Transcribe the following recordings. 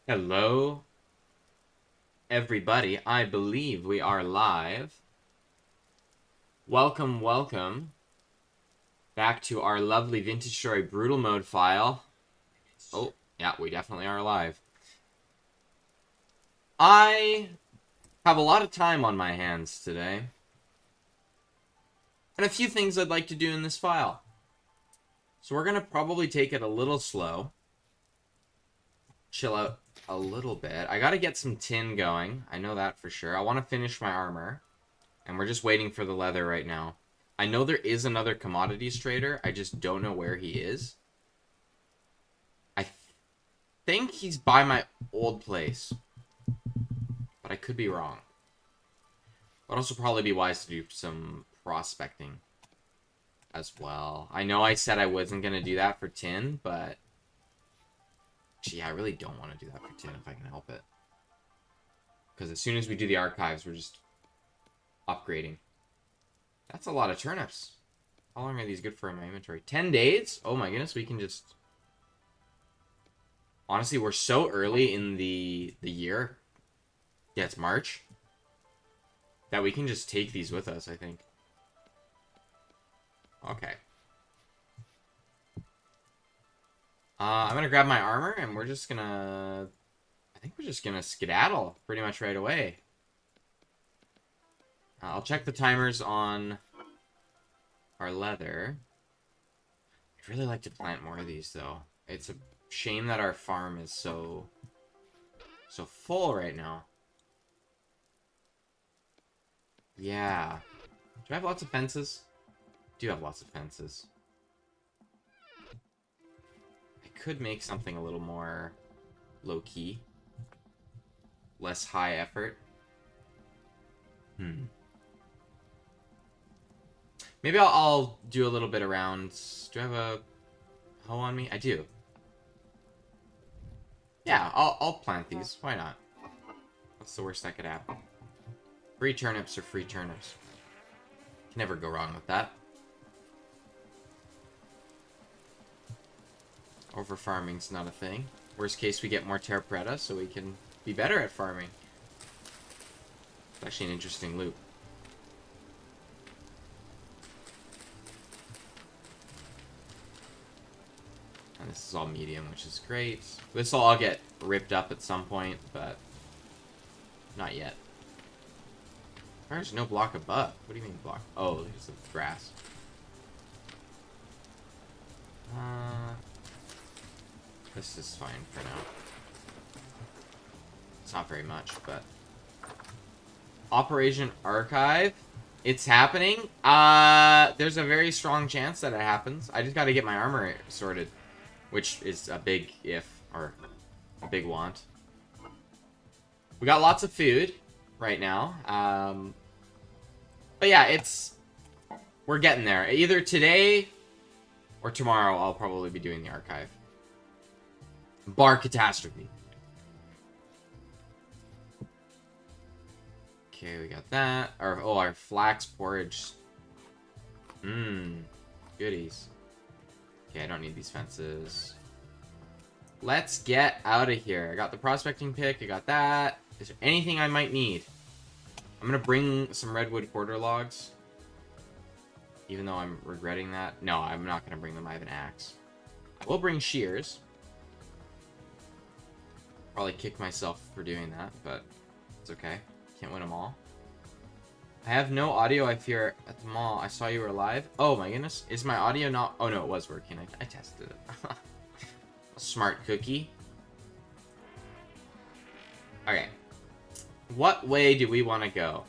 Hello, everybody. I believe we are live. Welcome, welcome back to our lovely Vintage Story Brutal Mode file. Oh, yeah, we definitely are live. I have a lot of time on my hands today, and a few things I'd like to do in this file. So we're going to probably take it a little slow, chill out a little bit. I got to get some tin going. I know that for sure. I want to finish my armor. And we're just waiting for the leather right now. I know there is another commodities trader. I just don't know where he is. I think he's by my old place. But I could be wrong. Would also probably be wise to do some prospecting as well. I know I said I wasn't going to do that for tin, but... Gee, I really don't want to do that for tin if I can help it. Because as soon as we do the archives, we're just upgrading. That's a lot of turnips. How long are these good for in my inventory? 10 days? Oh my goodness, we can just... Honestly, we're so early in the year. Yeah, it's March. That we can just take these with us, I think. Okay. I'm gonna grab my armor, and we're just gonna... I think we're just gonna skedaddle pretty much right away. I'll check the timers on our leather. I'd really like to plant more of these, though. It's a shame that our farm is so full right now. Yeah. Do I have lots of fences? I do have lots of fences. I could make something a little more low-key. Less high effort. Maybe I'll do a little bit around... Do I have a hoe on me? I do. Yeah, I'll plant these. Why not? What's the worst that could happen? Free turnips are free turnips. Can never go wrong with that. Over farming's not a thing. Worst case, we get more terra preta, so we can be better at farming. It's actually an interesting loop. And this is all medium, which is great. This will all get ripped up at some point, but not yet. There's no block above. What do you mean block? Oh, there's the grass. This is fine for now. It's not very much, but... Operation Archive. It's happening. There's a very strong chance that it happens. I just gotta get my armor sorted. Which is a big if, or a big want. We got lots of food right now. But yeah, we're getting there. Either today or tomorrow I'll probably be doing the archive. Bar catastrophe. Okay, we got that. Our flax porridge. Goodies. Okay, I don't need these fences. Let's get out of here. I got the prospecting pick. I got that. Is there anything I might need? I'm going to bring some redwood quarter logs. Even though I'm regretting that. No, I'm not going to bring them. I have an axe. I will bring shears. Probably kick myself for doing that, but it's okay. Can't win them all. I have no audio, I fear, at the mall. I saw you were live. Oh my goodness. Is my audio not... Oh no, it was working. I tested it. A smart cookie. Okay. What way do we want to go?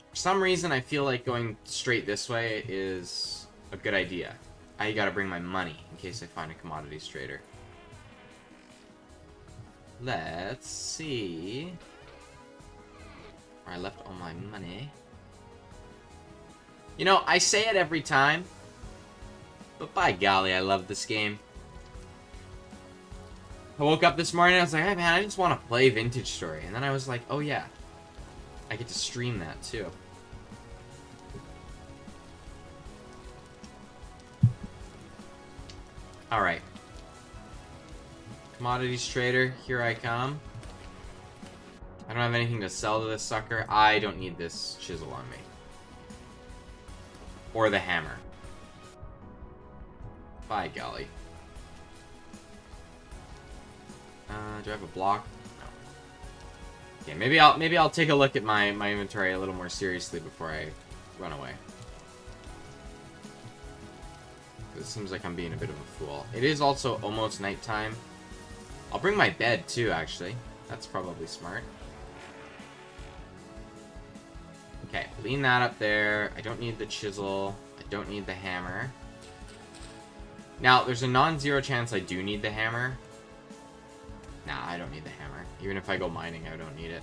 For some reason, I feel like going straight this way is a good idea. I gotta bring my money in case I find a commodities trader. Let's see... Where I left all my money. You know, I say it every time, but by golly, I love this game. I woke up this morning and I was like, hey man, I just want to play Vintage Story. And then I was like, oh yeah, I get to stream that too. Alright. Commodities trader, here I come. I don't have anything to sell to this sucker. I don't need this chisel on me. Or the hammer. By golly. Do I have a block? No. Okay, maybe I'll take a look at my inventory a little more seriously before I run away. It seems like I'm being a bit of a fool. It is also almost nighttime. I'll bring my bed too, actually. That's probably smart. Okay, lean that up there. I don't need the chisel. I don't need the hammer. Now, there's a non-zero chance I do need the hammer. Nah, I don't need the hammer. Even if I go mining, I don't need it.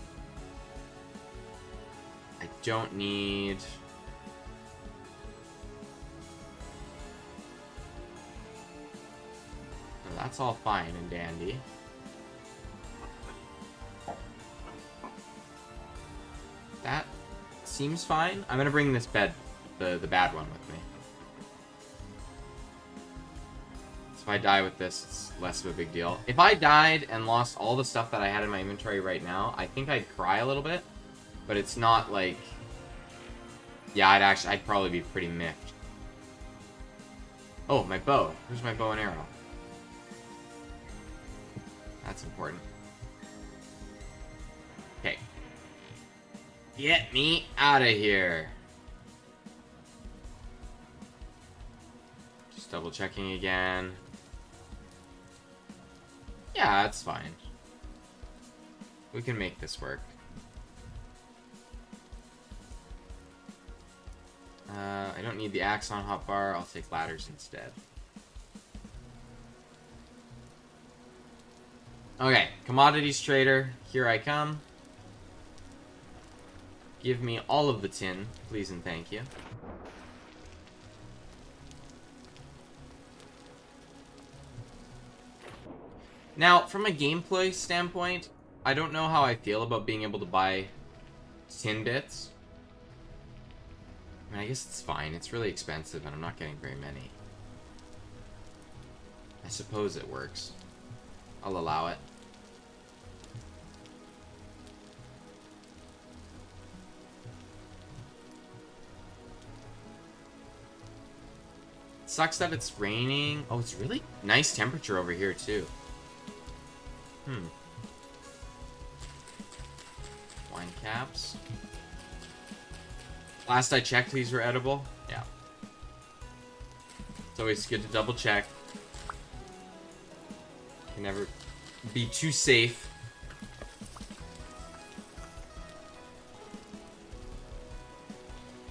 I don't need... No, that's all fine and dandy. That seems fine. I'm gonna bring this bed, the bad one, with me. So if I die with this, it's less of a big deal. If I died and lost all the stuff that I had in my inventory right now, I think I'd cry a little bit. But it's not like... Yeah, I'd probably be pretty miffed. Oh, my bow. Where's my bow and arrow? That's important. Okay. Get me out of here. Just double checking again. Yeah, that's fine. We can make this work. I don't need the axe on hotbar. I'll take ladders instead. Okay, commodities trader, here I come. Give me all of the tin, please and thank you. Now, from a gameplay standpoint, I don't know how I feel about being able to buy tin bits. I mean, I guess it's fine. It's really expensive, and I'm not getting very many. I suppose it works. I'll allow it. Sucks that it's raining. Oh, it's really nice temperature over here, too. Wine caps. Last I checked, these were edible. Yeah. It's always good to double check. Can never be too safe.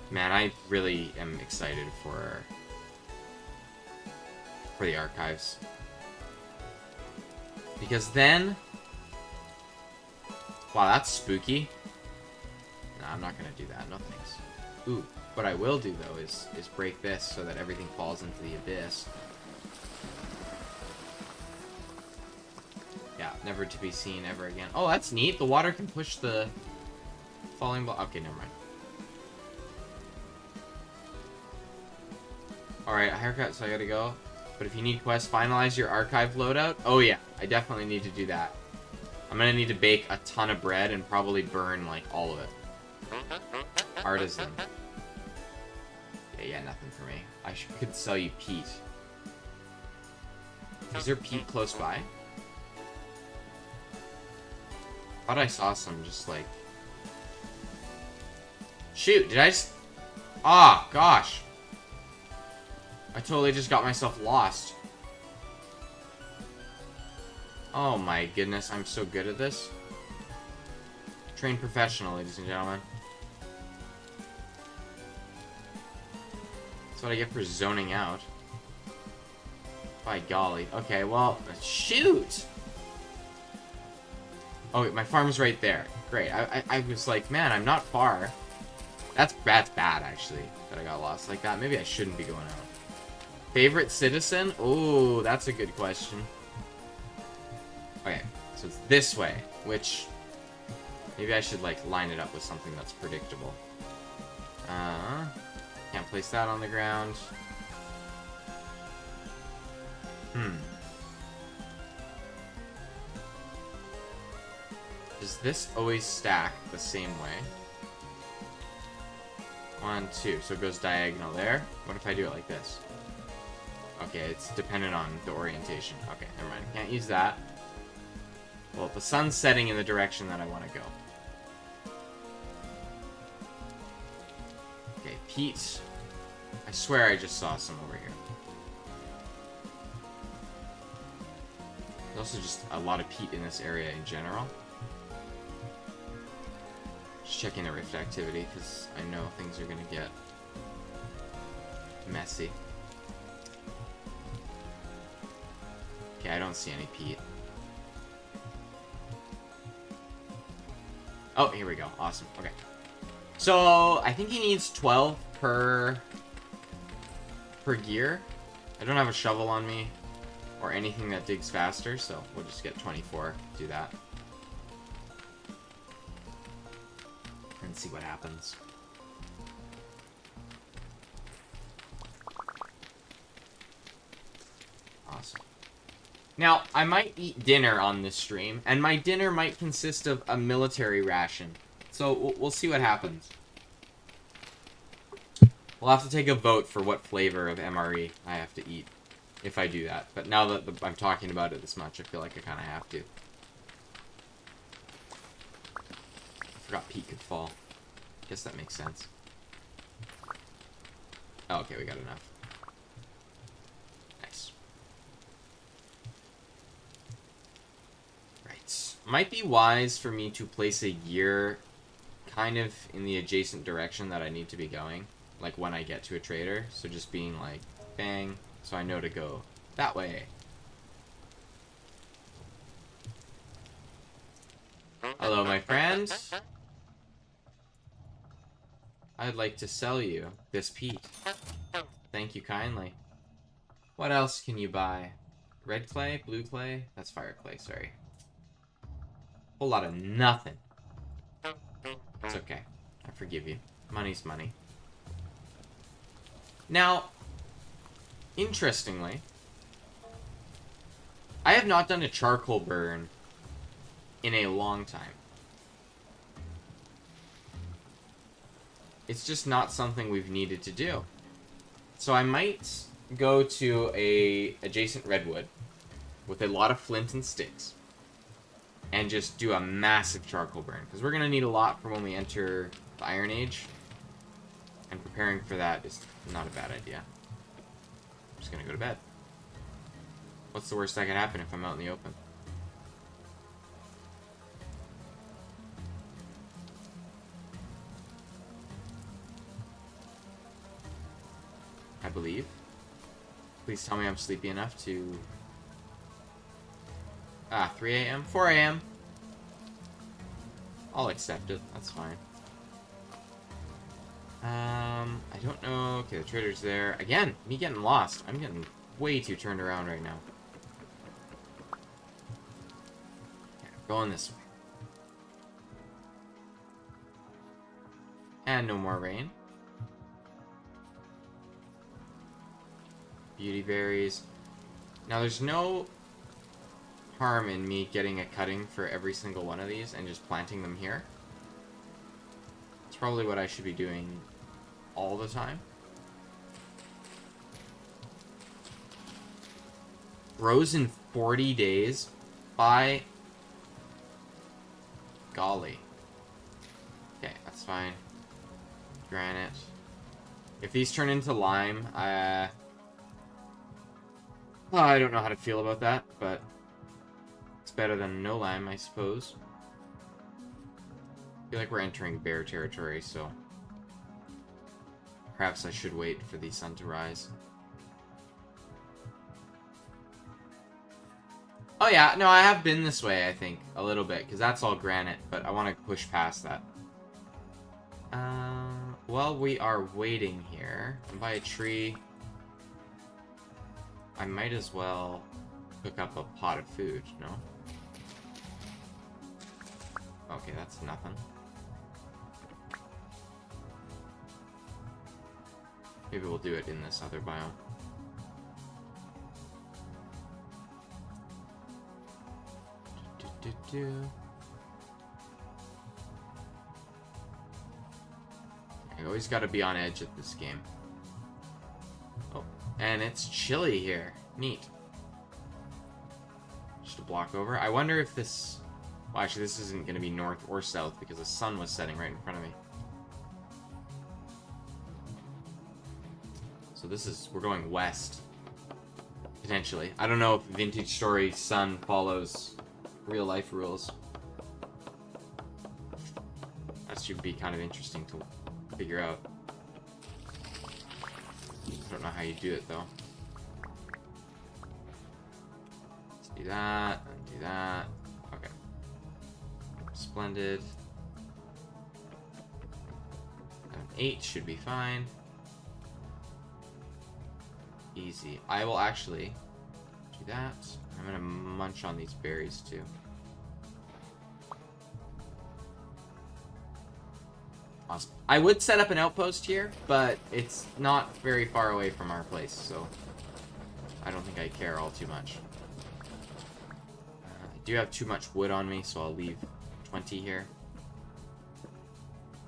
Man, I really am excited for the archives. Because then... Wow, that's spooky. Nah, I'm not gonna do that. No thanks. Ooh, what I will do, though, is break this so that everything falls into the abyss. Yeah, never to be seen ever again. Oh, that's neat. The water can push the falling block. Okay, never mind. Alright, a haircut, so I gotta go. But if you need quests, finalize your archive loadout. Oh yeah, I definitely need to do that. I'm gonna need to bake a ton of bread and probably burn, like, all of it. Artisan. Yeah, nothing for me. I could sell you peat. Is there peat close by? Thought I saw some just, like... Shoot, did I just... Ah, gosh. I totally just got myself lost. Oh my goodness, I'm so good at this. Trained professional, ladies and gentlemen. That's what I get for zoning out. By golly. Okay, well, shoot! Oh, my farm's right there. Great. I was like, man, I'm not far. That's bad, actually, that I got lost like that. Maybe I shouldn't be going out. Favorite citizen? Oh, that's a good question. Okay, so it's this way, which maybe I should, like, line it up with something that's predictable. Can't place that on the ground. Does this always stack the same way? 1, 2. So it goes diagonal there. What if I do it like this? Okay, it's dependent on the orientation. Okay, never mind. Can't use that. Well, the sun's setting in the direction that I want to go. Okay, peat. I swear I just saw some over here. There's also just a lot of peat in this area in general. Just checking the rift activity, because I know things are going to get messy. Okay, I don't see any peat. Oh, here we go. Awesome. Okay. So, I think he needs 12 per gear. I don't have a shovel on me or anything that digs faster, so we'll just get 24 to do that. And see what happens. Awesome. Now, I might eat dinner on this stream, and my dinner might consist of a military ration. So, we'll see what happens. We'll have to take a vote for what flavor of MRE I have to eat, if I do that. But now that I'm talking about it this much, I feel like I kind of have to. I forgot Pete could fall. Guess that makes sense. Oh, okay, we got enough. Nice. Right. Might be wise for me to place a gear kind of in the adjacent direction that I need to be going. Like when I get to a trader. So just being like, bang, so I know to go that way. Hello, my friend. I'd like to sell you this peat. Thank you kindly. What else can you buy? Red clay? Blue clay? That's fire clay, sorry. Whole lot of nothing. It's okay. I forgive you. Money's money. Now, interestingly, I have not done a charcoal burn in a long time. It's just not something we've needed to do. So I might go to a adjacent redwood with a lot of flint and sticks and just do a massive charcoal burn, because we're going to need a lot for when we enter the Iron Age, and preparing for that is not a bad idea. I'm just going to go to bed. What's the worst that could happen if I'm out in the open? I believe. Please tell me I'm sleepy enough to... 3 a.m.? 4 a.m. I'll accept it. That's fine. I don't know. Okay, the trader's there. Again, me getting lost. I'm getting way too turned around right now. Okay, going this way. And no more rain. Beauty berries. Now, there's no harm in me getting a cutting for every single one of these and just planting them here. It's probably what I should be doing all the time. Grows in 40 days? By golly. Okay, that's fine. Granite. If these turn into lime, I don't know how to feel about that, but it's better than no lime, I suppose. I feel like we're entering bear territory, so perhaps I should wait for the sun to rise. Oh yeah, no, I have been this way, I think, a little bit, because that's all granite, but I want to push past that. While we are waiting here, and by a tree, I might as well cook up a pot of food, no? Okay, that's nothing. Maybe we'll do it in this other biome. You always got to be on edge at this game. Oh, and it's chilly here. Neat. Just a block over. I wonder if this... Well, actually, this isn't going to be north or south because the sun was setting right in front of me. So this is... We're going west. Potentially. I don't know if Vintage Story sun follows real-life rules. That should be kind of interesting to figure out. I don't know how you do it, though. Let's do that, and do that. Okay. Splendid. 8 should be fine. Easy. I will actually do that. I'm gonna munch on these berries, too. Awesome. I would set up an outpost here, but it's not very far away from our place, so I don't think I care all too much. I do have too much wood on me, so I'll leave 20 here.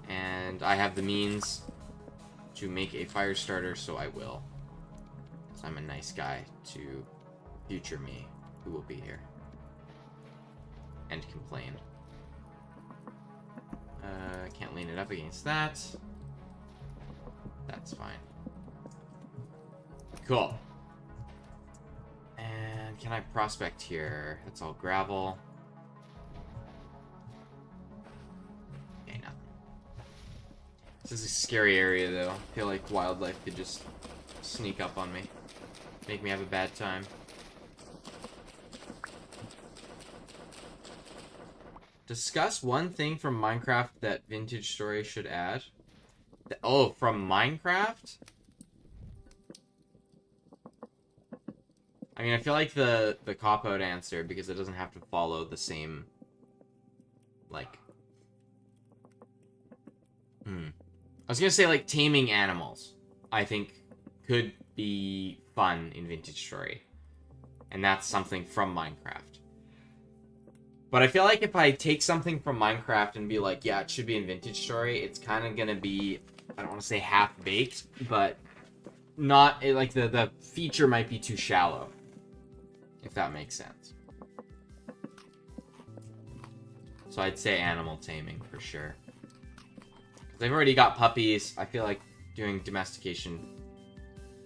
And I have the means to make a fire starter, so I will. Because I'm a nice guy to future me, who will be here. And complain. Can't lean it up against that. That's fine. Cool. And can I prospect here? That's all gravel. Okay, nothing. This is a scary area, though. I feel like wildlife could just sneak up on me. Make me have a bad time. Discuss one thing from Minecraft that Vintage Story should add. Oh, from Minecraft? I mean, I feel like the cop-out answer, because it doesn't have to follow the same, like... I was gonna say, like, taming animals, I think, could be fun in Vintage Story. And that's something from Minecraft. But I feel like if I take something from Minecraft and be like, yeah, it should be in Vintage Story, it's kind of going to be, I don't want to say half-baked, but not, like, the feature might be too shallow, if that makes sense. So I'd say animal taming, for sure. Because I've already got puppies, I feel like doing domestication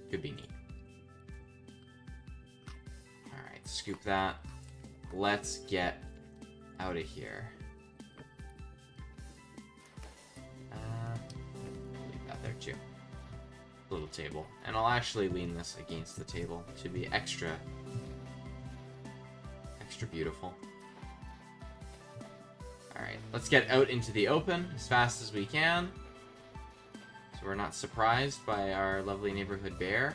could be neat. Alright, scoop that. Let's get out of here. Leave that there too. Little table. And I'll actually lean this against the table to be extra beautiful. Alright, let's get out into the open as fast as we can. So we're not surprised by our lovely neighborhood bear.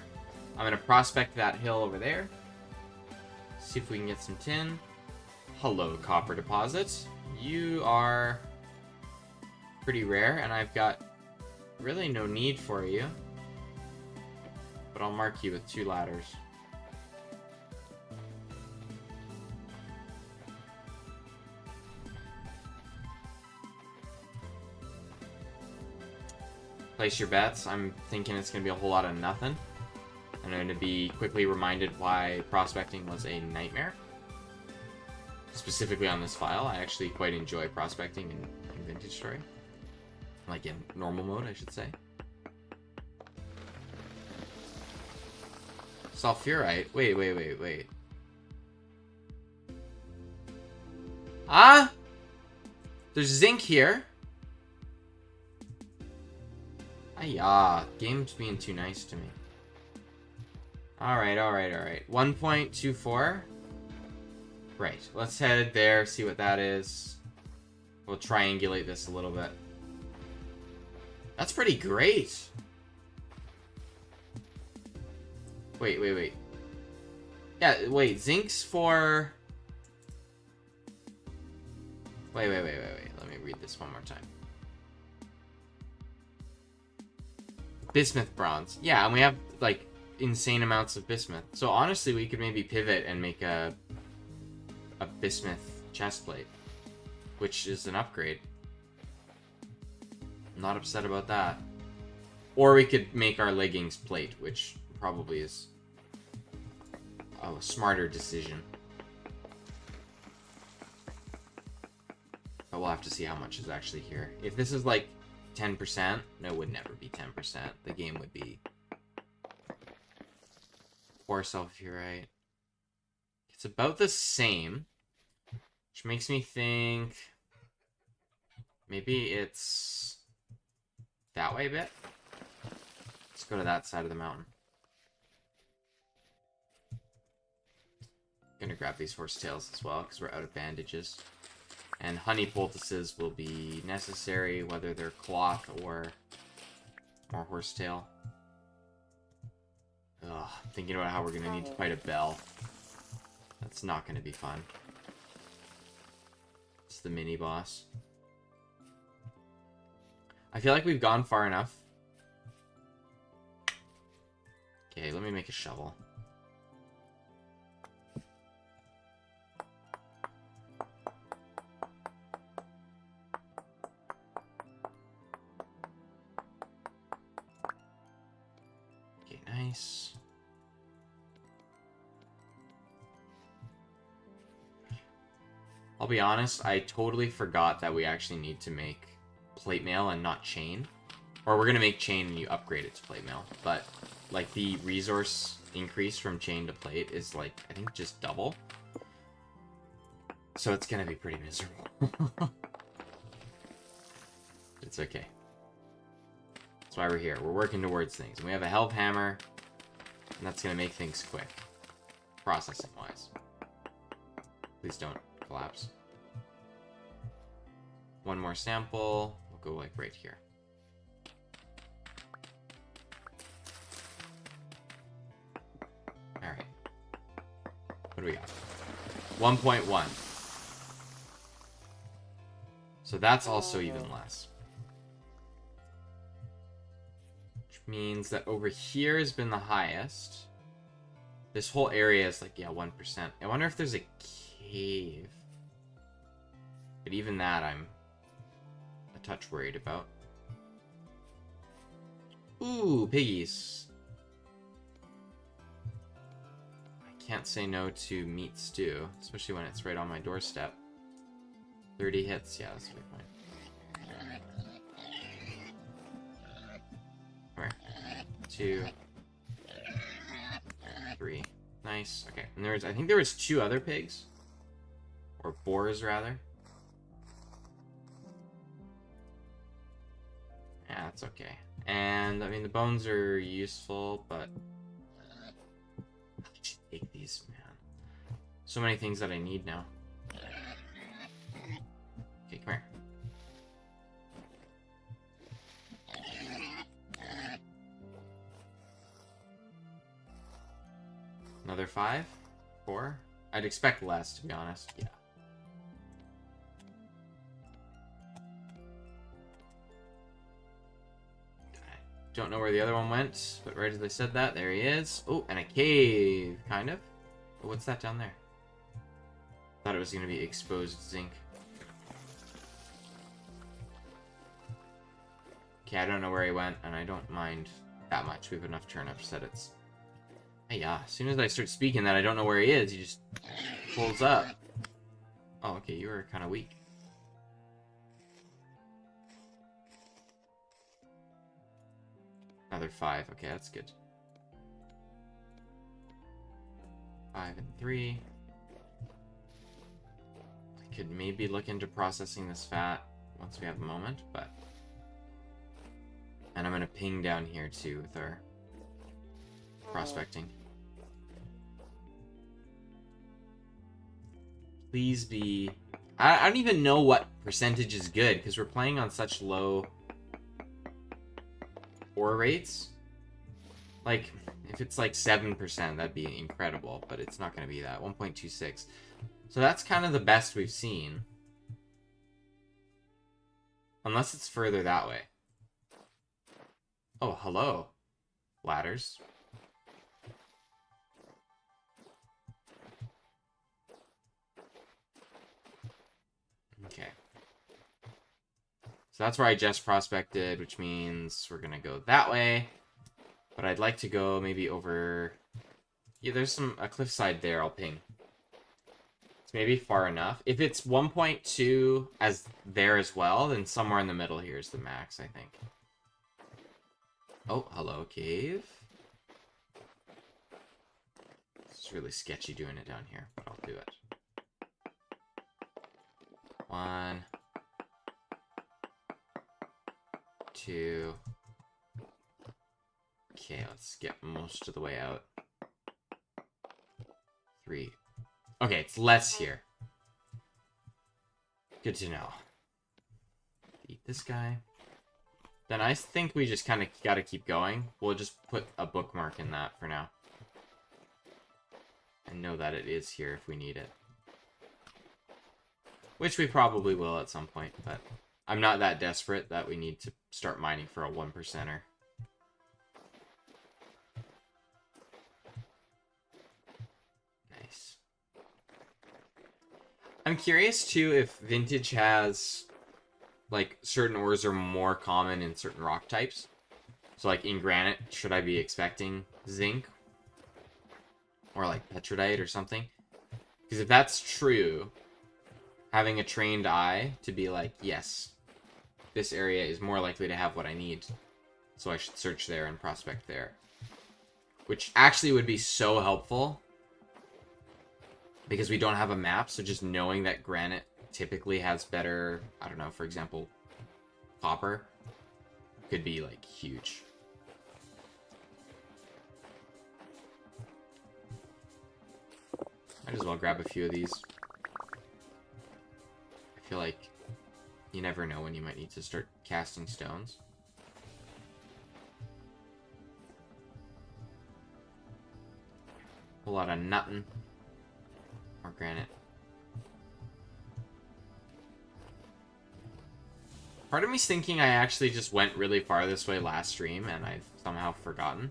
I'm gonna prospect that hill over there. See if we can get some tin. Hello, copper deposits. You are pretty rare, and I've got really no need for you. But I'll mark you with 2 ladders. Place your bets. I'm thinking it's going to be a whole lot of nothing. I'm going to be quickly reminded why prospecting was a nightmare. Specifically on this file, I actually quite enjoy prospecting in Vintage Story. Like in normal mode, I should say. Sulfurite? Wait. Ah! There's zinc here. Ayah, game's being too nice to me. Alright. 1.24. Right, let's head there, see what that is. We'll triangulate this a little bit. That's pretty great. Wait. Yeah, wait, zinc's for... Wait. Let me read this one more time. Bismuth bronze. Yeah, and we have, like, insane amounts of bismuth. So honestly, we could maybe pivot and make a bismuth chestplate, which is an upgrade. I'm not upset about that. Or we could make our leggings plate, which probably is a smarter decision. But we'll have to see how much is actually here. If this is like 10%, no, it would never be 10%. The game would be poor self-right. It's about the same, which makes me think maybe it's that way a bit. Let's go to that side of the mountain. Gonna grab these horsetails as well because we're out of bandages. And honey poultices will be necessary, whether they're cloth or more horsetail. Ugh, thinking about how we're gonna need to fight a bell. That's not gonna be fun. It's the mini boss. I feel like we've gone far enough. Okay, let me make a shovel. Okay, nice. I'll be honest, I totally forgot that we actually need to make plate mail and not chain. Or we're gonna make chain and you upgrade it to plate mail. But, like, the resource increase from chain to plate is, like, I think just double. So it's gonna be pretty miserable. It's okay. That's why we're here. We're working towards things. And we have a health hammer, and that's gonna make things quick. Processing-wise. Please don't collapse. One more sample. We'll go, like, right here. Alright. What do we got? 1.1. So that's also even less. Which means that over here has been the highest. This whole area is like, yeah, 1%. I wonder if there's a cave. But even that I'm a touch worried about. Ooh, piggies. I can't say no to meat stew, especially when it's right on my doorstep. 30 hits, yeah, that's really fine. Alright. 2. 3. Nice. Okay. And I think there was 2 other pigs. Or boars, rather. Yeah, that's okay. And, I mean, the bones are useful, but I should take these, man. So many things that I need now. Okay, come here. Another 5? 4? I'd expect less, to be honest. Yeah. Don't know where the other one went, but right as I said that, there he is. Oh, and a cave, kind of. But what's that down there? Thought it was going to be exposed zinc. Okay, I don't know where he went, and I don't mind that much. We have enough turnips that it's... Hey, yeah, as soon as I start speaking that I don't know where he is, he just pulls up. Oh, okay, you were kind of weak. Another 5. Okay, that's good. 5 and 3. I could maybe look into processing this fat once we have a moment, but... And I'm going to ping down here, too, with our prospecting. Please be... I don't even know what percentage is good, because we're playing on such low ore rates. Like, if it's like 7%, that'd be incredible, but it's not going to be that. 1.26. So that's kind of the best we've seen. Unless it's further that way. Oh, hello. Ladders. Okay. So that's where I just prospected, which means we're gonna go that way. But I'd like to go maybe over... Yeah, there's a cliffside there I'll ping. It's maybe far enough. If it's 1.2 as there as well, then somewhere in the middle here is the max, I think. Oh, hello, cave. It's really sketchy doing it down here, but I'll do it. 1, 2. Okay, let's get most of the way out. 3. Okay, it's less here. Good to know. Eat this guy. Then I think we just kind of got to keep going. We'll just put a bookmark in that for now. And know that it is here if we need it. Which we probably will at some point, but I'm not that desperate that we need to start mining for a 1%er. Nice. I'm curious too if vintage has like certain ores are more common in certain rock types. So like in granite, should I be expecting zinc? Or like petrolite or something? Because if that's true, having a trained eye to be like, yes, this area is more likely to have what I need. So I should search there and prospect there. Which actually would be so helpful. Because we don't have a map, so just knowing that granite typically has better, I don't know, for example, copper, could be, like, huge. Might as well grab a few of these. I feel like you never know when you might need to start casting stones. A lot of nuttin'. More granite. Part of me's thinking I actually just went really far this way last stream and I've somehow forgotten.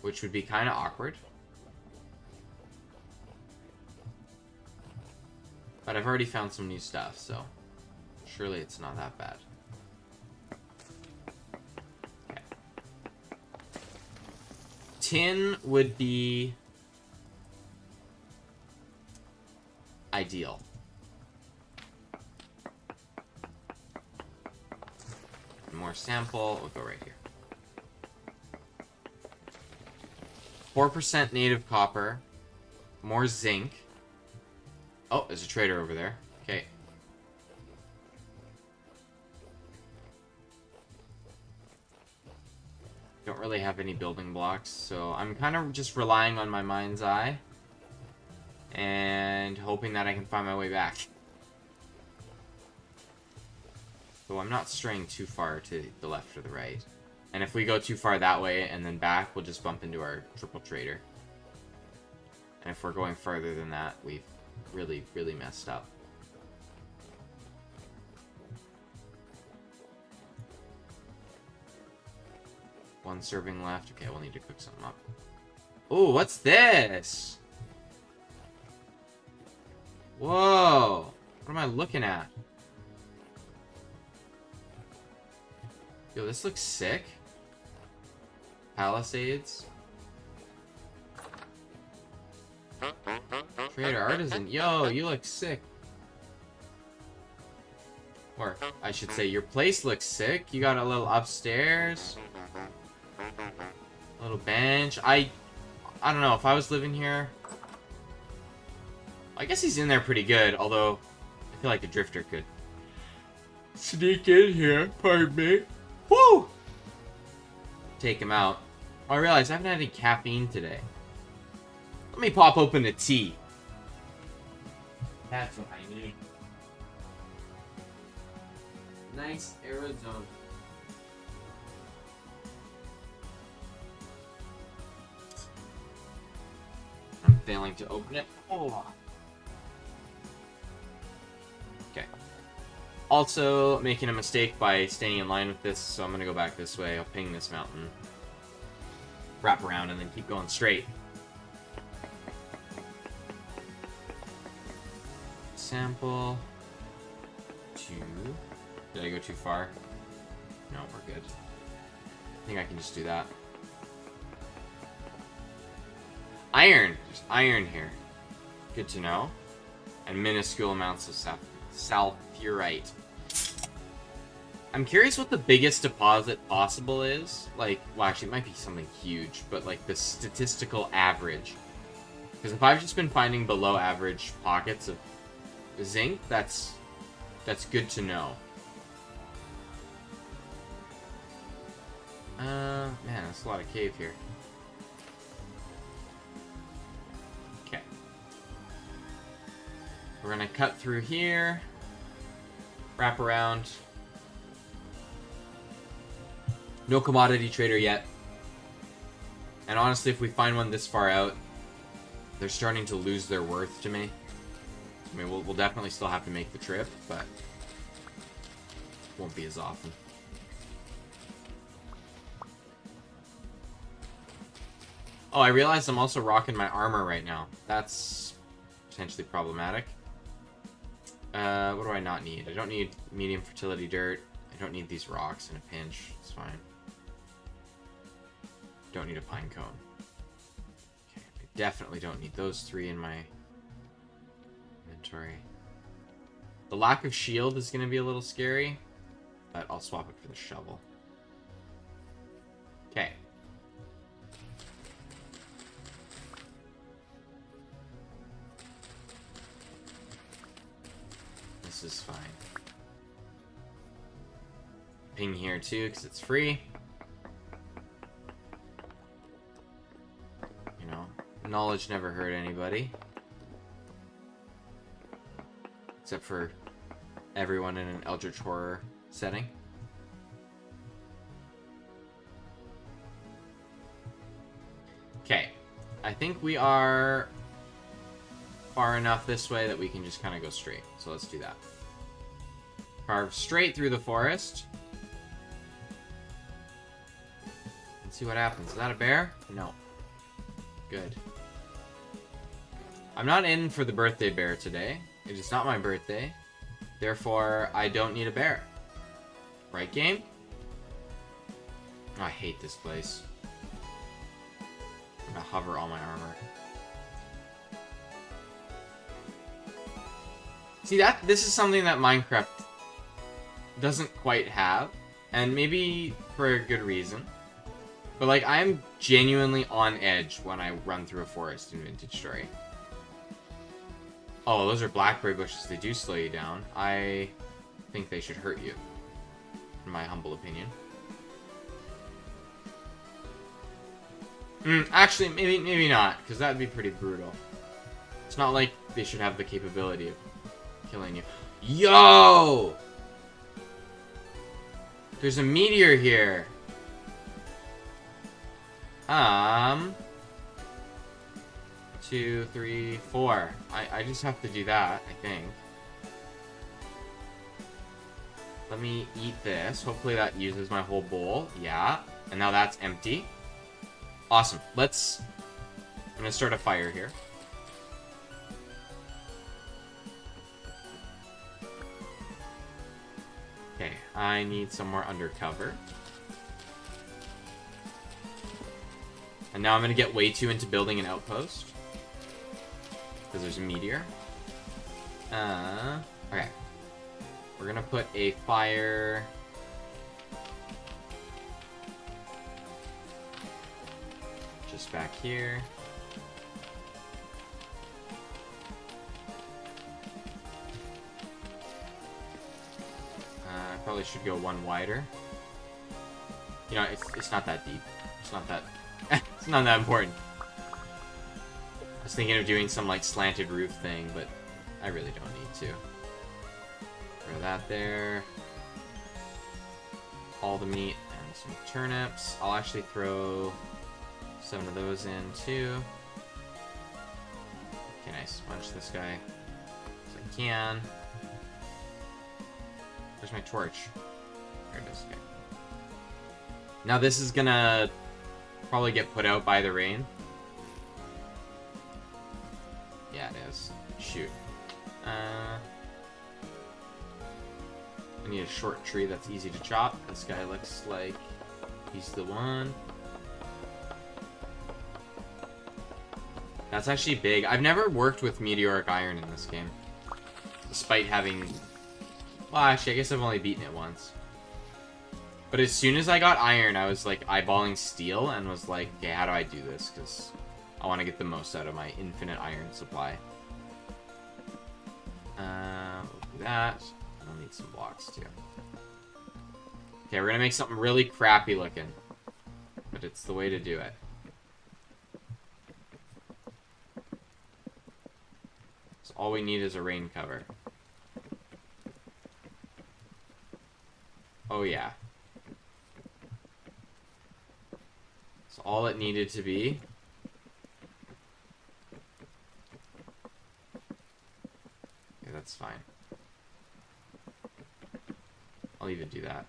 Which would be kind of awkward. But I've already found some new stuff, so surely it's not that bad. Okay. Tin would be ideal. More sample, we'll go right here. 4% native copper, more zinc. Oh, there's a trader over there. Okay. Don't really have any building blocks, so I'm kind of just relying on my mind's eye and hoping that I can find my way back. So I'm not straying too far to the left or the right. And if we go too far that way and then back, we'll just bump into our triple trader. And if we're going further than that, we've really, really messed up. One serving left. Okay, we'll need to cook something up. Oh, what's this? Whoa. What am I looking at? Yo, this looks sick. Palisades. Trader Artisan. Yo, you look sick. Or, I should say, your place looks sick. You got a little upstairs. A little bench. I don't know, if I was living here... I guess he's in there pretty good, although I feel like a drifter could sneak in here, pardon me. Woo! Take him out. Oh, I realized I haven't had any caffeine today. Let me pop open a tea. That's what I need. Nice Arizona. I'm failing to open it. Oh. Okay. Also making a mistake by staying in line with this, so I'm gonna go back this way. I'll ping this mountain, wrap around, and then keep going straight. Sample. 2. Did I go too far? No, we're good. I think I can just do that. Iron! There's iron here. Good to know. And minuscule amounts of sulfurite. I'm curious what the biggest deposit possible is. Like, well, actually, it might be something huge, but like the statistical average. Because if I've just been finding below average pockets of zinc, that's good to know. Man, that's a lot of cave here. Okay. We're gonna cut through here. Wrap around. No commodity trader yet. And honestly, if we find one this far out, they're starting to lose their worth to me. I mean, we'll definitely still have to make the trip, but won't be as often. Oh, I realized I'm also rocking my armor right now. That's potentially problematic. What do I not need? I don't need medium fertility dirt. I don't need these rocks in a pinch. It's fine. Don't need a pine cone. Okay, I definitely don't need those 3 in my inventory. The lack of shield is going to be a little scary, but I'll swap it for the shovel. Okay. This is fine. Ping here too, because it's free. You know, knowledge never hurt anybody. Except for everyone in an Eldritch Horror setting. Okay. I think we are far enough this way that we can just kind of go straight. So let's do that. Carve straight through the forest. Let's see what happens. Is that a bear? No. Good. I'm not in for the birthday bear today. It is not my birthday. Therefore, I don't need a bear. Right, game? Oh, I hate this place. I'm gonna hover all my armor. See, this is something that Minecraft doesn't quite have. And maybe for a good reason. But, like, I'm genuinely on edge when I run through a forest in Vintage Story. Oh, those are blackberry bushes. They do slow you down. I think they should hurt you, in my humble opinion. Actually, maybe not, because that would be pretty brutal. It's not like they should have the capability of killing you. Yo! There's a meteor here. 2, 3, 4. I just have to do that, I think. Let me eat this. Hopefully that uses my whole bowl. Yeah. And now that's empty. Awesome. I'm gonna start a fire here. Okay, I need some more undercover. And now I'm gonna get way too into building an outpost. Because there's a meteor. Okay. We're gonna put a fire... just back here. I probably should go one wider. You know, it's not that deep. It's not that... it's not that important. I was thinking of doing some, like, slanted roof thing, but I really don't need to. Throw that there. All the meat and some turnips. I'll actually throw 7 of those in, too. Can I sponge this guy? As I can. Where's my torch? There it is. Okay. Now this is gonna probably get put out by the rain. Yeah, it is. Shoot. We need a short tree that's easy to chop. This guy looks like he's the one. That's actually big. I've never worked with meteoric iron in this game. Despite having... Well, actually, I guess I've only beaten it once. But as soon as I got iron, I was like eyeballing steel and was like, okay, how do I do this? Because I want to get the most out of my infinite iron supply. We'll do that. I'll need some blocks too. Okay, we're gonna make something really crappy looking. But it's the way to do it. So all we need is a rain cover. Oh yeah. So all it needed to be. Okay, that's fine. I'll even do that.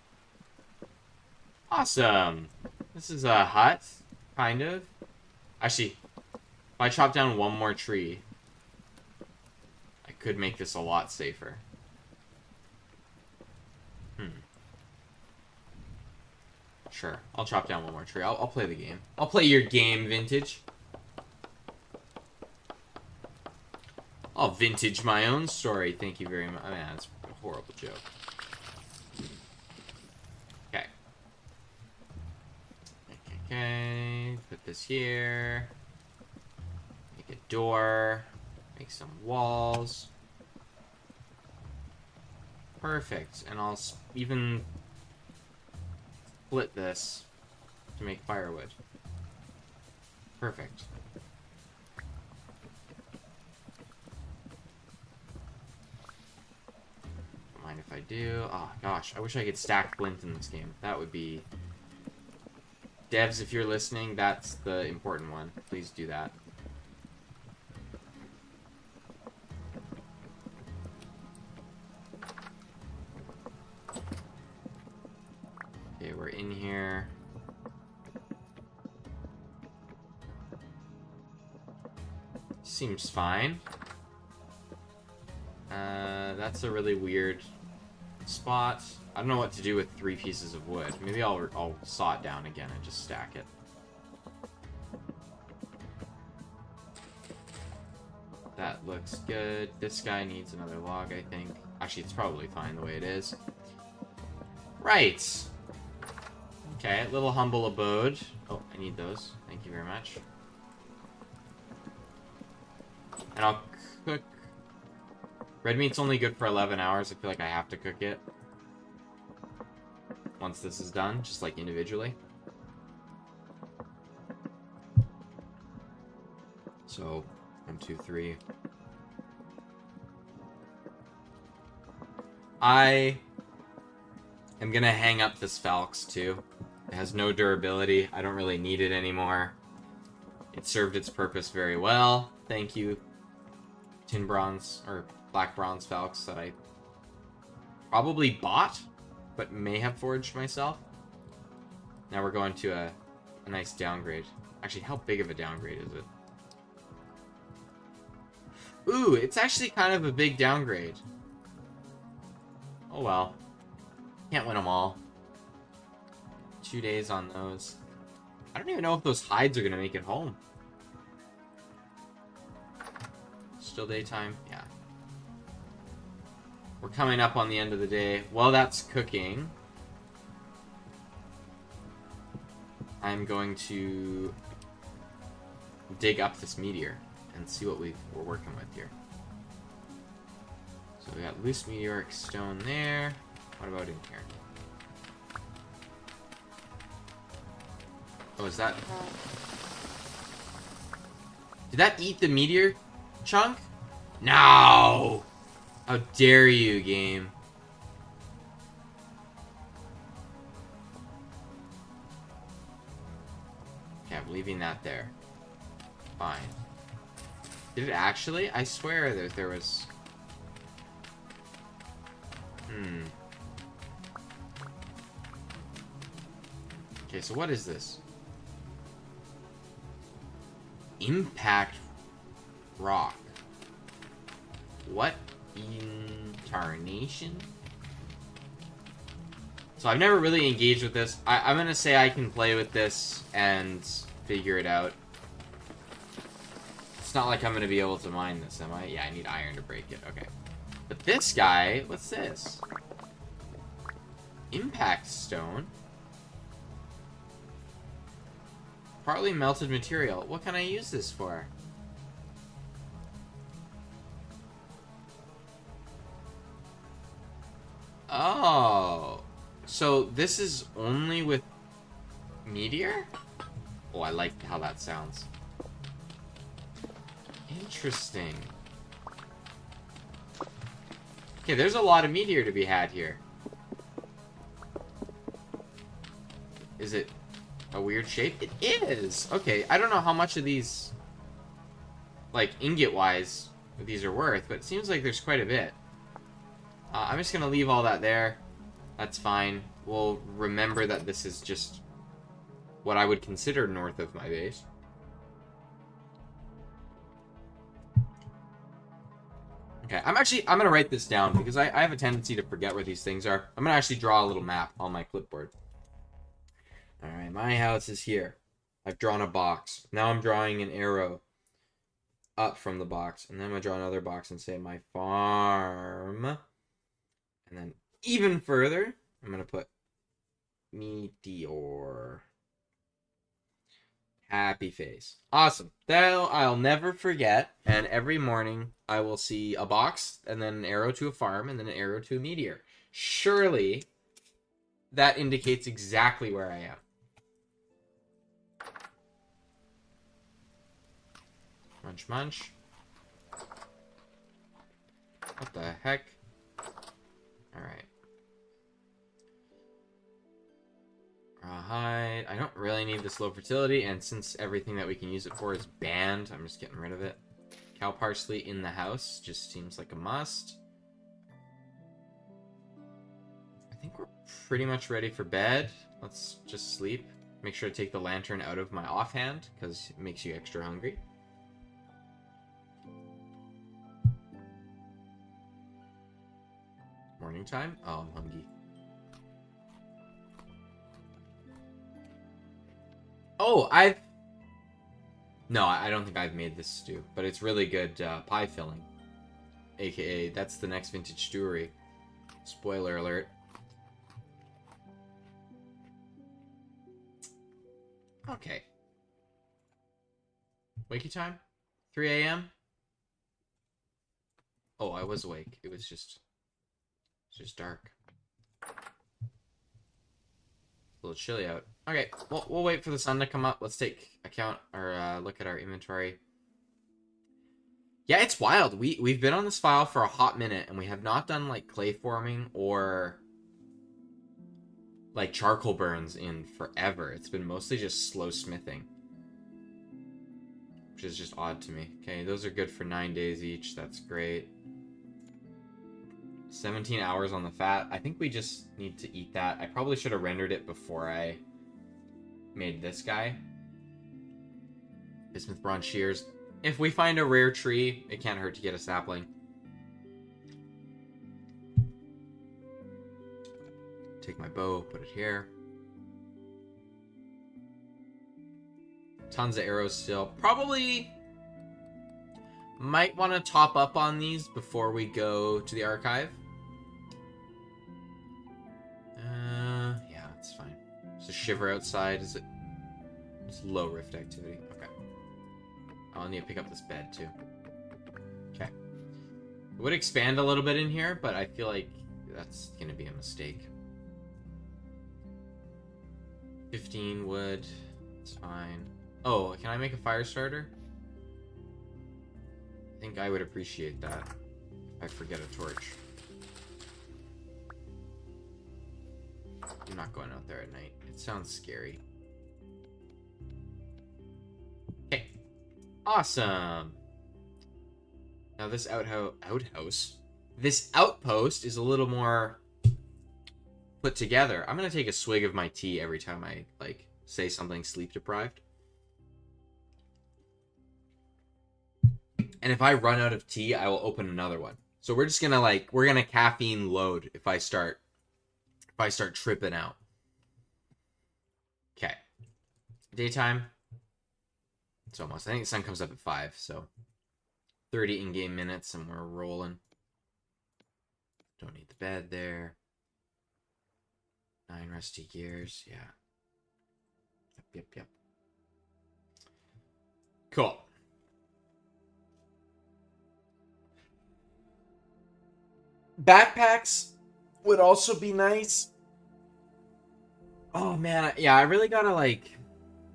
Awesome! This is a hut, kind of. Actually, if I chop down one more tree, I could make this a lot safer. Sure, I'll chop down one more tree. I'll play the game. I'll play your game, Vintage. I'll vintage my own story. Thank you very much. Man, that's a horrible joke. Okay. Okay. Put this here. Make a door. Make some walls. Perfect. And I'll even split this to make firewood. Perfect. Don't mind if I do. Oh gosh, I wish I could stack flint in this game. That would be... Devs, if you're listening, that's the important one. Please do that. Okay, we're in here. Seems fine. That's a really weird spot. I don't know what to do with 3 pieces of wood. Maybe I'll saw it down again and just stack it. That looks good. This guy needs another log, I think. Actually, it's probably fine the way it is. Right. Okay, little humble abode. Oh, I need those. Thank you very much. And I'll cook. Red meat's only good for 11 hours. I feel like I have to cook it once this is done, just like individually. So, 1, 2, 3. I am gonna hang up this Falx too. It has no durability. I don't really need it anymore. It served its purpose very well. Thank you, tin bronze or black bronze Falx that I probably bought, but may have forged myself. Now we're going to a nice downgrade. Actually, how big of a downgrade is it? Ooh, it's actually kind of a big downgrade. Oh well. Can't win them all. 2 days on those. I don't even know if those hides are going to make it home. Still daytime? Yeah. We're coming up on the end of the day. While that's cooking, I'm going to dig up this meteor and see what we're working with here. So we got loose meteoric stone there. What about in here? Oh, is that... Did that eat the meteor chunk? No! How dare you, game. Okay, I'm leaving that there. Fine. Did it actually? I swear that there was... Okay, so what is this? Impact rock. What in tarnation? So I've never really engaged with this. I'm going to say I can play with this and figure it out. It's not like I'm going to be able to mine this, am I? Yeah, I need iron to break it. Okay. But this guy, what's this? Impact stone. Partly melted material. What can I use this for? Oh. So this is only with meteor? Oh, I like how that sounds. Interesting. Okay, there's a lot of meteor to be had here. Is it a weird shape? It is! Okay, I don't know how much of these, like, ingot-wise, these are worth, but it seems like there's quite a bit. I'm just gonna leave all that there. That's fine. We'll remember that this is just what I would consider north of my base. Okay, I'm gonna write this down because I have a tendency to forget where these things are. I'm gonna actually draw a little map on my clipboard. Alright, my house is here. I've drawn a box. Now I'm drawing an arrow up from the box. And then I'm gonna draw another box and say my farm. And then even further, I'm gonna put meteor. Happy face. Awesome. That I'll never forget. And every morning I will see a box and then an arrow to a farm and then an arrow to a meteor. Surely that indicates exactly where I am. Munch, munch. What the heck? Alright. Rawhide. I don't really need this low fertility, and since everything that we can use it for is banned, I'm just getting rid of it. Cow parsley in the house just seems like a must. I think we're pretty much ready for bed. Let's just sleep. Make sure to take the lantern out of my offhand, because it makes you extra hungry. Morning time? Oh, I'm hungry. Oh, No, I don't think I've made this stew, but it's really good pie filling. AKA, that's the next vintage stewery. Spoiler alert. Okay. Wakey time? 3 a.m.? Oh, I was awake. It was just dark. A little chilly out. Okay, we'll wait for the sun to come up. Let's take account or look at our inventory. Yeah, it's wild. We've been on this file for a hot minute, and we have not done like clay forming or like charcoal burns in forever. It's been mostly just slow smithing, which is just odd to me. Okay, those are good for 9 days each. That's great. 17 hours on the fat. I think we just need to eat that. I probably should have rendered it before I made this guy. Bismuth bronze shears. If we find a rare tree, it can't hurt to get a sapling. Take my bow, put it here. Tons of arrows still. Probably might want to top up on these before we go to the archive. Yeah, it's fine. There's a shiver outside. Is it? It's low rift activity. Okay. I'll need to pick up this bed too. Okay. It would expand a little bit in here, but I feel like that's gonna be a mistake. 15 wood. It's fine. Oh, can I make a fire starter? I think I would appreciate that if I forget a torch. I'm not going out there at night. It sounds scary. Okay. Awesome. Now this this outpost is a little more put together. I'm going to take a swig of my tea every time I, like, say something sleep deprived. And if I run out of tea, I will open another one. So we're just going to, like, we're going to caffeine load if I start if I start tripping out. Okay. Daytime. It's almost. I think the sun comes up at 5, so 30 in-game minutes and we're rolling. Don't need the bed there. 9 rusty gears. Yeah. Yep. Cool. Backpacks would also be nice. Oh man, yeah, I really gotta like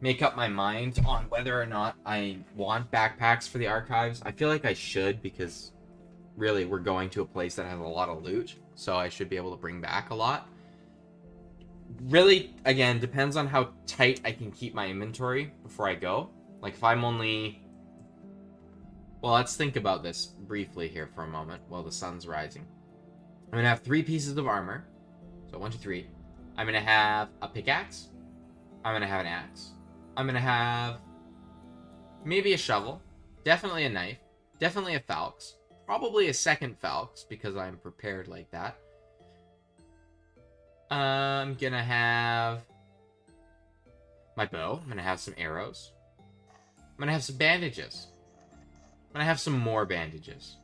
make up my mind on whether or not I want backpacks for the archives. I feel like I should because really we're going to a place that has a lot of loot, so I should be able to bring back a lot. Really, again, depends on how tight I can keep my inventory before I go. Like if I'm only... Well, let's think about this briefly here for a moment while the sun's rising. I'm going to have 3 pieces of armor. So 1, 2, 3. I'm going to have a pickaxe. I'm going to have an axe. I'm going to have maybe a shovel. Definitely a knife. Definitely a falx. Probably a second falx because I'm prepared like that. I'm going to have my bow. I'm going to have some arrows. I'm going to have some bandages. I'm going to have some more bandages.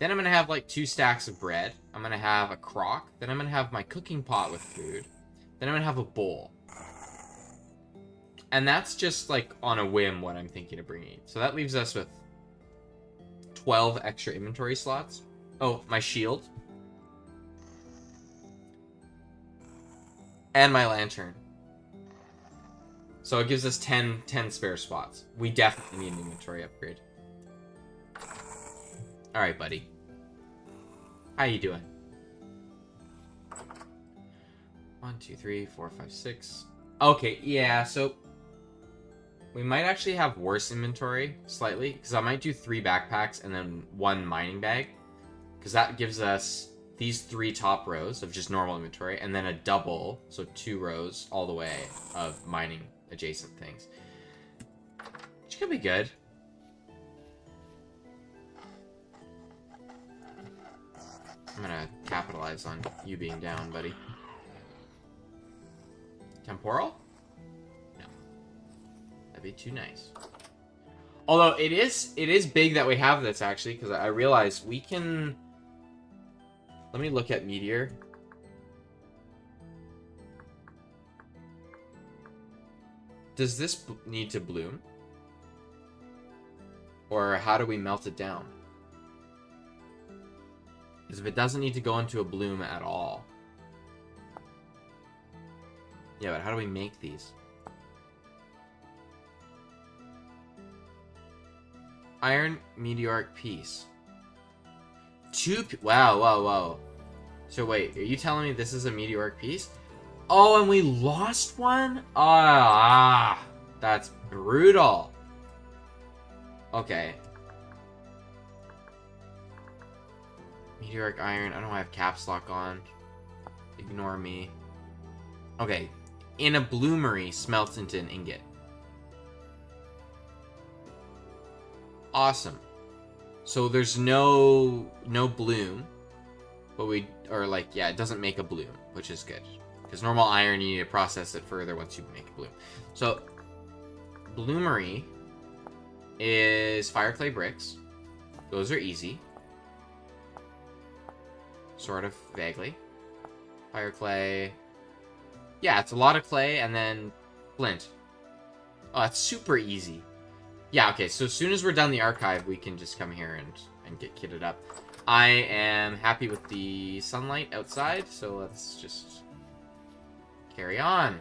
Then I'm going to have like 2 stacks of bread. I'm going to have a crock. Then I'm going to have my cooking pot with food. Then I'm going to have a bowl. And that's just like on a whim what I'm thinking of bringing. So that leaves us with 12 extra inventory slots. Oh, my shield. And my lantern. So it gives us 10 spare spots. We definitely need an inventory upgrade. Alright, buddy. How you doing? 1, 2, 3, 4, 5, 6. Okay, yeah, so we might actually have worse inventory slightly, because I might do 3 backpacks and then 1 mining bag, because that gives us these 3 top rows of just normal inventory, and then a double, so 2 rows all the way of mining adjacent things. Which could be good. I'm gonna capitalize on you being down, buddy. Temporal? No. That'd be too nice. Although it is big that we have this actually, because I realize we can... Let me look at Meteor. Does this need to bloom? Or how do we melt it down? Because if it doesn't need to go into a bloom at all. Yeah, but how do we make these? Iron meteoric piece. Wow. So wait, are you telling me this is a meteoric piece? Oh, and we lost one? That's brutal. Okay. Meteoric iron. I don't have caps lock on. Ignore me. Okay. In a bloomery smelts into an ingot. Awesome. So there's no bloom. But it doesn't make a bloom, which is good. Because normal iron, you need to process it further once you make a bloom. So, bloomery is fire clay bricks. Those are easy. Sort of, vaguely. Fire clay. Yeah, it's a lot of clay, and then flint. Oh, that's super easy. Yeah, okay, so as soon as we're done the archive, we can just come here and get kitted up. I am happy with the sunlight outside, so let's just carry on.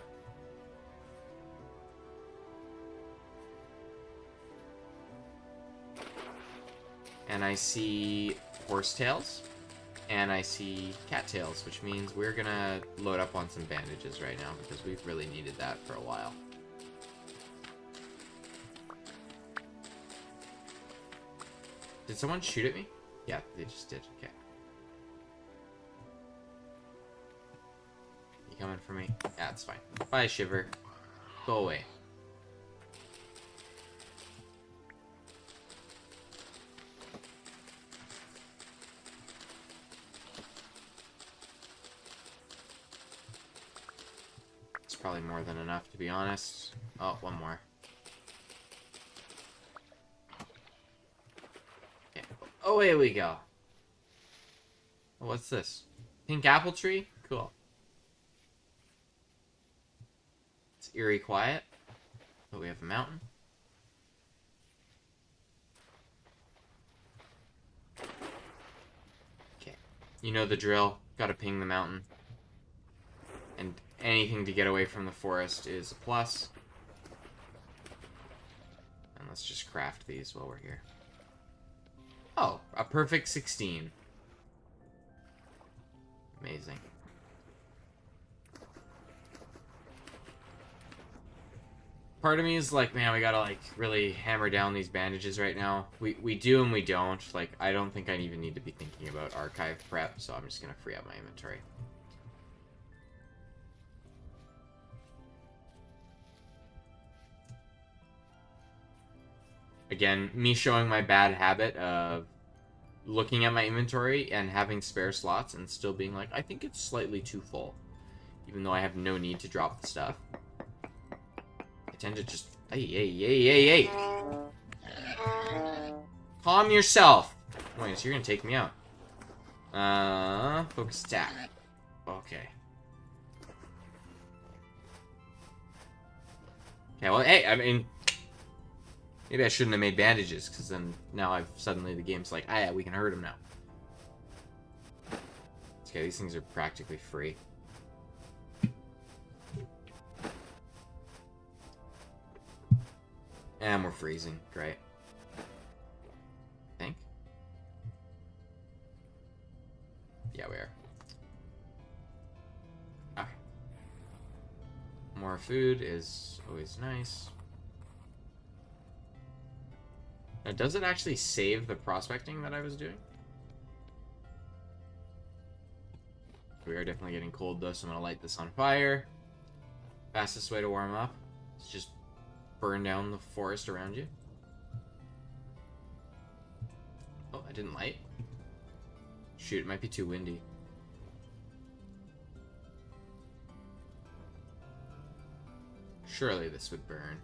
And I see horsetails, and I see cattails, which means we're gonna load up on some bandages right now, because we've really needed that for a while. Did someone shoot at me? Yeah, they just did. Okay. You coming for me? Yeah, it's fine. Bye, Shiver. Go away. probably more than enough, to be honest. Oh, one more. Okay. Oh, away we go. Oh, what's this? Pink apple tree? Cool. It's eerie quiet. But we have a mountain. Okay. You know the drill. Gotta ping the mountain. And anything to get away from the forest is a plus. And let's just craft these while we're here. Oh, a perfect 16. Amazing. Part of me is like, man, we gotta like really hammer down these bandages right now. We do and we don't. Like, I don't think I even need to be thinking about archive prep, so I'm just gonna free up my inventory. Again, me showing my bad habit of looking at my inventory and having spare slots and still being like, I think it's slightly too full. Even though I have no need to drop the stuff. I tend to just... Hey. Calm yourself. Wait, so you're gonna take me out. Focus attack. Okay. Okay, well, hey, I mean... Maybe I shouldn't have made bandages, because then now suddenly the game's like, ah, yeah, we can hurt him now. Okay, these things are practically free. And we're freezing. Great. I think. Yeah, we are. Okay. More food is always nice. Now, does it actually save the prospecting that I was doing? We are definitely getting cold, though, so I'm going to light this on fire. Fastest way to warm up is just burn down the forest around you. Oh, I didn't light. Shoot, it might be too windy. Surely this would burn.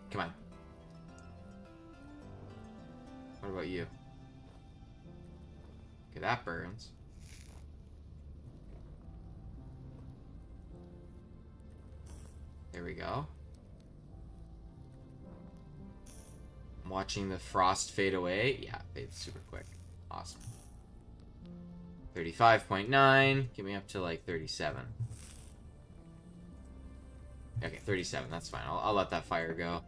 Come on. What about you? Okay, that burns. There we go. I'm watching the frost fade away. Yeah, fades super quick. Awesome. 35.9. Get me up to like 37. Okay, 37. That's fine. I'll let that fire go.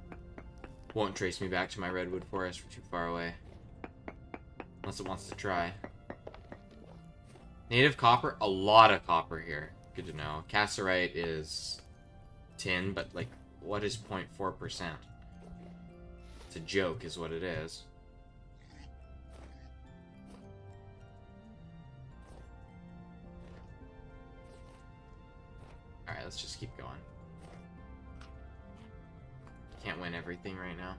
Won't trace me back to my redwood forest. We're too far away. Unless it wants to try. Native copper? A lot of copper here. Good to know. Cassiterite is tin, but like, what is 0.4%? It's a joke is what it is. Alright, let's just keep going. Can't win everything right now.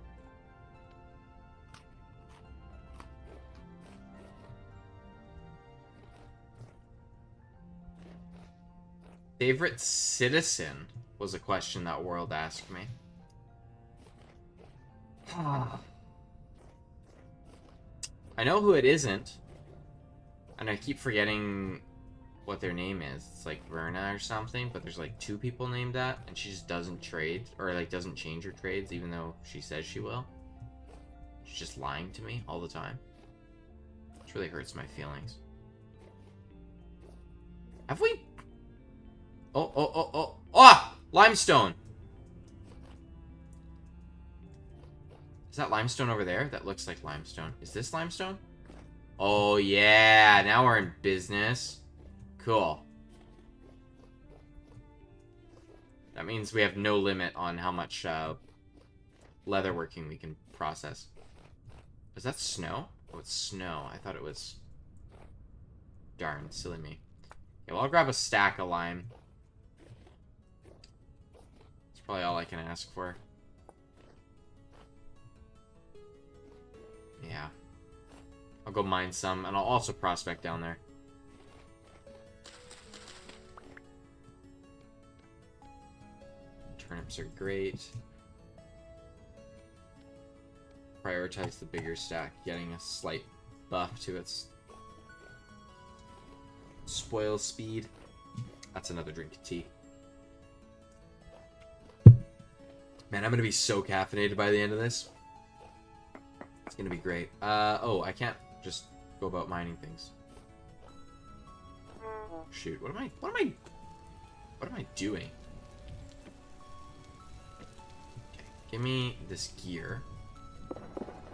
Favorite citizen was a question that World asked me. I know who it isn't. And I keep forgetting what their name is. It's like Verna or something, but there's like 2 people named that, and she just doesn't trade, or like doesn't change her trades even though she says she will. She's just lying to me all the time. Which really hurts my feelings. Have we... Oh! Ah! Limestone! Is that limestone over there? That looks like limestone. Is this limestone? Oh, yeah. Now we're in business. Cool. That means we have no limit on how much leatherworking we can process. Is that snow? Oh, it's snow. I thought it was... Darn, silly me. Okay, well, I'll grab a stack of lime. That's probably all I can ask for. Yeah. I'll go mine some, and I'll also prospect down there. lamps are great. Prioritize the bigger stack, getting a slight buff to its spoil speed. That's another drink of tea. Man, I'm gonna be so caffeinated by the end of this. It's gonna be great. Oh, I can't just go about mining things. Shoot, what am I doing? Okay, give me this gear.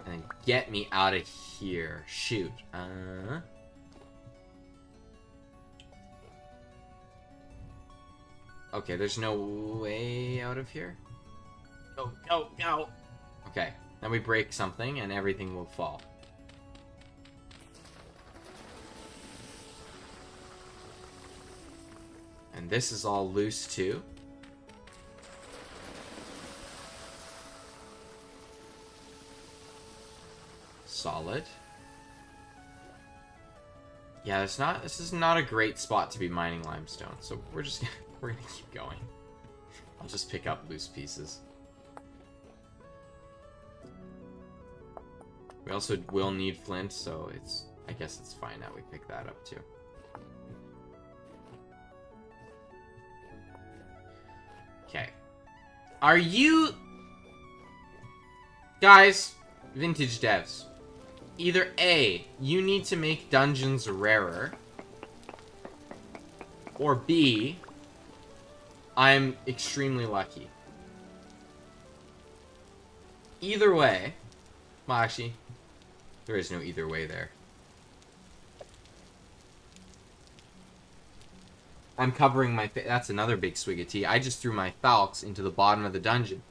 And then get me out of here. Shoot. Okay, there's no way out of here. Go, go, go. Okay, then we break something and everything will fall. And this is all loose too. Solid. Yeah, this is not a great spot to be mining limestone, so we're gonna keep going. I'll just pick up loose pieces. We also will need flint, so I guess it's fine that we pick that up too. Okay. Are you guys, vintage devs? Either A, you need to make dungeons rarer, or B, I'm extremely lucky. Either way, well, actually, there is no either way there. I'm covering my face. That's another big swig of tea. I just threw my falx into the bottom of the dungeon.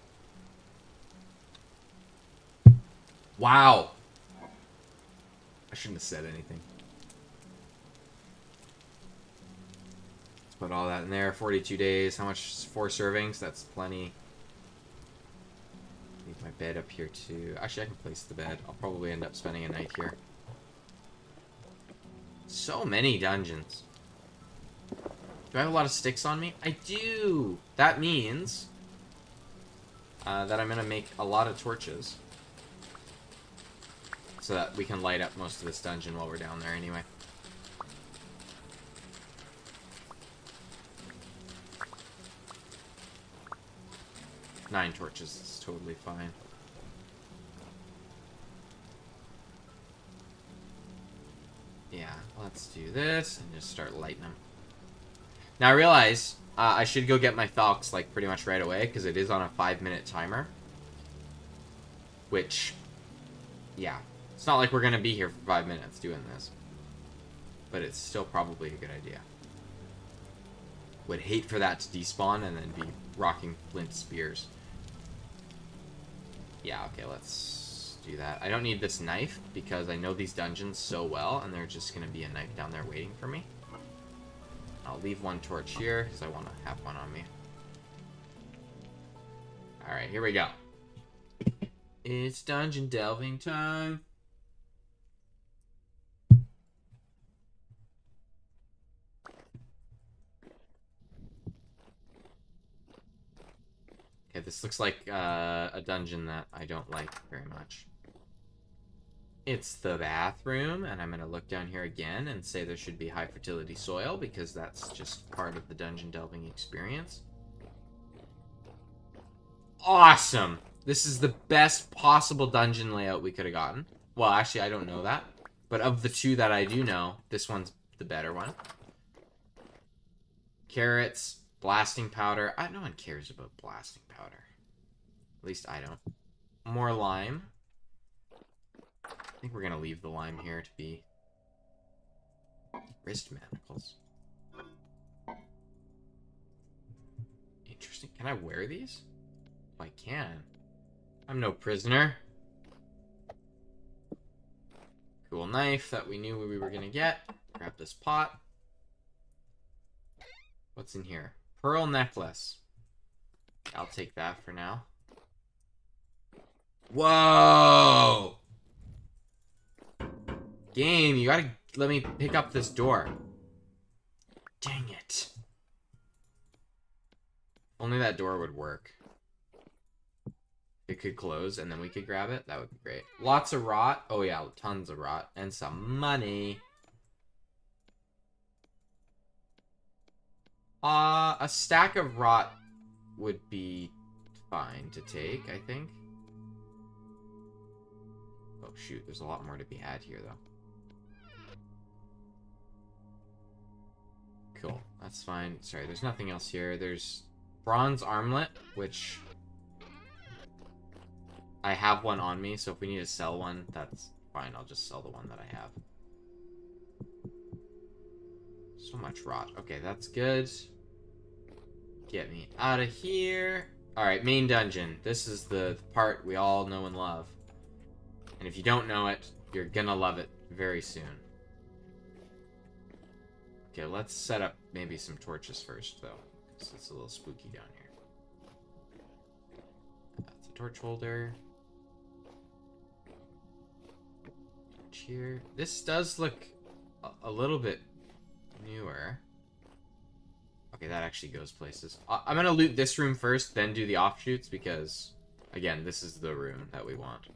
Wow. I shouldn't have said anything. Let's put all that in there. 42 days. How much? 4 servings. That's plenty. Leave my bed up here too. Actually, I can place the bed. I'll probably end up spending a night here. So many dungeons. Do I have a lot of sticks on me? I do! That means that I'm going to make a lot of torches. So that we can light up most of this dungeon while we're down there anyway. Nine torches is totally fine. Yeah, let's do this and just start lighting them. Now I realize I should go get my falx like pretty much right away because it is on a 5-minute timer. Which, yeah. It's not like we're going to be here for 5 minutes doing this. But it's still probably a good idea. Would hate for that to despawn and then be rocking flint spears. Yeah, okay, let's do that. I don't need this knife because I know these dungeons so well and there's just going to be a knife down there waiting for me. I'll leave one torch here because I want to have one on me. Alright, here we go. It's dungeon delving time. Okay, this looks like a dungeon that I don't like very much. It's the bathroom, and I'm going to look down here again and say there should be high fertility soil because that's just part of the dungeon delving experience. Awesome! This is the best possible dungeon layout we could have gotten. Well, actually, I don't know that. But of the two that I do know, this one's the better one. Carrots, blasting powder. No one cares about blasting powder. At least I don't. More lime. I think we're going to leave the lime here to be wrist manacles. Interesting. Can I wear these? I can. I'm no prisoner. Cool knife that we knew we were going to get. Grab this pot. What's in here? Pearl necklace. I'll take that for now. Whoa! Game, you gotta let me pick up this door. Dang it. Only that door would work. it could close and then we could grab it. That would be great. Lots of rot. Oh yeah, tons of rot. And some money. A stack of rot would be fine to take, I think. Oh shoot, there's a lot more to be had here though. Cool, that's fine. Sorry, there's nothing else here. There's bronze armlet, which I have one on me, so if we need to sell one, that's fine. I'll just sell the one that I have. So much rot. Okay, that's good. Get me out of here. Alright, main dungeon. This is the part we all know and love. And if you don't know it, you're gonna love it very soon. Okay, let's set up maybe some torches first, though. Because it's a little spooky down here. That's a torch holder. Torch here. This does look a little bit newer. Okay, that actually goes places. I'm gonna loot this room first, then do the offshoots, because, again, this is the room that we want.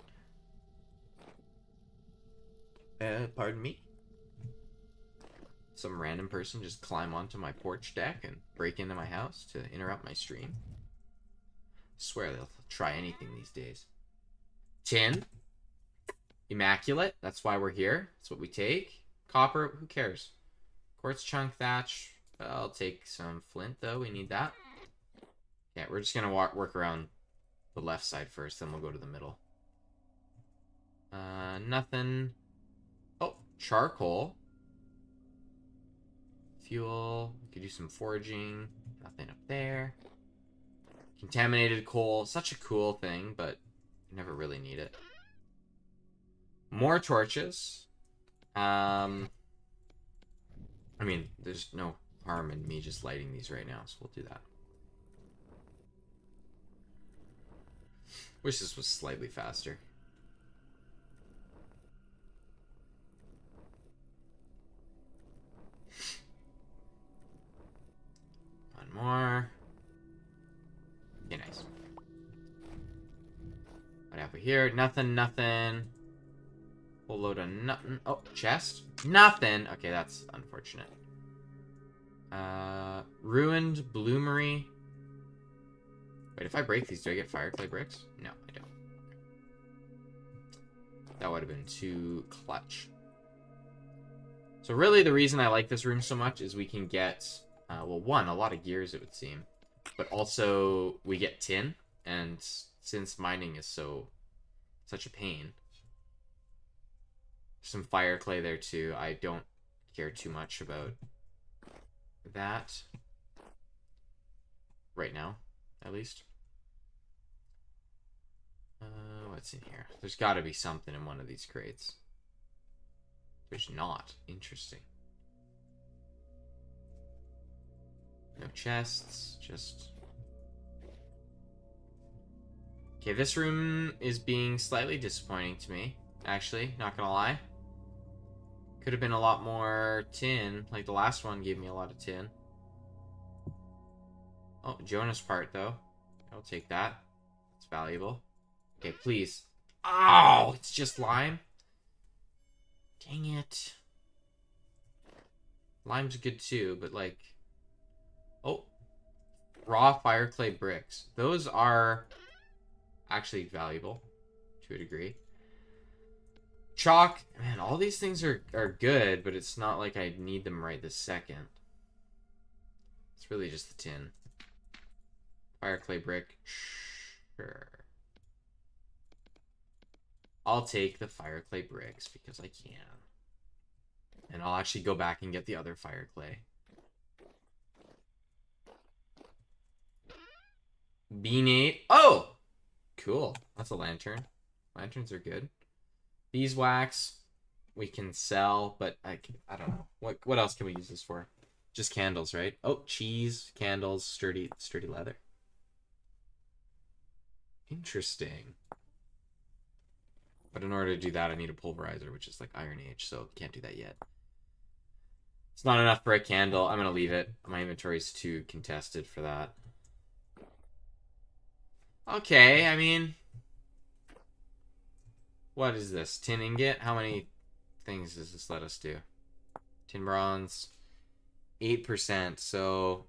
Pardon me? Some random person just climb onto my porch deck and break into my house to interrupt my stream. I swear they'll try anything these days. Tin. Immaculate. That's why we're here. That's what we take. Copper. Who cares? Quartz chunk thatch. I'll take some flint, though. We need that. Yeah, we're just going to work around the left side first, then we'll go to the middle. Nothing. Oh, charcoal. Fuel. We could do some foraging. Nothing up there. Contaminated coal. Such a cool thing, but you never really need it. More torches. I mean, there's no harm in me just lighting these right now, so we'll do that. Wish this was slightly faster. One more. Okay, nice. What have we here? Nothing, nothing. We'll load a nothing. Oh, chest? Nothing. Okay, that's unfortunate. Ruined bloomery. Wait, if I break these, do I get fire clay bricks? No, I don't. That would have been too clutch. So really, the reason I like this room so much is we can get, well, one, a lot of gears, it would seem. But also, we get tin. And since mining is such a pain. Some fire clay there, too. I don't care too much about that. Right now, at least. What's in here? There's got to be something in one of these crates. There's not. Interesting. No chests. Just... Okay, this room is being slightly disappointing to me. Actually, not gonna lie. Could have been a lot more tin. Like the last one gave me a lot of tin. Oh, Jonas part, though. I'll take that. It's valuable. Okay, please. Oh, it's just lime. Dang it. Lime's good too, but like... Oh. Raw fire clay bricks. Those are actually valuable to a degree. Chalk. Man, all these things are good, but it's not like I need them right this second. It's really just the tin. Fire clay brick. Sure. I'll take the fire clay bricks because I can. And I'll actually go back and get the other fire clay. Beanate. Oh! Cool. That's a lantern. Lanterns are good. Beeswax. We can sell, but I don't know. What else can we use this for? Just candles, right? Oh, cheese, candles, sturdy leather. Interesting. But in order to do that, I need a pulverizer, which is like Iron Age, so can't do that yet. It's not enough for a candle. I'm going to leave it. My inventory is too contested for that. Okay, I mean, What is this? Tin ingot? How many things does this let us do? Tin bronze. 8%, so...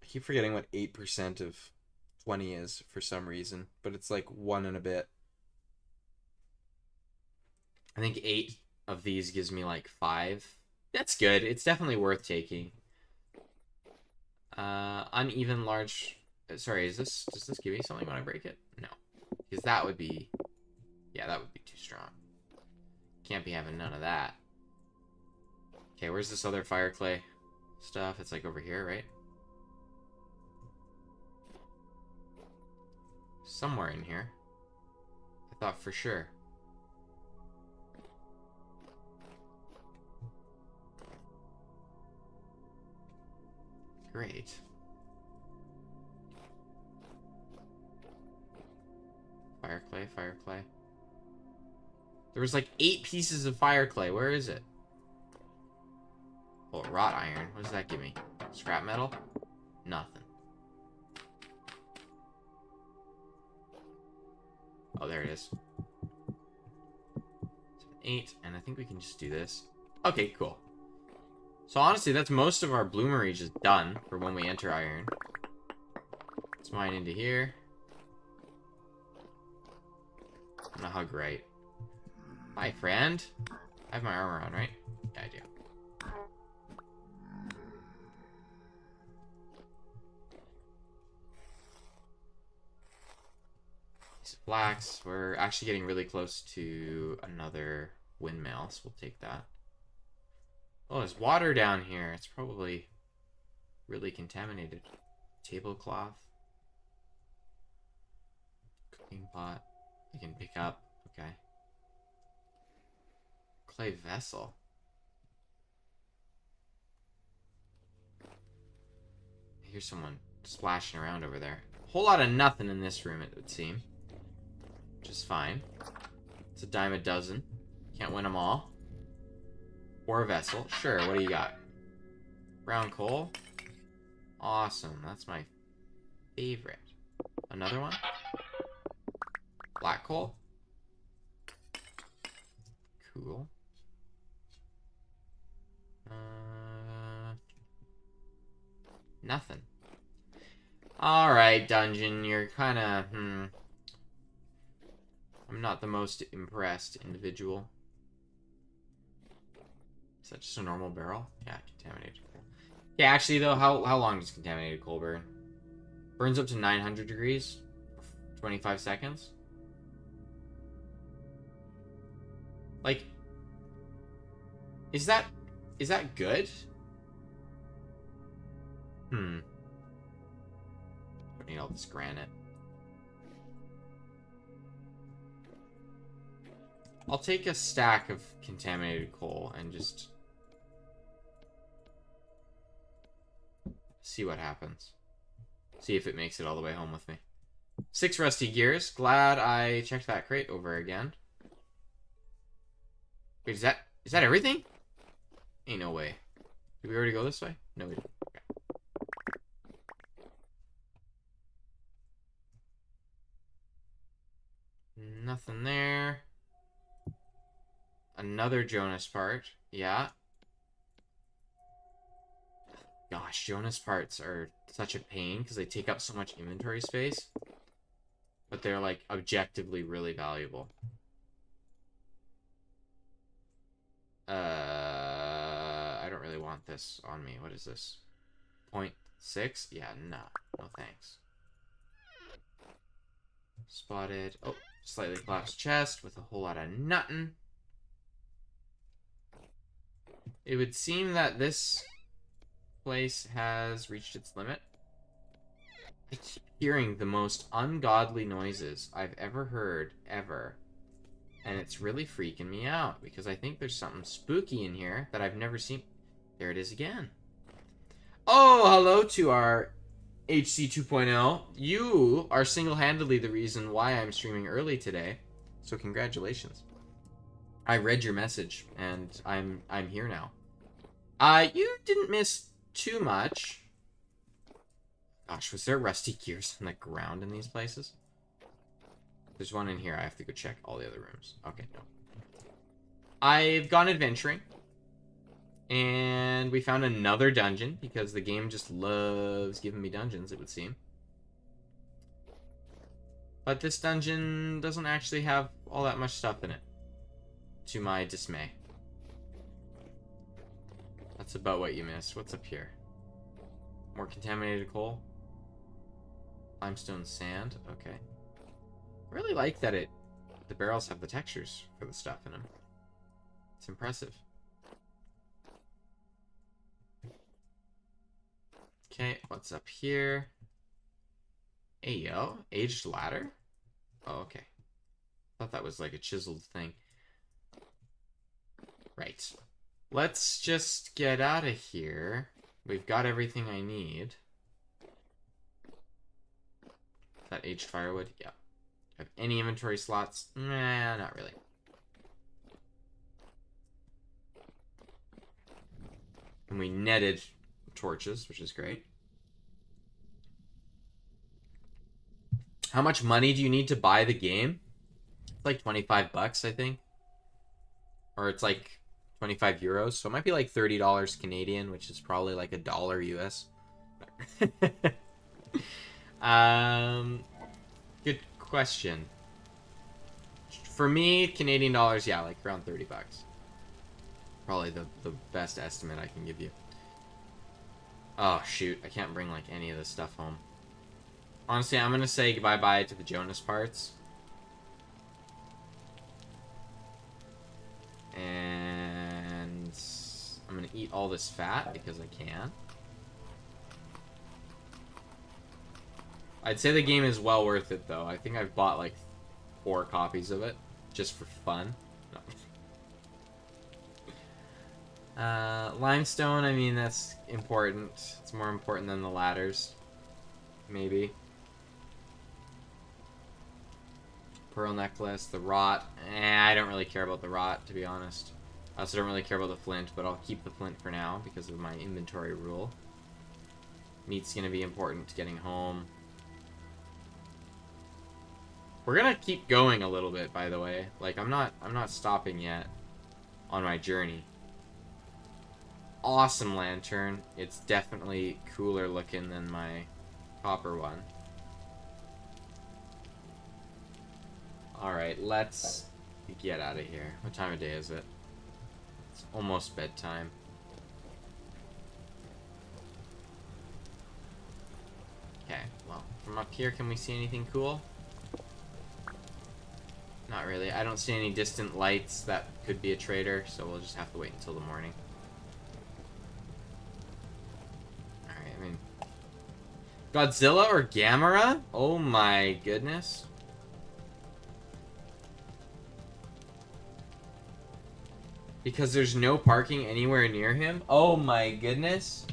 I keep forgetting what 8% of 20 is for some reason, but it's like 1 and a bit. I think 8 of these gives me like 5. That's good. It's definitely worth taking. Uneven large... Sorry, does this give me something when I break it? No. Because that would be... Yeah, that would be too strong. Can't be having none of that. Okay, where's this other fire clay stuff? It's like over here, right? Somewhere in here. I thought for sure. Great. Fire clay, fire clay. There was like 8 pieces of fire clay. Where is it? Oh, wrought iron. What does that give me? Scrap metal? Nothing. Oh, there it is. 8, and I think we can just do this. Okay, cool. So honestly, that's most of our bloomery just done for when we enter iron. Let's mine into here. I'm gonna hug right. Hi, friend. I have my armor on, right? Yeah, I do. These flax. We're actually getting really close to another windmill, so we'll take that. Oh, there's water down here. It's probably really contaminated. Tablecloth. Cooking pot. I can pick up. Okay. Clay vessel. I hear someone splashing around over there. A whole lot of nothing in this room, it would seem. Which is fine. It's a dime a dozen. Can't win them all. Or a vessel. Sure, what do you got? Brown coal. Awesome. That's my favorite. Another one? Black coal. Cool. Nothing. Alright, dungeon. You're kind of, I'm not the most impressed individual. Is that just a normal barrel? Yeah, contaminated coal. Yeah, actually, though, how long does contaminated coal burn? Burns up to 900 degrees. 25 seconds. Like, is that good? Don't need all this granite. I'll take a stack of contaminated coal and just see what happens. See if it makes it all the way home with me. 6 rusty gears. Glad I checked that crate over again. Wait, is that everything? Ain't no way. Did we already go this way? No, we didn't. Okay. Nothing there. Another Jonas part. Yeah. Gosh, Jonas parts are such a pain because they take up so much inventory space. But they're, like, objectively really valuable. I don't really want this on me. What is this? 0.6? Yeah, no. No thanks. Spotted. Oh, slightly collapsed chest with a whole lot of nuttin'. It would seem that this place has reached its limit. I keep hearing the most ungodly noises I've ever heard, ever. And it's really freaking me out, because I think there's something spooky in here that I've never seen. There it is again. Oh, hello to our HC 2.0. You are single-handedly the reason why I'm streaming early today. So congratulations. I read your message, and I'm here now. You didn't miss too much. Gosh, was there rusty gears on the ground in these places? There's one in here. I have to go check all the other rooms. Okay, no. I've gone adventuring. And we found another dungeon, because the game just loves giving me dungeons, it would seem. But this dungeon doesn't actually have all that much stuff in it, to my dismay. That's about what you missed. What's up here? More contaminated coal? Limestone sand? Okay. I really like that the barrels have the textures for the stuff in them. It's impressive. Okay, what's up here? Hey, yo. Aged ladder? Oh, okay. Thought that was like a chiseled thing. Right. Let's just get out of here. We've got everything I need. Is that aged firewood? Yeah. Have any inventory slots? Nah, not really. And we netted torches, which is great. How much money do you need to buy the game? It's like 25 bucks, I think. Or it's like 25 euros. So it might be like $30 Canadian, which is probably like $1 US. Good question. For me, Canadian dollars, yeah, like around 30 bucks. Probably the best estimate I can give you. Oh, shoot. I can't bring, like, any of this stuff home. Honestly, I'm going to say bye-bye to the Jonas parts. And I'm going to eat all this fat because I can. I'd say the game is well worth it, though. I think I've bought, like, 4 copies of it just for fun. No. Limestone, I mean, that's important. It's more important than the ladders. Maybe. Pearl necklace, the rot. I don't really care about the rot, to be honest. I also don't really care about the flint, but I'll keep the flint for now because of my inventory rule. Meat's gonna be important to getting home. We're gonna keep going a little bit, by the way. Like, I'm not stopping yet on my journey. Awesome lantern. It's definitely cooler looking than my copper one. Alright, let's get out of here. What time of day is it? It's almost bedtime. Okay, well, from up here, can we see anything cool? Not really. I don't see any distant lights that could be a trader, so we'll just have to wait until the morning. Alright, I mean... Godzilla or Gamera? Oh my goodness. Because there's no parking anywhere near him? Oh my goodness.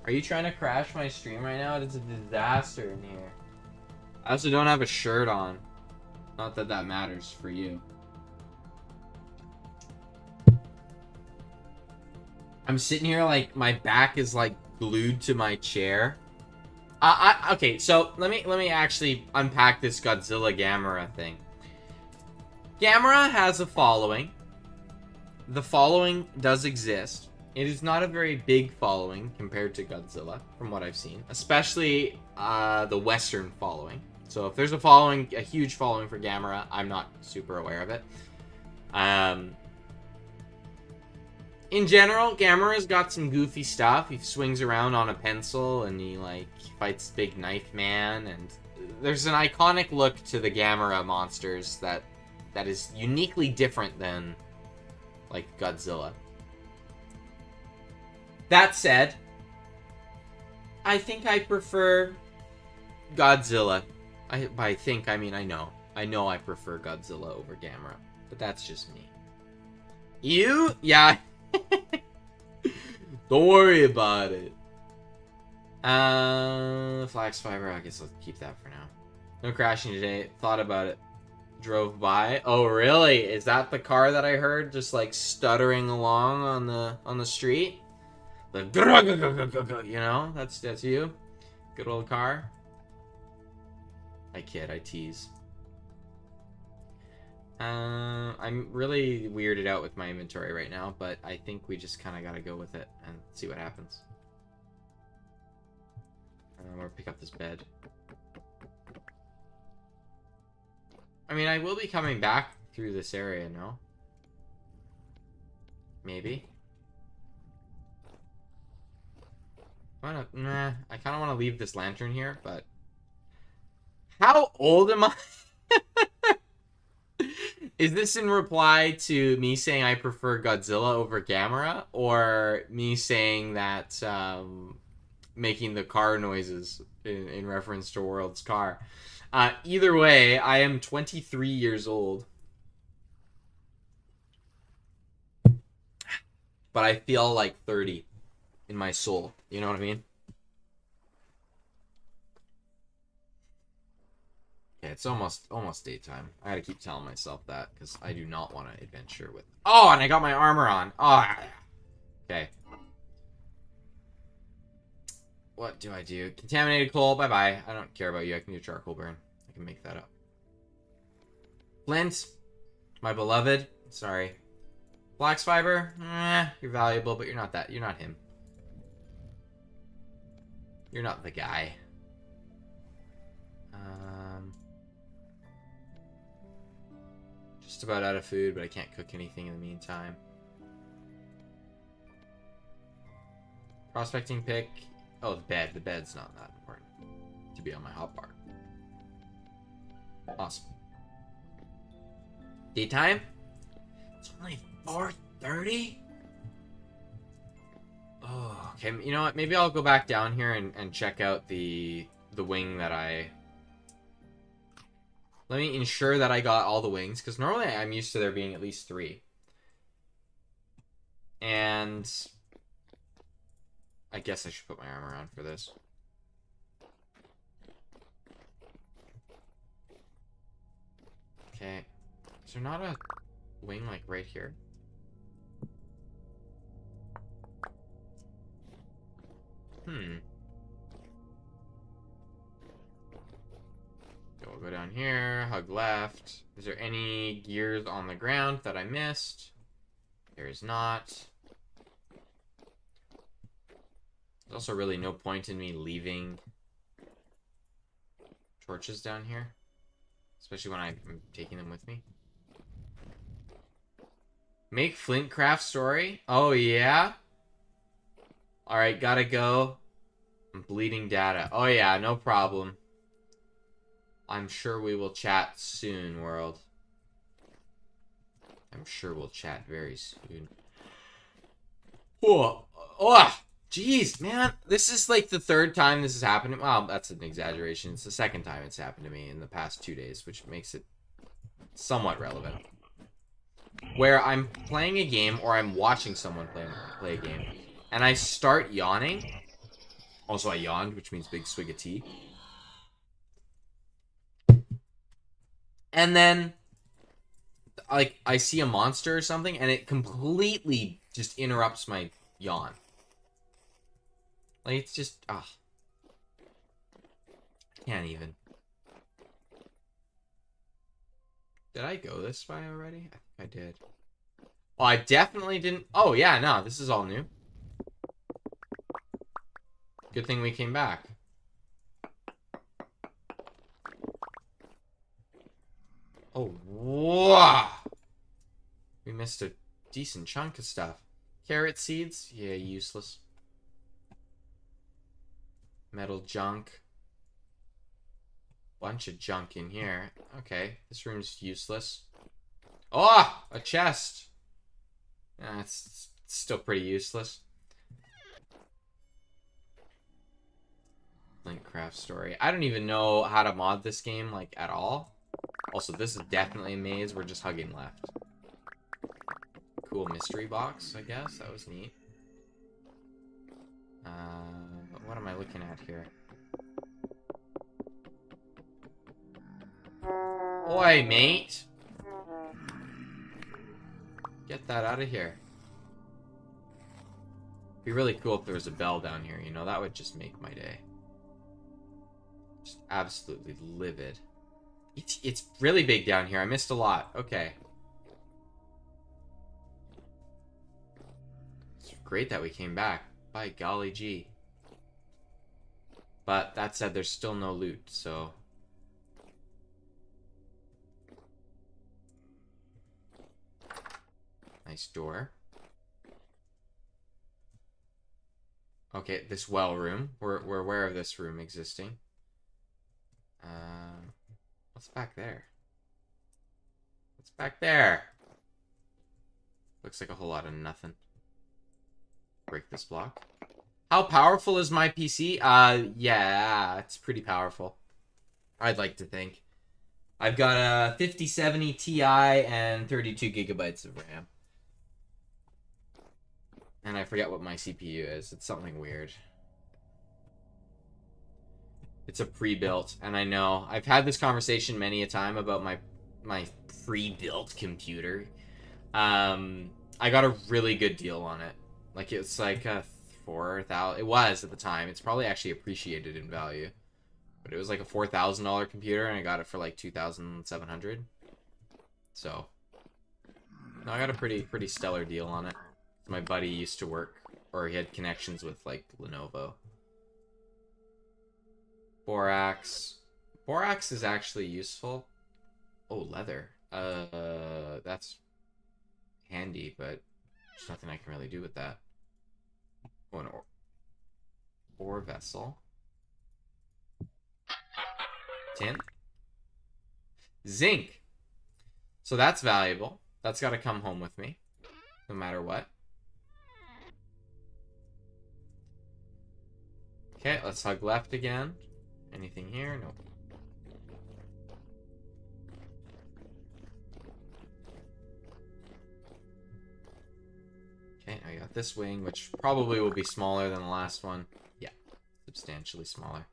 Are you trying to crash my stream right now? It's a disaster in here. I also don't have a shirt on. Not that that matters for you. I'm sitting here like my back is like glued to my chair. Okay, so let me actually unpack this Godzilla Gamera thing. Gamera has a following. The following does exist. It is not a very big following compared to Godzilla, from what I've seen. Especially the Western following. So if there's a huge following for Gamera, I'm not super aware of it. In general, Gamera's got some goofy stuff. He swings around on a pencil and he fights Big Knife Man, and there's an iconic look to the Gamera monsters that is uniquely different than like Godzilla. That said, I think I prefer Godzilla. By think, I mean I know. I know I prefer Godzilla over Gamera, but that's just me. You? Yeah. Don't worry about it. Flax fiber, I guess I'll keep that for now. No crashing today. Thought about it. Drove by. Oh, really? Is that the car that I heard just like stuttering along on the street? You know, that's you. Good old car. I kid, I tease. I'm really weirded out with my inventory right now, but I think we just kind of gotta go with it and see what happens. Or pick up this bed. I mean, I will be coming back through this area, no? Maybe. Nah, I kind of want to leave this lantern here, but... How old am I? Is this in reply to me saying I prefer Godzilla over Gamera? Or me saying that, making the car noises in reference to World's car? Either way, I am 23 years old. But I feel like 30 in my soul. You know what I mean? Yeah, it's almost daytime. I gotta keep telling myself that, because I do not want to adventure with... Oh, and I got my armor on. Oh, okay. What do I do? Contaminated coal, bye-bye. I don't care about you. I can do charcoal burn. I can make that up. Flint, my beloved. Sorry. Flax fiber, you're valuable, but you're not him. You're not the guy. Just about out of food, but I can't cook anything in the meantime. Prospecting pick. Oh, the bed. The bed's not that important to be on my hotbar. Awesome. Daytime? It's only 4:30? Oh, okay. You know what? Maybe I'll go back down here and check out the wing that I... Let me ensure that I got all the wings, because normally I'm used to there being at least 3. And... I guess I should put my armor on for this. Okay. Is there not a wing, like, right here? Okay, we'll go down here, hug left. Is there any gears on the ground that I missed? There is not. There's also really no point in me leaving torches down here. Especially when I'm taking them with me. Make flint craft story? Oh, yeah? Alright, gotta go. I'm bleeding data. Oh, yeah, no problem. I'm sure we will chat soon, world. I'm sure we'll chat very soon. Oh, jeez, man. This is like the 3rd time this has happened to me. Well, that's an exaggeration. It's the 2nd time it's happened to me in the past 2 days, which makes it somewhat relevant. Where I'm playing a game, or I'm watching someone play a game, and I start yawning. Also, I yawned, which means big swig of tea. And then, like, I see a monster or something, and it completely just interrupts my yawn. Like, it's just, I can't even. Did I go this way already? I think I did. Oh, I definitely didn't. Oh, yeah, no, this is all new. Good thing we came back. Oh, wow. We missed a decent chunk of stuff. Carrot seeds? Yeah, useless. Metal junk. Bunch of junk in here. Okay, this room's useless. Oh, a chest. It's still pretty useless. Linkcraft story. I don't even know how to mod this game, like, at all. Also, this is definitely a maze. We're just hugging left. Cool mystery box, I guess. That was neat. What am I looking at here? Oi, mate! Get that out of here. Be really cool if there was a bell down here, you know? That would just make my day. Just absolutely livid. It's really big down here. I missed a lot. Okay. It's great that we came back. By golly gee. But that said, there's still no loot, so... Nice door. Okay, this well room. We're aware of this room existing. What's back there? What's back there? Looks like a whole lot of nothing. Break this block. How powerful is my PC? Yeah, it's pretty powerful. I'd like to think. I've got a 5070 Ti and 32 gigabytes of RAM. And I forget what my CPU is. It's something weird. It's a pre-built, and I know I've had this conversation many a time about my pre-built computer. I got a really good deal on it. Like, it's like a 4,000. It was at the time. It's probably actually appreciated in value, but it was like a $4,000 computer, and I got it for like 2,700. So, no, I got a pretty stellar deal on it. My buddy used to work, or he had connections with like Lenovo. Borax. Borax is actually useful. Oh, leather. That's handy, but there's nothing I can really do with that. Oh, an ore vessel. Tin. Zinc. So that's valuable. That's got to come home with me, no matter what. Okay, let's hug left again. Anything here? Nope. Okay, now we got this wing, which probably will be smaller than the last one. Yeah, substantially smaller.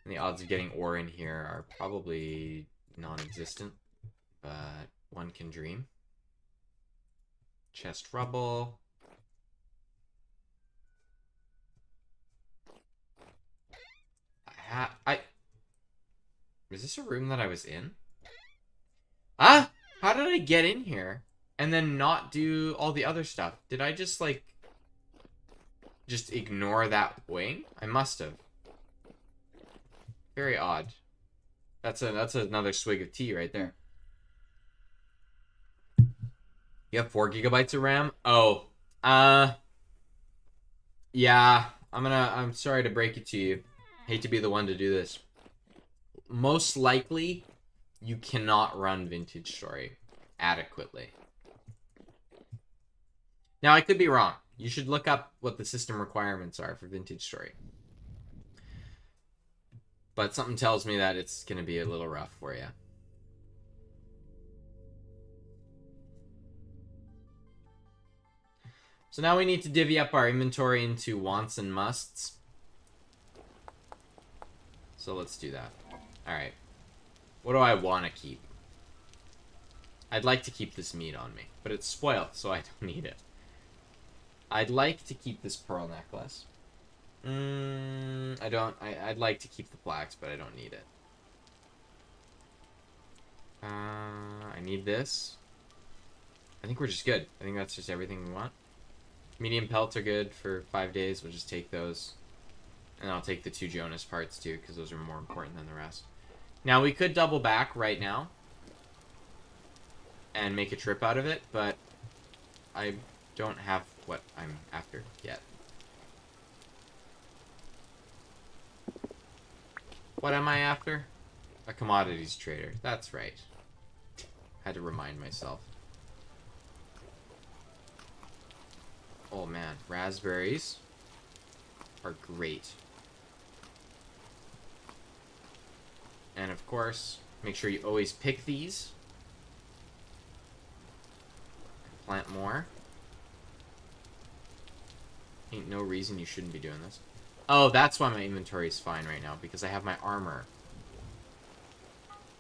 And the odds of getting ore in here are probably non-existent, but one can dream. Chest rubble. Is this a room that I was in? Ah! How did I get in here and then not do all the other stuff? Did I just, like, just ignore that wing? I must have. Very odd. That's another swig of tea right there. You have 4 gigabytes of RAM? Oh. Yeah. I'm sorry to break it to you. Hate to be the one to do this. Most likely, you cannot run Vintage Story adequately. Now, I could be wrong. You should look up what the system requirements are for Vintage Story. But something tells me that it's going to be a little rough for you. So now we need to divvy up our inventory into wants and musts. So let's do that. Alright. What do I want to keep? I'd like to keep this meat on me, but it's spoiled, so I don't need it. I'd like to keep this pearl necklace. I'd like to keep the plaques, but I don't need it. I need this. I think we're just good. I think that's just everything we want. Medium pelts are good for 5 days. We'll just take those. And I'll take the 2 Jonas parts too, because those are more important than the rest. Now, we could double back right now and make a trip out of it, but I don't have what I'm after yet. What am I after? A commodities trader. That's right. Had to remind myself. Oh man, raspberries are great. And of course, make sure you always pick these. Plant more. Ain't no reason you shouldn't be doing this. Oh, that's why my inventory is fine right now, because I have my armor.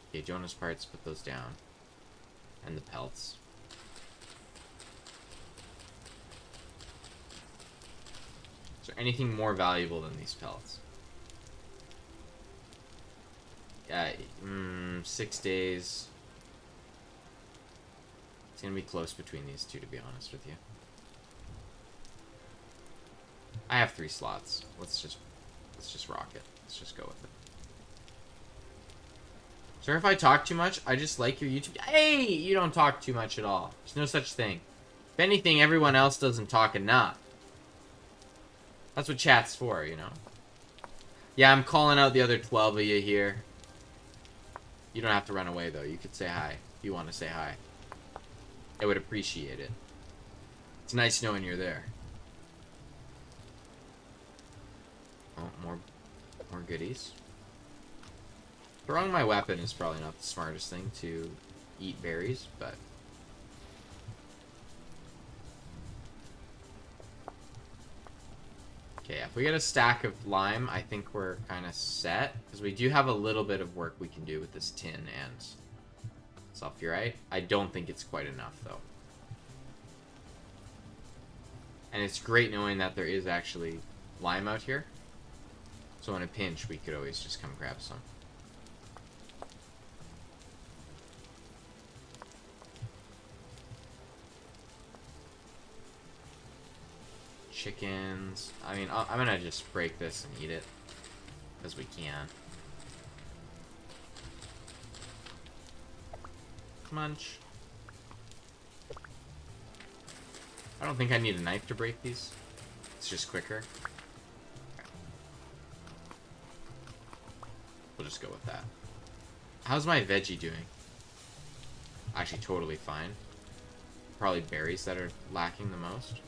Okay, Jonas parts, put those down. And the pelts. anything more valuable than these pellets? Yeah, 6 days. It's gonna be close between these two, to be honest with you. I have 3 slots. Let's just rock it. Let's just go with it. Sorry if I talk too much. I just like your YouTube. Hey, you don't talk too much at all. There's no such thing. If anything, everyone else doesn't talk enough. That's what chat's for, you know. Yeah, I'm calling out the other 12 of you here. You don't have to run away, though. You could say hi if you want to say hi. I would appreciate it. It's nice knowing you're there. Oh, more goodies. Throwing my weapon is probably not the smartest thing to eat berries, but... Okay, if we get a stack of lime, I think we're kind of set. Because we do have a little bit of work we can do with this tin and sulfurite. I don't think it's quite enough, though. And it's great knowing that there is actually lime out here. So in a pinch, we could always just come grab some. Chickens. I mean, I'm gonna just break this and eat it. Because we can. Munch. I don't think I need a knife to break these. It's just quicker. We'll just go with that. How's my veggie doing? Actually, totally fine. Probably berries that are lacking the most.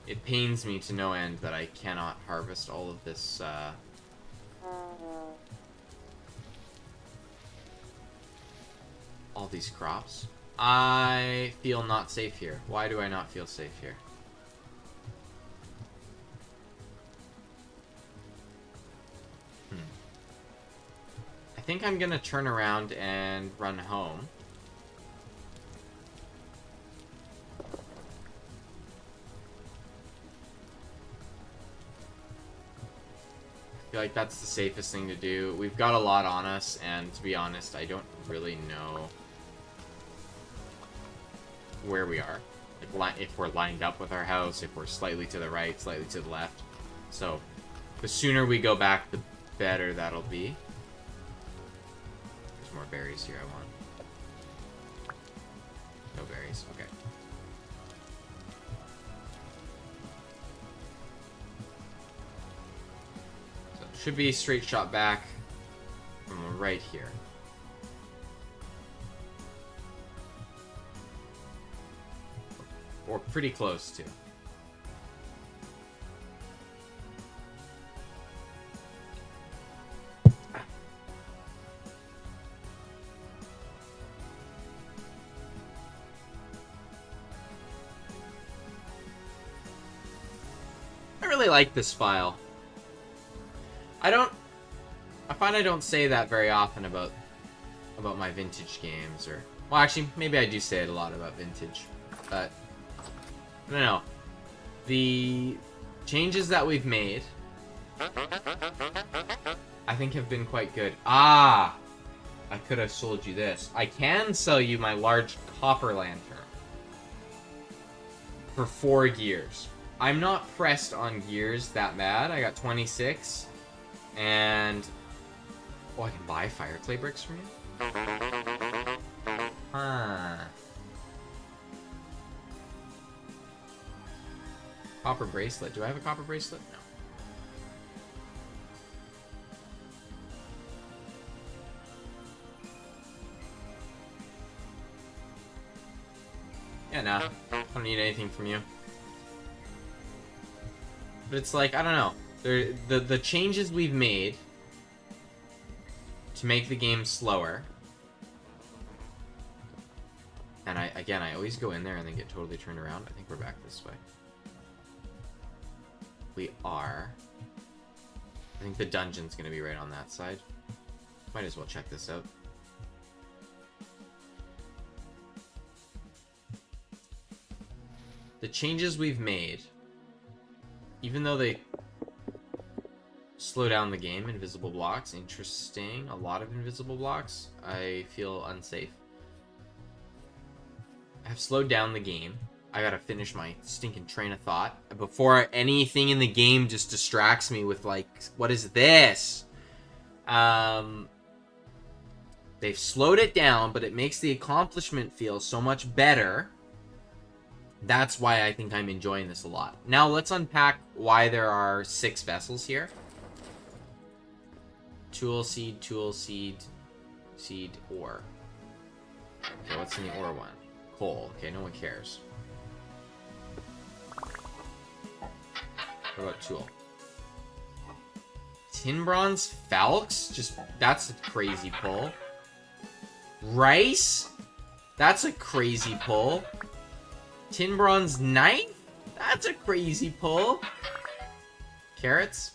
It pains me to no end that I cannot harvest all of this, all these crops. I feel not safe here. Why do I not feel safe here? I think I'm gonna turn around and run home. I feel like that's the safest thing to do. We've got a lot on us, and to be honest, I don't really know where we are. Like, if we're lined up with our house, if we're slightly to the right, slightly to the left. So, the sooner we go back, the better that'll be. There's more berries here I want. No berries, okay. So, it should be a straight shot back from right here. Or pretty close to. I really like this file. I find I don't say that very often about my vintage games, or well, actually maybe I do say it a lot about vintage, but I don't know. The changes that we've made, I think, have been quite good. Ah! I could have sold you this. I can sell you my large copper lantern for 4 gears. I'm not pressed on gears that bad. I got 26. And... oh, I can buy fire clay bricks from you? Huh. Copper bracelet. Do I have a copper bracelet? No. Yeah, no. I don't need anything from you. But it's like, I don't know. The changes we've made to make the game slower. And I always go in there and then get totally turned around. I think we're back this way. We are. I think the dungeon's gonna be right on that side. Might as well check this out. the changes we've made, even though they slow down the game, invisible blocks, interesting, a lot of invisible blocks, I feel unsafe. I have slowed down the game. I gotta finish my stinking train of thought before anything in the game just distracts me with, like, what is this? They've slowed it down, but it makes the accomplishment feel so much better. That's why I think I'm enjoying this a lot. Now let's unpack why there are 6 vessels here. Tool, seed, ore. Okay, what's in the ore one? Coal. Okay, no one cares. What about tool? Tin, bronze, falx? Just, that's a crazy pull. Rice? That's a crazy pull. Tin, bronze, knife? That's a crazy pull. Carrots?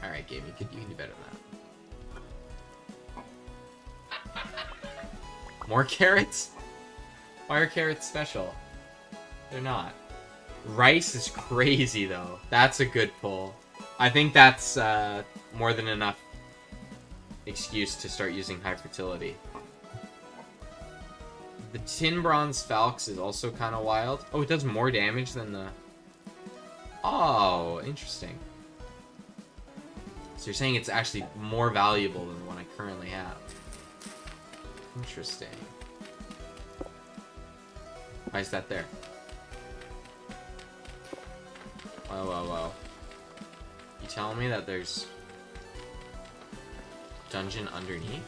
Alright, game, you can do better than that. More carrots? Why are carrots special? They're not. Rice is crazy, though. That's a good pull. I think that's more than enough excuse to start using high fertility. The tin bronze falx is also kind of wild. Oh, it does more damage than the... Oh, interesting. So you're saying it's actually more valuable than the one I currently have. Interesting. Why is that there? Whoa, whoa, whoa. You telling me that there's dungeon underneath?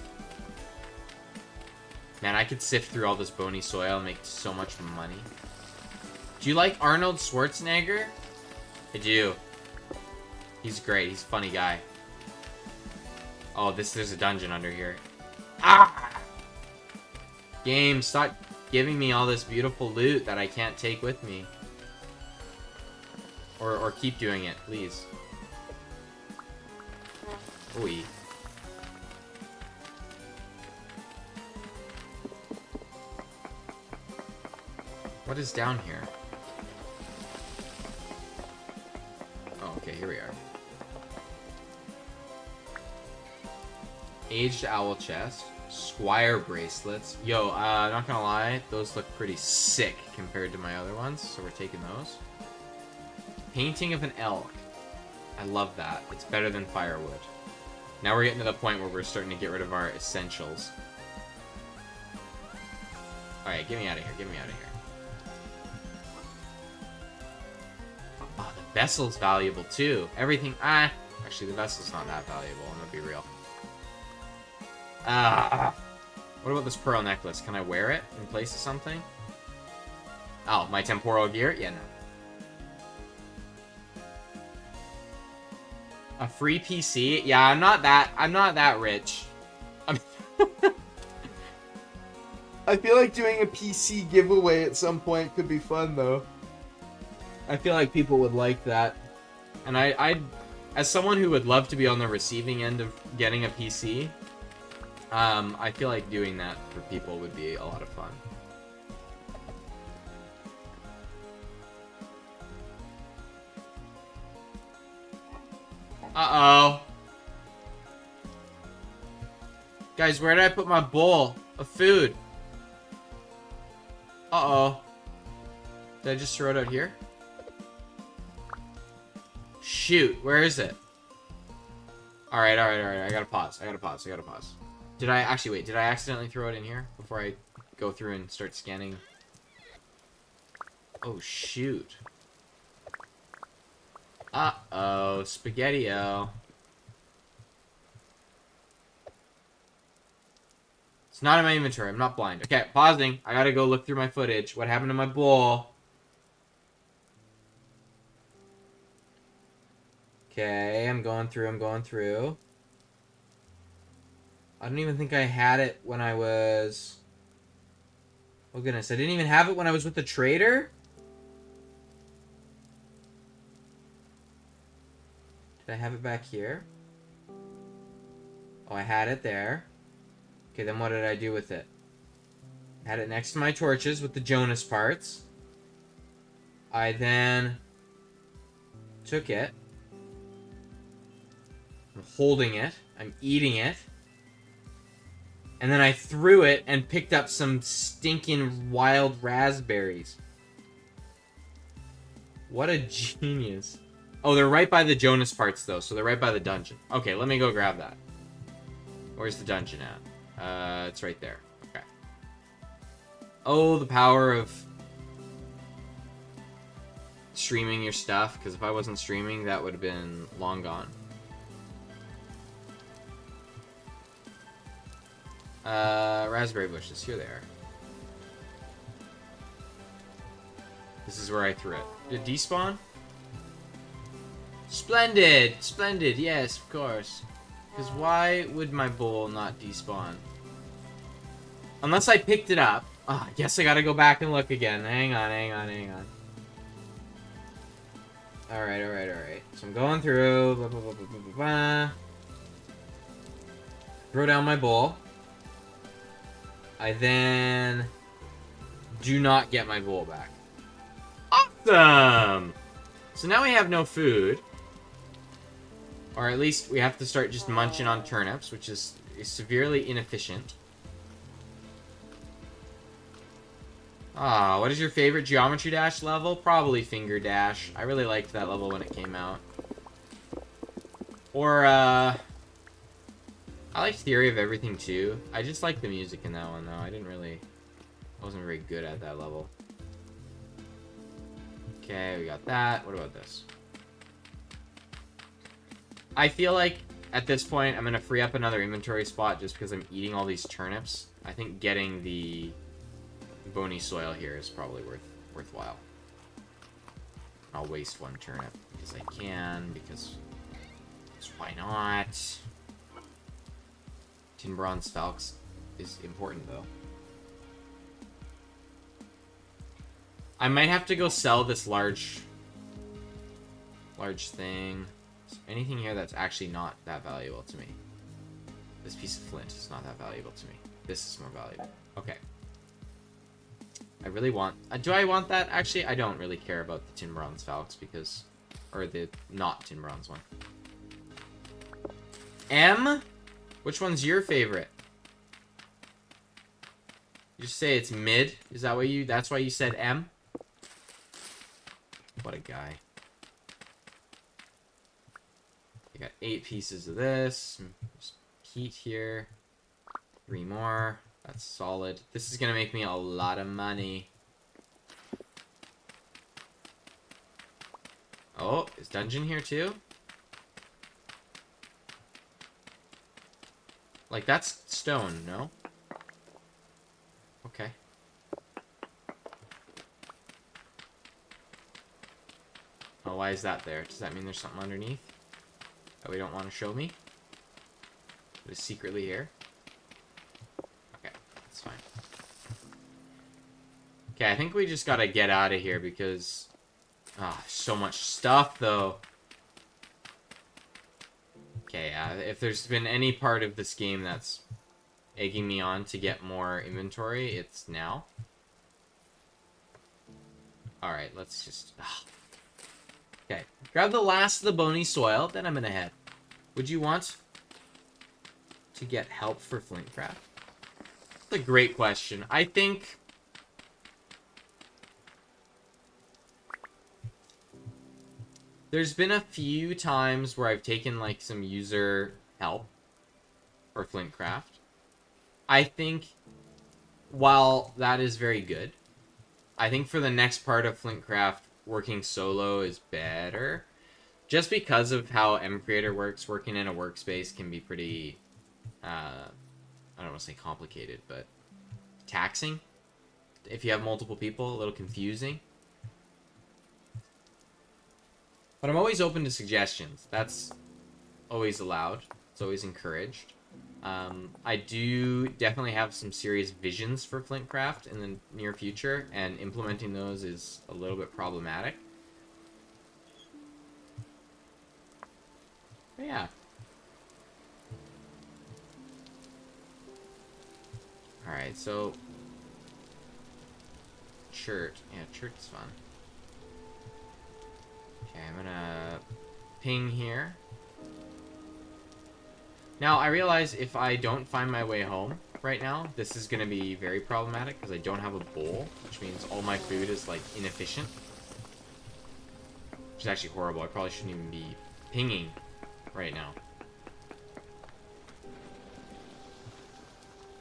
Man, I could sift through all this bony soil and make so much money. Do you like Arnold Schwarzenegger? I do. He's great. He's a funny guy. Oh, there's a dungeon under here. Ah! Game, stop giving me all this beautiful loot that I can't take with me. Or keep doing it, please. Ooh. What is down here? Oh, okay, here we are. Aged owl chest. Squire bracelets. Yo, not gonna lie, those look pretty sick compared to my other ones, so we're taking those. Painting of an elk. I love that. It's better than firewood. Now we're getting to the point where we're starting to get rid of our essentials. Alright, get me out of here, get me out of here. Oh, the vessel's valuable too. Everything, actually the vessel's not that valuable, I'm gonna be real. What about this pearl necklace? Can I wear it in place of something? Oh, my temporal gear? Yeah, no. A free PC? Yeah, I'm not that rich. I feel like doing a PC giveaway at some point could be fun, though. I feel like people would like that. And I as someone who would love to be on the receiving end of getting a PC, I feel like doing that for people would be a lot of fun. Uh-oh. Guys, where did I put my bowl of food? Uh-oh. Did I just throw it out here? Shoot, where is it? Alright. I gotta pause. Did I accidentally throw it in here before I go through and start scanning? Oh, shoot. Uh-oh, Spaghetti-O. It's not in my inventory. I'm not blind. Okay, pausing. I gotta go look through my footage. What happened to my bowl? Okay, I'm going through. I don't even think I had it when I was... Oh, goodness. I didn't even have it when I was with the trader? Did I have it back here? Oh, I had it there. Okay, then what did I do with it? I had it next to my torches with the Jonas parts. I then took it. I'm holding it. I'm eating it. And then I threw it and picked up some stinking wild raspberries. What a genius. Oh, they're right by the Jonas parts, though, so they're right by the dungeon. Okay, let me go grab that. Where's the dungeon at? It's right there. Okay. Oh, the power of streaming your stuff, because if I wasn't streaming, that would have been long gone. Raspberry bushes. Here they are. This is where I threw it. Did it despawn? Splendid! Splendid, yes, of course. Because why would my bowl not despawn? Unless I picked it up. Oh, I guess I gotta go back and look again. Hang on. Alright. So I'm going through. Blah, blah, blah, blah, blah, blah. Throw down my bowl. I then do not get my bowl back. Awesome! So now we have no food. Or at least we have to start just munching on turnips, which is severely inefficient. Ah, what is your favorite Geometry Dash level? Probably Finger Dash. I really liked that level when it came out. Or, I like Theory of Everything too. I just like the music in that one though. I wasn't very good at that level. Okay, we got that. What about this? I feel like at this point I'm gonna free up another inventory spot just because I'm eating all these turnips. I think getting the bony soil here is probably worthwhile. I'll waste one turnip because I can, because why not? Tin Bronze Falx is important though. I might have to go sell this large thing. Is there anything here that's actually not that valuable to me? This piece of flint is not that valuable to me. This is more valuable. Okay. I really want... do I want that? Actually, I don't really care about the Tin Bronze Falx because... Or the not Tin Bronze one. M? Which one's your favorite? You just say it's mid? Is that what you... That's why you said M? What a guy. I got 8 pieces of this. There's heat here. 3 more. That's solid. This is gonna make me a lot of money. Oh, is dungeon here too? Like, that's stone, no? Okay. Oh, why is that there? Does that mean there's something underneath that we don't want to show me? It is secretly here? Okay, that's fine. Okay, I think we just gotta get out of here because... Ah, so much stuff, though. Okay, if there's been any part of this game that's egging me on to get more inventory, it's now. Alright, let's just... Okay, grab the last of the bony soil, then I'm gonna head. Would you want to get help for Flintcraft? That's a great question. I think... There's been a few times where I've taken, like, some user help for Flintcraft. I think, while that is very good, I think for the next part of Flintcraft, working solo is better. Just because of how mCreator works, working in a workspace can be pretty, I don't want to say complicated, but taxing. If you have multiple people, a little confusing. But I'm always open to suggestions. That's always allowed. It's always encouraged. I do definitely have some serious visions for Flintcraft in the near future, and implementing those is a little bit problematic. But yeah. Alright, so... Shirt. Yeah, shirt is fun. Okay, I'm gonna ping here. Now, I realize if I don't find my way home right now, this is gonna be very problematic because I don't have a bowl, which means all my food is, like, inefficient. Which is actually horrible. I probably shouldn't even be pinging right now.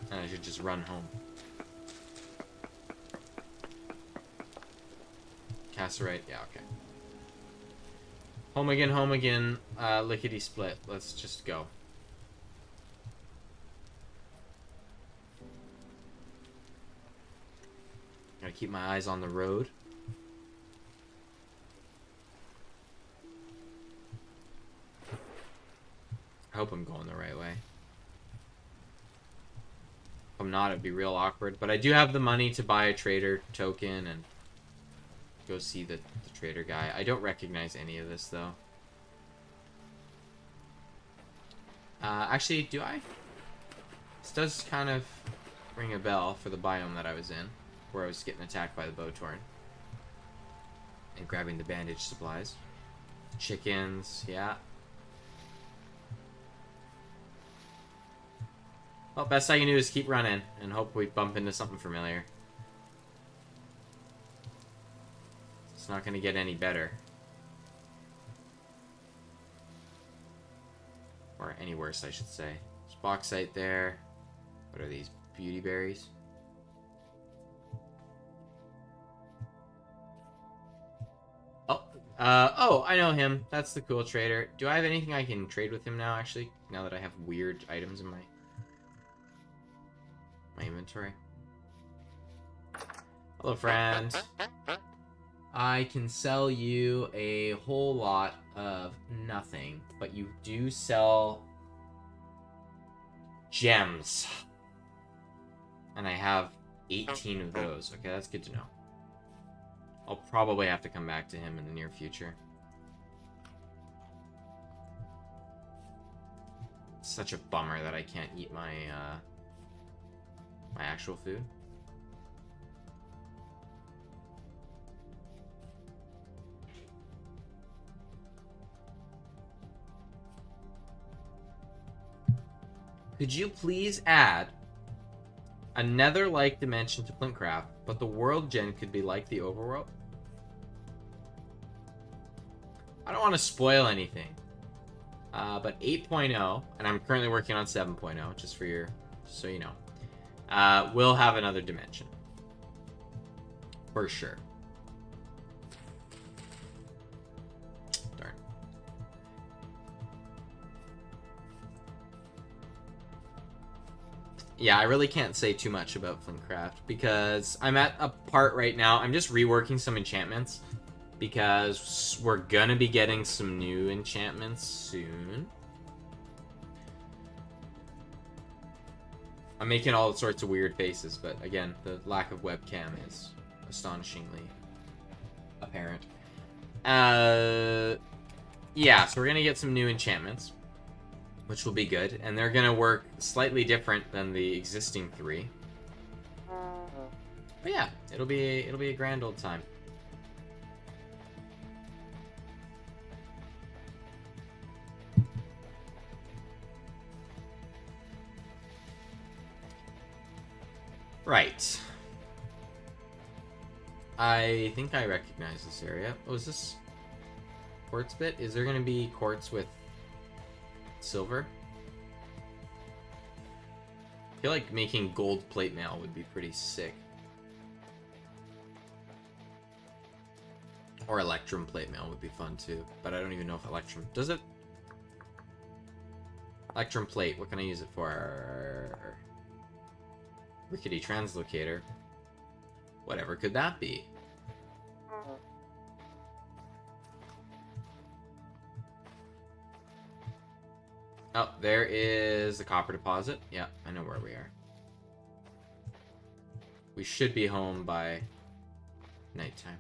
And I should just run home. Casserite, yeah, okay. Home again, lickety split. Let's just go. Gotta keep my eyes on the road. I hope I'm going the right way. If I'm not, it'd be real awkward. But I do have the money to buy a trader token and go see the trader guy. I don't recognize any of this, though. Actually, do I? This does kind of ring a bell for the biome that I was in, where I was getting attacked by the Bowtorn. And grabbing the bandage supplies. Chickens, yeah. Well, best I can do is keep running and hope we bump into something familiar. It's not going to get any better. Or any worse, I should say. There's bauxite there. What are these? Beauty berries? Oh, I know him. That's the cool trader. Do I have anything I can trade with him now, actually? Now that I have weird items in my inventory. Hello, friend. I can sell you a whole lot of nothing, but you do sell gems. And I have 18 of those. Okay, that's good to know. I'll probably have to come back to him in the near future. It's such a bummer that I can't eat my my actual food. Could you please add a nether-like dimension to Flintcraft, but the world gen could be like the overworld? I don't want to spoil anything. But 8.0, and I'm currently working on 7.0, just so you know, will have another dimension. For sure. Darn. Yeah, I really can't say too much about Flintcraft, because I'm at a part right now, I'm just reworking some enchantments. Because we're gonna be getting some new enchantments soon. I'm making all sorts of weird faces, but again, the lack of webcam is astonishingly apparent. Yeah, so we're gonna get some new enchantments, which will be good, and they're gonna work slightly different than the existing 3. But yeah, it'll be a grand old time. Right. I think I recognize this area. Oh, is this quartz bit? Is there going to be quartz with silver? I feel like making gold plate mail would be pretty sick. Or electrum plate mail would be fun too. But I don't even know if electrum... Does it? Electrum plate. What can I use it for? Rickety translocator. Whatever could that be? Oh, there is the copper deposit. Yeah, I know where we are. We should be home by nighttime.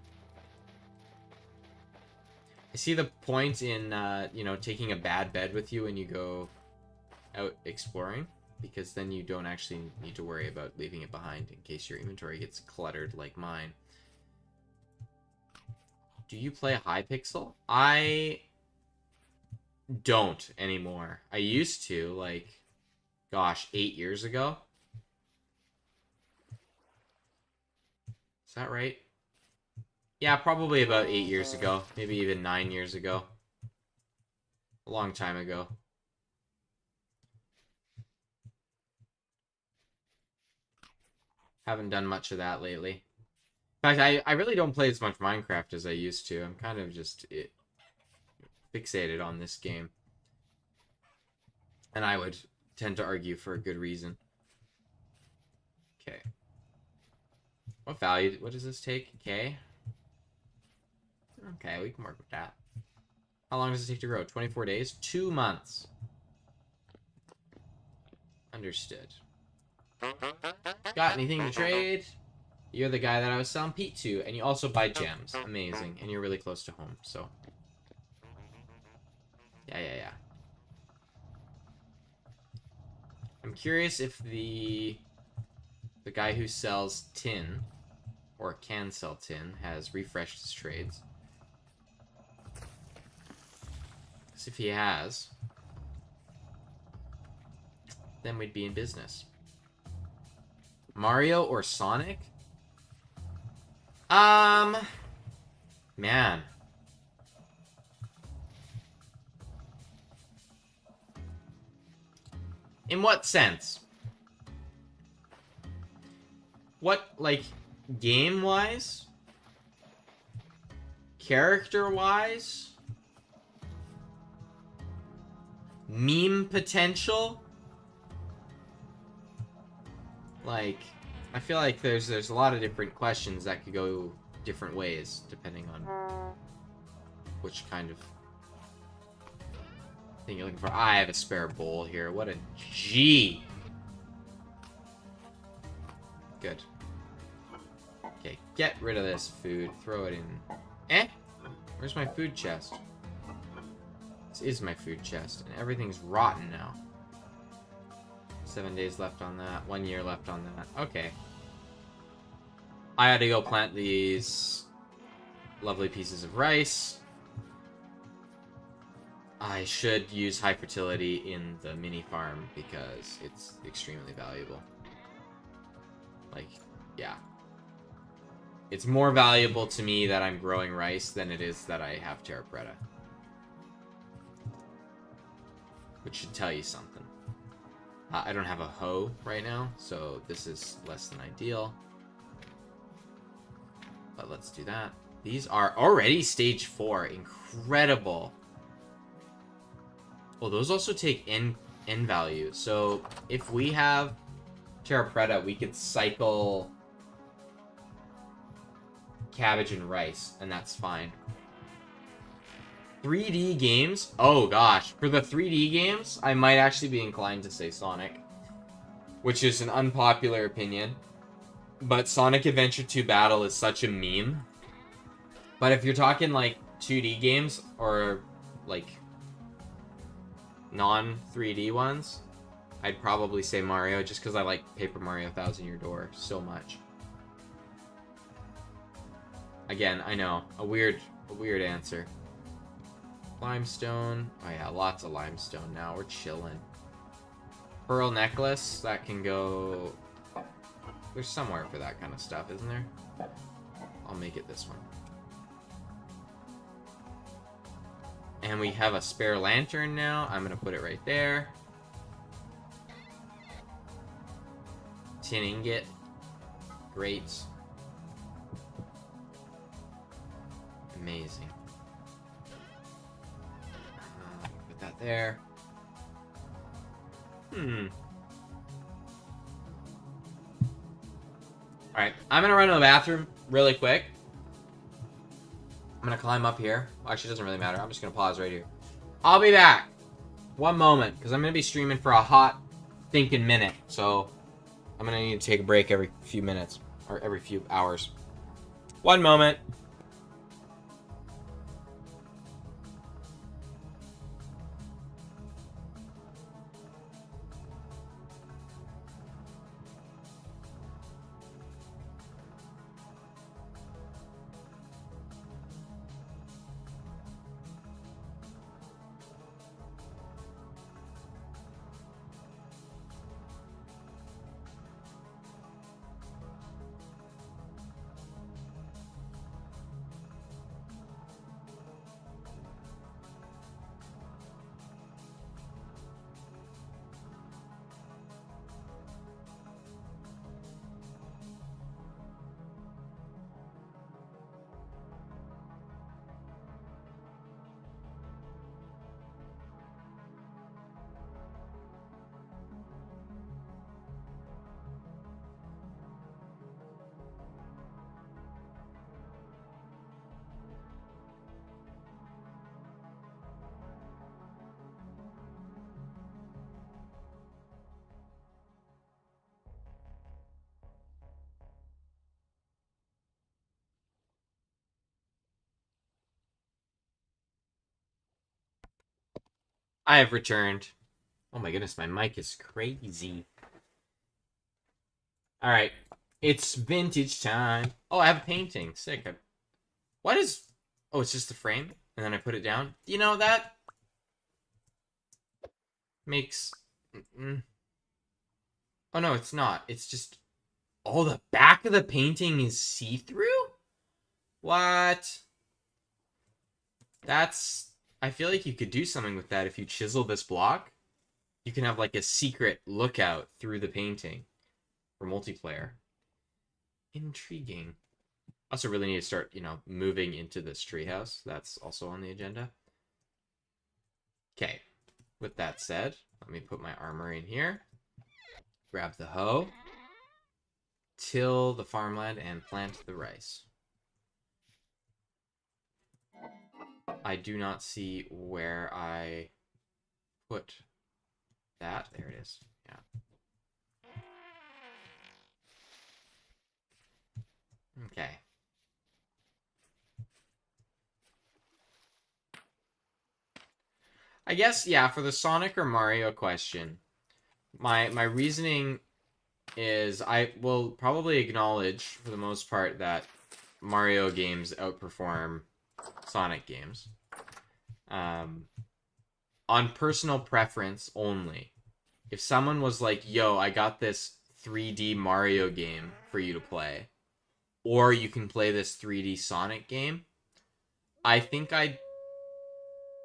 I see the point in, you know, taking a bad bed with you when you go out exploring. Because then you don't actually need to worry about leaving it behind in case your inventory gets cluttered like mine. Do you play Hypixel? I don't anymore. I used to, like, gosh, 8 years ago. Is that right? Yeah, probably about 8 years ago. Maybe even 9 years ago. A long time ago. Haven't done much of that lately. In fact, I really don't play as much Minecraft as I used to. I'm kind of just fixated on this game. And I would tend to argue for a good reason. Okay. What value? What does this take? K? Okay, we can work with that. How long does it take to grow? 24 days? 2 months. Understood. Got anything to trade? You're the guy that I was selling Pete to, and you also buy gems. Amazing. And you're really close to home, so. Yeah. I'm curious if the guy who sells tin, or can sell tin, has refreshed his trades. Because if he has, then we'd be in business. Mario or Sonic? Man. In what sense? What, like, game-wise? Character-wise? Meme potential? Like, I feel like there's a lot of different questions that could go different ways, depending on which kind of thing you're looking for. I have a spare bowl here. What a G. Good. Okay, get rid of this food. Throw it in. Eh? Where's my food chest? This is my food chest, and everything's rotten now. 7 days left on that. 1 year left on that. Okay. I had to go plant these lovely pieces of rice. I should use high fertility in the mini farm because it's extremely valuable. Like, yeah. It's more valuable to me that I'm growing rice than it is that I have Terra Preta. Which should tell you something. I don't have a hoe right now, so this is less than ideal. But let's do that. These are already stage 4. Incredible. Well, those also take N value. So if we have Terra Preta, we could cycle cabbage and rice, and that's fine. 3D games? Oh gosh. For the 3D games, I might actually be inclined to say Sonic. Which is an unpopular opinion. But Sonic Adventure 2 Battle is such a meme. But if you're talking like 2D games, or like non-3D ones, I'd probably say Mario, just because I like Paper Mario Thousand Year Door so much. Again, I know, a weird answer. Limestone. Oh yeah, lots of limestone now. We're chilling. Pearl necklace. That can go... There's somewhere for that kind of stuff, isn't there? I'll make it this one. And we have a spare lantern now. I'm going to put it right there. Tin ingot. Great. Amazing. Put that there. Alright, I'm gonna run to the bathroom really quick. I'm gonna climb up here. Well, actually, it doesn't really matter. I'm just gonna pause right here. I'll be back. 1 moment, because I'm gonna be streaming for a hot thinking minute. So, I'm gonna need to take a break every few minutes. Or every few hours. 1 moment. I have returned. Oh my goodness, my mic is crazy. All right, it's vintage time. Oh, I have a painting. Sick. What is? Oh, it's just the frame, and then I put it down. You know that makes. Oh no, it's not. It's just. Oh, the back of the painting is see-through. What? That's. I feel like you could do something with that if you chisel this block. You can have like a secret lookout through the painting for multiplayer. Intriguing. Also really need to start, moving into this treehouse. That's also on the agenda. Okay. With that said, let me put my armor in here. Grab the hoe. Till the farmland and plant the rice. I do not see where I put that. There it is. Yeah. Okay. I guess, yeah, for the Sonic or Mario question, my reasoning is I will probably acknowledge, for the most part, that Mario games outperform Sonic games. On personal preference only. If someone was like, yo, I got this 3D Mario game for you to play, or you can play this 3D Sonic game, I think I'd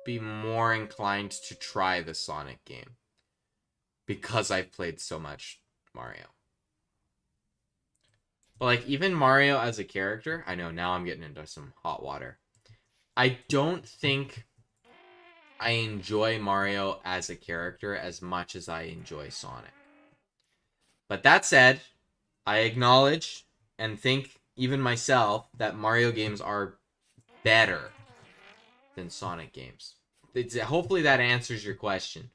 be more inclined to try the Sonic game because I've played so much Mario. But like even Mario as a character, I know now I'm getting into some hot water. I don't think I enjoy Mario as a character as much as I enjoy Sonic. But that said, I acknowledge and think even myself that Mario games are better than Sonic games. Hopefully that answers your question.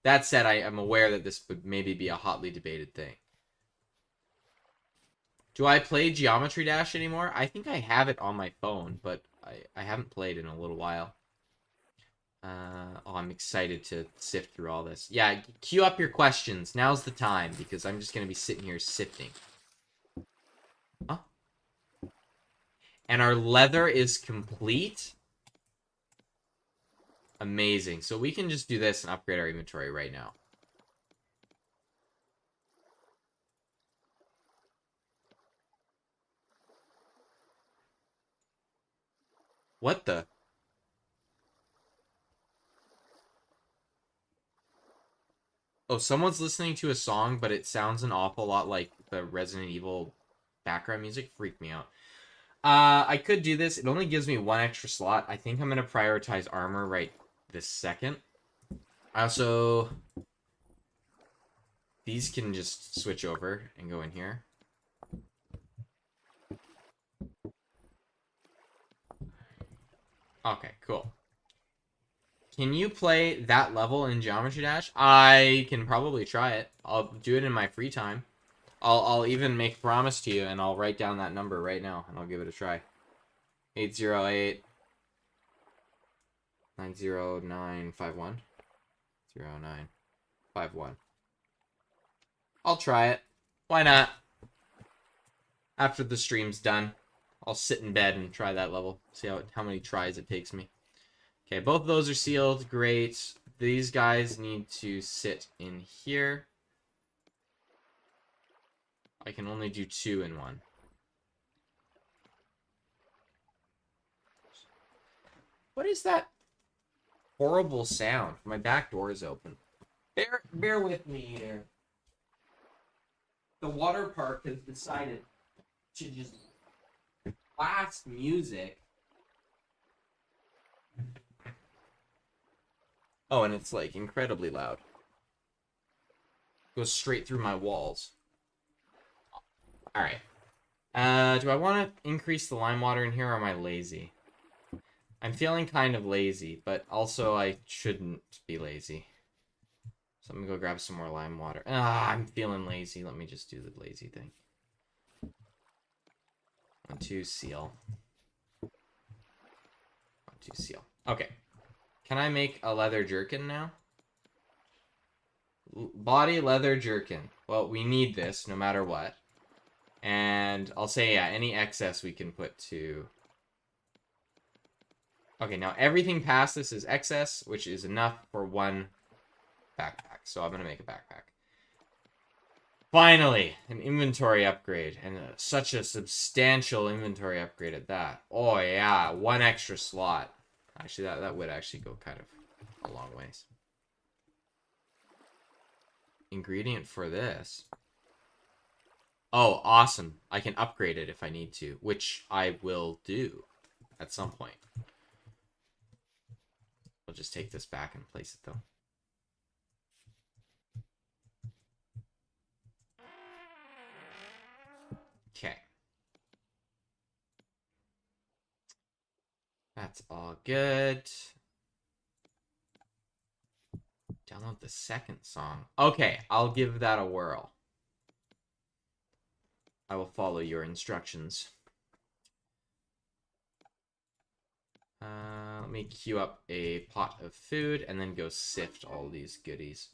That said, I am aware that this would maybe be a hotly debated thing. Do I play Geometry Dash anymore? I think I have it on my phone, but I haven't played in a little while. I'm excited to sift through all this. Yeah, queue up your questions. Now's the time, because I'm just going to be sitting here sifting. Huh? And our leather is complete. Amazing. So we can just do this and upgrade our inventory right now. What the? Oh, someone's listening to a song, but it sounds an awful lot like the Resident Evil background music. Freaked me out. I could do this. It only gives me one extra slot. I think I'm going to prioritize armor right this second. I also... These can just switch over and go in here. Okay, cool. Can you play that level in Geometry Dash? I can probably try it. I'll do it in my free time. I'll even make a promise to you, and I'll write down that number right now, and I'll give it a try. 808 90951 0951. I'll try it. Why not? After the stream's done, I'll sit in bed and try that level. See how many tries it takes me. Okay, both of those are sealed. Great. These guys need to sit in here. I can only do 2 in one. What is that horrible sound? My back door is open. Bear with me here. The water park has decided to just blast music. Oh, and it's like incredibly loud. Goes straight through my walls. Alright. Do I want to increase the lime water in here, or am I lazy? I'm feeling kind of lazy, but also I shouldn't be lazy. So I'm gonna go grab some more lime water. I'm feeling lazy. Let me just do the lazy thing. 1, 2, seal. 1, 2, seal. Okay. Can I make a leather jerkin now? Body leather jerkin. Well, we need this no matter what. And I'll say, yeah, any excess we can put to... Okay, now everything past this is excess, which is enough for one backpack. So I'm going to make a backpack. Finally, an inventory upgrade. And such a substantial inventory upgrade at that. Oh, yeah, one extra slot. Actually, that would actually go kind of a long ways. Ingredient for this. Oh, awesome. I can upgrade it if I need to, which I will do at some point. I'll just take this back and place it, though. Okay. That's all good. Download the second song. Okay, I'll give that a whirl. I will follow your instructions. Let me queue up a pot of food and then go sift all these goodies.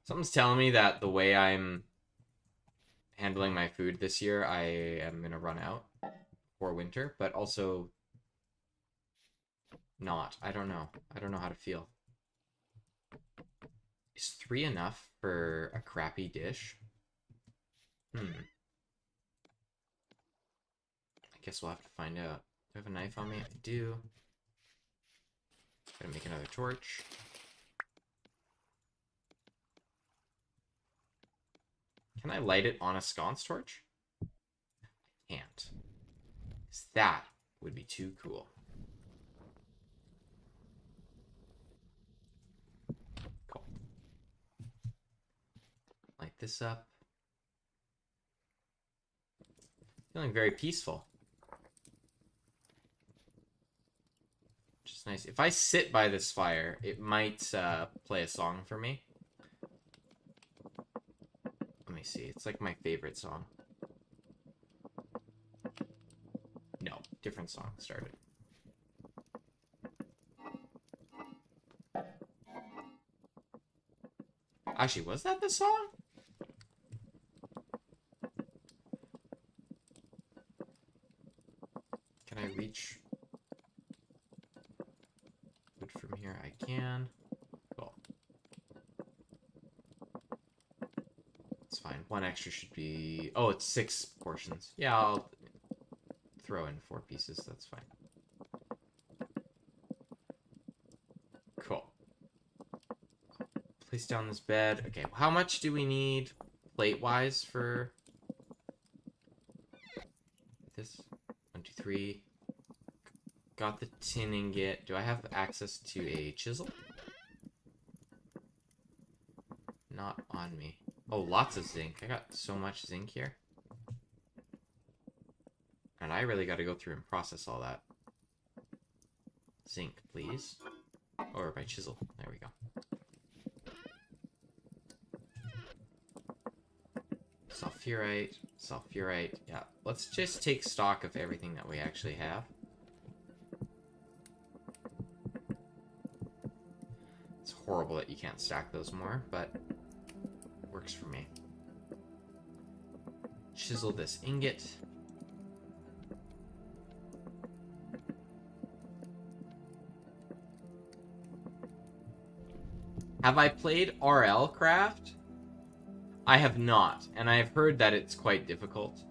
Something's telling me that the way I'm handling my food this year, I am going to run out for winter, but also not. I don't know. I don't know how to feel. Is 3 enough for a crappy dish? I guess we'll have to find out. Do I have a knife on me? I do. Gotta make another torch. Can I light it on a sconce torch? I can't. 'Cause that would be too cool. Cool. Light this up. Feeling very peaceful. Which is nice. If I sit by this fire, it might play a song for me. Let me see. It's like my favorite song. No, different song started. Actually, was that the song? Can I reach wood from here? I can. Cool. It's fine. One extra should be... Oh, it's 6 portions. Yeah, I'll throw in 4 pieces. That's fine. Cool. Place down this bed. Okay, how much do we need plate-wise for this? 1, 2, 3. Got the tin ingot. Do I have access to a chisel? Not on me. Oh, lots of zinc. I got so much zinc here. And I really got to go through and process all that. Zinc, please. Or my chisel. There we go. Sulfurite. Sulfurite. Yeah. Let's just take stock of everything that we actually have. It's horrible that you can't stack those more, but it works for me. Chisel this ingot. Have I played RL Craft? I have not, and I have heard that it's quite difficult.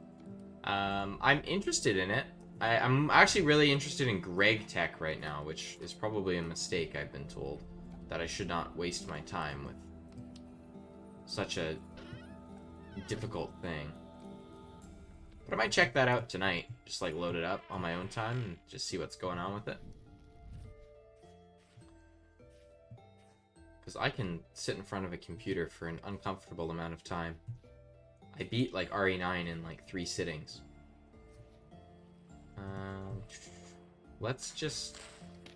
I'm interested in it. I'm actually really interested in Greg Tech right now, which is probably a mistake, I've been told. That I should not waste my time with such a difficult thing. But I might check that out tonight. Just like load it up on my own time and just see what's going on with it. Because I can sit in front of a computer for an uncomfortable amount of time. I beat like RE9 in like 3 sittings. Let's just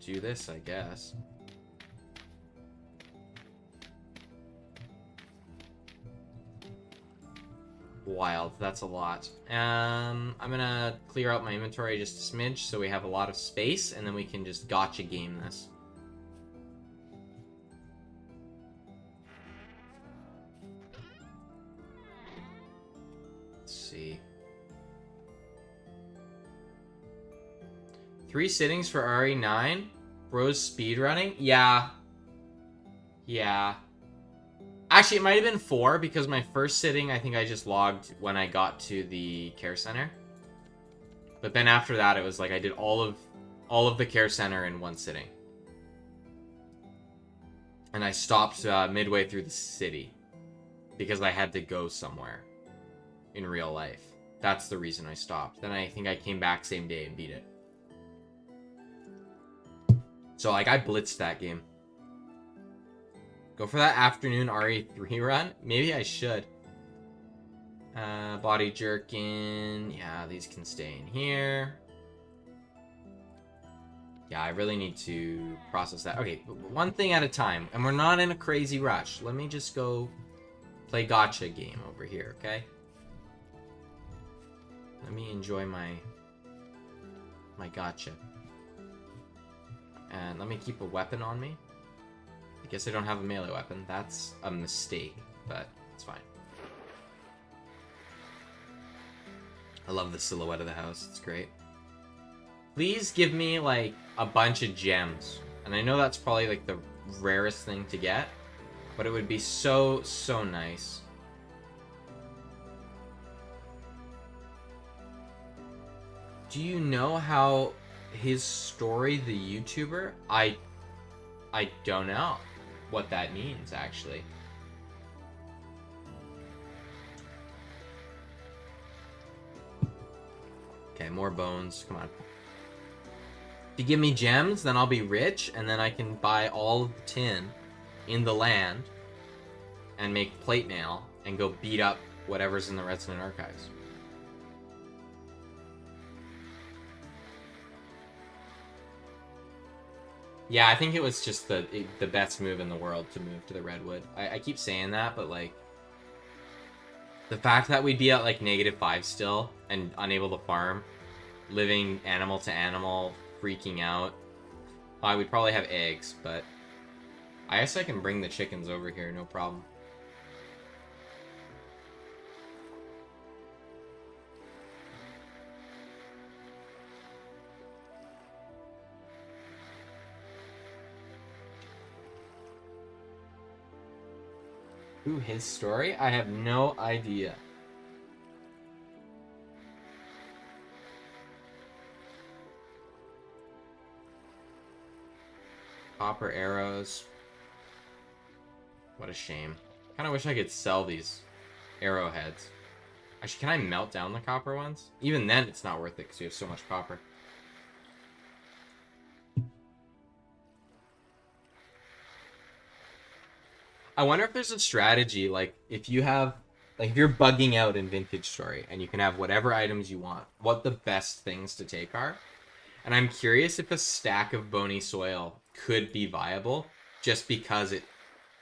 do this, I guess. wild. That's a lot. I'm gonna clear out my inventory just a smidge so we have a lot of space, and then we can just gotcha game this. Let's see. 3 sittings for RE9? Bro's speedrunning? Yeah. Yeah. Actually, it might have been 4 because my first sitting, I think I just logged when I got to the care center. But then after that, it was like I did all of the care center in 1 sitting. And I stopped midway through the city because I had to go somewhere in real life. That's the reason I stopped. Then I think I came back same day and beat it. So, like, I blitzed that game. Go for that afternoon RE3 run? Maybe I should. Body jerkin. Yeah, these can stay in here. Yeah, I really need to process that. Okay, one thing at a time. And we're not in a crazy rush. Let me just go play gotcha game over here, okay? Let me enjoy my gotcha. And let me keep a weapon on me. I guess I don't have a melee weapon. That's a mistake, but it's fine. I love the silhouette of the house. It's great. Please give me, like, a bunch of gems. And I know that's probably, like, the rarest thing to get. But it would be so, so nice. Do you know how his story, the YouTuber? I don't know what that means, actually. Okay, more bones. Come on. If you give me gems, then I'll be rich, and then I can buy all of the tin in the land and make plate mail and go beat up whatever's in the Redstone Archives. Yeah, I think it was just the best move in the world to move to the Redwood. I keep saying that, but, like, the fact that we'd be at, like, -5 still and unable to farm, living animal to animal, freaking out. I would probably have eggs, but I guess I can bring the chickens over here, no problem. Ooh, his story? I have no idea. Copper arrows. What a shame. Kind of wish I could sell these arrowheads. Actually, can I melt down the copper ones? Even then, it's not worth it because we have so much copper. I wonder if there's a strategy, like, if you have, like, if you're bugging out in Vintage Story and you can have whatever items you want, what the best things to take are. And I'm curious if a stack of bony soil could be viable, just because it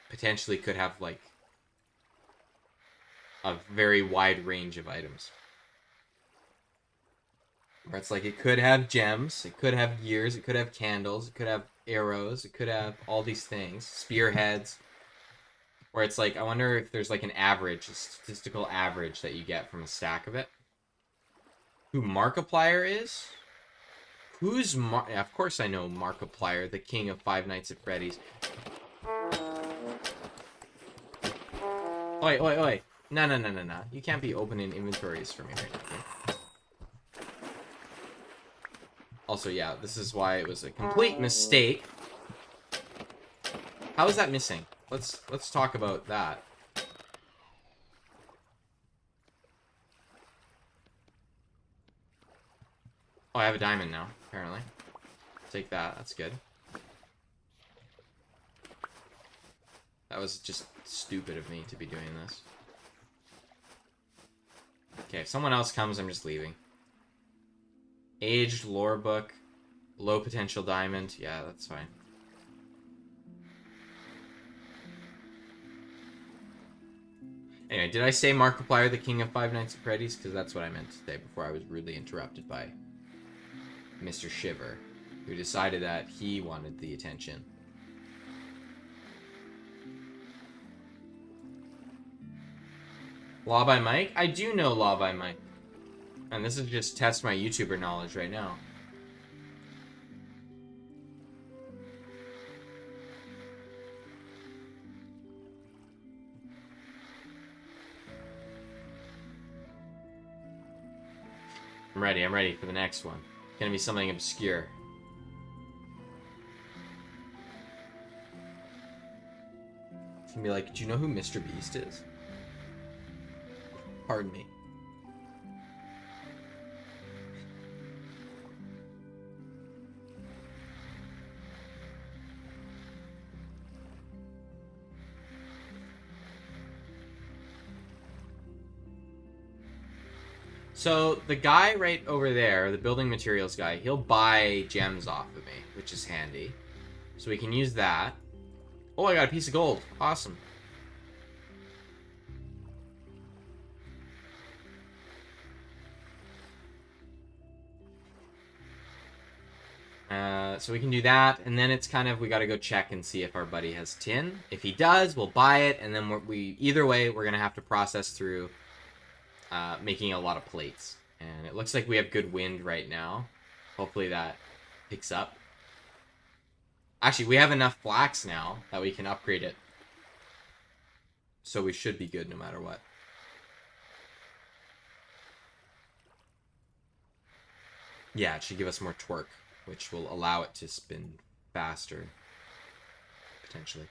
potentially could have, like, a very wide range of items. Where it's like, it could have gems, it could have gears, it could have candles, it could have arrows, it could have all these things, spearheads. Where it's like, I wonder if there's like an average, a statistical average that you get from a stack of it. Who Markiplier is? Who's yeah, of course I know Markiplier, the king of Five Nights at Freddy's. Oi, oi, oi. No, no, no, no, no. You can't be opening inventories for me right now. Also, yeah, this is why it was a complete mistake. How is that missing? Let's talk about that. Oh, I have a diamond now, apparently. Take that, that's good. That was just stupid of me to be doing this. Okay, if someone else comes, I'm just leaving. Aged lore book. Low potential diamond. Yeah, that's fine. Anyway, did I say Markiplier the king of Five Nights at Freddy's? Because that's what I meant to say before I was rudely interrupted by Mr. Shiver, who decided that he wanted the attention. Law by Mike? I do know Law by Mike. And this is just test my YouTuber knowledge right now. I'm ready for the next one. It's gonna be something obscure. It's gonna be like, do you know who Mr. Beast is? Pardon me. So, the guy right over there, the building materials guy, he'll buy gems off of me, which is handy. So we can use that. Oh, I got a piece of gold. Awesome. So we can do that, and then it's kind of, we gotta go check and see if our buddy has tin. If he does, we'll buy it, and then either way, we're gonna have to process through making a lot of plates. And it looks like we have good wind right now. Hopefully that picks up. Actually, we have enough flax now that we can upgrade it. So we should be good no matter what. Yeah, it should give us more torque, which will allow it to spin faster, potentially.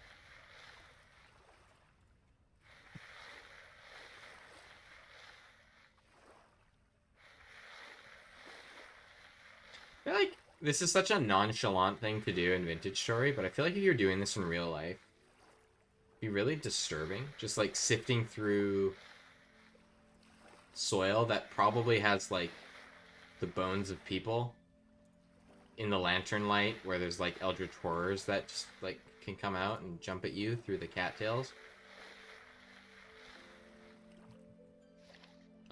I feel like this is such a nonchalant thing to do in Vintage Story, but I feel like if you're doing this in real life, it'd be really disturbing. Just like sifting through soil that probably has like the bones of people in the lantern light, where there's like eldritch horrors that just like can come out and jump at you through the cattails.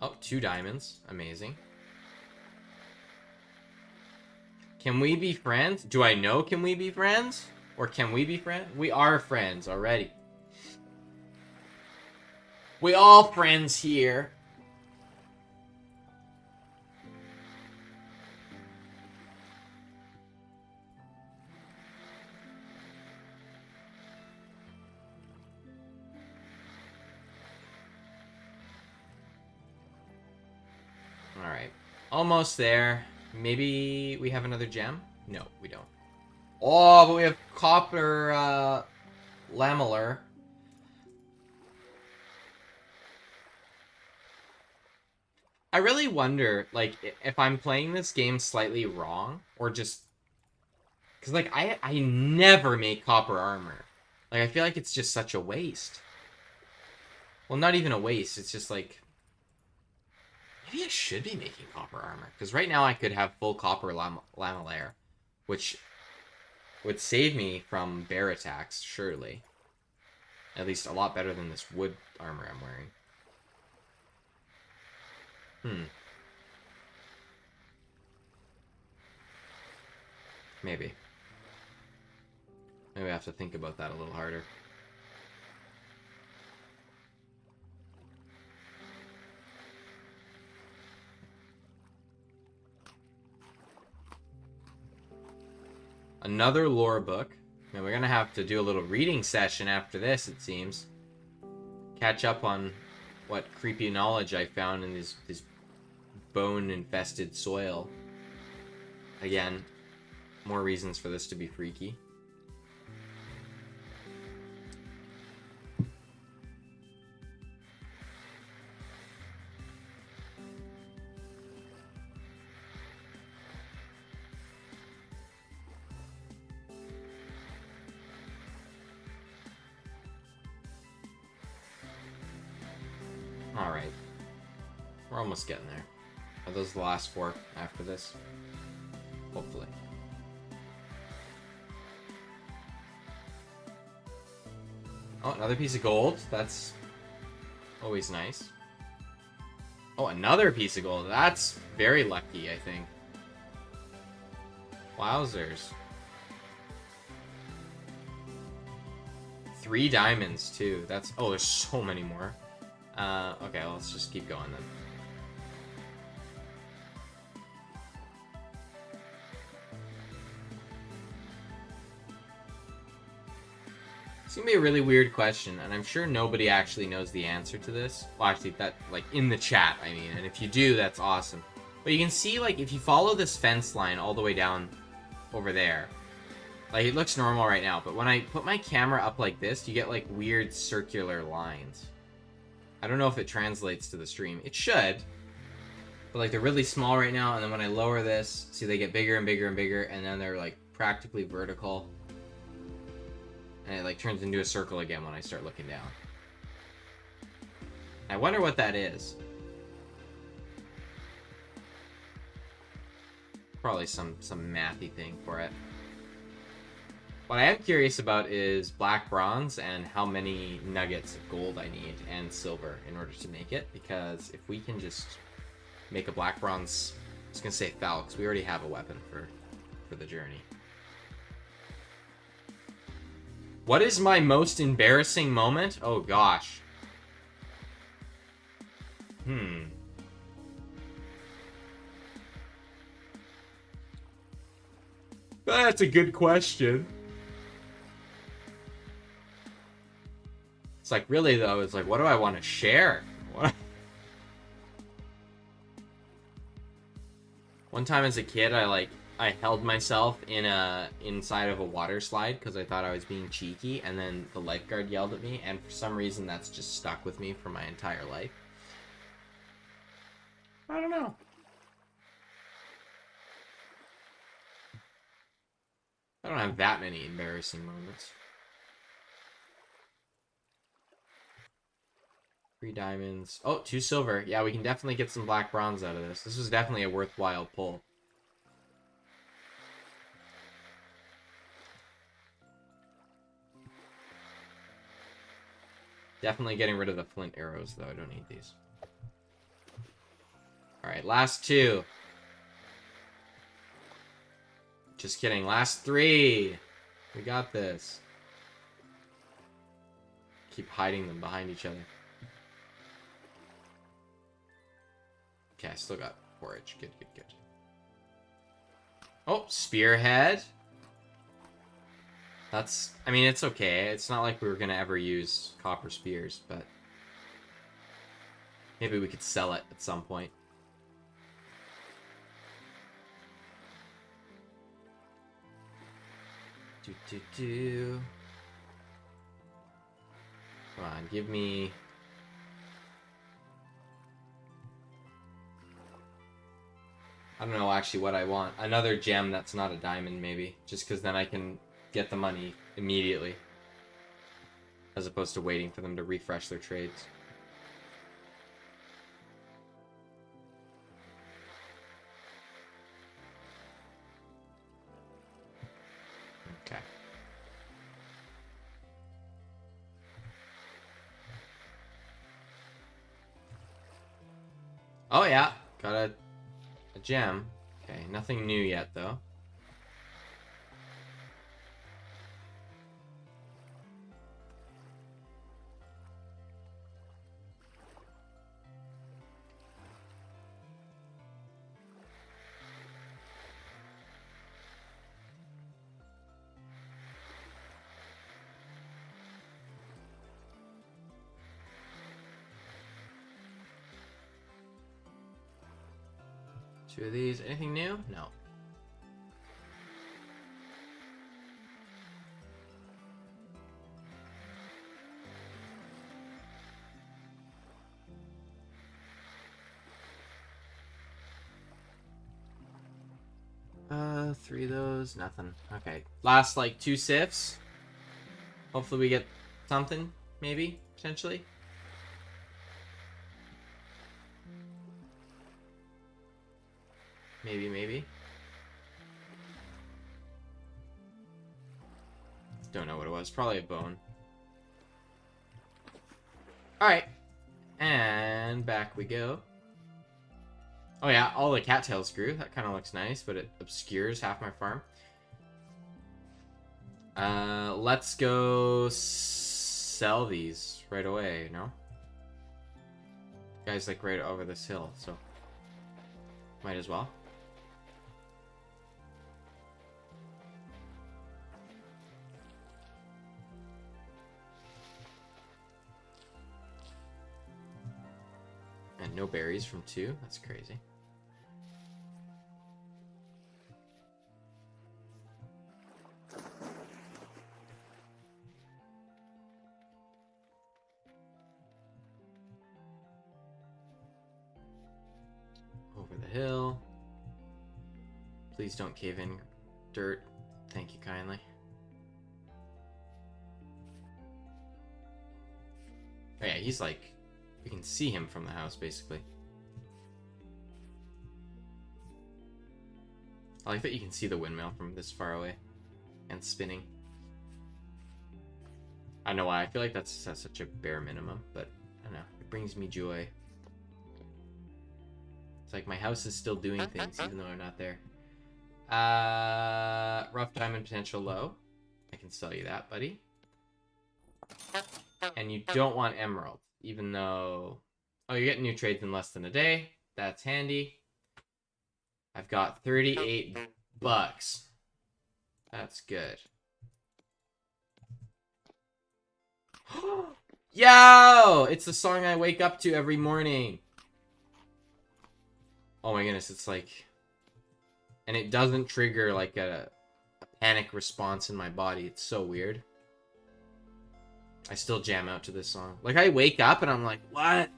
Oh, 2 diamonds. Amazing. Can we be friends? Do I know can we be friends? Or can we be friends? We are friends already. We all friends here. Alright. Almost there. Maybe we have another gem? No, we don't. Oh, but we have copper lamellar. I really wonder, like, if I'm playing this game slightly wrong, or just... Because, like, I never make copper armor. Like, I feel like it's just such a waste. Well, not even a waste, it's just, like... Maybe I should be making copper armor. Because right now I could have full copper lamellar, which would save me from bear attacks, surely. At least a lot better than this wood armor I'm wearing. Maybe. Maybe I have to think about that a little harder. Another lore book. And we're gonna have to do a little reading session after this, it seems. Catch up on what creepy knowledge I found in this bone-infested soil. Again, more reasons for this to be freaky. Alright. We're almost getting there. Are those the last 4 after this? Hopefully. Oh, another piece of gold. That's Always nice. Oh, another piece of gold. That's very lucky, I think. Wowzers. 3 diamonds, too. That's... Oh, there's so many more. Okay, well, let's just keep going, then. It's gonna be a really weird question, and I'm sure nobody actually knows the answer to this. Well, actually, that, like, in the chat, I mean, and if you do, that's awesome. But you can see, like, if you follow this fence line all the way down over there, like, it looks normal right now, but when I put my camera up like this, you get, like, weird circular lines. I don't know if it translates to the stream. It should. But, like, they're really small right now, and then when I lower this, see, they get bigger and bigger and bigger, and then they're, like, practically vertical. And it, like, turns into a circle again when I start looking down. I wonder what that is. Probably some mathy thing for it. What I am curious about is black bronze and how many nuggets of gold I need and silver in order to make it. Because if we can just make a black bronze... I was going to say foul, because we already have a weapon for the journey. What is my most embarrassing moment? Oh, gosh. That's a good question. It's like, really, though, it's like, what do I want to share? What? One time as a kid, I held myself inside of a water slide because I thought I was being cheeky, and then the lifeguard yelled at me, and for some reason that's just stuck with me for my entire life. I don't know. I don't have that many embarrassing moments. 3 diamonds. Oh, 2 silver. Yeah, we can definitely get some black bronze out of this. This was definitely a worthwhile pull. Definitely getting rid of the flint arrows, though. I don't need these. Alright, last 2. Just kidding. Last 3. We got this. Keep hiding them behind each other. Okay, I still got porridge. Good, good, good. Oh, spearhead. That's... I mean, it's okay. It's not like we were going to ever use copper spears, but... maybe we could sell it at some point. Do. Come on, give me... I don't know actually what I want. Another gem that's not a diamond, maybe. Just because then I can get the money immediately. As opposed to waiting for them to refresh their trades. Okay. Oh yeah, got a gem. Okay, nothing new yet though. Two of these. Anything new? No. Three of those. Nothing. Okay. Last, like, 2 sifts. Hopefully we get something, maybe, potentially. Maybe. Don't know what it was. Probably a bone. Alright. And back we go. Oh yeah, all the cattails grew. That kind of looks nice, but it obscures half my farm. Let's go sell these right away, no? Guy's like right over this hill, so might as well. And no berries from 2. That's crazy. Over the hill. Please don't cave in dirt. Thank you kindly. Oh yeah, he's like... We can see him from the house, basically. I like that you can see the windmill from this far away. And spinning. I don't know why. I feel like that's such a bare minimum, but I don't know. It brings me joy. It's like my house is still doing things, even though I'm not there. Rough diamond potential low. I can sell you that, buddy. And you don't want emerald. Even though... Oh, you're getting new trades in less than a day. That's handy. I've got 38 bucks. That's good. Yo! It's the song I wake up to every morning. Oh my goodness, it's like... And it doesn't trigger like a panic response in my body. It's so weird. I still jam out to this song. Like, I wake up and I'm like, what?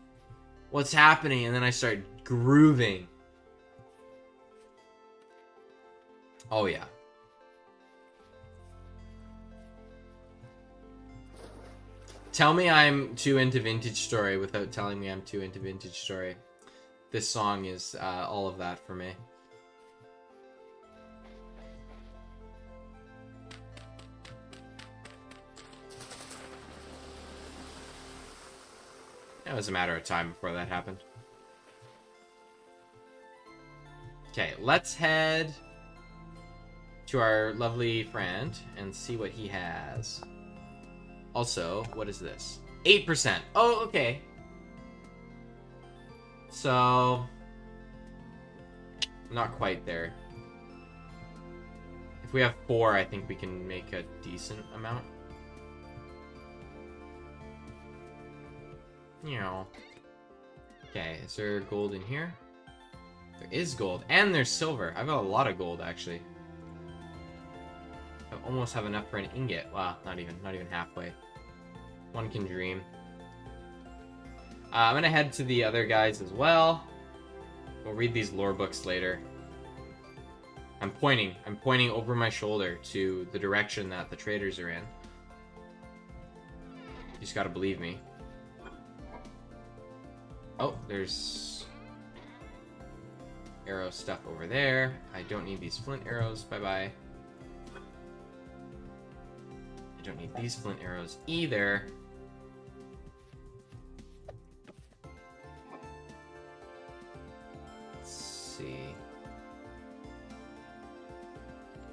What's happening? And then I start grooving. Oh, yeah. Tell me I'm too into Vintage Story without telling me I'm too into Vintage Story. This song is all of that for me. It was a matter of time before that happened. Okay, let's head to our lovely friend and see what he has. Also, what is this? 8%. Oh, okay. So, not quite there. If we have 4, I think we can make a decent amount. You know. Okay, is there gold in here? There is gold, and there's silver. I've got a lot of gold, actually. I almost have enough for an ingot. Wow, not even halfway. One can dream. I'm gonna head to the other guys as well. We'll read these lore books later. I'm pointing over my shoulder to the direction that the traders are in. You just gotta believe me. Oh, there's arrow stuff over there. I don't need these flint arrows. Bye-bye. I don't need these flint arrows either. Let's see.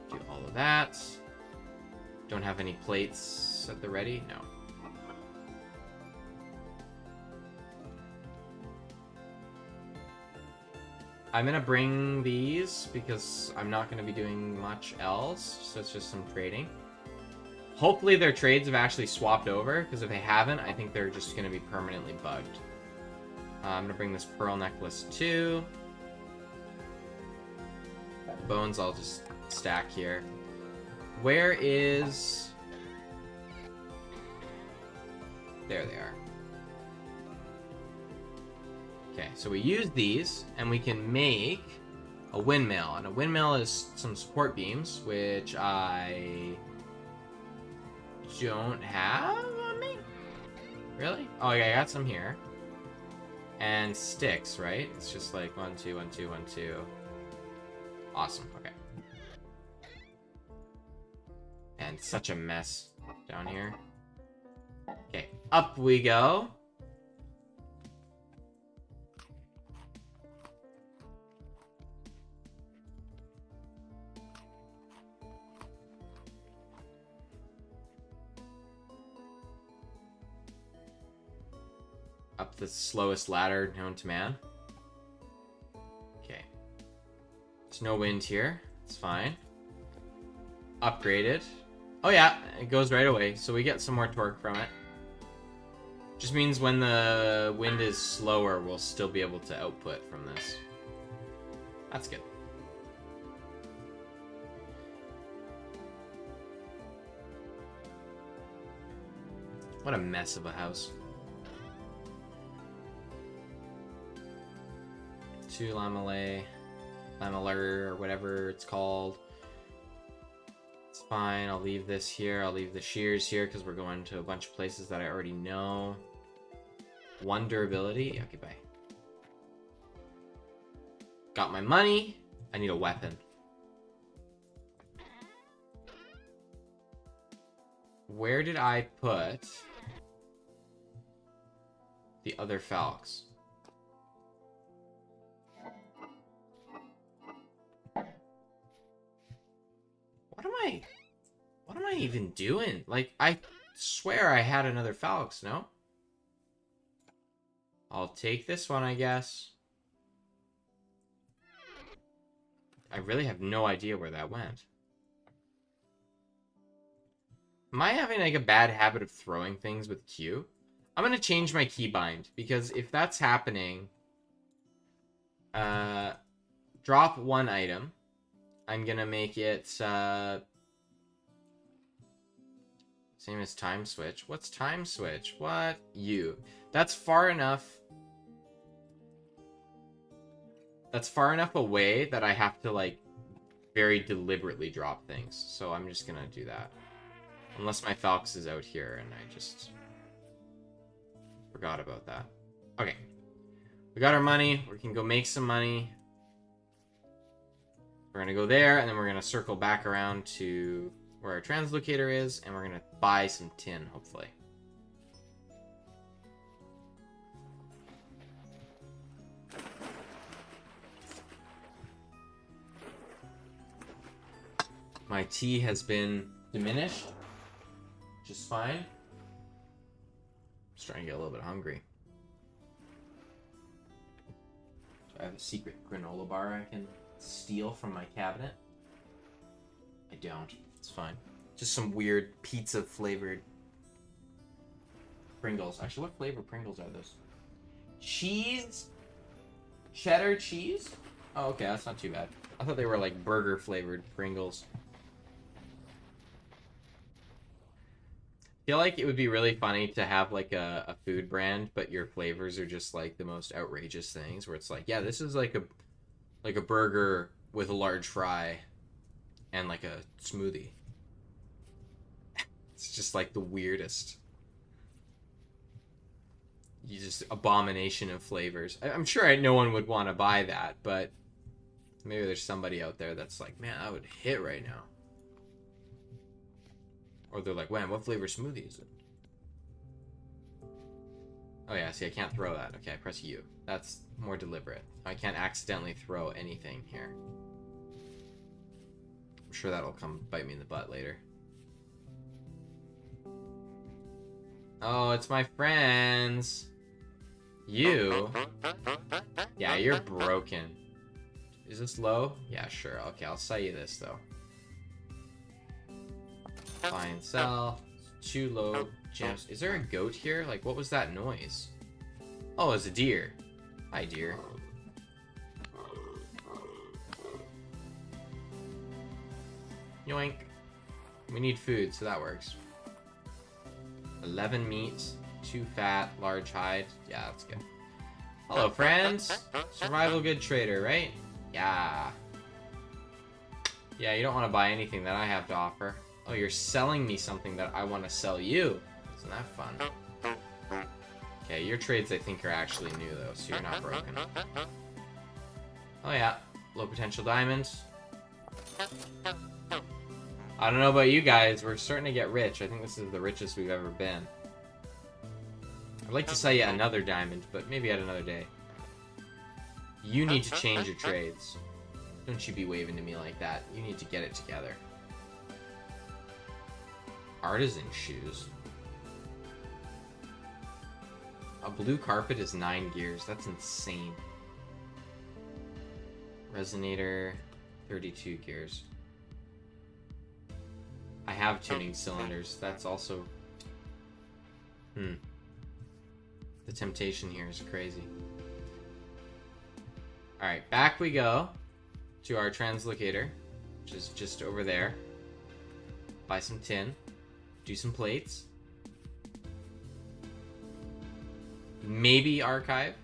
Do all of that. Don't have any plates at the ready? No. I'm gonna bring these because I'm not gonna be doing much else, so it's just some trading. Hopefully their trades have actually swapped over, because if they haven't, I think they're just gonna be permanently bugged. I'm gonna bring this pearl necklace too. Bones I'll just stack here. Where is... There they are. Okay, so we use these, and we can make a windmill. And a windmill is some support beams, which I don't have on me? Really? Oh, yeah, I got some here. And sticks, right? It's just like 1, 2, 1, 2, 1, 2. Awesome, okay. And such a mess down here. Okay, up we go. up the slowest ladder known to man. Okay. There's no wind here. It's fine. Upgraded. Oh yeah, it goes right away, so we get some more torque from it. Just means when the wind is slower, we'll still be able to output from this. That's good. What a mess of a house. 2 lamellay, lamellar, or whatever it's called. It's fine. I'll leave this here. I'll leave the shears here because we're going to a bunch of places that I already know. 1 durability. Okay, bye. Got my money. I need a weapon. Where did I put the other falcons? What am I even doing? Like, I swear I had another falcon, no? I'll take this one, I guess. I really have no idea where that went. Am I having, like, a bad habit of throwing things with Q? I'm gonna change my keybind, because if that's happening... drop 1 item. I'm gonna make it, same as time switch. What's time switch? What? You. That's far enough... That's far enough away that I have to, like, very deliberately drop things. So I'm just gonna do that. Unless my falcons is out here and I just forgot about that. Okay. We got our money. We can go make some money. We're going to go there, and then we're going to circle back around to where our translocator is, and we're going to buy some tin, hopefully. My tea has been diminished, which is fine. I'm starting to get a little bit hungry. So I have a secret granola bar I can steal from my cabinet. I don't. It's fine. Just some weird pizza flavored Pringles. Actually, what flavor Pringles are those? Cheese? Cheddar cheese? Oh, okay, that's not too bad. I thought they were like burger flavored Pringles. I feel like it would be really funny to have like a food brand, but your flavors are just like the most outrageous things where it's like, yeah, this is like a burger with a large fry and like a smoothie. It's just like the weirdest. You just abomination of flavors. I'm sure no one would want to buy that, but maybe there's somebody out there that's like, man, that would hit right now. Or they're like, man, what flavor smoothie is it? Oh yeah, see, I can't throw that. Okay, I press U. That's more deliberate. I can't accidentally throw anything here. I'm sure that'll come bite me in the butt later. Oh, it's my friends. You? Yeah, you're broken. Is this low? Yeah, sure. Okay, I'll sell you this, though. Buy and sell. Too low. Gems. Is there a goat here? Like, what was that noise? Oh, it's a deer. Hi, deer. Yoink. We need food, so that works. 11 meat, 2 fat, large hide. Yeah, that's good. Hello, friends. Survival good trader, right? Yeah. Yeah, you don't want to buy anything that I have to offer. Oh, you're selling me something that I want to sell you. Isn't that fun? Okay, your trades I think are actually new though, so you're not broken. Oh yeah, low potential diamonds. I don't know about you guys, we're starting to get rich. I think this is the richest we've ever been. I'd like to sell you another diamond, but maybe at another day. You need to change your trades. Don't you be waving to me like that. You need to get it together. Artisan shoes. A blue carpet is 9 gears. That's insane. Resonator, 32 gears. I have tuning cylinders. That's also... The temptation here is crazy. Alright, back we go to our translocator, which is just over there. Buy some tin. Do some plates. Maybe archive.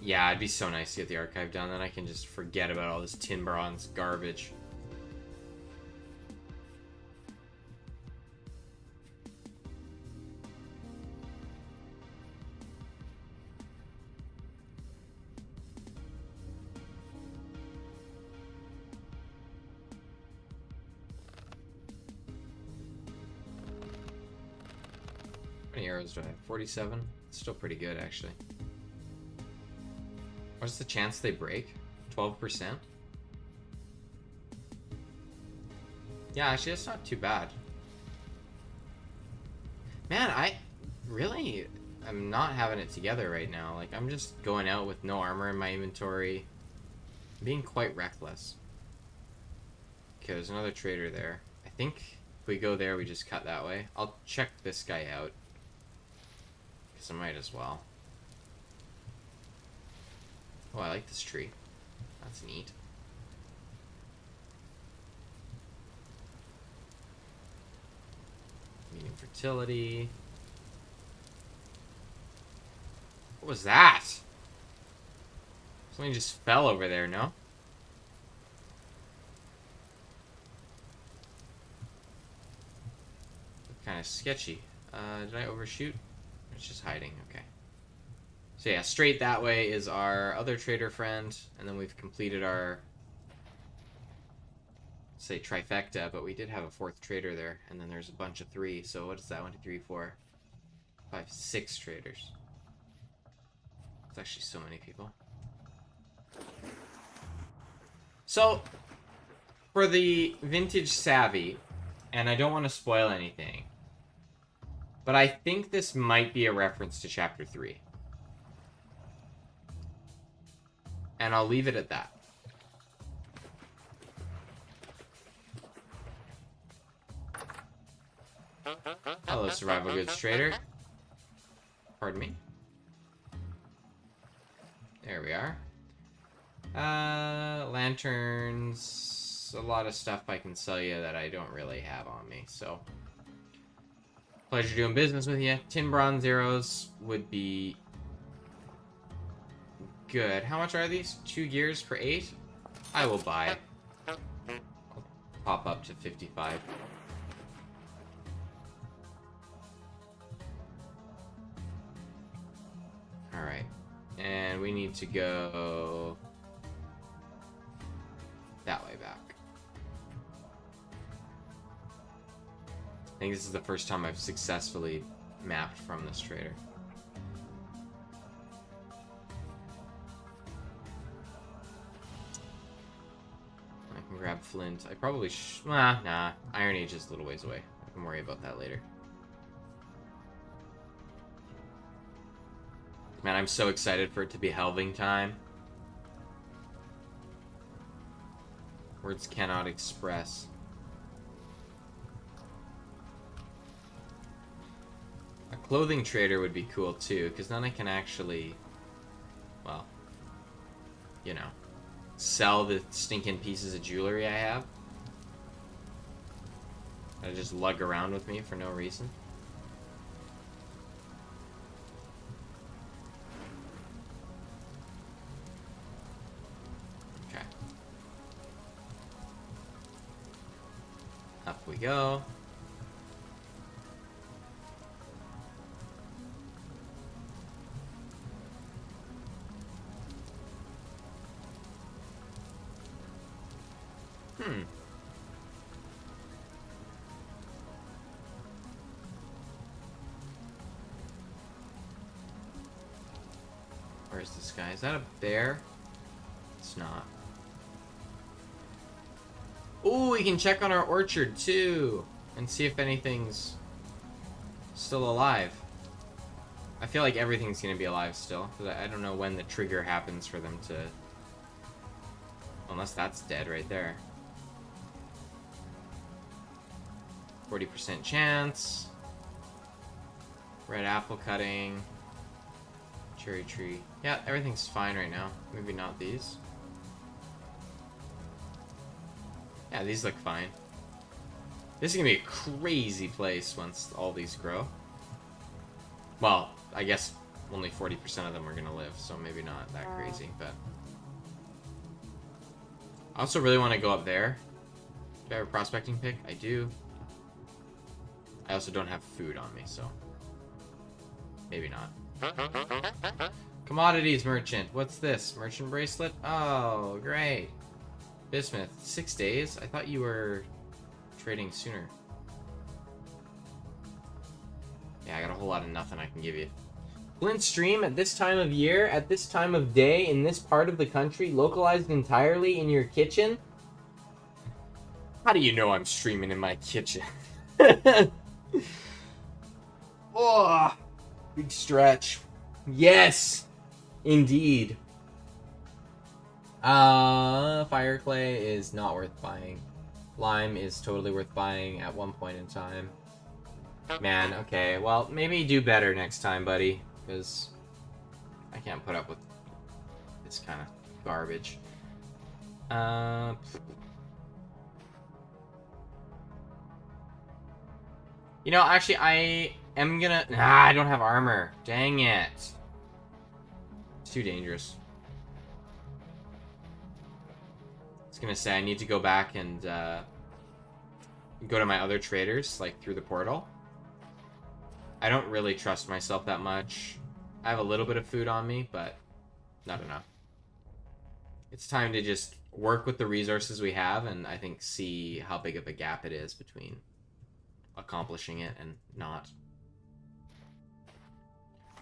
Yeah, it'd be so nice to get the archive done, then I can just forget about all this tin bronze garbage. How many arrows do I have? 47? Still pretty good, actually. What's the chance they break? 12%? Yeah, actually, that's not too bad. Man, I really am not having it together right now. Like, I'm just going out with no armor in my inventory. I'm being quite reckless. Okay, there's another trader there. I think if we go there, we just cut that way. I'll check this guy out. Because I might as well. Oh, I like this tree. That's neat. Medium fertility. What was that? Something just fell over there, no? Kind of sketchy. Did I overshoot? It's just hiding. Okay. So yeah, straight that way is our other trader friend, and then we've completed our, say, trifecta, but we did have a fourth trader there, and then there's a bunch of 3, so what is that? 1, 2, 3, 4, 5, 6 traders. It's actually so many people. So, for the vintage savvy, and I don't want to spoil anything, but I think this might be a reference to Chapter 3. And I'll leave it at that. Hello, survival goods trader. Pardon me. There we are. Lanterns. A lot of stuff I can sell you that I don't really have on me, so. Pleasure doing business with you. Tin bronze arrows would be good. How much are these? 2 gears for 8? I will buy. I'll pop up to 55. Alright. And we need to go that way back. I think this is the first time I've successfully mapped from this trader. Grab flint. I probably nah. Iron Age is a little ways away. I can worry about that later. Man, I'm so excited for it to be halving time. Words cannot express. A clothing trader would be cool too, because then I can actually, well, you know, sell the stinking pieces of jewelry I have. I just lug around with me for no reason. Okay. Up we go. Where's this guy? Is that a bear? It's not. Ooh, we can check on our orchard too. and see if anything's still alive. I feel like everything's gonna be alive still, because I don't know when the trigger happens for them to... Unless that's dead right there. 40% chance. Red apple cutting. Cherry tree. Yeah, everything's fine right now. Maybe not these. Yeah, these look fine. This is gonna be a crazy place once all these grow. Well, I guess only 40% of them are gonna live, so maybe not that crazy, but... I also really want to go up there. Do I have a prospecting pick? I do. I also don't have food on me, so... Maybe not. Commodities merchant. What's this? Merchant bracelet? Oh, great. Bismuth. 6 days? I thought you were trading sooner. Yeah, I got a whole lot of nothing I can give you. Flint stream at this time of year, at this time of day, in this part of the country, localized entirely in your kitchen? How do you know I'm streaming in my kitchen? Oh, big stretch. Yes, indeed. Fire clay is not worth buying. Lime is totally worth buying at one point in time. Man, okay, well, maybe do better next time, buddy, because I can't put up with this kind of garbage. You know, actually, I am gonna... Nah, I don't have armor. Dang it. It's too dangerous. I was gonna say, I need to go back and go to my other traders, like, through the portal. I don't really trust myself that much. I have a little bit of food on me, but not enough. It's time to just work with the resources we have and I think see how big of a gap it is between accomplishing it and not.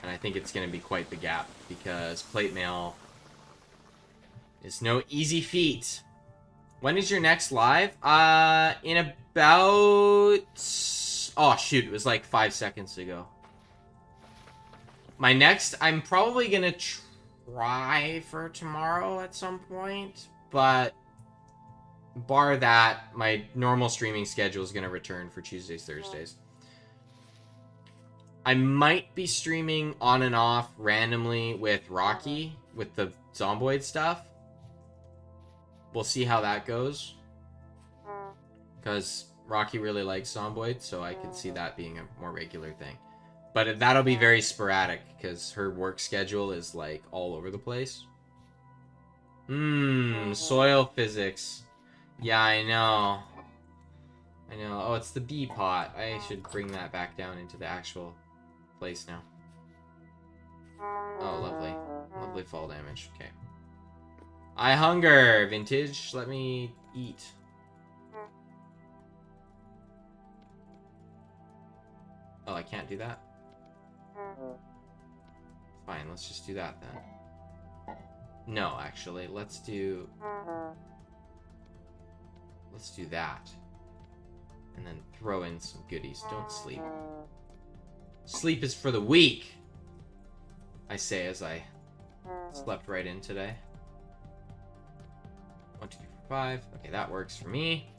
And I think it's going to be quite the gap because plate mail is no easy feat. When is your next live? In about... Oh, shoot. It was like 5 seconds ago. My next... I'm probably going to try for tomorrow at some point. But bar that, my normal streaming schedule is going to return for Tuesdays, Thursdays. I might be streaming on and off randomly with Rocky, with the Zomboid stuff. We'll see how that goes. Because Rocky really likes Zomboid, so I could see that being a more regular thing. But that'll be very sporadic, because her work schedule is, like, all over the place. Soil physics. Yeah, I know. I know. Oh, it's the bee pot. I should bring that back down into the actual place now. Oh, lovely. Lovely fall damage. Okay. I hunger, vintage. Let me eat. Oh, I can't do that? Fine, let's just do that then. No, actually, let's do that. And then throw in some goodies. Don't sleep. Sleep is for the weak, I say as I slept right in today. 1, 2, 3, 4, 5. Okay, that works for me.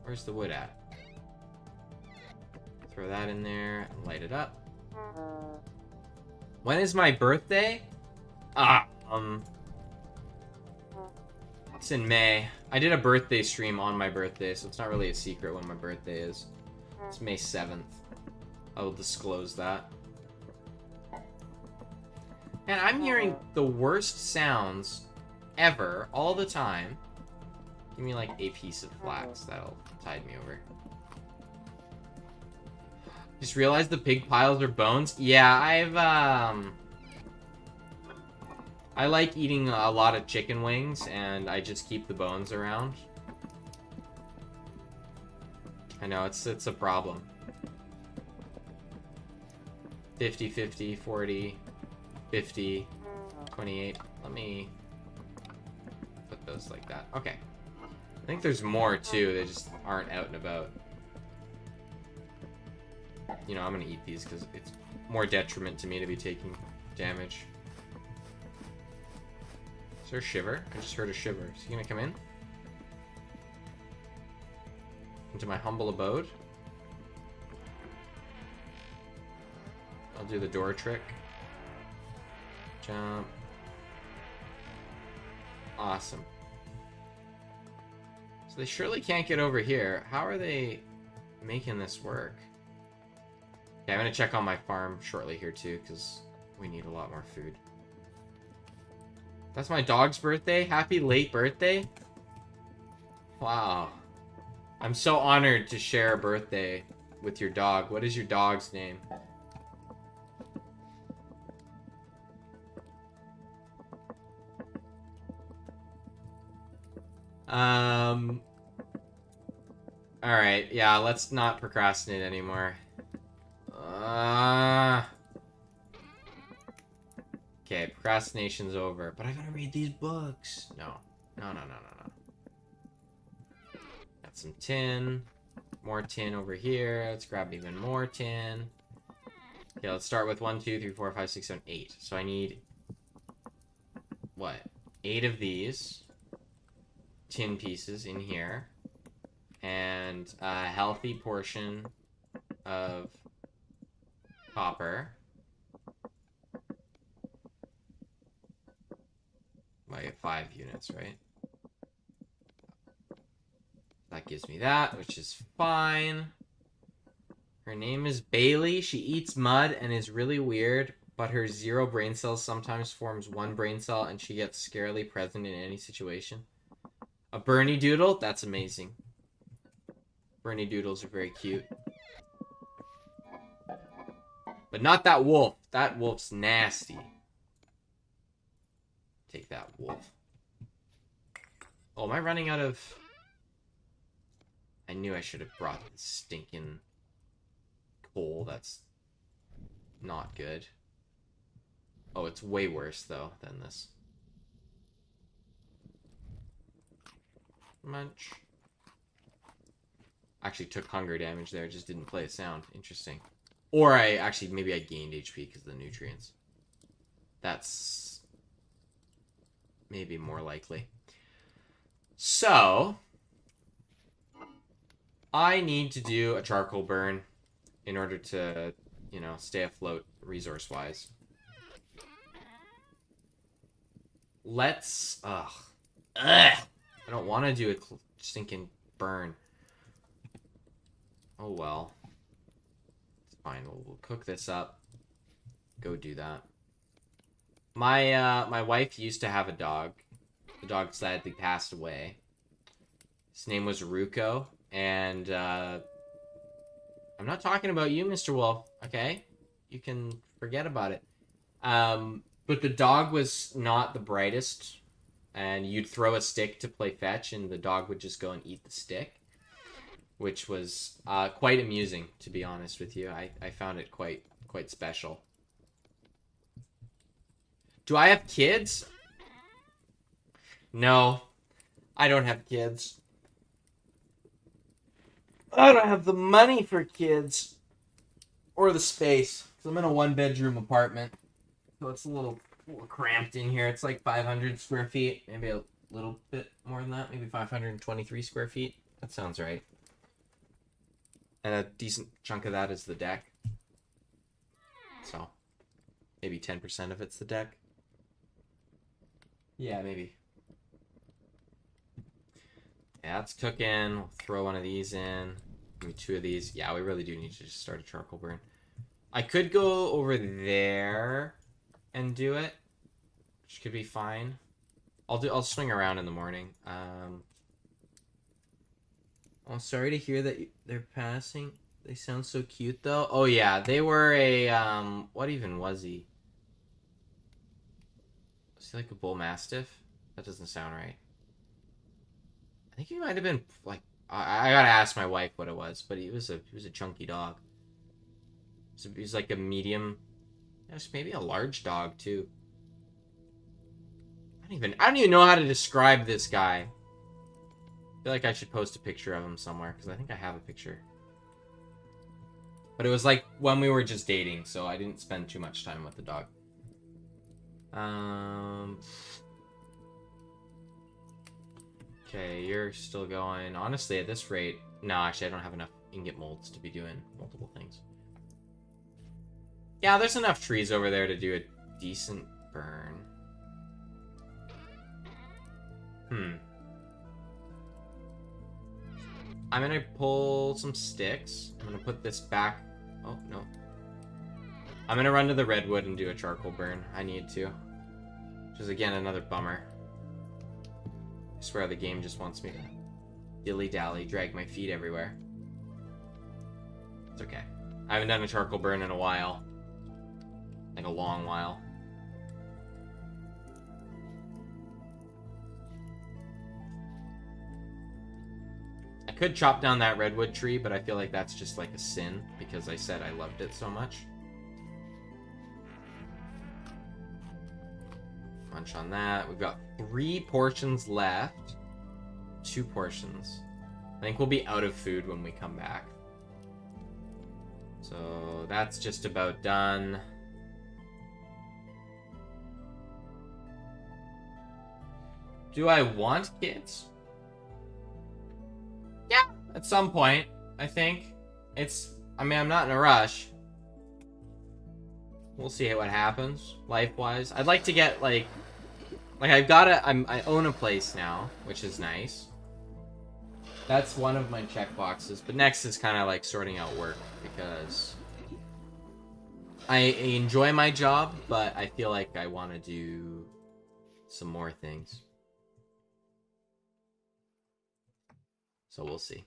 Where's the wood at? Throw that in there and light it up. When is my birthday? It's in May. I did a birthday stream on my birthday, so it's not really a secret when my birthday is. It's May 7th. I will disclose that. And I'm hearing the worst sounds ever, all the time. Give me like a piece of flax, that'll tide me over. Just realized the pig piles are bones. Yeah, I like eating a lot of chicken wings, and I just keep the bones around. I know, it's a problem. 50, 50, 40, 50, 28. Let me put those like that. Okay. I think there's more, too. They just aren't out and about. you know, I'm gonna eat these because it's more detriment to me to be taking damage. Is there a shiver? I just heard a shiver. Is he gonna come in? Into my humble abode? I'll do the door trick. Jump. Awesome. So they surely can't get over here. How are they making this work? Okay, I'm gonna check on my farm shortly here too, because we need a lot more food. That's my dog's birthday? Happy late birthday? Wow. I'm so honored to share a birthday with your dog. What is your dog's name? Alright, yeah, let's not procrastinate anymore. Okay, procrastination's over. But I gotta read these books. No. No. Got some tin. More tin over here. Let's grab even more tin. Okay, let's start with 1, 2, 3, 4, 5, 6, 7, 8. So I need... what? 8 of these tin pieces in here. And a healthy portion of copper. I get 5 units, right? That gives me that, which is fine. Her name is Bailey. She eats mud and is really weird, but her 0 brain cells sometimes forms 1 brain cell and she gets scarily present in any situation. A Bernie Doodle? That's amazing. Bernie Doodles are very cute. But not that wolf. That wolf's nasty. Take that, wolf. Oh, am I running out of... I knew I should have brought the stinking coal. That's not good. Oh, it's way worse, though, than this. Munch. Actually took hunger damage there, just didn't play a sound. Interesting. Or maybe I gained HP because of the nutrients. That's maybe more likely. So, I need to do a charcoal burn in order to, you know, stay afloat resource-wise. Let's... Ugh. I don't want to do a stinking burn. Oh, well. It's fine. We'll cook this up. Go do that. My wife used to have a dog. The dog sadly passed away. His name was Ruko. And, I'm not talking about you, Mr. Wolf, okay? You can forget about it. But the dog was not the brightest. And you'd throw a stick to play fetch, and the dog would just go and eat the stick. Which was quite amusing, to be honest with you. I found it quite special. Do I have kids? No, I don't have kids. I don't have the money for kids. Or the space. Because I'm in a 1-bedroom apartment. So it's a little cramped in here. It's like 500 square feet. Maybe a little bit more than that. Maybe 523 square feet. That sounds right. And a decent chunk of that is the deck. So, maybe 10% of it's the deck. Yeah, maybe. Yeah, it's cooking. We'll throw one of these in. Maybe 2 of these. Yeah, we really do need to just start a charcoal burn. I could go over there and do it, which could be fine. I'll swing around in the morning. Oh, sorry to hear that they're passing. They sound so cute, though. Oh, yeah. They were a, what even was he? Was he like a bull mastiff? That doesn't sound right. I think he might have been, like, I gotta ask my wife what it was, but he was a chunky dog. So he was like a medium, yes, maybe a large dog, too. I don't even know how to describe this guy. I feel like I should post a picture of him somewhere, because I think I have a picture. But it was like when we were just dating, so I didn't spend too much time with the dog. Okay, you're still going. Honestly, at this rate... No, actually, I don't have enough ingot molds to be doing multiple things. Yeah, there's enough trees over there to do a decent burn. I'm gonna pull some sticks. I'm gonna put this back. Oh, no. I'm gonna run to the redwood and do a charcoal burn. I need to. Which is, again, another bummer. I swear the game just wants me to dilly-dally, drag my feet everywhere. It's okay. I haven't done a charcoal burn in a while. Like a long while. I could chop down that redwood tree, but I feel like that's just like a sin because I said I loved it so much. Munch on that. We've got 3 portions left. 2 portions. I think we'll be out of food when we come back. So that's just about done. Do I want kids? Yeah, at some point, I think. I mean, I'm not in a rush. We'll see what happens, life-wise. I'd like to get, I own a place now, which is nice. That's one of my check boxes. But next is kind of like sorting out work, because I enjoy my job, but I feel like I want to do some more things. So we'll see.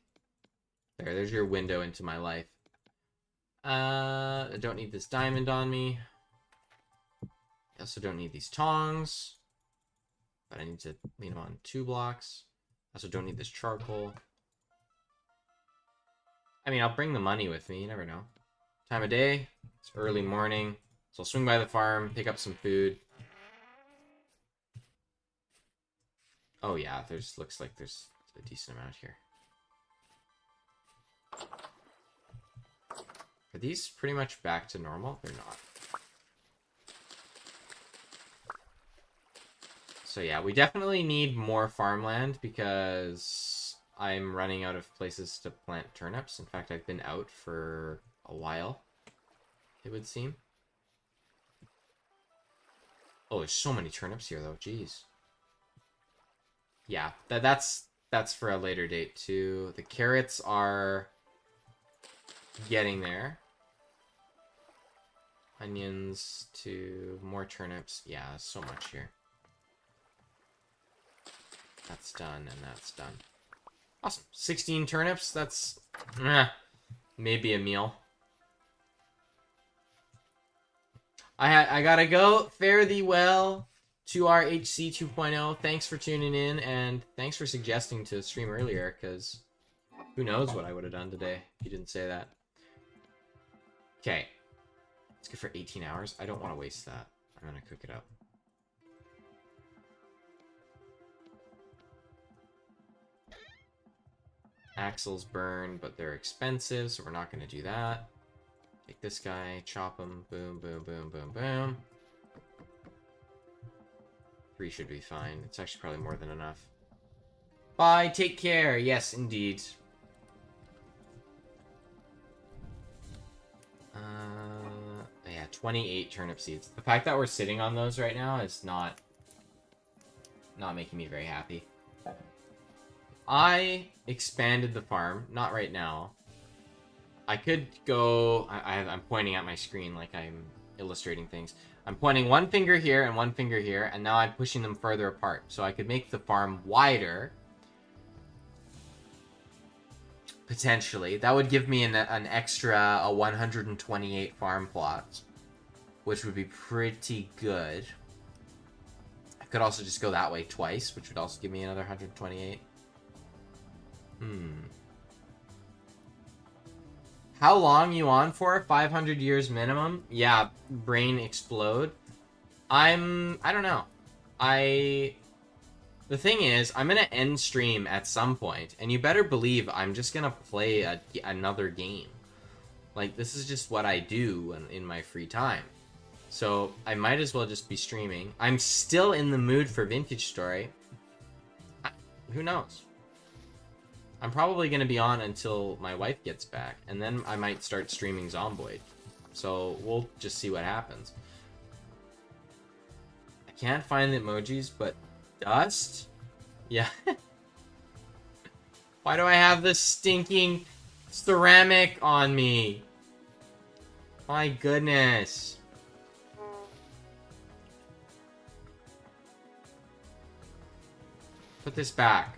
There's your window into my life. I don't need this diamond on me. I also don't need these tongs. But I need to lean on 2 blocks. I also don't need this charcoal. I mean, I'll bring the money with me. You never know. Time of day. It's early morning. So I'll swing by the farm, pick up some food. Oh yeah, looks like there's a decent amount here. Are these pretty much back to normal? They're not. So yeah, we definitely need more farmland because I'm running out of places to plant turnips. In fact, I've been out for a while, it would seem. Oh, there's so many turnips here though, jeez. Yeah, that's for a later date too. The carrots are getting there. Onions to more turnips. Yeah, so much here. That's done, and that's done. Awesome. 16 turnips. That's maybe a meal. I gotta go. Fare thee well to our HC 2.0. Thanks for tuning in, and thanks for suggesting to stream earlier, because who knows what I would have done today if you didn't say that. Okay. It's good for 18 hours. I don't want to waste that. I'm gonna cook it up. Axles burn, but they're expensive, so we're not going to do that. Take this guy, chop him, boom, boom, boom, boom, boom. 3 should be fine. It's actually probably more than enough. Bye, take care. Yes, indeed. Yeah, 28 turnip seeds. The fact that we're sitting on those right now is not making me very happy. I expanded the farm. Not right now. I could go... I'm pointing at my screen like I'm illustrating things. I'm pointing one finger here and one finger here, and now I'm pushing them further apart. So I could make the farm wider. Potentially. That would give me an extra 128 farm plots, which would be pretty good. I could also just go that way twice, which would also give me another 128. How long you on for? 500 years minimum? Yeah, brain explode. I don't know. The thing is, I'm gonna end stream at some point, and you better believe I'm just gonna play another game. Like, this is just what I do in my free time. So, I might as well just be streaming. I'm still in the mood for Vintage Story. Who knows? I'm probably going to be on until my wife gets back. And then I might start streaming Zomboid. So, we'll just see what happens. I can't find the emojis, but dust? Yeah. Why do I have this stinking ceramic on me? My goodness. Put this back.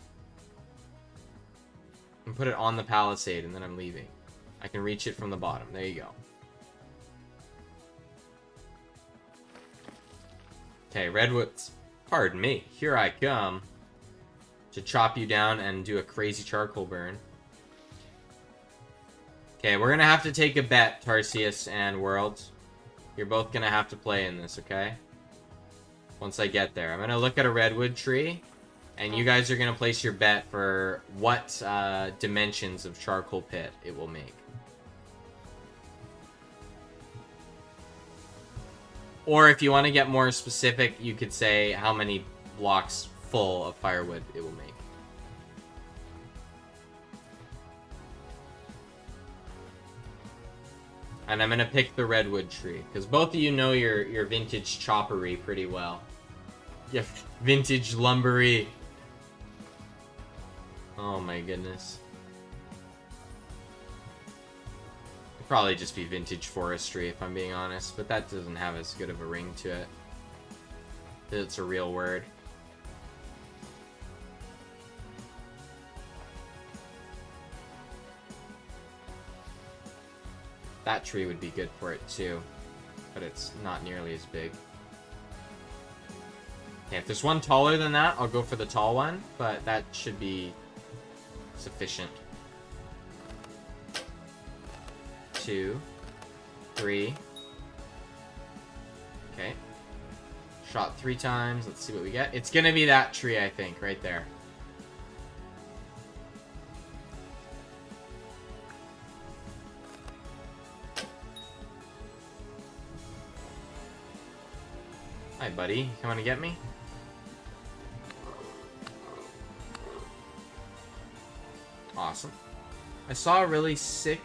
And put it on the palisade, and then I'm leaving. I can reach it from the bottom. There you go. Okay, redwoods. Pardon me. Here I come. To chop you down and do a crazy charcoal burn. Okay, we're gonna have to take a bet, Tarsius and Worlds. You're both gonna have to play in this, okay? Once I get there. I'm gonna look at a redwood tree, and you guys are gonna place your bet for what dimensions of charcoal pit it will make. Or if you want to get more specific, you could say how many blocks full of firewood it will make. And I'm gonna pick the redwood tree, because both of you know your vintage choppery pretty well. Yeah, vintage lumbery. Oh my goodness. It'd probably just be vintage forestry if I'm being honest, but that doesn't have as good of a ring to it. It's a real word. That tree would be good for it too, but it's not nearly as big. Okay, if there's one taller than that, I'll go for the tall one, but that should be sufficient. 2, 3. Okay. Shot 3 times. Let's see what we get. It's gonna be that tree, I think, right there. Hi, buddy. You coming to get me? Awesome. I saw a really sick...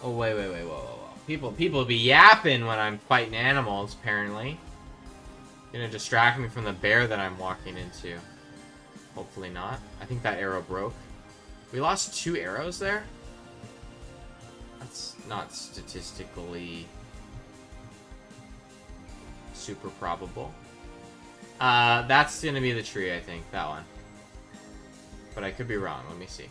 Oh, wait, whoa. People be yapping when I'm fighting animals, apparently. Gonna distract me from the bear that I'm walking into. Hopefully not. I think that arrow broke. We lost 2 arrows there? That's not statistically... super probable. That's gonna be the tree, I think. That one. But I could be wrong. Let me see.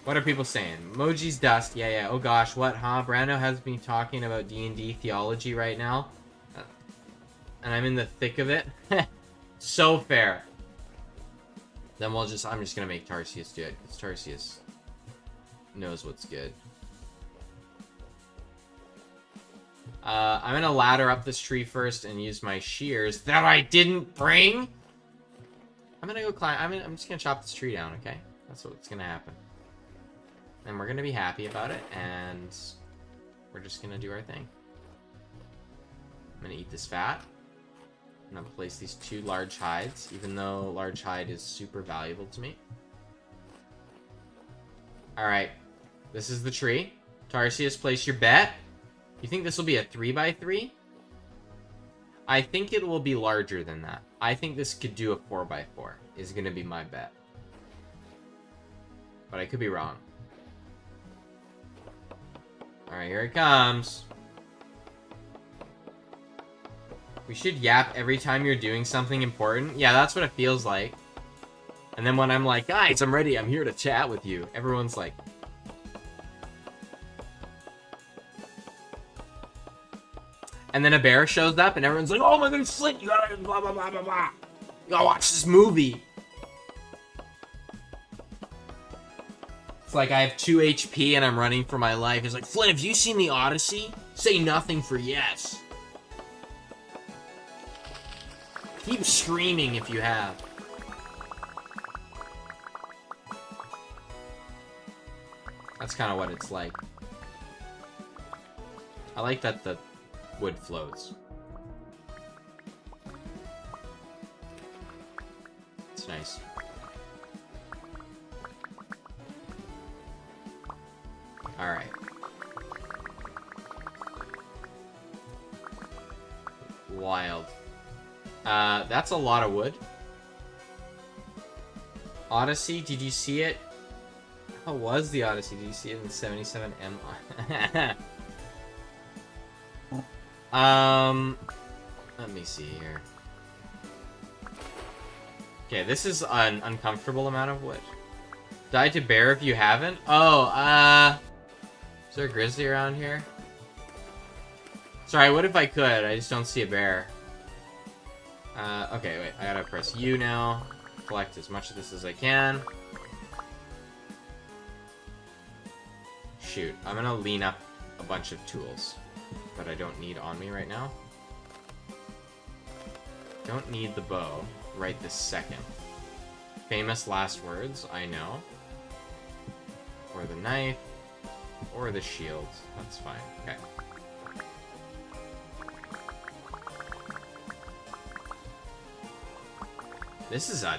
What are people saying? Moji's dust. Yeah. Oh gosh, what, huh? Brando has been talking about D&D theology right now. And I'm in the thick of it. So fair. Then I'm just gonna make Tarsius do it. Because Tarsius knows what's good. I'm gonna ladder up this tree first and use my shears that I didn't bring. I'm gonna go climb. I'm just gonna chop this tree down, okay? That's what's gonna happen. And we're gonna be happy about it, and we're just gonna do our thing. I'm gonna eat this fat. I'm gonna place these 2 large hides, even though large hide is super valuable to me. Alright. This is the tree. Tarsius, place your bet. You think this will be a 3x3? I think it will be larger than that. I think this could do a 4x4, is going to be my bet. But I could be wrong. Alright, here it comes. We should yap every time you're doing something important. Yeah, that's what it feels like. And then when I'm like, guys, I'm ready, I'm here to chat with you, everyone's like... And then a bear shows up and everyone's like, oh my god, Flint, you gotta blah blah blah blah blah. You gotta watch this movie. It's like I have 2 HP and I'm running for my life. It's like, Flint, have you seen The Odyssey? Say nothing for yes. Keep screaming if you have. That's kind of what it's like. I like that the wood floats. It's nice. Alright. Wild. That's a lot of wood. Odyssey, did you see it? How was the Odyssey? Did you see it in 77M? Let me see here. Okay, this is an uncomfortable amount of wood. Die to bear if you haven't? Oh, is there a grizzly around here? Sorry, I would if I could. I just don't see a bear. Okay, wait. I gotta press U now. Collect as much of this as I can. Shoot. I'm gonna lean up a bunch of tools that I don't need on me right now. Don't need the bow right this second. Famous last words, I know. Or the knife. Or the shield. That's fine. Okay. This is a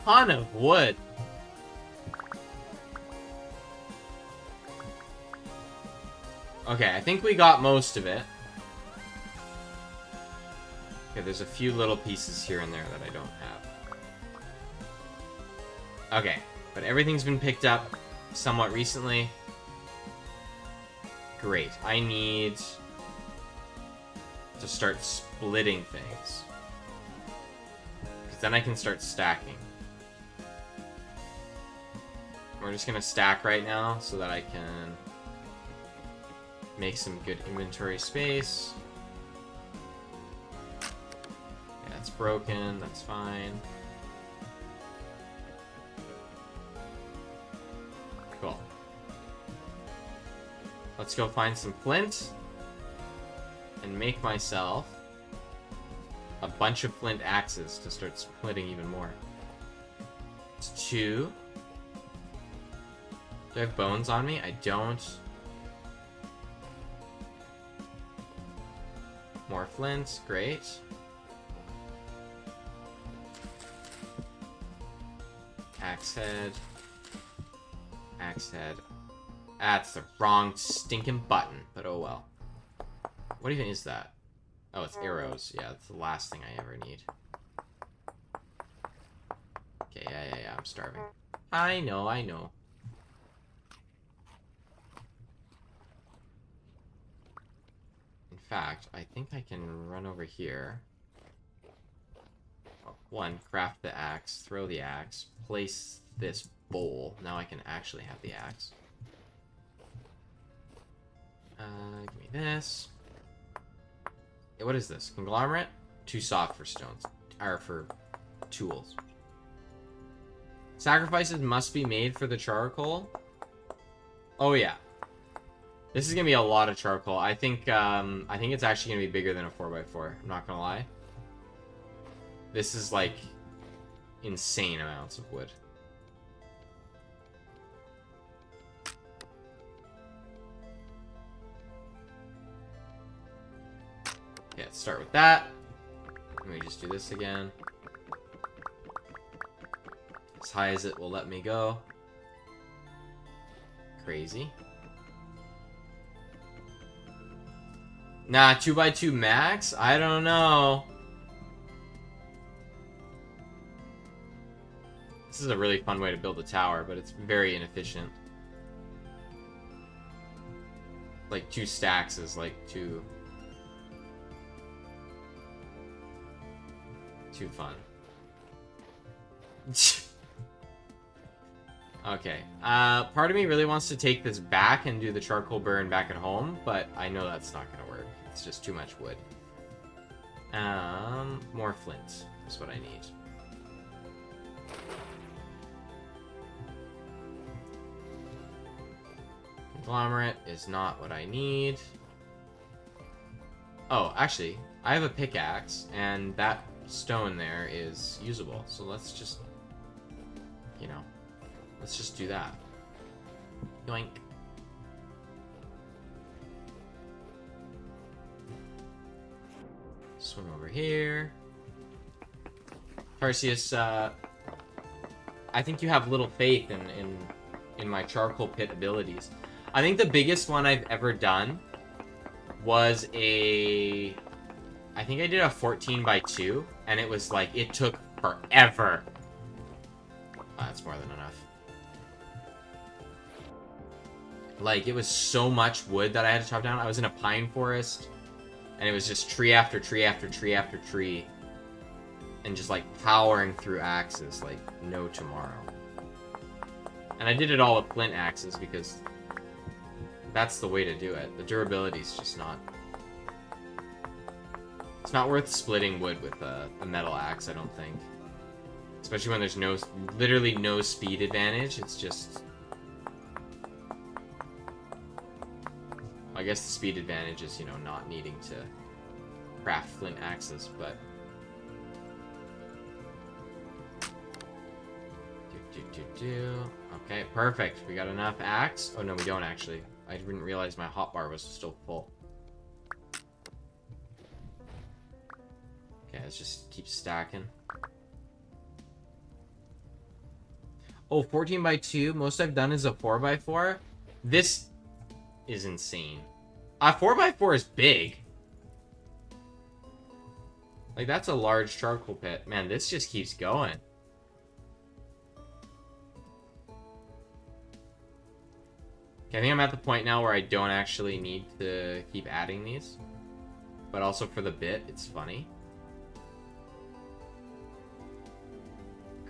ton of wood. Okay, I think we got most of it. Okay, there's a few little pieces here and there that I don't have. Okay, but everything's been picked up somewhat recently. Great. I need to start splitting things. Because then I can start stacking. We're just gonna stack right now so that I can make some good inventory space. Yeah, that's broken. That's fine. Cool. Let's go find some flint and make myself a bunch of flint axes to start splitting even more. It's 2. Do I have bones on me? I don't. More flint, great. Axe head. Axe head. That's the wrong stinking button, but oh well. What even is that? Oh, it's arrows. Yeah, that's the last thing I ever need. Okay, yeah, I'm starving. I know. In fact, I think I can run over here. Oh, 1, craft the axe, throw the axe, place this bowl. Now I can actually have the axe. Give me this. Hey, what is this? Conglomerate? Too soft for stones. Or for tools. Sacrifices must be made for the charcoal. Oh yeah. This is gonna be a lot of charcoal. I think it's actually gonna be bigger than a 4x4. I'm not gonna lie. This is like insane amounts of wood. Okay, let's start with that. Let me just do this again. As high as it will let me go. Crazy. Nah, 2x2 max? I don't know. This is a really fun way to build a tower, but it's very inefficient. Like 2 stacks is like too fun. Okay. Part of me really wants to take this back and do the charcoal burn back at home, but I know that's not gonna work. It's just too much wood. More flint is what I need. Conglomerate is not what I need. Oh, actually, I have a pickaxe, and that stone there is usable. So let's just, you know, let's just do that. Yoink. Swing over here. Tarsius, I think you have little faith in my charcoal pit abilities. I think the biggest one I've ever done was I think I did a 14 by 2, and it was like, it took forever. That's more than enough. Like, it was so much wood that I had to chop down. I was in a pine forest, and it was just tree after tree after tree after tree, and just, like, powering through axes like no tomorrow. And I did it all with flint axes, because that's the way to do it. The durability's just not... It's not worth splitting wood with a metal axe, I don't think. Especially when there's literally no speed advantage. It's just... I guess the speed advantage is, you know, not needing to craft flint axes, but... Okay, perfect. We got enough axe. Oh, no, we don't actually. I didn't realize my hotbar was still full. Okay, let's just keep stacking. Oh, 14 by 2. Most I've done is a 4 by 4. This is insane. A 4 by 4 is big. Like, that's a large charcoal pit. Man, this just keeps going. Okay, I think I'm at the point now where I don't actually need to keep adding these. But also for the bit, it's funny.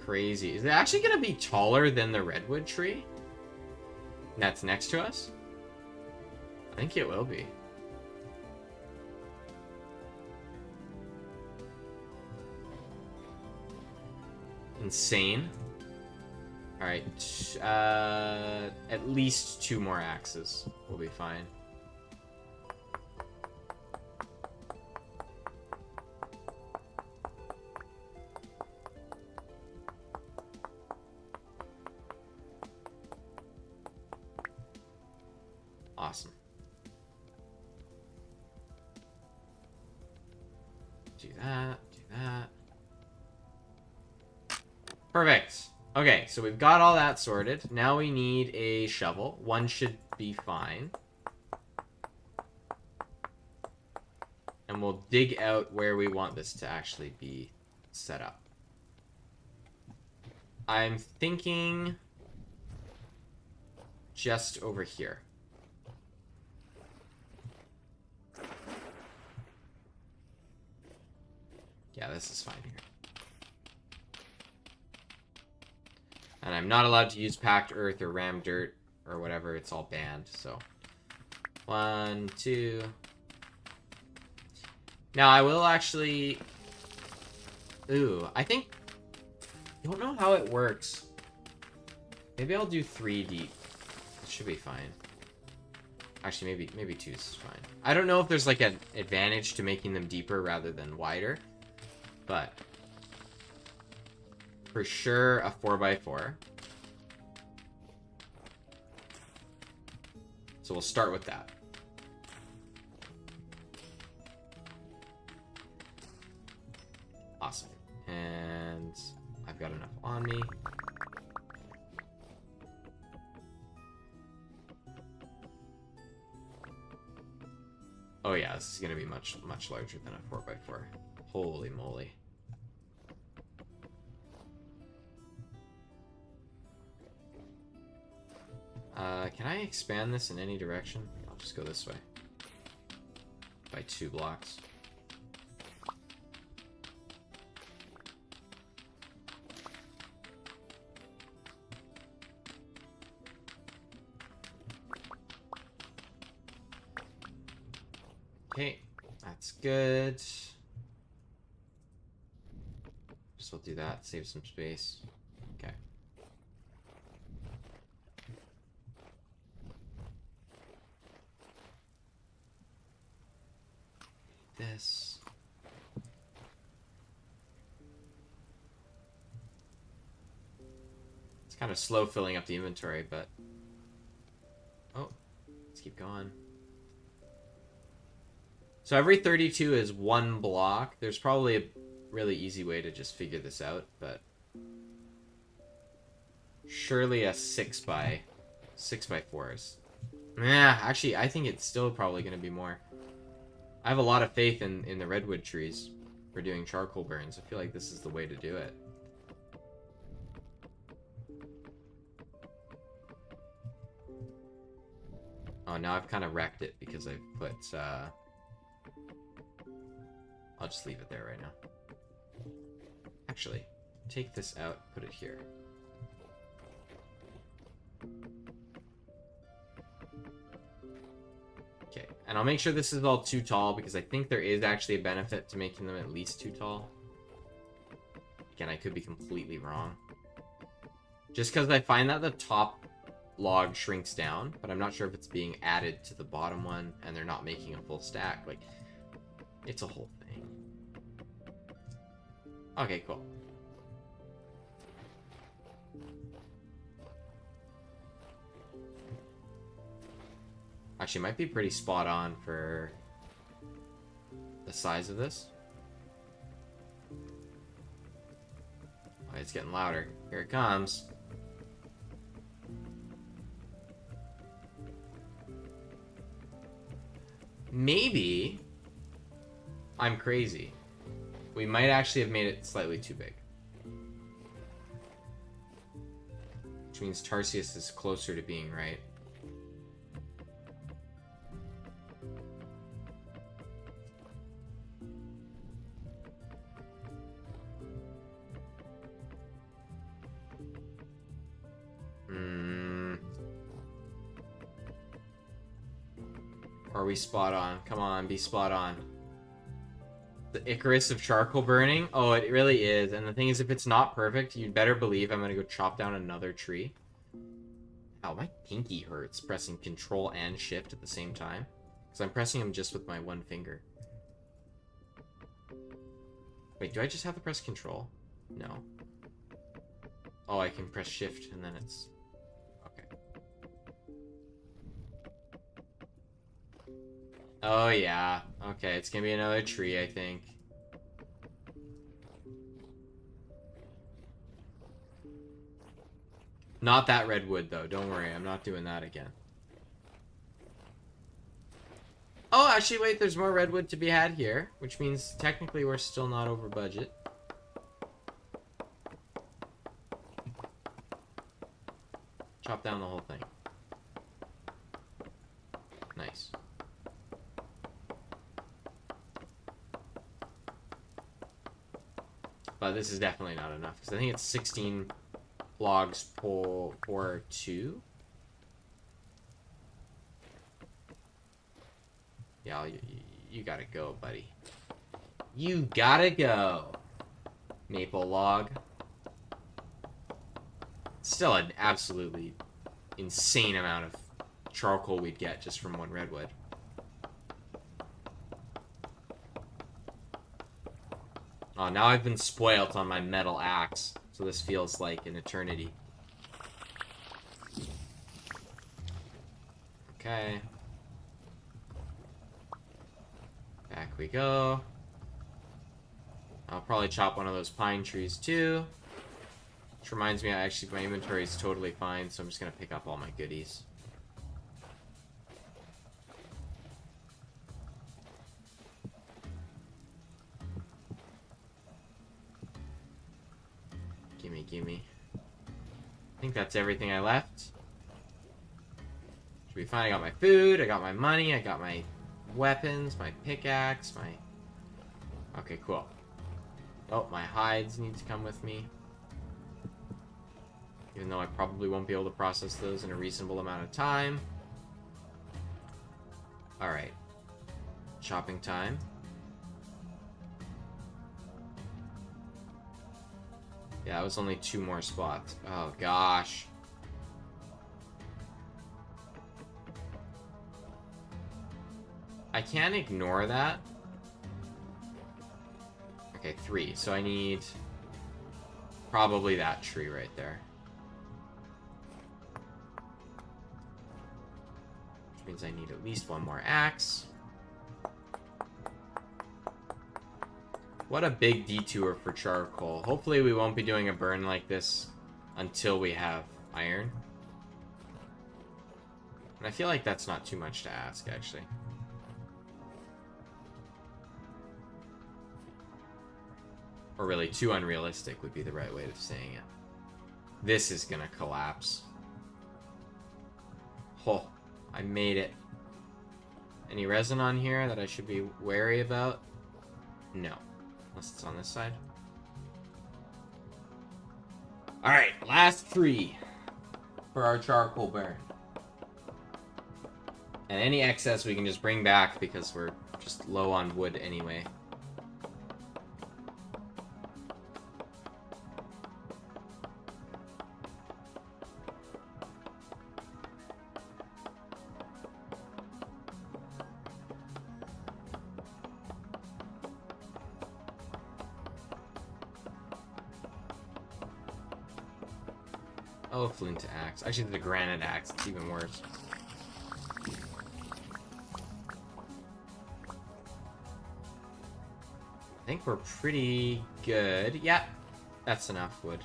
Crazy. Is it actually going to be taller than the redwood tree that's next to us? I think it will be. Insane. Alright, at least 2 more axes will be fine. Awesome. Do that, do that. Perfect. Okay, so we've got all that sorted. Now we need a shovel. 1 should be fine. And we'll dig out where we want this to actually be set up. I'm thinking just over here. Yeah, this is fine here. And I'm not allowed to use packed earth or rammed dirt or whatever. It's all banned, so. 1, 2. Now, I will actually... Ooh, I think... I don't know how it works. Maybe I'll do 3 deep. It should be fine. Actually, maybe 2 is fine. I don't know if there's like an advantage to making them deeper rather than wider. But... for sure, a 4x4. So we'll start with that. Awesome. And I've got enough on me. Oh yeah, this is going to be much larger than a 4x4. Holy moly. Can I expand this in any direction? I'll just go this way. By 2 blocks. Okay, that's good. Just we'll do that, save some space. Okay. This. It's kind of slow filling up the inventory, but... Oh, let's keep going. So every 32 is 1 block. There's probably a really easy way to just figure this out, but surely a 6 by 4 is... Yeah, actually, I think it's still probably going to be more. I have a lot of faith in the redwood trees for doing charcoal burns. I feel like this is the way to do it. Oh, now I've kind of wrecked it because I've put, I'll just leave it there right now. Actually, take this out, put it here. Okay, and I'll make sure this is all too tall because I think there is actually a benefit to making them at least too tall. Again, I could be completely wrong. Just because I find that the top log shrinks down, but I'm not sure if it's being added to the bottom one and they're not making a full stack. Like, it's a whole thing. Okay, cool. Actually, it might be pretty spot on for the size of this. Oh, it's getting louder. Here it comes. Maybe I'm crazy. We might actually have made it slightly too big. Which means Tarsius is closer to being right. Are we spot on? Come on, be spot on. The Icarus of charcoal burning? Oh, it really is. And the thing is, if it's not perfect, you'd better believe I'm going to go chop down another tree. Ow, my pinky hurts pressing Control and Shift at the same time. Because I'm pressing them just with my one finger. Wait, do I just have to press Control? No. Oh, I can press Shift and then it's... Okay. Oh, yeah. Okay, it's gonna be another tree, I think. Not that redwood, though. Don't worry, I'm not doing that again. Oh, actually, wait, there's more redwood to be had here, which means technically we're still not over budget. Chop down the whole thing. Nice. But this is definitely not enough, because I think it's 16 logs for 2. Yeah, you gotta go, buddy. You gotta go. Maple log. Still an absolutely insane amount of charcoal we'd get just from one redwood. Oh, now I've been spoilt on my metal axe, so this feels like an eternity. Okay. Back we go. I'll probably chop one of those pine trees too. Which reminds me, actually, my inventory is totally fine, so I'm just gonna pick up all my goodies. Gimme. I think that's everything I left. Should be fine. I got my food, I got my money, I got my weapons, my pickaxe, my... Okay, cool. Oh, my hides need to come with me. Even though I probably won't be able to process those in a reasonable amount of time. Alright. Shopping time. Yeah, it was only 2 more spots. Oh, gosh. I can't ignore that. Okay, 3. So I need probably that tree right there. Which means I need at least 1 more axe. What a big detour for charcoal. Hopefully we won't be doing a burn like this until we have iron. And I feel like that's not too much to ask, actually. Or really, too unrealistic would be the right way of saying it. This is gonna collapse. Oh, I made it. Any resin on here that I should be wary about? No. Unless it's on this side. Alright, last 3 for our charcoal burn. And any excess we can just bring back because we're just low on wood anyway. Oh, flint axe. Actually, the granite axe. It's even worse. I think we're pretty good. Yeah, that's enough wood.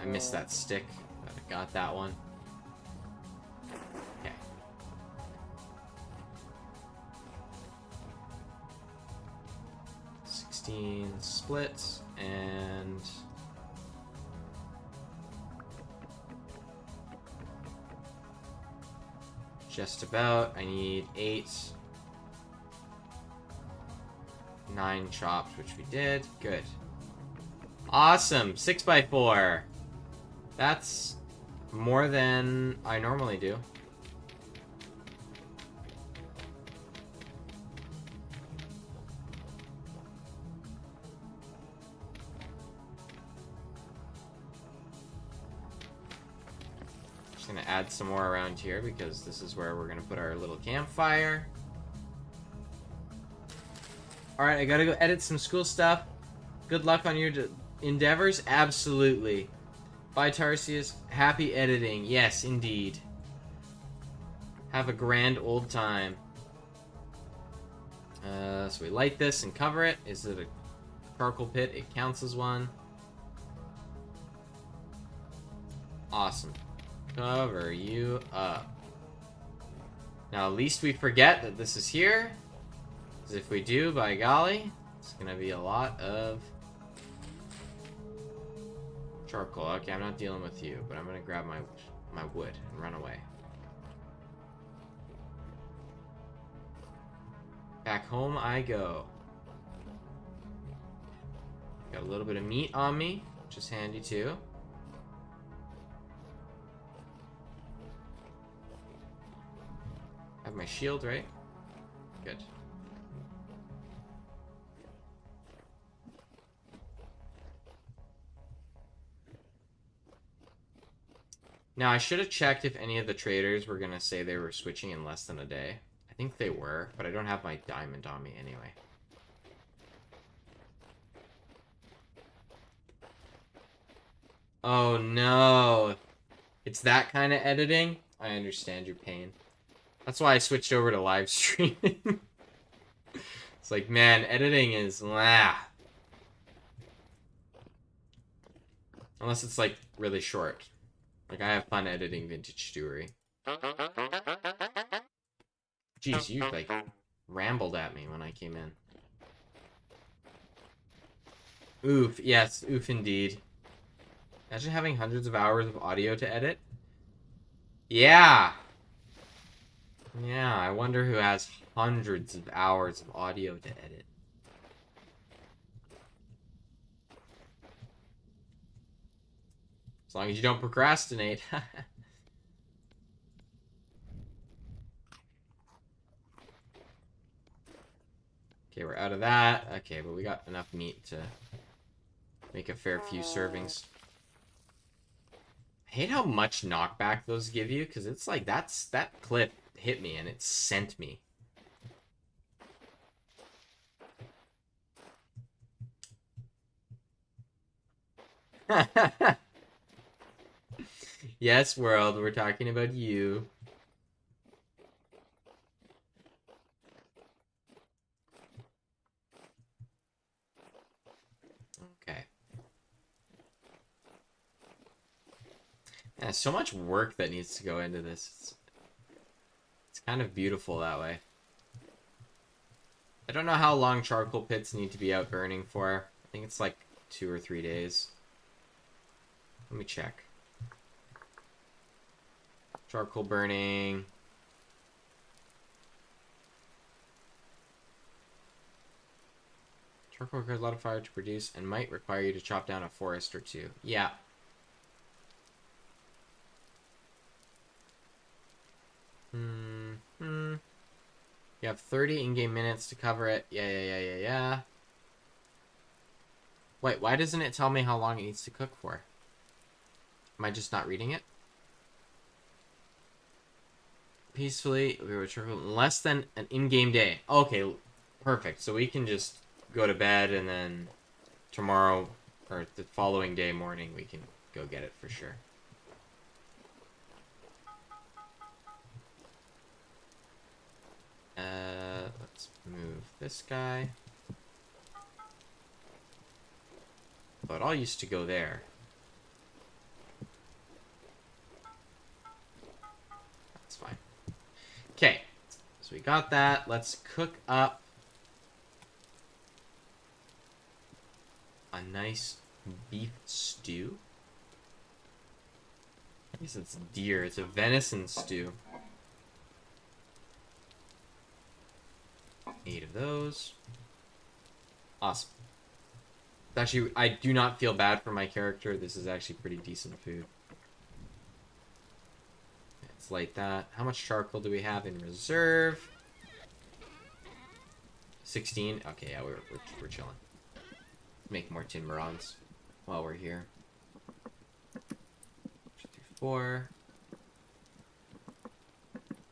I missed that stick, but I got that one. Okay. $16 splits and just about. I need 8. 9 chopped, which we did. Good. Awesome. 6x4. That's more than I normally do. Just gonna add some more around here because this is where we're gonna put our little campfire. Alright, I gotta go edit some school stuff. Good luck on your endeavors. Absolutely. Bye, Tarsius. Happy editing. Yes, indeed. Have a grand old time. So we light this and cover it. Is it a charcoal pit? It counts as one. Awesome. Cover you up. Now, at least we forget that this is here. Because if we do, by golly, it's going to be a lot of charcoal. Okay, I'm not dealing with you, but I'm going to grab my wood and run away. Back home I go. Got a little bit of meat on me, which is handy too. Have my shield, right? Good. Now, I should have checked if any of the traders were going to say they were switching in less than a day. I think they were, but I don't have my diamond on me anyway. Oh, no. It's that kind of editing? I understand your pain. That's why I switched over to live streaming. It's like, man, editing is... Unless it's, like, really short. Like, I have fun editing vintage jewelry. Jeez, you, like, rambled at me when I came in. Oof, yes, oof indeed. Imagine having hundreds of hours of audio to edit. Yeah! Yeah, I wonder who has hundreds of hours of audio to edit. As long as you don't procrastinate. Okay, we're out of that. Okay, but we got enough meat to make a fair few servings. I hate how much knockback those give you, because it's like, that clip hit me and it sent me. Yes, world, we're talking about you. Yeah, so much work that needs to go into this. It's kind of beautiful that way. I don't know how long charcoal pits need to be out burning for. I think it's like 2 or 3 days. Let me check. Charcoal burning. Charcoal requires a lot of fire to produce and might require you to chop down a forest or two. Yeah. You have 30 in-game minutes to cover it. Yeah. Wait, why doesn't it tell me how long it needs to cook for? Am I just not reading it? Peacefully, we were less than an in-game day. Okay, perfect. So we can just go to bed and then tomorrow or the following day morning we can go get it for sure. Let's move this guy. But it all used to go there. That's fine. Okay, so we got that. Let's cook up a nice beef stew. I guess it's deer. It's a venison stew. 8 of those. Awesome. Actually, I do not feel bad for my character. This is actually pretty decent food. Let's light that. How much charcoal do we have in reserve? 16. Okay, yeah, we're chilling. Make more tin bronze while we're here. 4.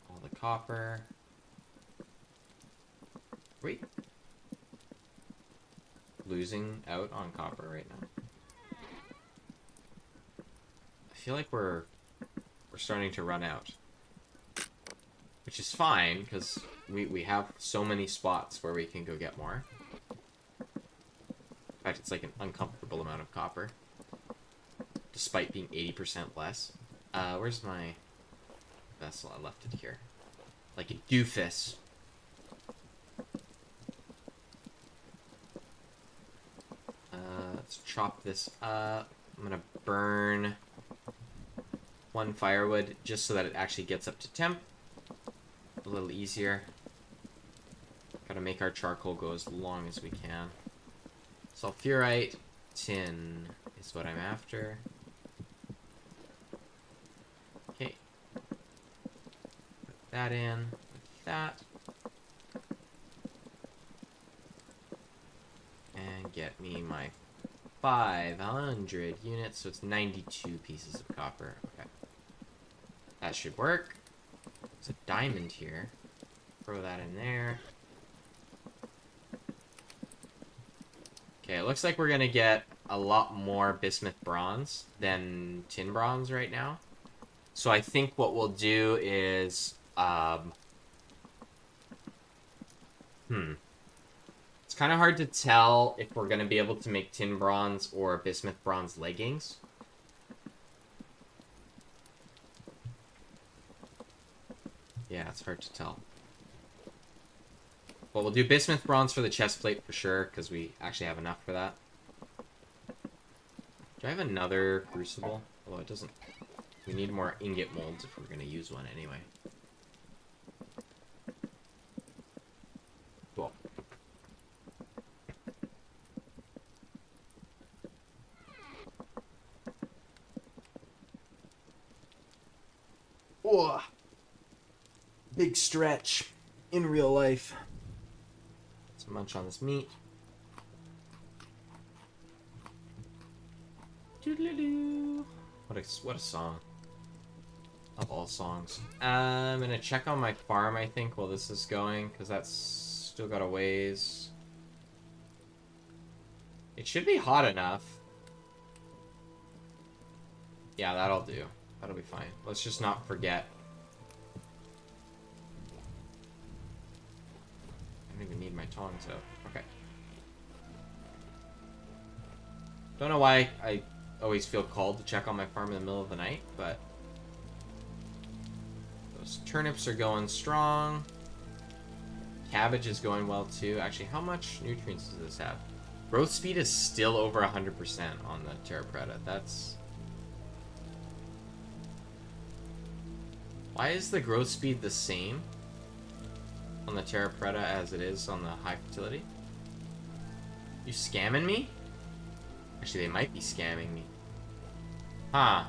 All the copper. Wait. Losing out on copper right now. I feel like we're starting to run out. Which is fine, because we have so many spots where we can go get more. In fact, it's like an uncomfortable amount of copper. Despite being 80% less. Where's my vessel? I left it here. Like a doofus. Let's chop this up. I'm gonna burn 1 firewood just so that it actually gets up to temp. A little easier. Gotta make our charcoal go as long as we can. Sulfurite, tin is what I'm after. Okay. Put that in. Put that. And get me my 500 units, so it's 92 pieces of copper. Okay. That should work. There's a diamond here. Throw that in there. Okay, it looks like we're gonna get a lot more bismuth bronze than tin bronze right now. So I think what we'll do is, It's kind of hard to tell if we're going to be able to make tin bronze or bismuth bronze leggings. Yeah, it's hard to tell. Well, we'll do bismuth bronze for the chest plate for sure, because we actually have enough for that. Do I have another crucible? Although it doesn't... We need more ingot molds if we're going to use one anyway. Cool. Whoa. Big stretch in real life. Let's munch on this meat. Doodle-doo. What a song. Of all songs. I'm gonna check on my farm, I think, while this is going, because that's still got a ways. It should be hot enough. Yeah, that'll do. That'll be fine. Let's just not forget. I don't even need my tongs out. Okay. Don't know why I always feel called to check on my farm in the middle of the night, but those turnips are going strong. Cabbage is going well too. Actually, how much nutrients does this have? Growth speed is still over 100% on the Terra Preta. That's... Why is the growth speed the same on the Terra Preta as it is on the high fertility? You scamming me? Actually, they might be scamming me. Huh.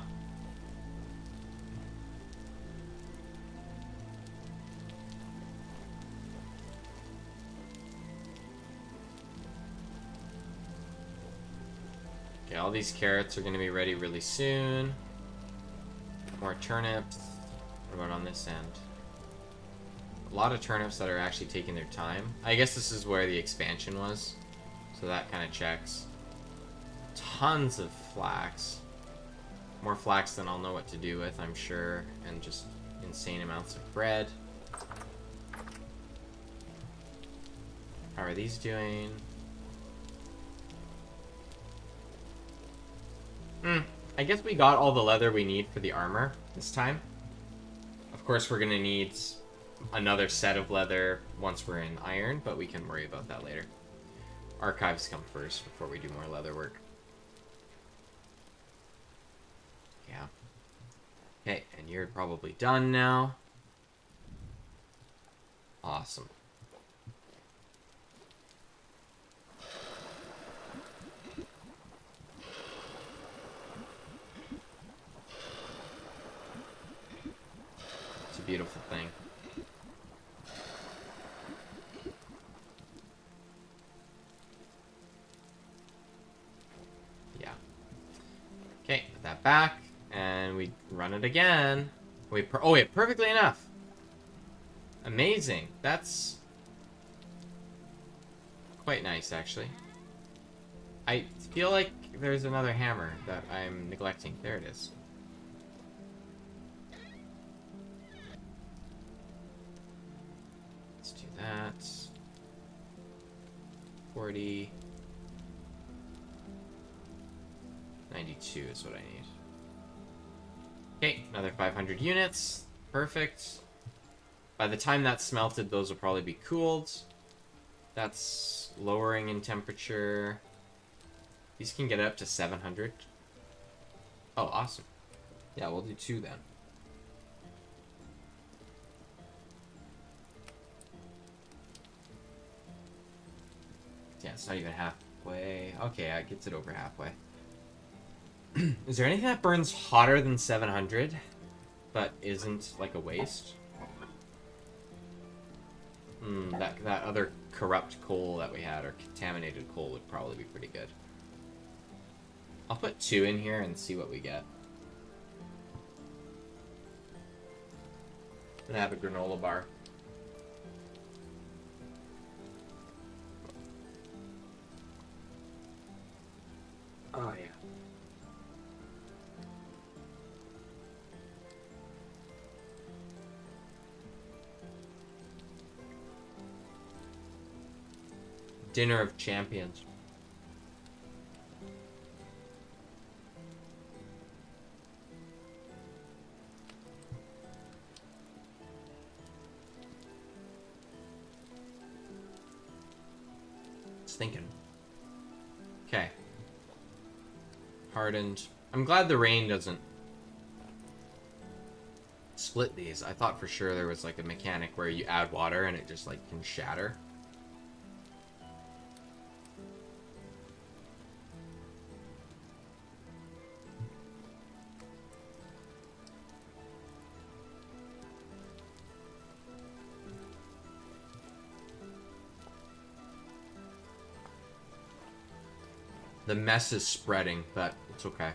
Okay, all these carrots are going to be ready really soon. More turnips. What about on this end? A lot of turnips that are actually taking their time. I guess this is where the expansion was. So that kind of checks. Tons of flax. More flax than I'll know what to do with, I'm sure. And just insane amounts of bread. How are these doing? I guess we got all the leather we need for the armor this time. Of course, we're going to need another set of leather once we're in iron, but we can worry about that later. Archives come first before we do more leather work. Yeah. Okay, and you're probably done now. Awesome. It's a beautiful thing. Yeah. Okay, put that back, and we run it again. Wait, oh wait, perfectly enough. Amazing. That's quite nice, actually. I feel like there's another hammer that I'm neglecting. There it is. Let's do that. 40. 92 is what I need. Okay, another 500 units. Perfect. By the time that's smelted, those will probably be cooled. That's lowering in temperature. These can get up to 700. Oh, awesome. Yeah, we'll do 2 then. Yeah, it's not even halfway. Okay, it gets it over halfway. Is there anything that burns hotter than 700, but isn't like a waste? That other corrupt coal that we had, or contaminated coal, would probably be pretty good. I'll put 2 in here and see what we get. I'm gonna have a granola bar. Oh, yeah. Dinner of Champions. Just thinking. Okay. Hardened. I'm glad the rain doesn't split these. I thought for sure there was like a mechanic where you add water and it just like can shatter. The mess is spreading, but it's okay.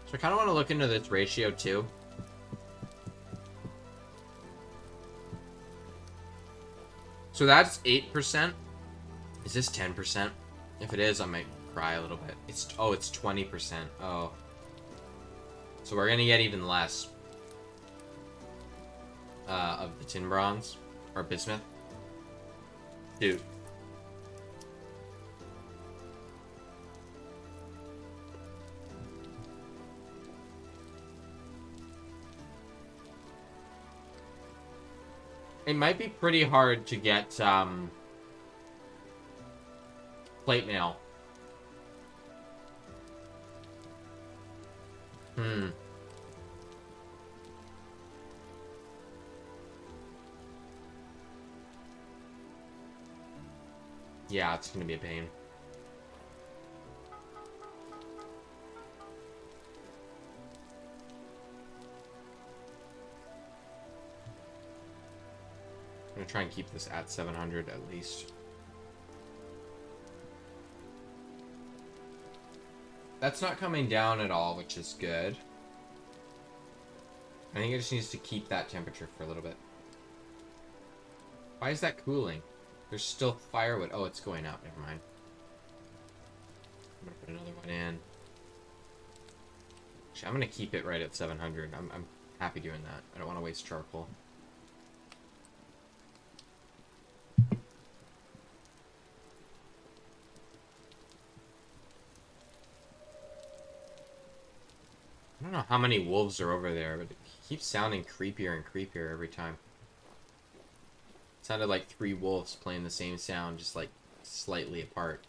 So I kind of want to look into this ratio too. So that's 8%. Is this 10%? If it is, I might cry a little bit. It's 20%. Oh. So we're gonna get even less of the tin bronze or bismuth. Dude. It might be pretty hard to get plate mail. Yeah, it's gonna be a pain. I'm gonna try and keep this at 700 at least. That's not coming down at all, which is good. I think it just needs to keep that temperature for a little bit. Why is that cooling? There's still firewood. Oh, it's going up. Never mind. I'm gonna put another one in. Actually, I'm gonna keep it right at 700. I'm happy doing that. I don't want to waste charcoal. I don't know how many wolves are over there, but it keeps sounding creepier and creepier every time. It sounded like 3 wolves playing the same sound, just like slightly apart.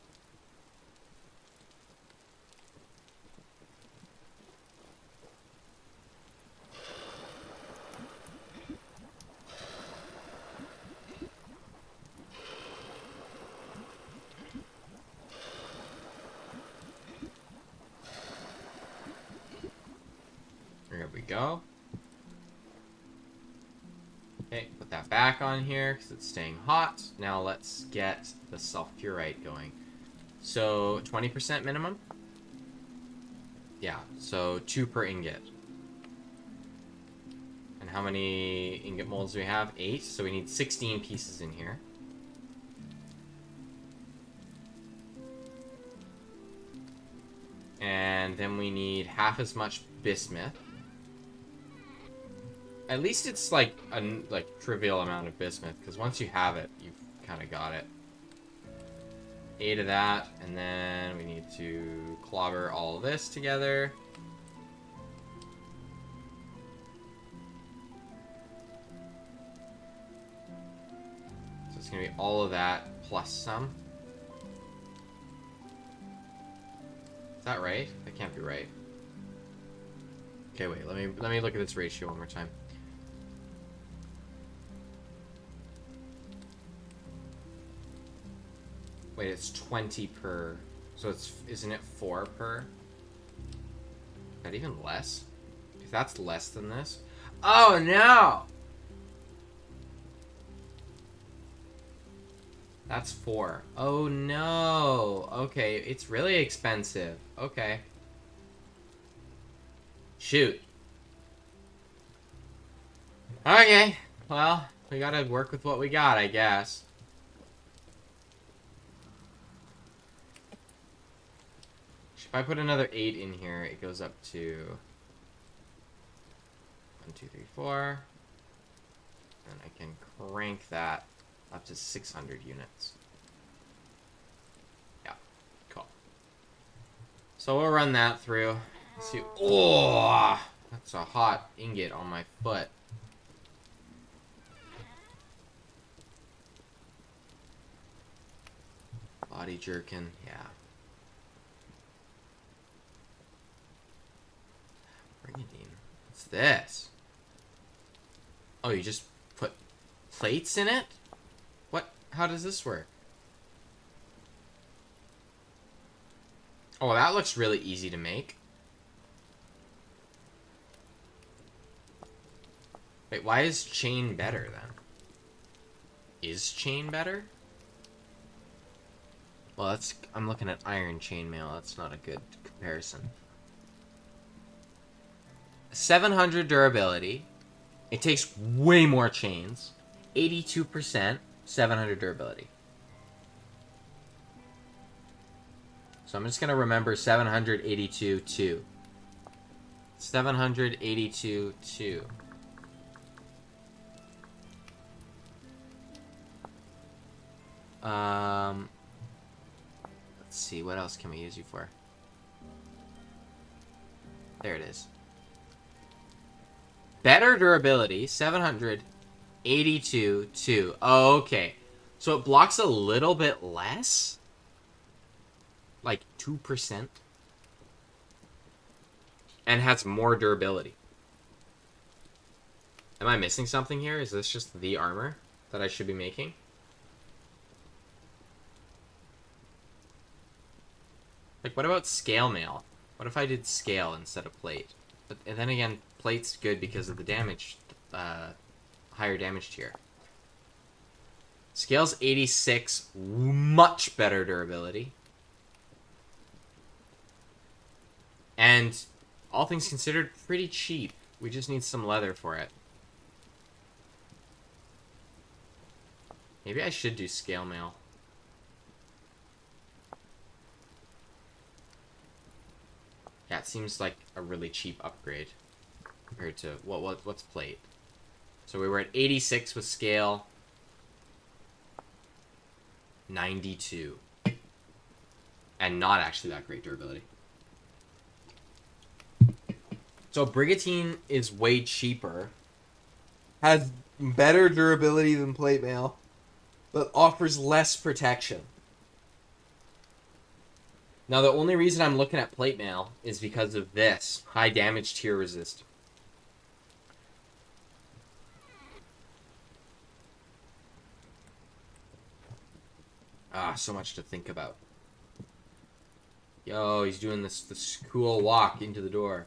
There we go. Okay, put that back on here because it's staying hot. Now let's get the sulfurite going. So 20% minimum? Yeah, so 2 per ingot. And how many ingot molds do we have? 8, so we need 16 pieces in here. And then we need half as much bismuth. At least it's like a trivial amount of bismuth, because once you have it, you've kind of got it. 8 of that, and then we need to clobber all of this together. So it's gonna be all of that plus some. Is that right? That can't be right. Okay, wait. Let me look at this ratio one more time. Wait, it's 20 per. So isn't it 4 per? Is that even less? If that's less than this. Oh no! That's 4. Oh no! Okay, it's really expensive. Okay. Shoot. Okay, well, we gotta work with what we got, I guess. If I put another 8 in here, it goes up to 1, 2, 3, 4. And I can crank that up to 600 units. Yeah, cool. So we'll run that through. Let's see. Oh, that's a hot ingot on my foot. Body jerkin, yeah. Bringadine. What's this? Oh, you just put plates in it? What? How does this work? Oh, that looks really easy to make. Wait, why is chain better then? Is chain better? Well, that's... I'm looking at iron chainmail. That's not a good comparison. 700 durability. It takes way more chains. 82%. 700 durability. So I'm just going to remember 782-2. 782-2. Let's see, what else can we use you for? There it is. Better durability, 782-2. Oh, okay. So it blocks a little bit less? Like 2%? And has more durability. Am I missing something here? Is this just the armor that I should be making? Like, what about scale mail? What if I did scale instead of plate? But and then again, plate's good because of the damage, higher damage tier. Scale's 86, much better durability. And, all things considered, pretty cheap. We just need some leather for it. Maybe I should do scale mail. Yeah, it seems like a really cheap upgrade compared to what's plate. So we were at 86 with scale, 92, and not actually that great durability. So Brigantine is way cheaper, has better durability than plate mail, but offers less protection. Now, the only reason I'm looking at plate mail is because of this. High damage tier resist. Ah, so much to think about. Yo, he's doing this cool walk into the door.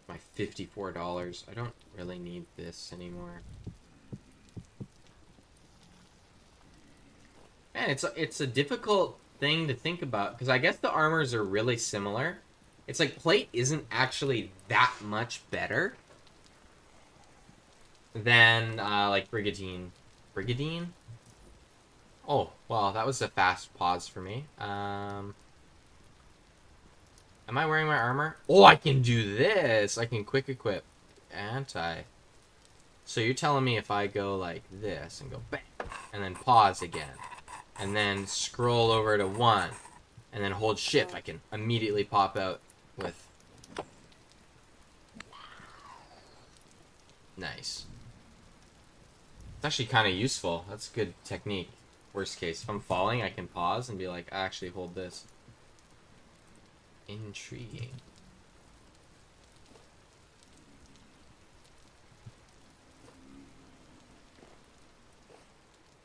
My $54. I don't really need this anymore. Man, it's a difficult thing to think about because I guess the armors are really similar. It's like plate isn't actually that much better than like Brigantine. Brigantine? Oh, well, that was a fast pause for me. Am I wearing my armor? Oh, I can do this! I can quick equip. Anti. So you're telling me if I go like this and go bang, and then pause again, and then scroll over to 1, and then hold shift, I can immediately pop out with... Nice. It's actually kind of useful. That's a good technique. Worst case, if I'm falling, I can pause and be like, I actually hold this. Intriguing.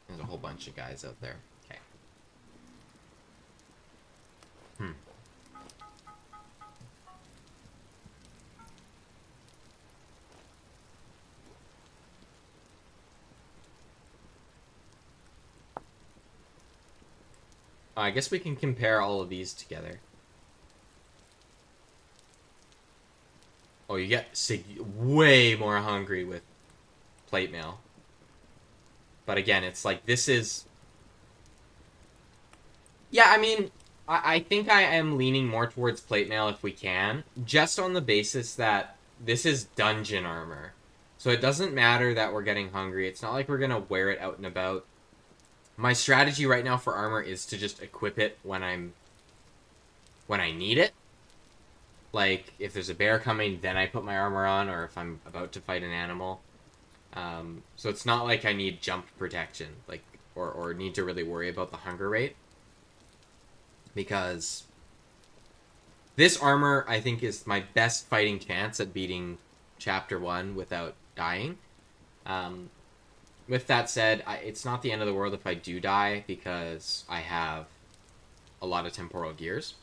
There's a whole bunch of guys out there. Okay. I guess we can compare all of these together. Oh, you get way more hungry with plate mail. But again, it's like, this is... Yeah, I mean, I think I am leaning more towards plate mail if we can. Just on the basis that this is dungeon armor. So it doesn't matter that we're getting hungry. It's not like we're going to wear it out and about. My strategy right now for armor is to just equip it when I need it. Like, if there's a bear coming, then I put my armor on, or if I'm about to fight an animal. So it's not like I need jump protection, like, or need to really worry about the hunger rate. Because this armor, I think, is my best fighting chance at beating Chapter 1 without dying. With that said, it's not the end of the world if I do die, because I have a lot of Temporal Gears.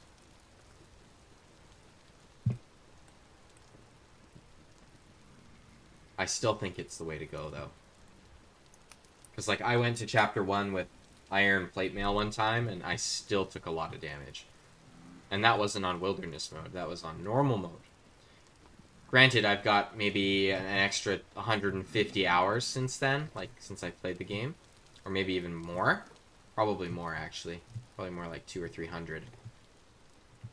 I still think it's the way to go, though. Because, like, I went to Chapter 1 with Iron Plate Mail one time, and I still took a lot of damage. And that wasn't on Wilderness mode. That was on normal mode. Granted, I've got maybe an extra 150 hours since then, like since I played the game, or maybe even more. Probably more, actually. Probably more like 200 or 300.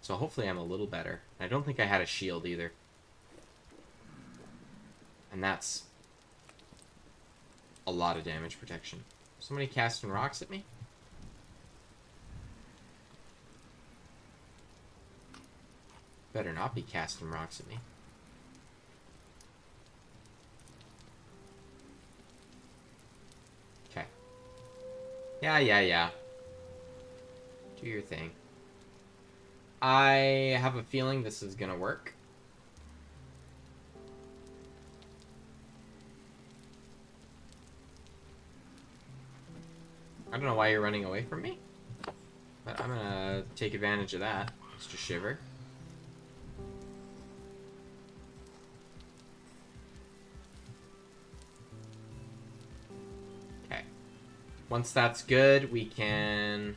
So hopefully I'm a little better. I don't think I had a shield either. And that's a lot of damage protection. Somebody casting rocks at me? Better not be casting rocks at me. Okay. Yeah. Do your thing. I have a feeling this is gonna work. I don't know why you're running away from me, but I'm gonna take advantage of that, Mr. Shiver. Okay. Once that's good, we can...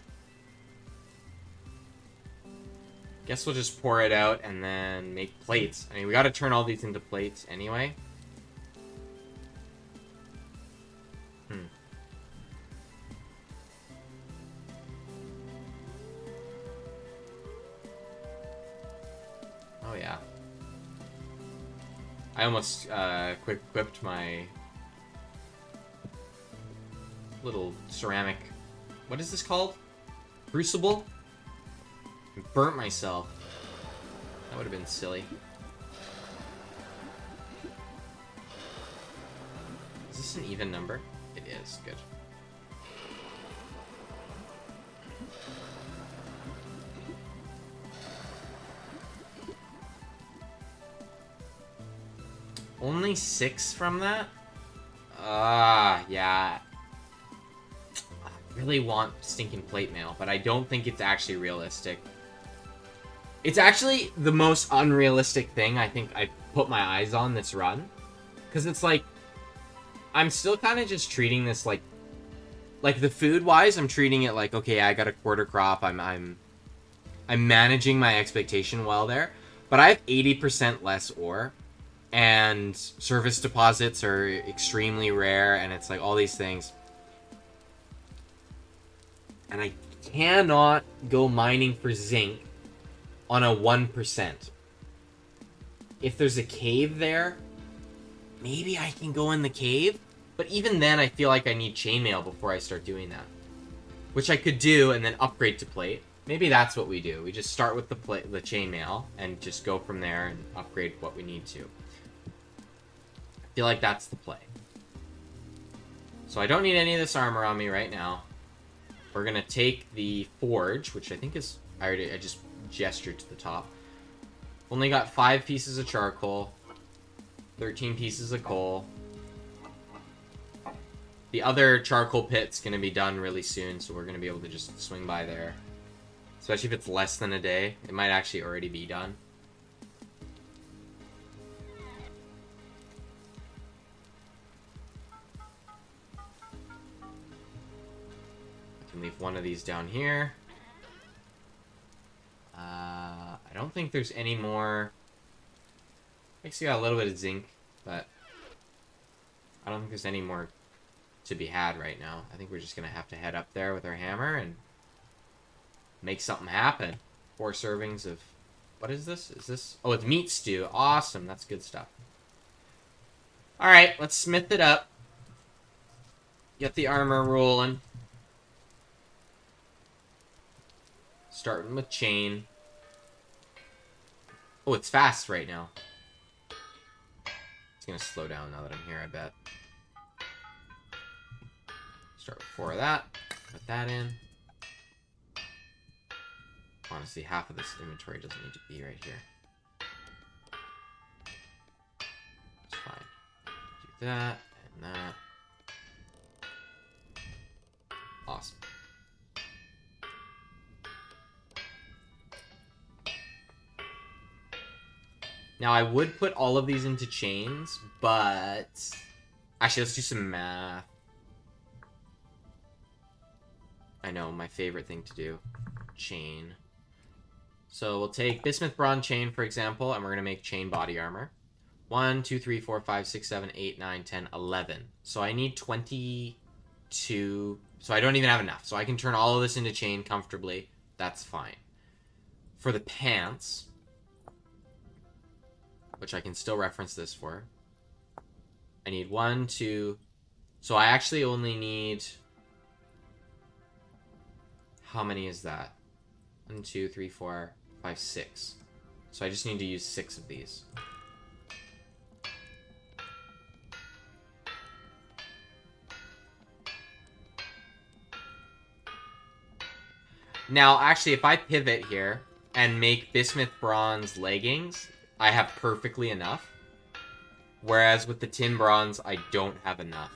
Guess we'll just pour it out and then make plates. I mean, we gotta turn all these into plates anyway. Oh, yeah. I almost quick equipped my little ceramic... What is this called? Crucible? Burnt myself. That would have been silly. Is this an even number? It is. Good. Only 6 from that? Yeah. I really want stinking plate mail, but I don't think it's actually realistic. It's actually the most unrealistic thing I think I've put my eyes on this run. Because it's like, I'm still kind of just treating this like the food-wise, I'm treating it like, okay, I got a quarter crop, I'm managing my expectation well there. But I have 80% less ore, and surface deposits are extremely rare, and it's like all these things. And I cannot go mining for zinc on a 1%. If there's a cave there, maybe I can go in the cave. But even then, I feel like I need chainmail before I start doing that. Which I could do and then upgrade to plate. Maybe that's what we do. We just start with the chainmail and just go from there and upgrade what we need to. I feel like that's the play. So I don't need any of this armor on me right now. We're going to take the forge, which I think is... I just gestured to the top. Only got 5 pieces of charcoal, 13 pieces of coal. The other charcoal pit's gonna be done really soon, so we're gonna be able to just swing by there. Especially if it's less than a day. It might actually already be done. I can leave one of these down here. I don't think there's any more. Actually got a little bit of zinc, but I don't think there's any more to be had right now. I think we're just gonna have to head up there with our hammer and make something happen. 4 servings of... What is this? Is this... Oh, it's meat stew. Awesome. That's good stuff. Alright, let's smith it up. Get the armor rolling. Starting with chain. Oh, it's fast right now. It's gonna slow down now that I'm here, I bet. Start with 4 of that. Put that in. Honestly, half of this inventory doesn't need to be right here. It's fine. Do that and that. Awesome. Now, I would put all of these into chains, but... Actually, let's do some math. I know, my favorite thing to do. Chain. So we'll take bismuth bronze chain, for example, and we're going to make chain body armor. 1, 2, 3, 4, 5, 6, 7, 8, 9, 10, 11. So I need 22. So I don't even have enough. So I can turn all of this into chain comfortably. That's fine. For the pants, which I can still reference this for, I need 1, 2. So I actually only need... How many is that? 1, 2, 3, 4, 5, 6. So I just need to use 6 of these. Now, actually, if I pivot here and make bismuth bronze leggings, I have perfectly enough. Whereas with the tin bronze, I don't have enough.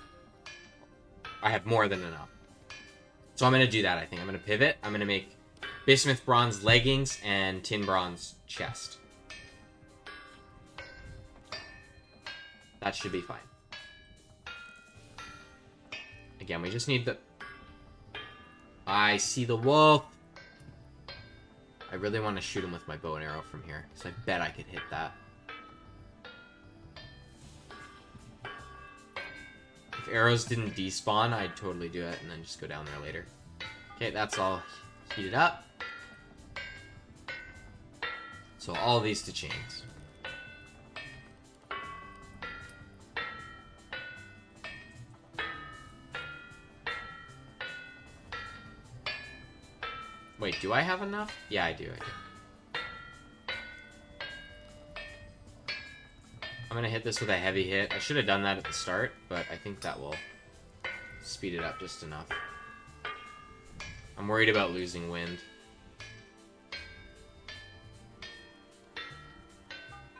I have more than enough. So I'm going to do that, I think. I'm going to pivot. I'm going to make bismuth bronze leggings and tin bronze chest. That should be fine. Again, we just need the... I see the wolf. I really want to shoot him with my bow and arrow from here, because I bet I could hit that. If arrows didn't despawn, I'd totally do it and then just go down there later. Okay, that's all heated up. So all these to chains. Wait, do I have enough? Yeah, I do. I'm gonna hit this with a heavy hit. I should have done that at the start, but I think that will speed it up just enough. I'm worried about losing wind.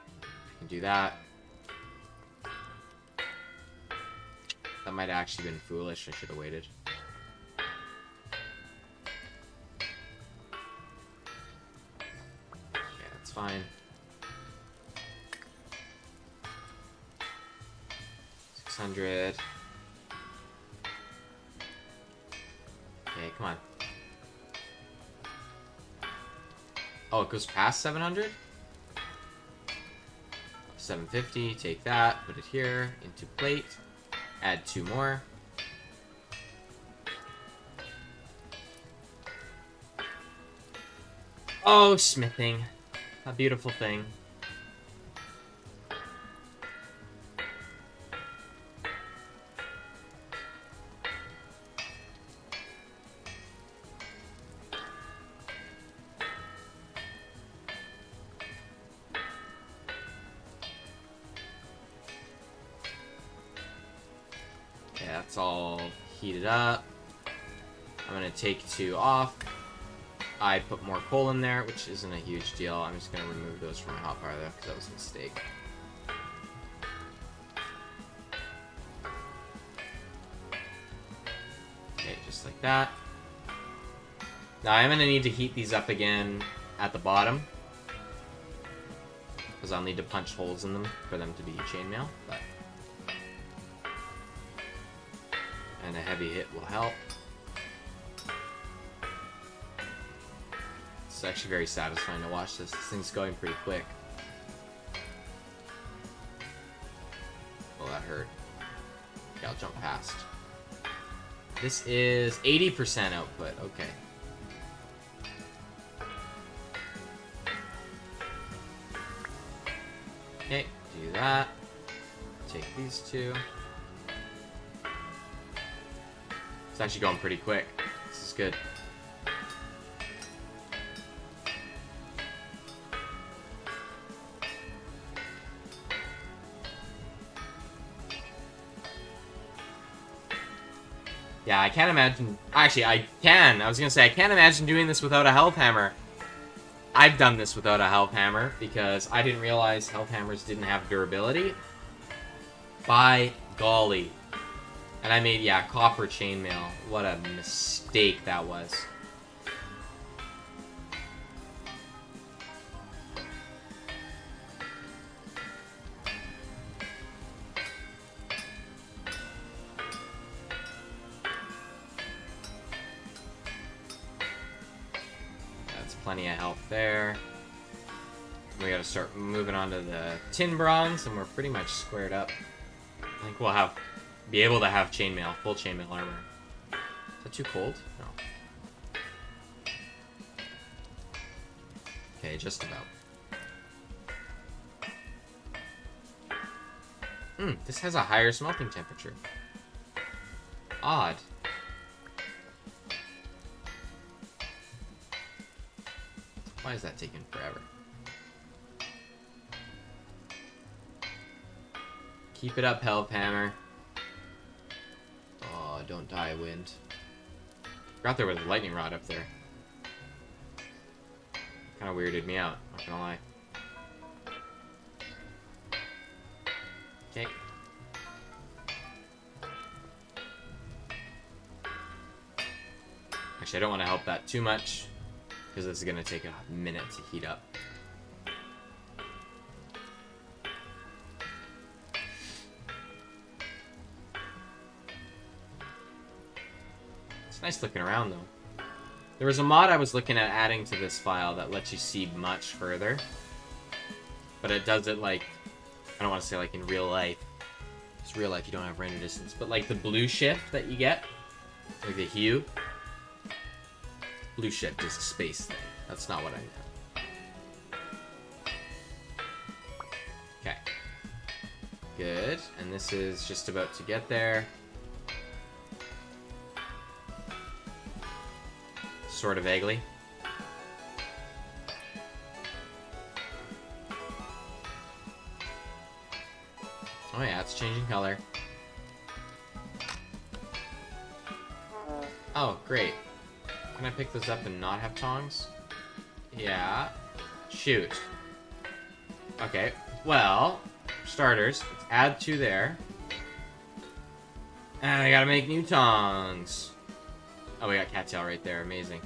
I can do that. That might have actually been foolish. I should have waited. Yeah, that's fine. 600. Okay, come on. Oh, it goes past 700? 750, take that, put it here, into plate, add 2 more. Oh, smithing. A beautiful thing. That's all heated up. I'm going to take 2 off. I put more coal in there, which isn't a huge deal. I'm just going to remove those from my hotbar, though, because that was a mistake. Okay, just like that. Now, I'm going to need to heat these up again at the bottom, because I'll need to punch holes in them for them to be chainmail, but... And a heavy hit will help. It's actually very satisfying to watch this. This thing's going pretty quick. Oh, that hurt. Okay, I'll jump past. This is 80% output. Okay. Okay, do that. Take these 2. It's actually going pretty quick. This is good. Yeah, I can't imagine... Actually, I can. I was going to say, I can't imagine doing this without a health hammer. I've done this without a health hammer because I didn't realize health hammers didn't have durability. By golly. And I made, yeah, copper chainmail. What a mistake that was. That's plenty of health there. We gotta start moving on to the tin bronze, and we're pretty much squared up. I think we'll be able to have chainmail, full chainmail armor. Is that too cold? No. Okay, just about. This has a higher smelting temperature. Odd. Why is that taking forever? Keep it up, Hellhammer. Oh, don't die, wind. Forgot there was a lightning rod up there. Kind of weirded me out, not gonna lie. Okay. Actually, I don't want to help that too much, because this is going to take a minute to heat up. It's nice looking around, though. There was a mod I was looking at adding to this file that lets you see much further. But it does it like, I don't want to say like in real life. It's real life, you don't have render distance. But like the blue shift that you get, like the hue. Blue shift is a space thing. That's not what I meant. Okay. Good. And this is just about to get there. Sort of vaguely. Oh yeah, it's changing color. Oh, great. Can I pick those up and not have tongs? Yeah. Shoot. Okay, well, for starters, let's add 2 there. And I gotta make new tongs. Oh, we got cattail right there. Amazing.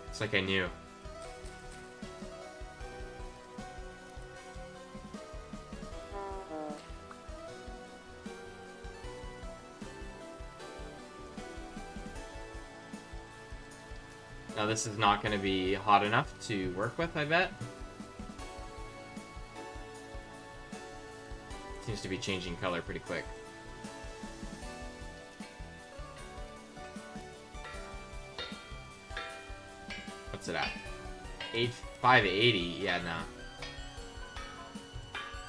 It's like I knew. Now this is not going to be hot enough to work with, I bet. Seems to be changing color pretty quick. What's it at? 580? Yeah, no.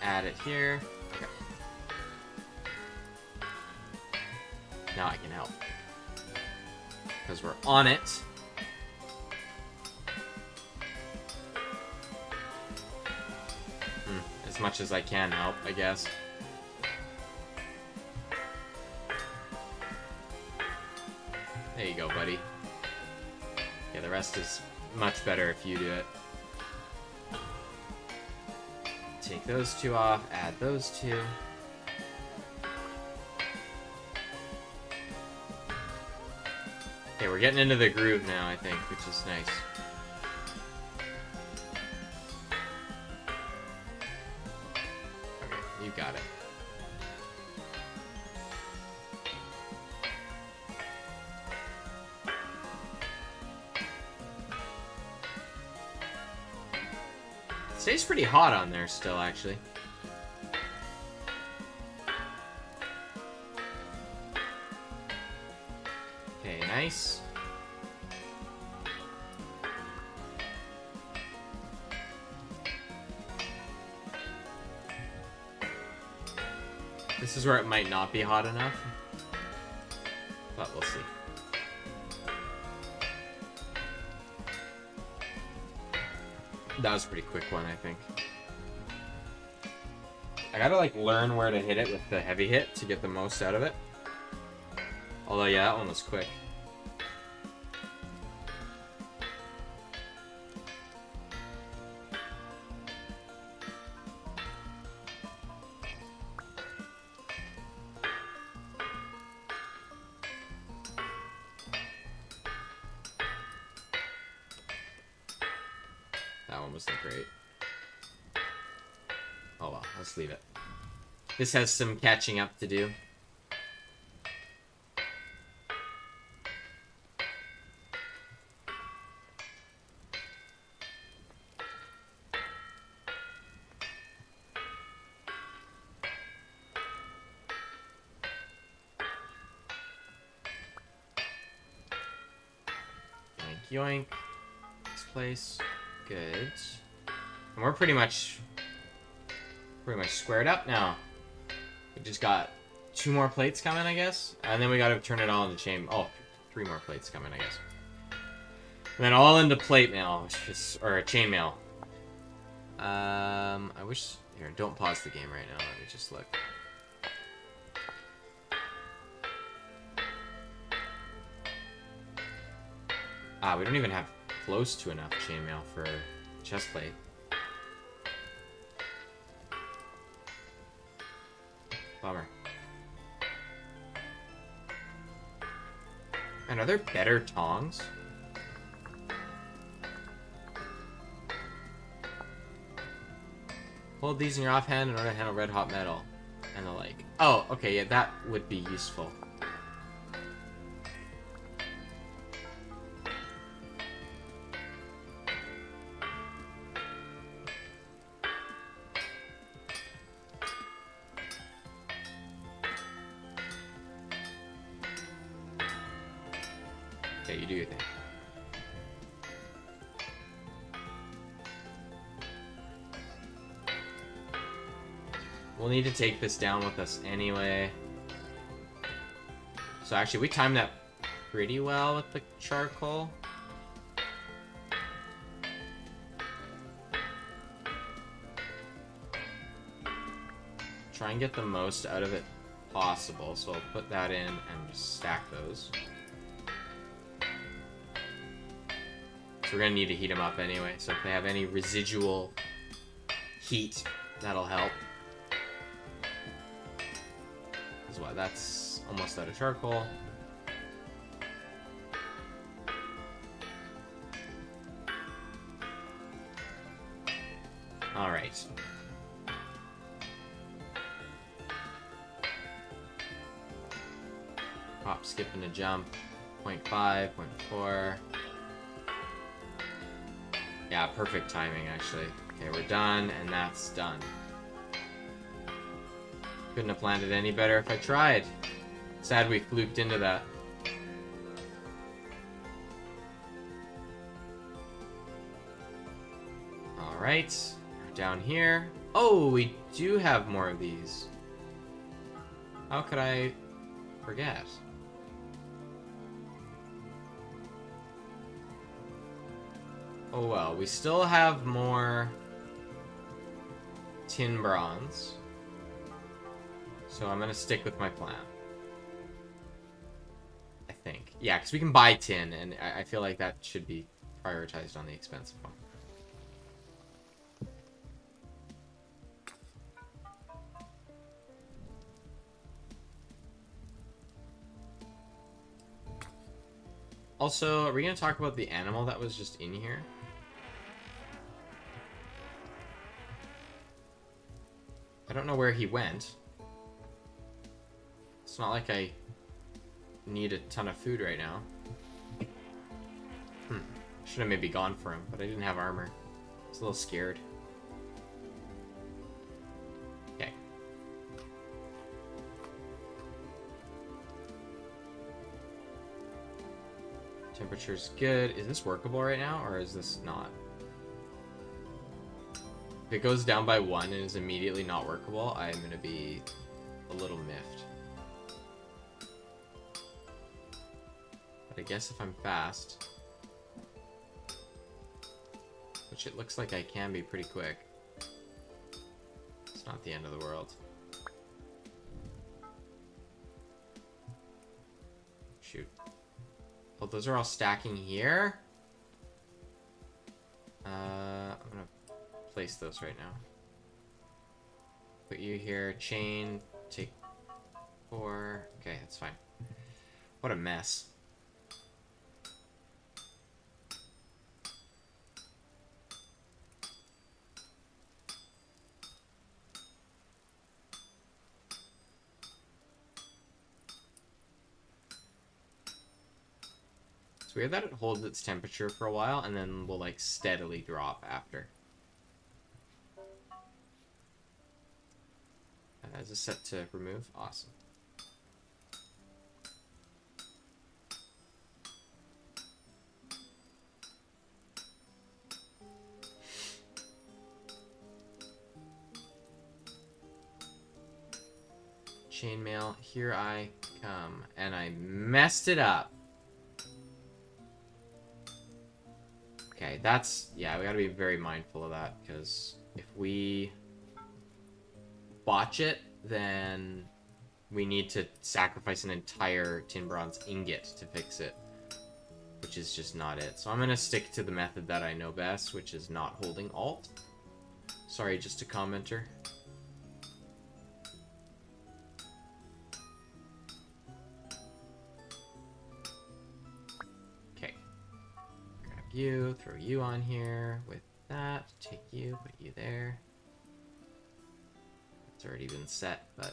Add it here. Okay. Now I can help. Because we're on it. As much as I can help, I guess. There you go, buddy. Yeah, the rest is much better if you do it. Take those 2 off, add those 2. Okay, we're getting into the groove now, I think, which is nice. You got it. It stays pretty hot on there still, actually. Okay, nice. This is where it might not be hot enough, but we'll see. That was a pretty quick one, I think. I gotta like learn where to hit it with the heavy hit to get the most out of it. Although yeah, that one was quick. That one wasn't great. Oh well, let's leave it. This has some catching up to do. yoink. This place. Good. And we're pretty much squared up now. We just got 2 more plates coming, I guess. And then we gotta turn it all into chain. Oh, 3 more plates coming, I guess. And then all into plate mail, or chain mail. I wish... Here, don't pause the game right now. Let me just look. We don't even have close to enough chainmail for chest plate. Bummer. And are there better tongs? Hold these in your offhand in order to handle red hot metal. And the like. Oh, okay, yeah, that would be useful. Okay, you do your thing. We'll need to take this down with us anyway. So actually, we timed that pretty well with the charcoal. Try and get the most out of it possible. So I'll put that in and just stack those. So we're gonna need to heat them up anyway. So if they have any residual heat, that'll help. What, that's almost out of charcoal. All right. Hop, skip, and a jump. 0.5, 0.4. Yeah, perfect timing, actually. Okay, we're done, and that's done. Couldn't have planned it any better if I tried. Sad we fluked into that. Alright, down here. Oh, we do have more of these. How could I forget? Oh well, we still have more tin bronze. So I'm gonna stick with my plan. I think. Yeah, because we can buy tin, and I feel like that should be prioritized on the expensive one. Also, are we gonna talk about the animal that was just in here? I don't know where he went. It's not like I need a ton of food right now. Should have maybe gone for him, but I didn't have armor. I was a little scared. Okay. Temperature's good. Is this workable right now, or is this not? If it goes down by 1 and is immediately not workable, I'm going to be a little miffed. But I guess if I'm fast, which it looks like I can be pretty quick, it's not the end of the world. Shoot. Well, those are all stacking here. I'm gonna place those right now. Put you here, chain, take 4. Okay, that's fine. What a mess. It's weird that it holds its temperature for a while and then will like steadily drop after. Is this set to remove? Awesome. Chainmail, here I come. And I messed it up. Okay, that's... Yeah, we gotta be very mindful of that, because if we botch it, then we need to sacrifice an entire tin bronze ingot to fix it, which is just not it. So I'm gonna stick to the method that I know best, which is not holding Alt. Sorry, just a commenter. Okay. Grab you, throw you on here with that, take you, put you there. It's already been set, but...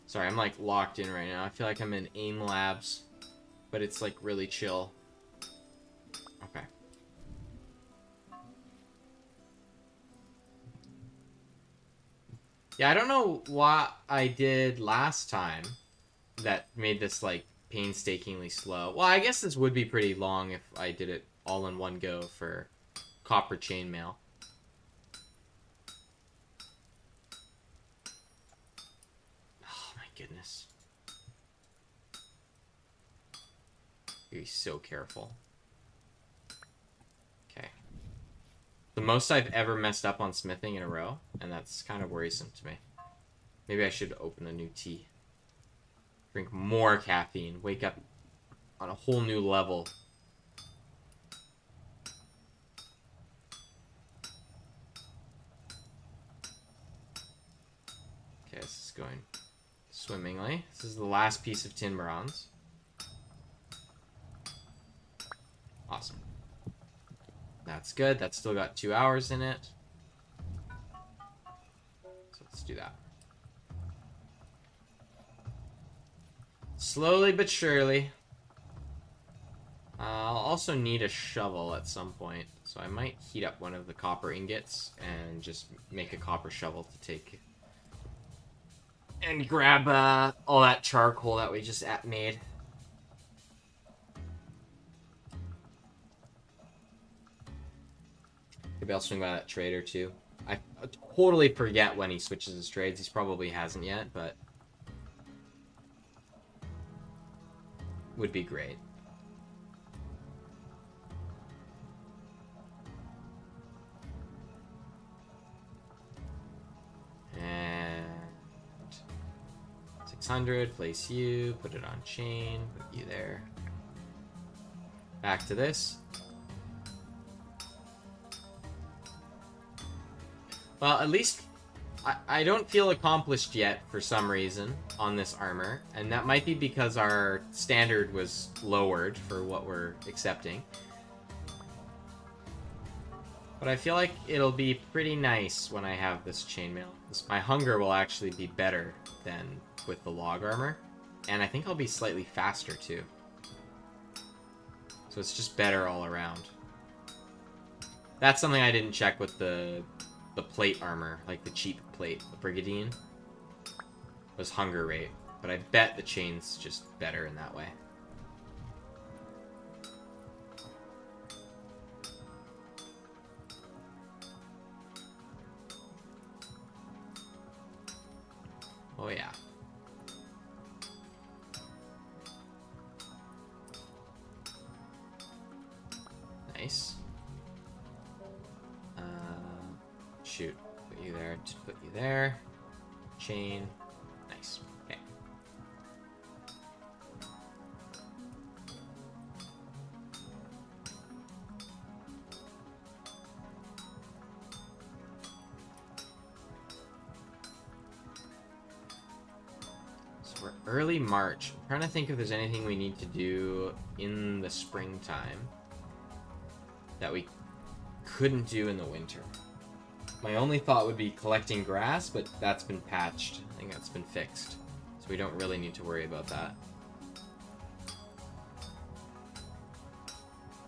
Sorry, I'm like locked in right now. I feel like I'm in AIM Labs, but it's like really chill. Okay. Yeah, I don't know what I did last time that made this like painstakingly slow. Well, I guess this would be pretty long if I did it all in one go for copper chainmail. Goodness. Be so careful. Okay. The most I've ever messed up on smithing in a row, and that's kind of worrisome to me. Maybe I should open a new tea. Drink more caffeine. Wake up on a whole new level. Okay, this is going swimmingly. This is the last piece of tin bronze. Awesome. That's good. That's still got 2 hours in it. So let's do that. Slowly but surely. I'll also need a shovel at some point. So I might heat up one of the copper ingots and just make a copper shovel to take... And grab all that charcoal that we just made. Maybe I'll swing by that trader too. I totally forget when he switches his trades. He probably hasn't yet, but would be great. And 600, place you, put it on chain, put you there. Back to this. Well, at least I don't feel accomplished yet for some reason on this armor, and that might be because our standard was lowered for what we're accepting. But I feel like it'll be pretty nice when I have this chainmail. My hunger will actually be better than with the log armor, and I think I'll be slightly faster too. So it's just better all around. That's something I didn't check with the plate armor, like the cheap plate, the Brigadine, was hunger rate. But I bet the chain's just better in that way. Oh yeah. Nice. Shoot. Put you there. Just put you there. Chain. Nice. Okay. So we're early March. I'm trying to think if there's anything we need to do in the springtime that we couldn't do in the winter. My only thought would be collecting grass, but that's been patched. I think that's been fixed. So we don't really need to worry about that.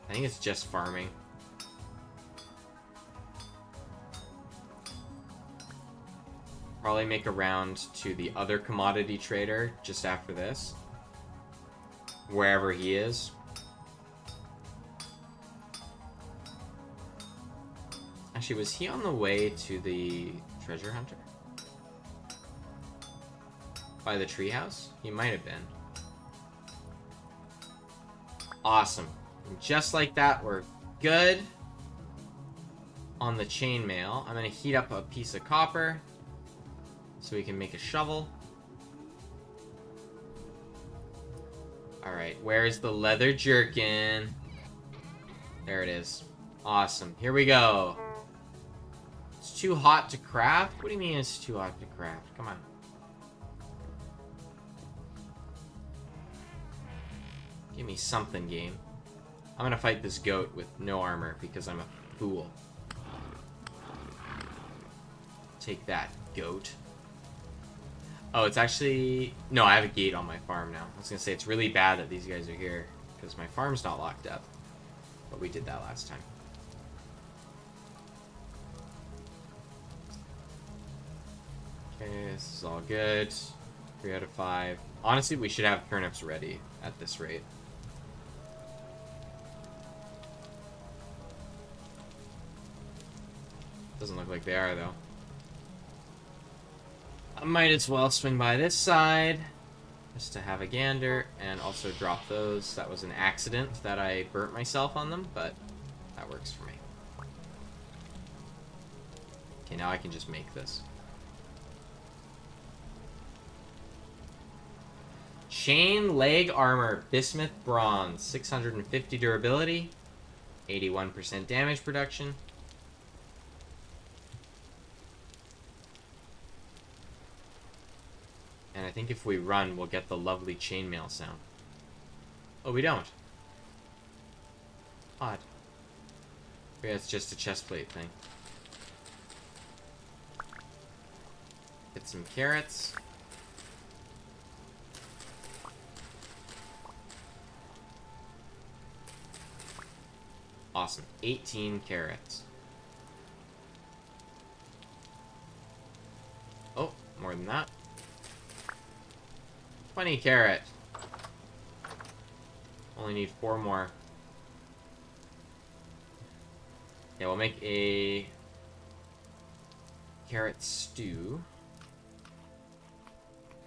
I think it's just farming. Probably make a round to the other commodity trader just after this. Wherever he is. Actually, was he on the way to the treasure hunter? By the treehouse? He might have been. Awesome. And just like that, we're good. On the chainmail, I'm going to heat up a piece of copper so we can make a shovel. Alright, where's the leather jerkin? There it is. Awesome. Here we go. It's too hot to craft? What do you mean it's too hot to craft? Come on. Give me something, game. I'm gonna fight this goat with no armor because I'm a fool. Take that, goat. Oh, it's actually... No, I have a gate on my farm now. I was gonna say, it's really bad that these guys are here because my farm's not locked up. But we did that last time. Okay, this is all good. 3 out of 5. Honestly, we should have turnips ready at this rate. Doesn't look like they are, though. I might as well swing by this side just to have a gander and also drop those. That was an accident that I burnt myself on them, but that works for me. Okay, now I can just make this. Chain leg armor, bismuth bronze, 650 durability, 81% damage production. And I think if we run, we'll get the lovely chainmail sound. Oh, we don't. Odd. Yeah, it's just a chestplate thing. Get some carrots. Awesome. 18 carrots. Oh, more than that. 20 carrot. Only need 4 more. Yeah, we'll make a carrot stew.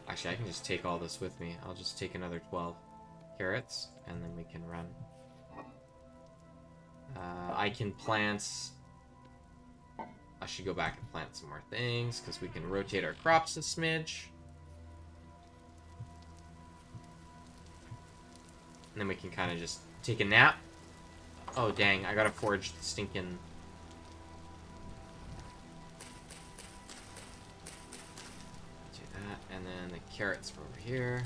Actually, I can just take all this with me. I'll just take another 12 carrots, and then we can run. I can plant... I should go back and plant some more things, because we can rotate our crops a smidge. And then we can kind of just take a nap. Oh, dang. I gotta forge the stinking... Do that. And then the carrots are over here.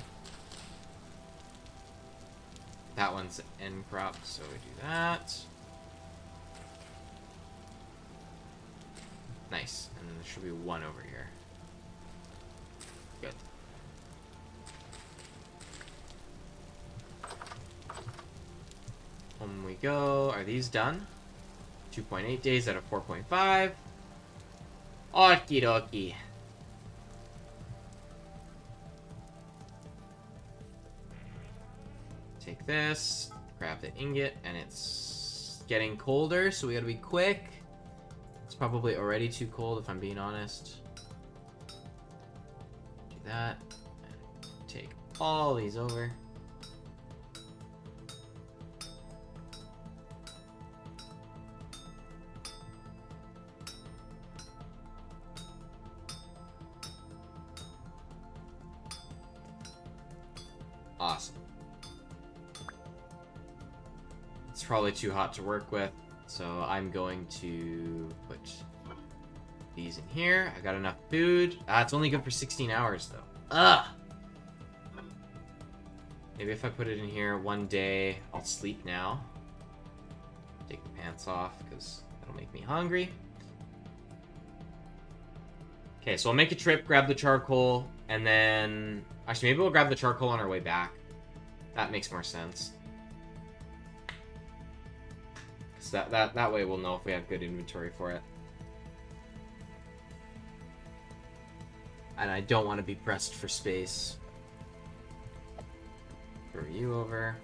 That one's an end crop, so we do that. Nice. And then there should be one over here. Good. Home we go. Are these done? 2.8 days out of 4.5. Okie dokie. Take this, grab the ingot, and it's getting colder, so we gotta be quick. It's probably already too cold if I'm being honest. Do that, and take all these over. Awesome. It's probably too hot to work with, so I'm going to put these in here. I got enough food. It's only good for 16 hours, though. Ugh! Maybe if I put it in here one day, I'll sleep now. Take the pants off, because that'll make me hungry. Okay, so I'll make a trip, grab the charcoal, and then... Actually, maybe we'll grab the charcoal on our way back. That makes more sense. So that way we'll know if we have good inventory for it. And I don't want to be pressed for space. Throw you over.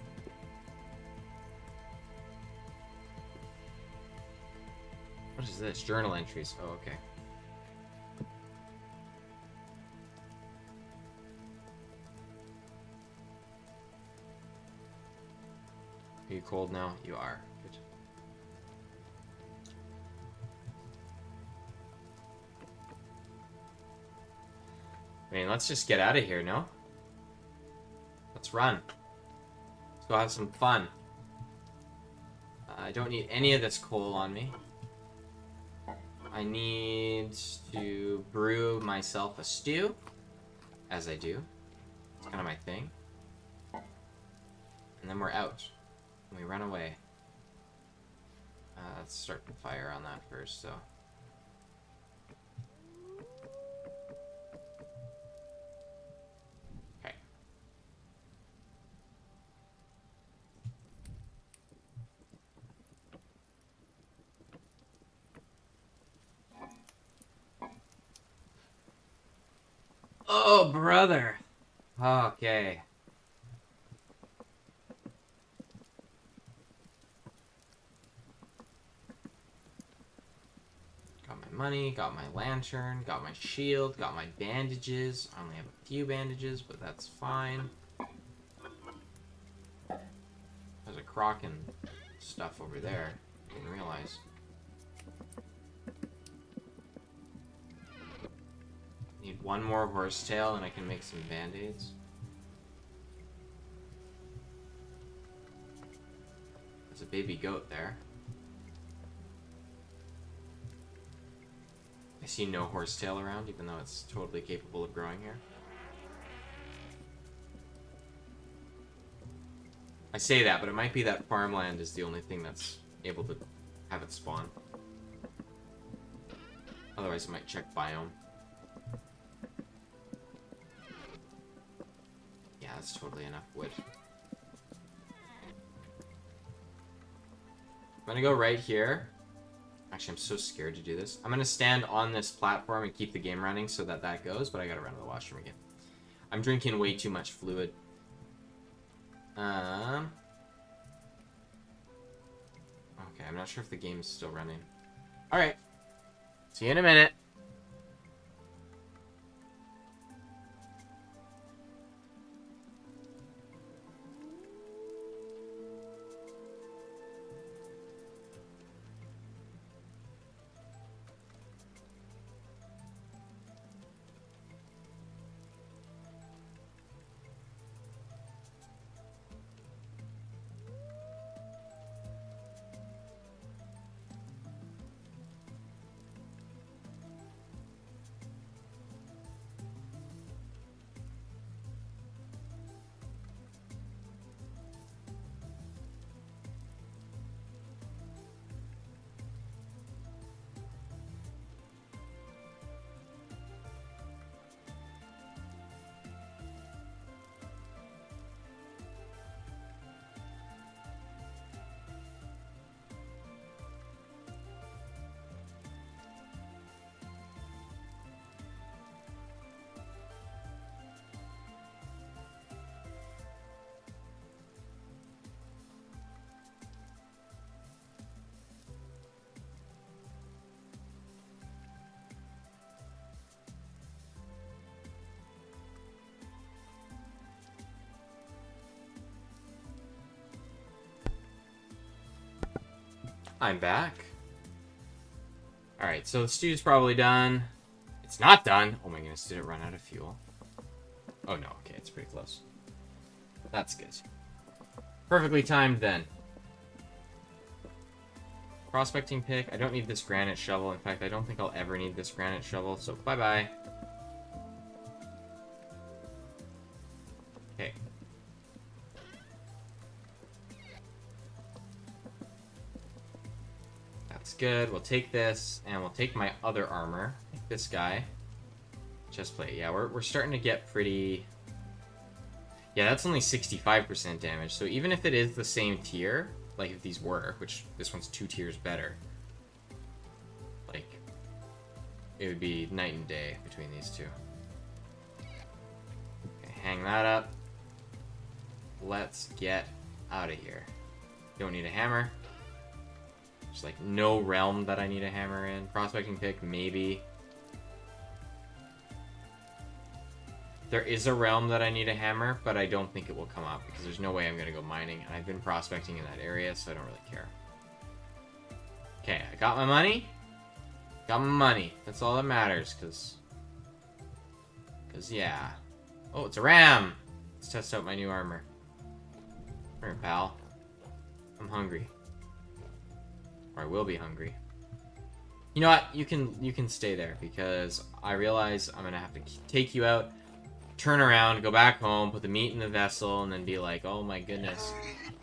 What is this? Journal entries. Oh, okay. Are you cold now? You are. Good. I mean, let's just get out of here, no? Let's run. Let's go have some fun. I don't need any of this coal on me. I need to brew myself a stew, as I do. It's kind of my thing. And then we're out. And we run away. Let's start the fire on that first, so. Okay. Oh, brother. Okay. Got my money, got my lantern, got my shield, got my bandages. I only have a few bandages, but that's fine. There's a croc and stuff over there. I didn't realize. Need one more horsetail and I can make some band-aids. There's a baby goat there. I see no horsetail around, even though it's totally capable of growing here. I say that, but it might be that farmland is the only thing that's able to have it spawn. Otherwise, I might check biome. Yeah, that's totally enough wood. I'm gonna go right here. Actually, I'm so scared to do this. I'm gonna stand on this platform and keep the game running so that that goes, but I gotta run to the washroom again. I'm drinking way too much fluid. Okay, I'm not sure if the game's still running. Alright. See you in a minute. I'm back. Alright, so the stew's probably done. It's not done. Oh my goodness, did it run out of fuel? Oh no, okay, it's pretty close. That's good. Perfectly timed then. Prospecting pick. I don't need this granite shovel. In fact, I don't think I'll ever need this granite shovel, so bye-bye. Okay. That's good. We'll take this, and we'll take my other armor. This guy. Chestplate. Yeah, we're starting to get pretty... Yeah, that's only 65% damage, so even if it is the same tier, like if these were, which this one's 2 tiers better, like, it would be night and day between these two. Okay, hang that up. Let's get out of here. Don't need a hammer. There's like no realm that I need a hammer in. Prospecting pick, maybe. There is a realm that I need a hammer, but I don't think it will come up because there's no way I'm going to go mining. And I've been prospecting in that area, so I don't really care. Okay, I got my money. Got my money. That's all that matters, because yeah. Oh, it's a ram! Let's test out my new armor. Come here, pal. I'm hungry. Or I will be hungry. You know what? You can stay there, because I realize I'm going to have to take you out, turn around, go back home, put the meat in the vessel, and then be like, oh my goodness.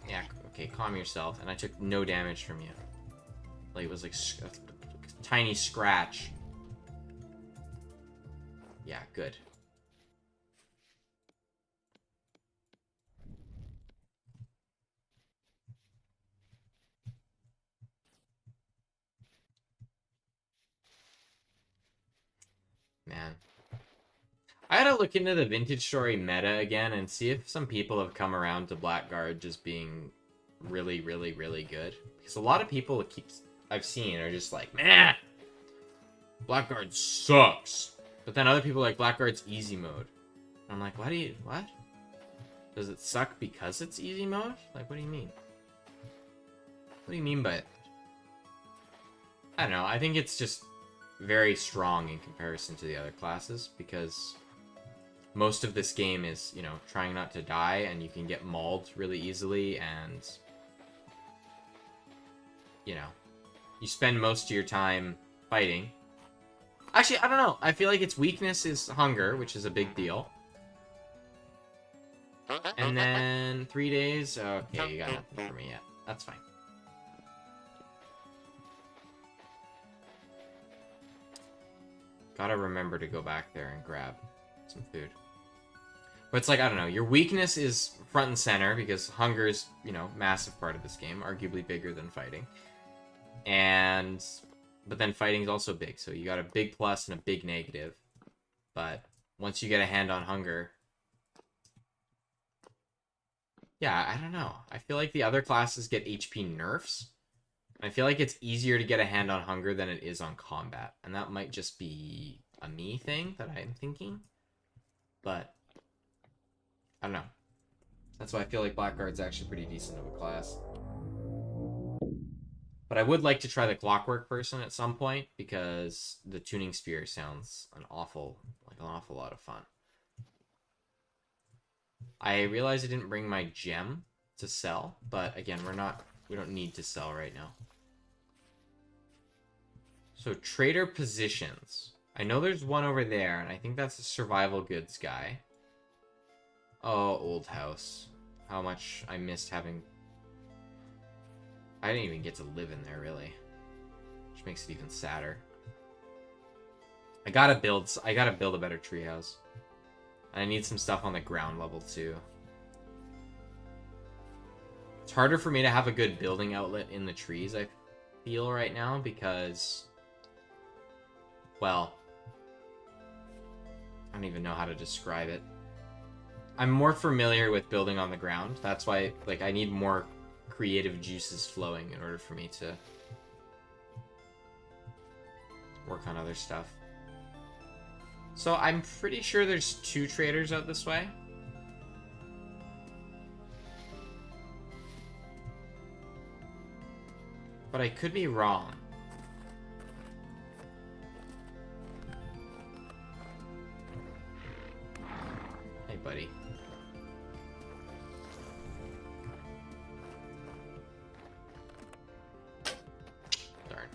Yeah, okay, calm yourself. And I took no damage from you. Like, it was like a tiny scratch. Yeah, good. Man. I gotta look into the Vintage Story meta again and see if some people have come around to Blackguard just being really, really, really good. Because a lot of people I've seen are just like, man, Blackguard sucks. But then other people are like, Blackguard's easy mode. I'm like, what? Does it suck because it's easy mode? Like, what do you mean? What do you mean by it? I don't know. I think it's just very strong in comparison to the other classes because most of this game is, you know, trying not to die, and you can get mauled really easily, and you know, you spend most of your time fighting. Actually, I don't know. I feel like its weakness is hunger, which is a big deal. And then 3 days. Okay, you got nothing for me yet. That's fine. Gotta remember to go back there and grab some food. But it's like, I don't know, your weakness is front and center because hunger is, you know, massive part of this game, arguably bigger than fighting. But then fighting is also big, so you got a big plus and a big negative. But once you get a hand on hunger, yeah, I don't know. I feel like the other classes get HP nerfs. I feel like it's easier to get a hand on hunger than it is on combat. And that might just be a me thing that I'm thinking. But I don't know. That's why I feel like Blackguard's actually pretty decent of a class. But I would like to try the Clockwork Person at some point, because the Tuning Spear sounds an awful lot of fun. I realized I didn't bring my gem to sell, but again, we don't need to sell right now. So trader positions. I know there's one over there, and I think that's a survival goods guy. Oh, old house. How much I missed having... I didn't even get to live in there, really. Which makes it even sadder. I gotta build a better treehouse. I need some stuff on the ground level, too. It's harder for me to have a good building outlet in the trees, I feel, right now, because... well... I don't even know how to describe it. I'm more familiar with building on the ground. That's why, like, I need more creative juices flowing in order for me to work on other stuff. So I'm pretty sure there's 2 traders out this way. But I could be wrong. Hey, buddy. Darn.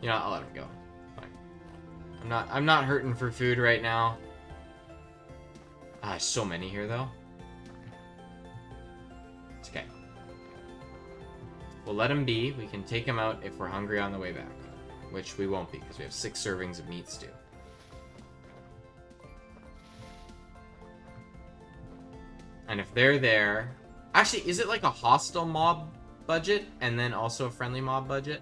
You know, I'll let him go. Fine. I'm not hurting for food right now. Ah, so many here though. It's okay. We'll let him be. We can take him out if we're hungry on the way back. Which we won't be, because we have 6 servings of meat stew. And if they're there... Actually, is it like a hostile mob budget and then also a friendly mob budget?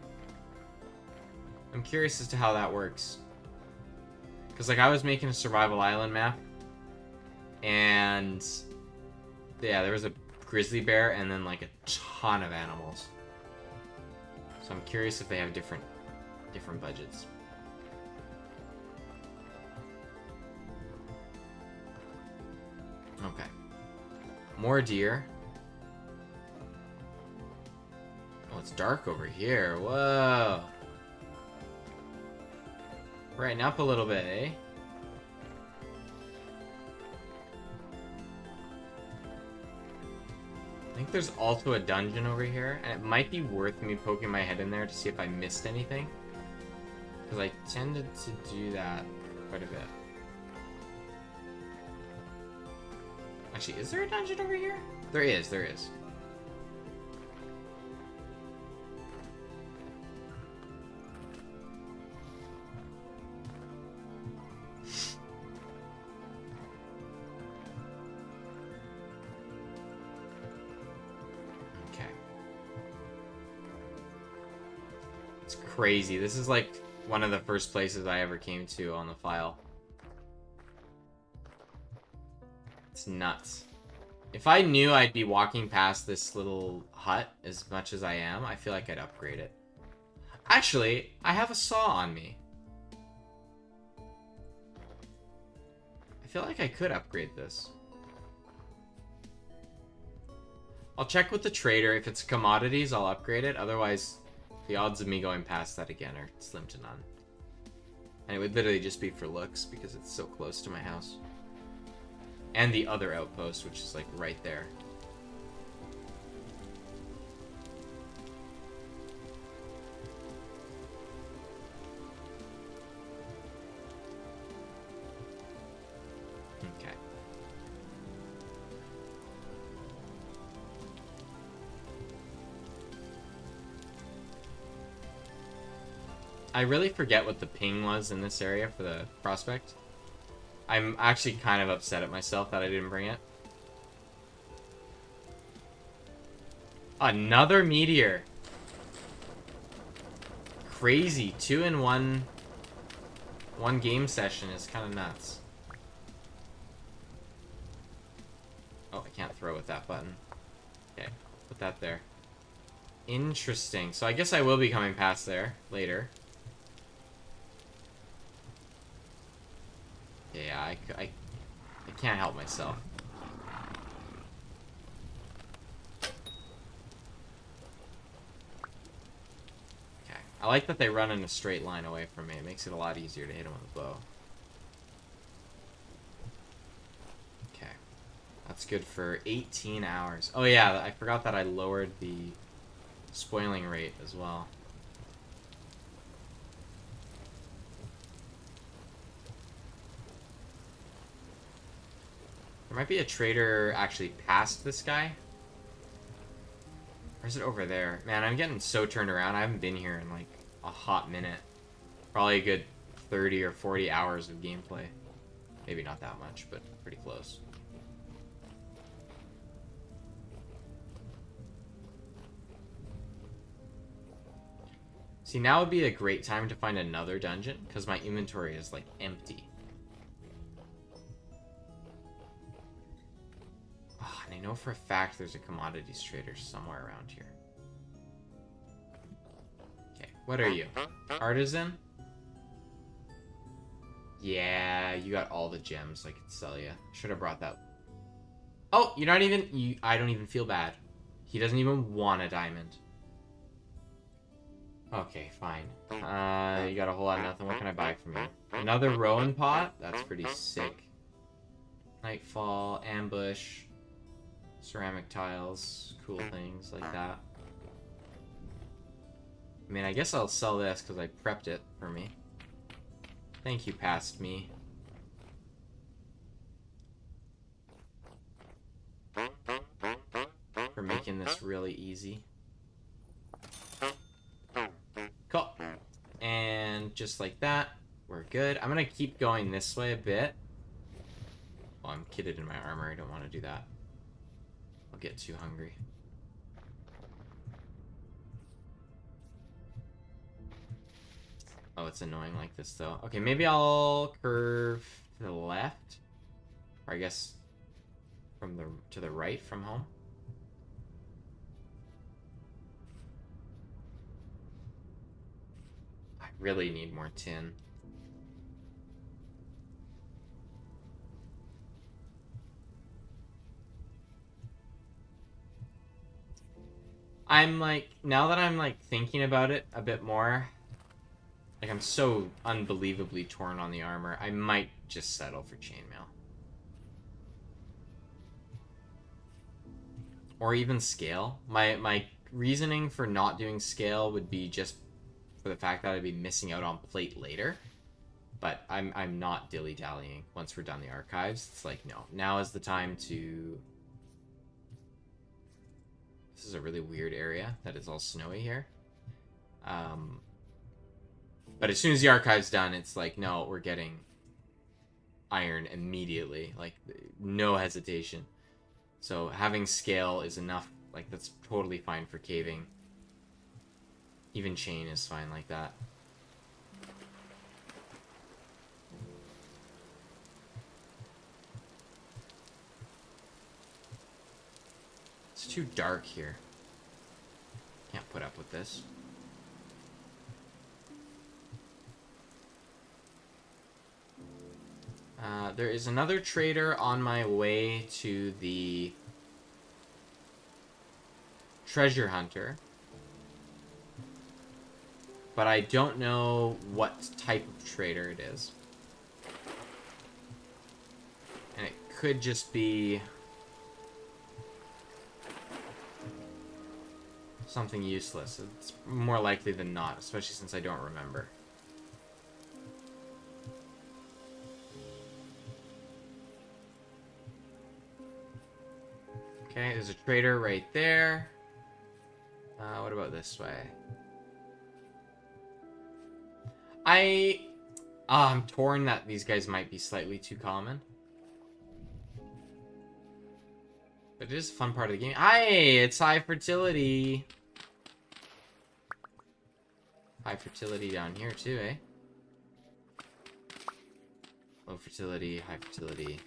I'm curious as to how that works. Because, like, I was making a survival island map. And... yeah, there was a grizzly bear and then like a ton of animals. So I'm curious if they have different budgets. Okay. More deer. Oh, it's dark over here. Whoa. Brighten up a little bit, eh? I think there's also a dungeon over here, and it might be worth me poking my head in there to see if I missed anything. Because I tended to do that quite a bit. Actually, is there a dungeon over here? There is, there is. Okay. It's crazy. This is like one of the first places I ever came to on the file. It's nuts. If I knew I'd be walking past this little hut as much as I am, I feel like I'd upgrade it. Actually, I have a saw on me. I feel like I could upgrade this. I'll check with the trader. If it's commodities, I'll upgrade it. Otherwise, the odds of me going past that again are slim to none. And it would literally just be for looks because it's so close to my house. And the other outpost, which is like right there. Okay. I really forget what the ping was in this area for the prospect. I'm actually kind of upset at myself that I didn't bring it. Another meteor. Crazy. 2 in one game session is kind of nuts. Oh, I can't throw with that button. Okay, put that there. Interesting. So I guess I will be coming past there later. Yeah, I can't help myself. Okay. I like that they run in a straight line away from me. It makes it a lot easier to hit them with a bow. Okay. That's good for 18 hours. Oh yeah, I forgot that I lowered the spoiling rate as well. There might be a trader actually past this guy. Or is it over there? Man, I'm getting so turned around. I haven't been here in like a hot minute. Probably a good 30 or 40 hours of gameplay. Maybe not that much, but pretty close. See, now would be a great time to find another dungeon, because my inventory is like empty. And I know for a fact there's a commodities trader somewhere around here. Okay, what are you? Artisan? Yeah, you got all the gems I could sell you. Should have brought that. Oh, you're not even... I don't even feel bad. He doesn't even want a diamond. Okay, fine. You got a whole lot of nothing. What can I buy from you? Another Rowan pot? That's pretty sick. Nightfall, ambush... ceramic tiles, cool things like that. I mean, I guess I'll sell this because I prepped it for me. Thank you, past me. For making this really easy. Cool. And just like that, we're good. I'm going to keep going this way a bit. Oh, I'm kitted in my armor. I don't want to do that. I'll get too hungry. Oh, it's annoying like this, though. Okay, maybe I'll curve to the left. Or I guess from to the right from home. really need more tin. I'm like, now that I'm like thinking about it a bit more, like I'm so unbelievably torn on the armor, I might just settle for chainmail. Or even scale. My reasoning for not doing scale would be just for the fact that I'd be missing out on plate later. But I'm not dilly-dallying once we're done the archives. It's like, no. Now is the time to... This is a really weird area that is all snowy here. But as soon as the archive's done, it's like, no, we're getting iron immediately. Like, no hesitation. So having scale is enough. Like, that's totally fine for caving. Even chain is fine like that. It's too dark here. Can't put up with this. There is another trader on my way to the treasure hunter. But I don't know what type of trader it is. And it could just be something useless. It's more likely than not, especially since I don't remember. Okay, there's a trader right there. What about this way? I'm torn that these guys might be slightly too common. But it is a fun part of the game. Hey, it's high fertility. High fertility down here too, eh? Low fertility, high fertility.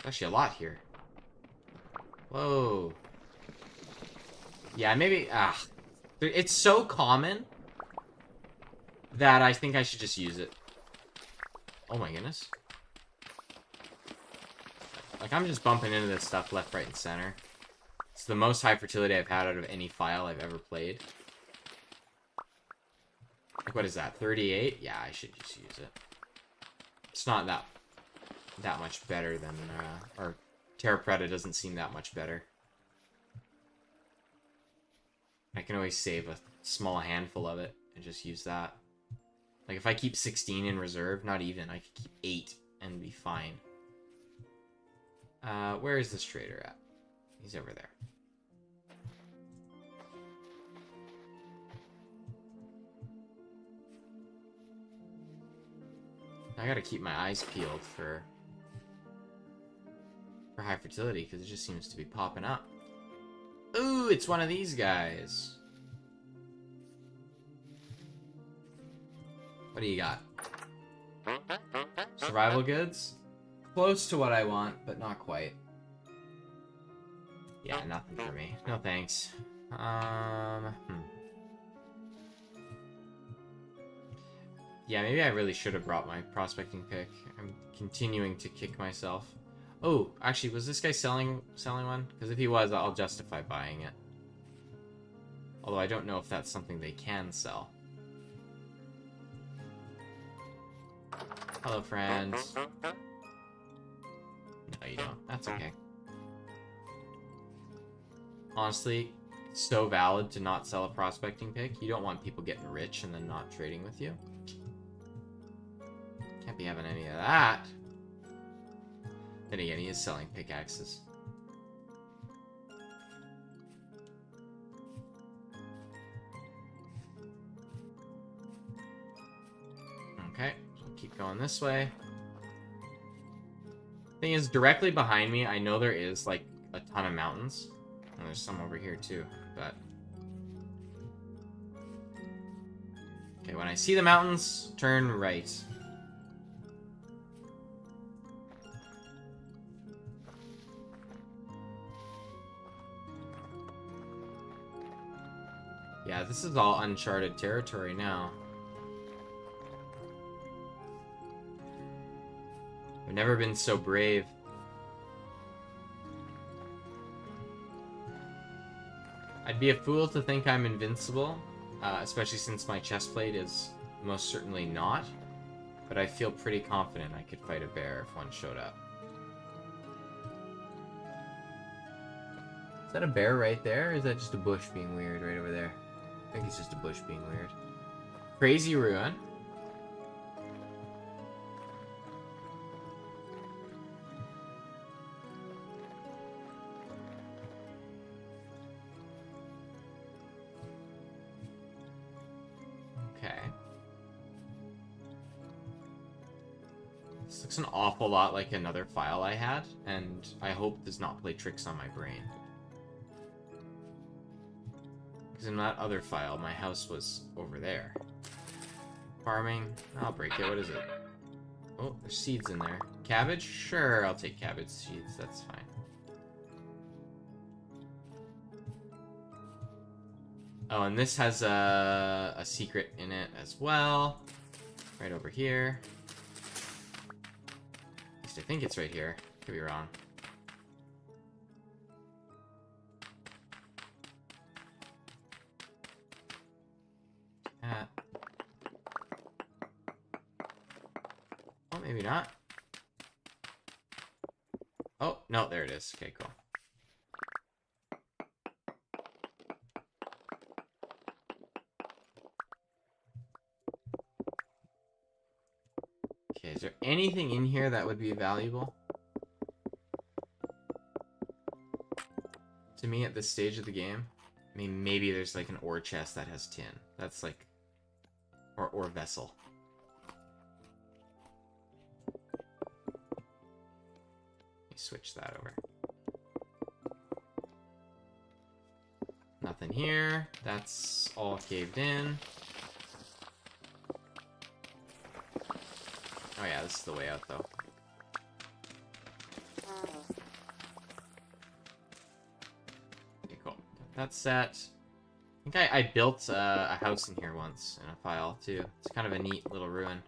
Actually, a lot here. Whoa. Yeah, maybe... It's so common that I think I should just use it. Oh my goodness. Like, I'm just bumping into this stuff left, right, and center. It's the most high fertility I've had out of any file I've ever played. Like, what is that? 38? Yeah, I should just use it. It's not that much better than... or Terra Preta doesn't seem that much better. I can always save a small handful of it and just use that. Like, if I keep 16 in reserve, not even, I could keep 8 and be fine. Where is this trader at? He's over there. I gotta keep my eyes peeled for high fertility, because it just seems to be popping up. Ooh, it's one of these guys. What do you got? Survival goods? Close to what I want, but not quite. Yeah, nothing for me. No thanks. Yeah, maybe I really should have brought my prospecting pick. I'm continuing to kick myself. Oh, actually, was this guy selling one? Because if he was, I'll justify buying it. Although I don't know if that's something they can sell. Hello, friends. No, you don't. That's okay. Honestly, it's so valid to not sell a prospecting pick. You don't want people getting rich and then not trading with you. Can't be having any of that. Then again, he is selling pickaxes. Okay, so we'll keep going this way. Thing is, directly behind me, I know there is, like, a ton of mountains. And there's some over here, too, but... Okay, when I see the mountains, turn right. Yeah, this is all uncharted territory now. I've never been so brave. I'd be a fool to think I'm invincible, especially since my chestplate is most certainly not. But I feel pretty confident I could fight a bear if one showed up. Is that a bear right there, or is that just a bush being weird right over there? I think it's just a bush being weird. Crazy ruin. Okay. This looks an awful lot like another file I had, and I hope does not play tricks on my brain. Because in that other file, my house was over there. Farming. I'll break it. What is it? Oh, there's seeds in there. Cabbage? Sure, I'll take cabbage seeds. That's fine. Oh, and this has a secret in it as well. Right over here. At least I think it's right here. Could be wrong. Oh, maybe not. Oh, no, there it is. Okay, cool. Okay, is there anything in here that would be valuable to me at this stage of the game? I mean, maybe there's like an ore chest that has tin. That's like... Or ore vessel. Let me switch that over. Nothing here. That's all caved in. Oh yeah, this is the way out though. Okay, cool. That's set. I think I built a house in here once in a file too. It's kind of a neat little ruin.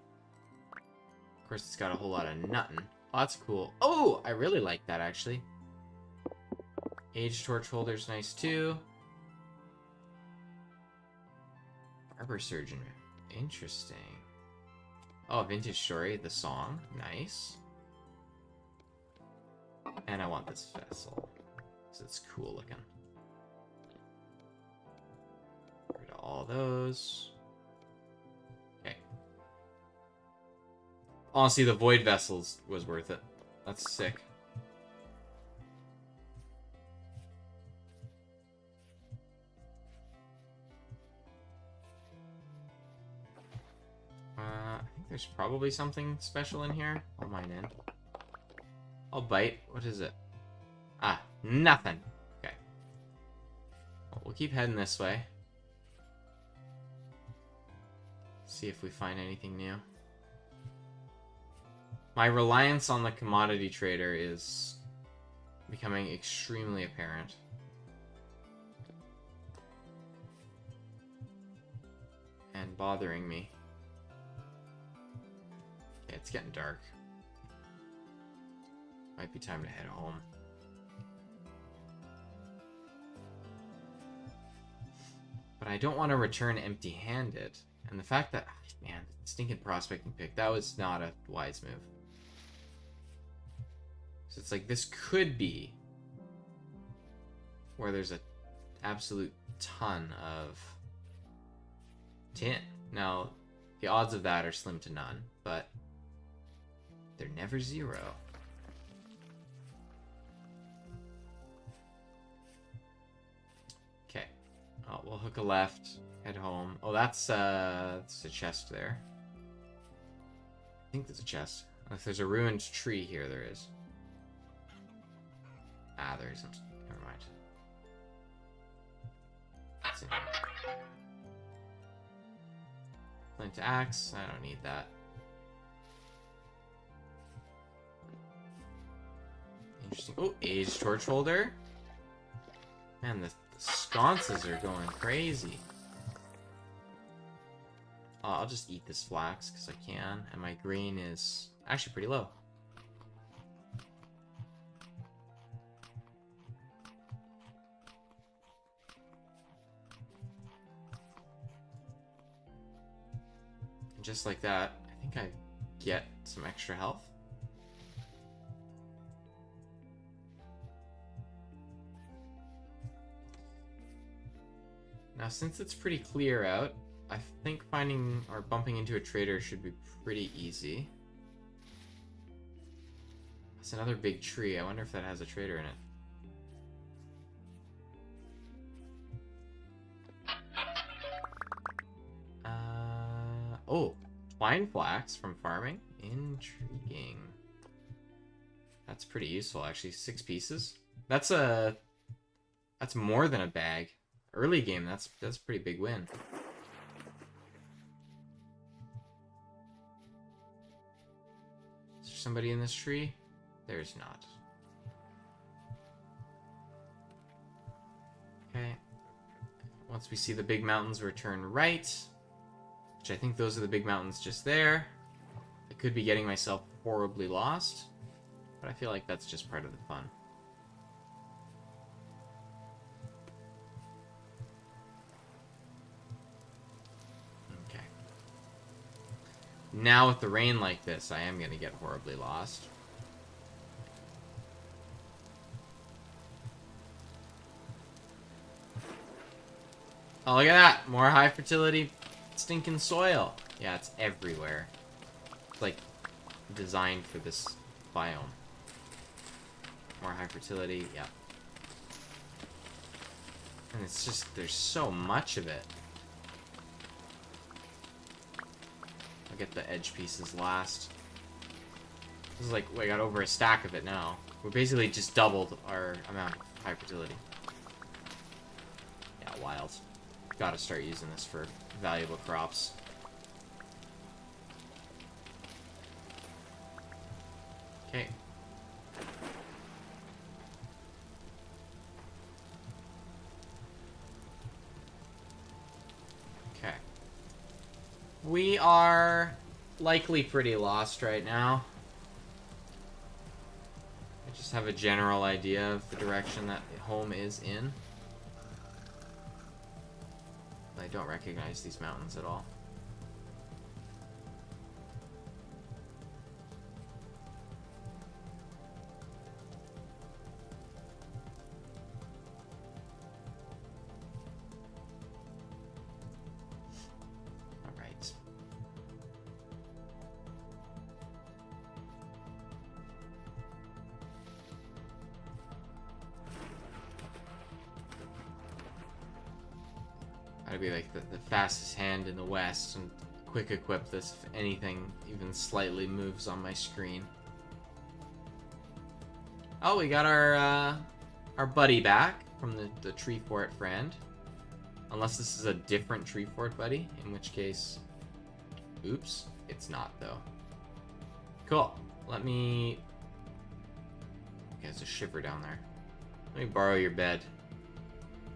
Of course, it's got a whole lot of nuttin'. Oh, that's cool. Oh, I really like that actually. Age torch holder's nice too. Barber surgeon. Interesting. Oh, vintage story, the song. Nice. And I want this vessel. Because it's cool looking. Get rid of all those. Okay. Honestly, the void vessels was worth it. That's sick. I think there's probably something special in here. I'll mine in. I'll bite. What is it? Ah, nothing. Okay. Well, we'll keep heading this way. See if we find anything new. My reliance on the commodity trader is becoming extremely apparent. And bothering me. Okay, it's getting dark. Might be time to head home. But I don't want to return empty-handed. And the fact that, man, stinking prospecting pick, that was not a wise move. So it's like, this could be where there's a absolute ton of tin. Now, the odds of that are slim to none, but they're never zero. Okay. Oh, we'll hook a left, head home. Oh, that's a chest there. I think there's a chest. If there's a ruined tree here, there is. Ah, there isn't. Never mind. What's in here? Flint axe. I don't need that. Interesting. Oh, age torch holder. Man, the sconces are going crazy. I'll just eat this flax because I can. And my green is actually pretty low. And just like that, I think I get some extra health. Now, since it's pretty clear out, I think finding or bumping into a trader should be pretty easy. It's another big tree. I wonder if that has a trader in it. Oh, twine flax from farming. Intriguing. That's pretty useful, actually. 6 pieces. That's more than a bag. Early game, that's a pretty big win. Is there somebody in this tree? There's not. Okay. Once we see the big mountains, we'll turn right. Which I think those are the big mountains just there. I could be getting myself horribly lost, but I feel like that's just part of the fun. Okay. Now with the rain like this, I am going to get horribly lost. Oh, look at that! More high fertility stinking soil. Yeah, it's everywhere. It's like designed for this biome. More high fertility, yeah. And it's just, there's so much of it. I'll get the edge pieces last. This is like, we got over a stack of it now. We basically just doubled our amount of high fertility. Yeah, wild. Gotta start using this for valuable crops. Okay. Okay. We are likely pretty lost right now. I just have a general idea of the direction that home is in. I don't recognize these mountains at all. All right. Gotta be like the fastest hand in the West and quick equip this if anything even slightly moves on my screen. Oh, we got our buddy back from the tree fort friend. Unless this is a different tree fort buddy, in which case, oops, it's not though. Cool. Let me. Okay, there's a shiver down there. Let me borrow your bed.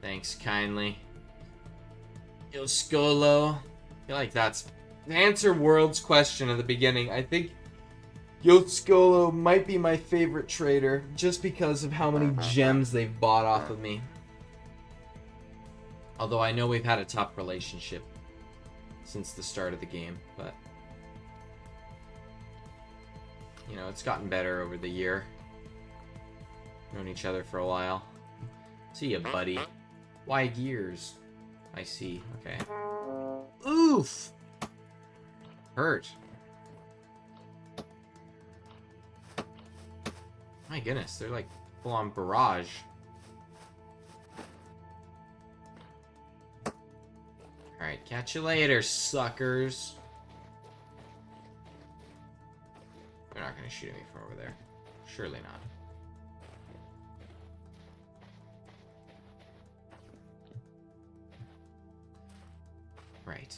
Thanks kindly. Yo, Scolo. I feel like that's... To answer World's question at the beginning, I think Yoskolo might be my favorite trader, just because of how many gems they've bought off of me. Although I know we've had a tough relationship since the start of the game, but... You know, it's gotten better over the year. Known each other for a while. See ya, buddy. Why gears? I see. Okay. Oof! Hurt. My goodness, they're like full-on barrage. Alright, catch you later, suckers. They're not gonna shoot at me from over there. Surely not. Right.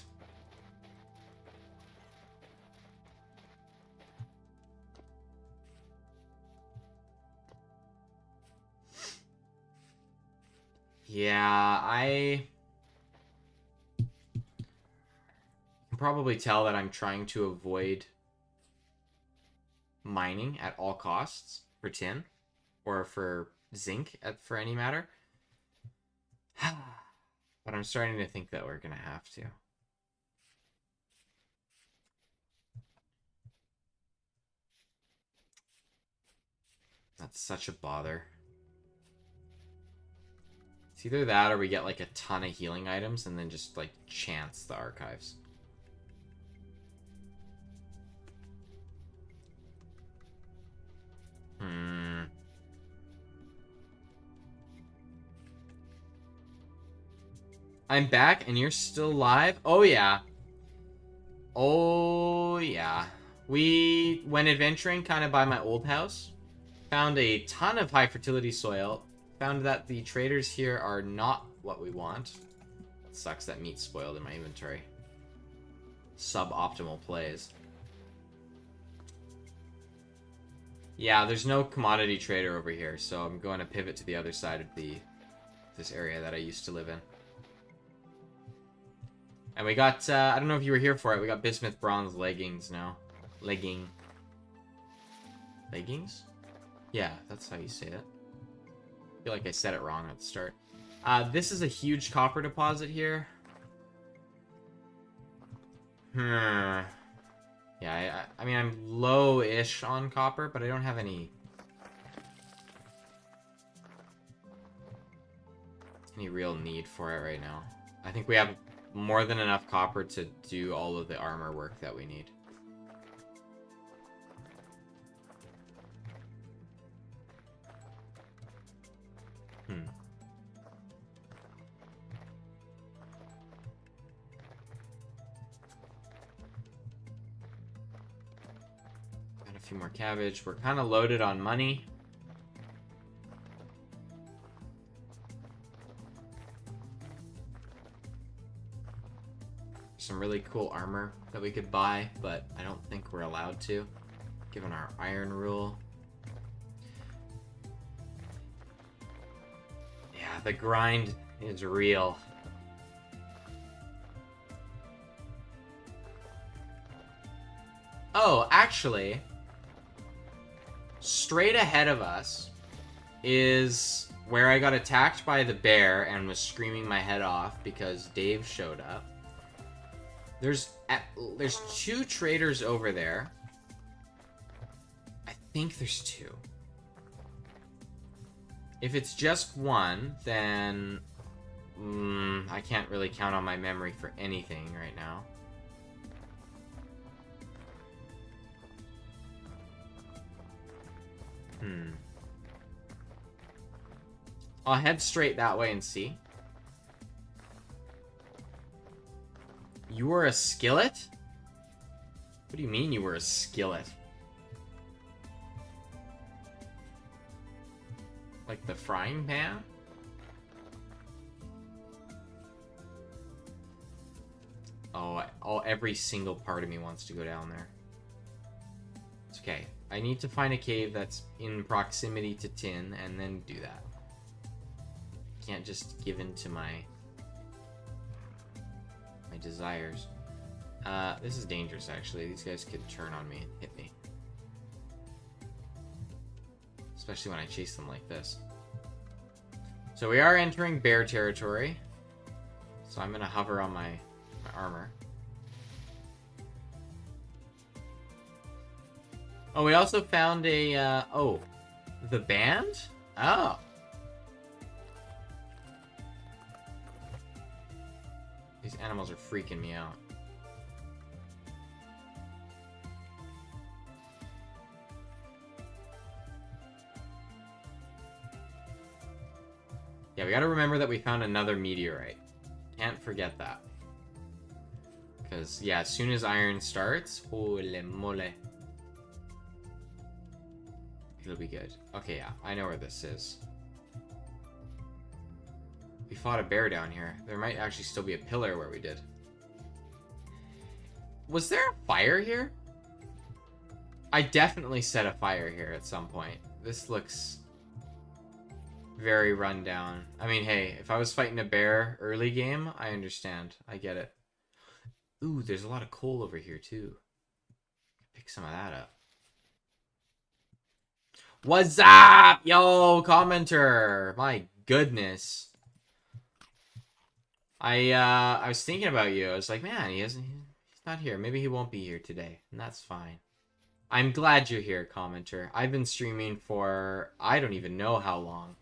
Yeah, probably tell that I'm trying to avoid mining at all costs for tin or for zinc for any matter. But I'm starting to think that we're going to have to. That's such a bother. It's either that or we get like a ton of healing items and then just like chance the archives. I'm back and you're still live? Oh yeah. Oh yeah. We went adventuring kind of by my old house. Found a ton of high fertility soil. Found that the traders here are not what we want. It sucks that meat's spoiled in my inventory. Suboptimal plays. Yeah, there's no commodity trader over here, so I'm going to pivot to the other side of this area that I used to live in. And we got, I don't know if you were here for it, we got bismuth bronze leggings now. Leggings? Yeah, that's how you say it. I feel like I said it wrong at the start. This is a huge copper deposit here. Yeah, I mean, I'm low-ish on copper, but I don't have any real need for it right now. I think we have more than enough copper to do all of the armor work that we need. Got a few more cabbage. We're kind of loaded on money. Some really cool armor that we could buy, but I don't think we're allowed to, given our iron rule. Yeah, the grind is real. Oh, actually, straight ahead of us is where I got attacked by the bear and was screaming my head off because Dave showed up. There's 2 traders over there. I think there's 2. If it's just one, then I can't really count on my memory for anything right now. I'll head straight that way and see. You were a skillet? What do you mean you were a skillet? Like the frying pan? Oh, every single part of me wants to go down there. It's okay. I need to find a cave that's in proximity to tin and then do that. Can't just give in to my desires. This is dangerous, actually. These guys could turn on me and hit me. Especially when I chase them like this. So we are entering bear territory. So I'm going to hover on my armor. Oh, we also found a, oh, the band? Oh. These animals are freaking me out. Yeah, we gotta remember that we found another meteorite. Can't forget that. Because, yeah, as soon as iron starts, holy mole. It'll be good. Okay, yeah, I know where this is. We fought a bear down here. There might actually still be a pillar where we did. Was there a fire here? I definitely set a fire here at some point. This looks very run down. I mean, hey, if I was fighting a bear early game, I understand. I get it. Ooh, there's a lot of coal over here, too. Pick some of that up. What's up, yo, commenter? My goodness. I was thinking about you. I was like, man, he's not here. Maybe he won't be here today, and that's fine. I'm glad you're here, commenter. I've been streaming for I don't even know how long.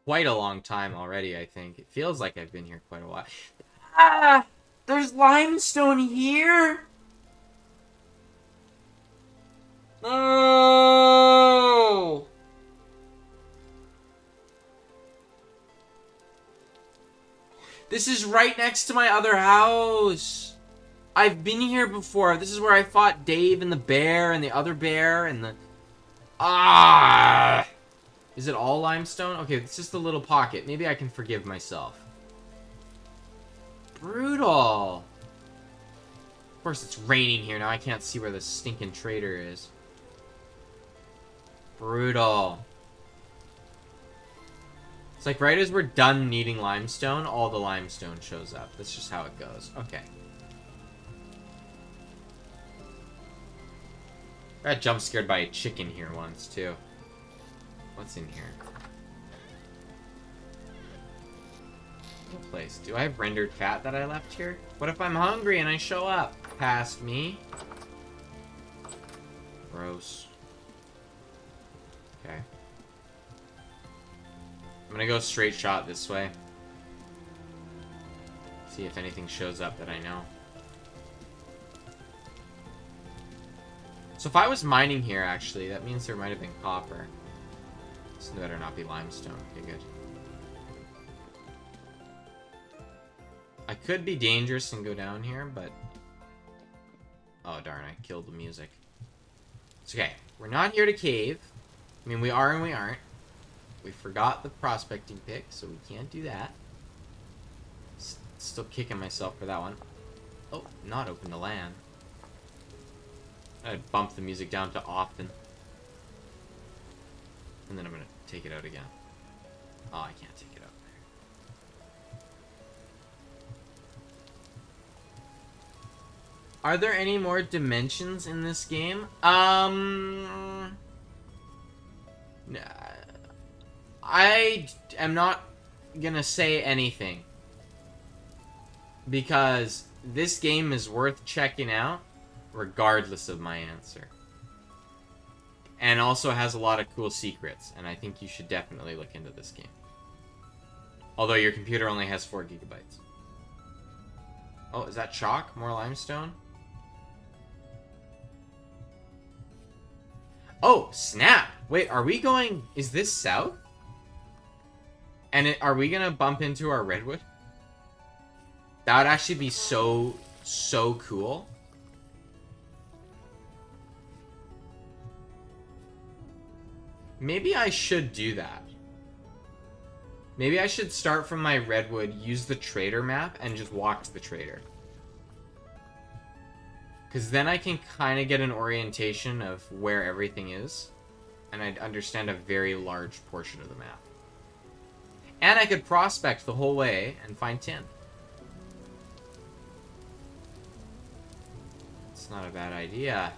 Quite a long time already, I think. It feels like I've been here quite a while. Ah! There's limestone here? No! This is right next to my other house. I've been here before. This is where I fought Dave and the bear and the other bear and the... Ah! Is it all limestone? Okay, it's just a little pocket. Maybe I can forgive myself. Brutal. Of course, it's raining here now. I can't see where the stinking trader is. Brutal. It's like right as we're done needing limestone, all the limestone shows up. That's just how it goes. Okay. I got jump scared by a chicken here once, too. What's in here? No place. Do I have rendered fat that I left here? What if I'm hungry and I show up? Past me. Gross. Okay. I'm gonna go straight shot this way. See if anything shows up that I know. So if I was mining here, actually, that means there might have been copper. This better not be limestone. Okay, good. I could be dangerous and go down here, but... Oh, darn, I killed the music. It's okay. We're not here to cave. I mean, we are and we aren't. We forgot the prospecting pick, so we can't do that. Still kicking myself for that one. Oh, not open to land. I bumped the music down to often. And then I'm gonna take it out again. Oh, I can't take it out there. Are there any more dimensions in this game? I am not gonna say anything. Because this game is worth checking out, regardless of my answer. And also has a lot of cool secrets, and I think you should definitely look into this game. Although your computer only has 4 gigabytes. Oh, is that chalk? More limestone? Oh, snap! Wait, are we going... Is this south? And are we gonna bump into our redwood? That would actually be so cool. Maybe I should do that. Maybe I should start from my redwood, use the trader map, and just walk to the trader. Because then I can kind of get an orientation of where everything is. And I'd understand a very large portion of the map. And I could prospect the whole way and find tin. It's not a bad idea.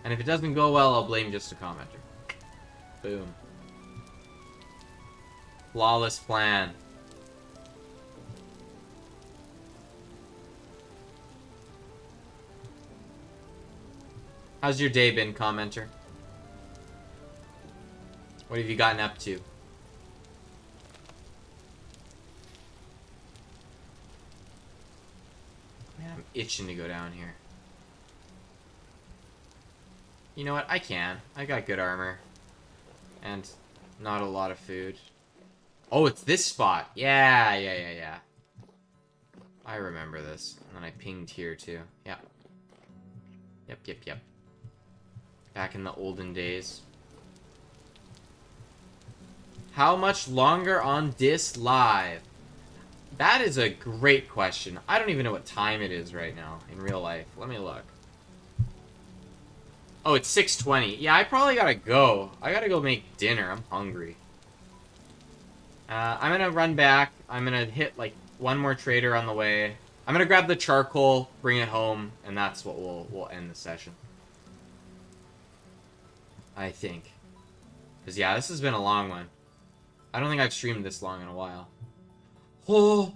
And if it doesn't go well, I'll blame just a commenter. Boom. Flawless plan. How's your day been, commenter? What have you gotten up to? Man, I'm itching to go down here. You know what? I can. I got good armor. And not a lot of food. Oh, it's this spot. Yeah. I remember this. And then I pinged here, too. Yeah. Yep. Back in the olden days. How much longer on this live? That is a great question. I don't even know what time it is right now in real life. Let me look. Oh, it's 6:20. Yeah, I probably gotta go. I gotta go make dinner. I'm hungry. I'm gonna run back. I'm gonna hit like one more trader on the way. I'm gonna grab the charcoal, bring it home, and that's what we'll end the session. I think. Because yeah, this has been a long one. I don't think I've streamed this long in a while. Oh!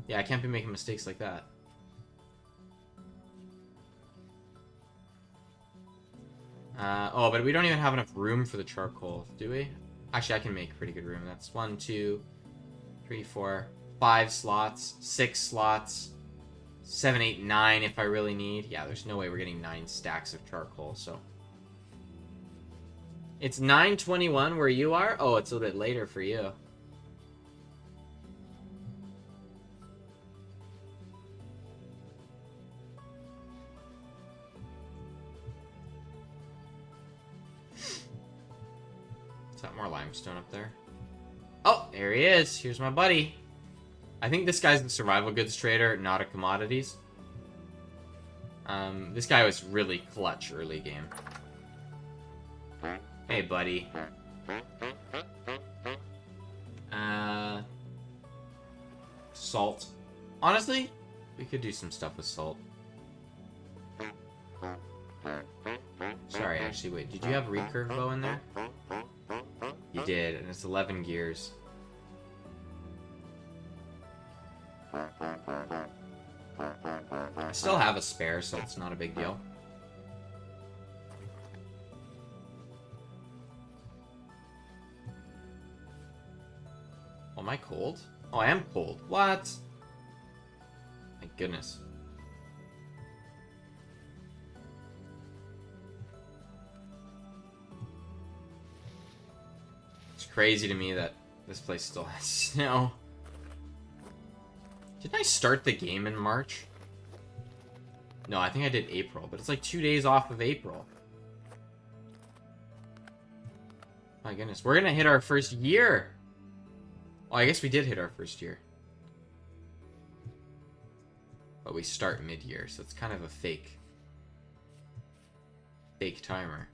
Yeah, I can't be making mistakes like that. Oh, but we don't even have enough room for the charcoal, do we? Actually, I can make pretty good room. That's 1, 2, 3, 4, 5 slots, 6 slots, 7, 8, 9 if I really need. Yeah, there's no way we're getting 9 stacks of charcoal, so. It's 9:21 where you are? Oh, it's a little bit later for you. Is that more limestone up there? Oh, there he is. Here's my buddy. I think this guy's the survival goods trader, not a commodities. This guy was really clutch early game. Hey, buddy. Salt. Honestly, we could do some stuff with salt. Sorry, actually, wait. Did you have recurve bow in there? You did, and it's 11 gears. I still have a spare, so it's not a big deal. Oh, am I cold? Oh, I am cold. What? My goodness. It's crazy to me that this place still has snow. Didn't I start the game in March? No, I think I did April, but it's like 2 days off of April. My goodness, we're gonna hit our first year. Oh, I guess we did hit our first year. But we start mid-year, so it's kind of a fake timer.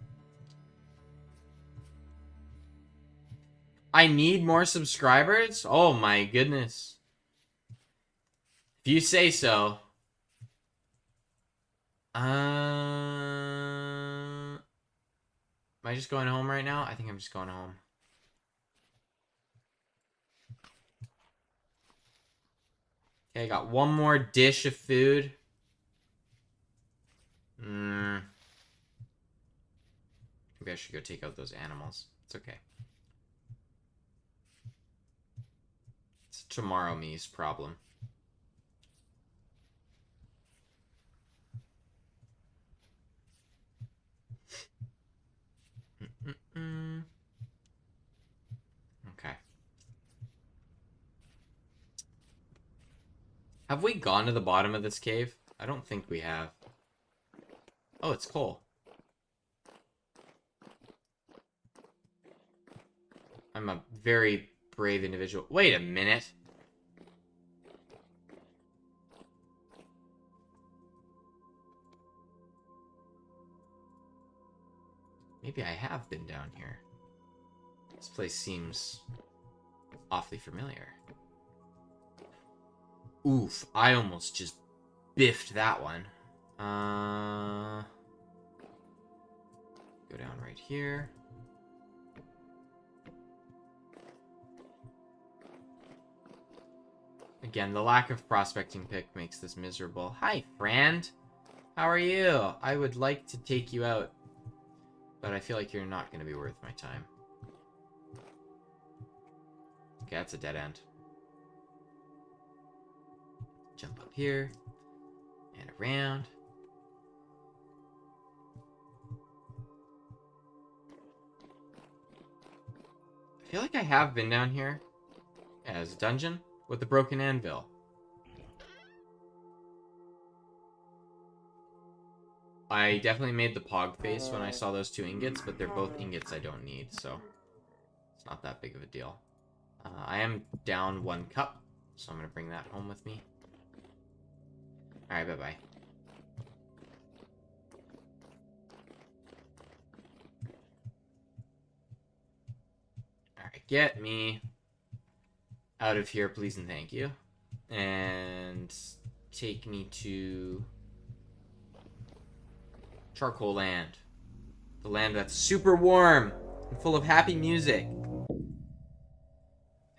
I need more subscribers? Oh my goodness. If you say so. Am I just going home right now? I think I'm just going home. Okay, I got one more dish of food. Maybe I should go take out those animals. It's okay. It's tomorrow me's problem. Okay. Have we gone to the bottom of this cave? I don't think we have. Oh, it's coal. I'm a very brave individual. Wait a minute. Maybe I have been down here. This place seems awfully familiar. Oof, I almost just biffed that one. Go down right here. Again, the lack of prospecting pick makes this miserable. Hi, friend. How are you? I would like to take you out, but I feel like you're not going to be worth my time. Okay, that's a dead end. Jump up here and around. I feel like I have been down here. Yeah, as a dungeon with the broken anvil. I definitely made the pog face when I saw those 2 ingots, but they're both ingots I don't need, so it's not that big of a deal. I am down 1 cup, so I'm going to bring that home with me. Alright, bye-bye. Alright, get me. out of here, please and thank you. And take me to Charcoal Land. The land that's super warm and full of happy music.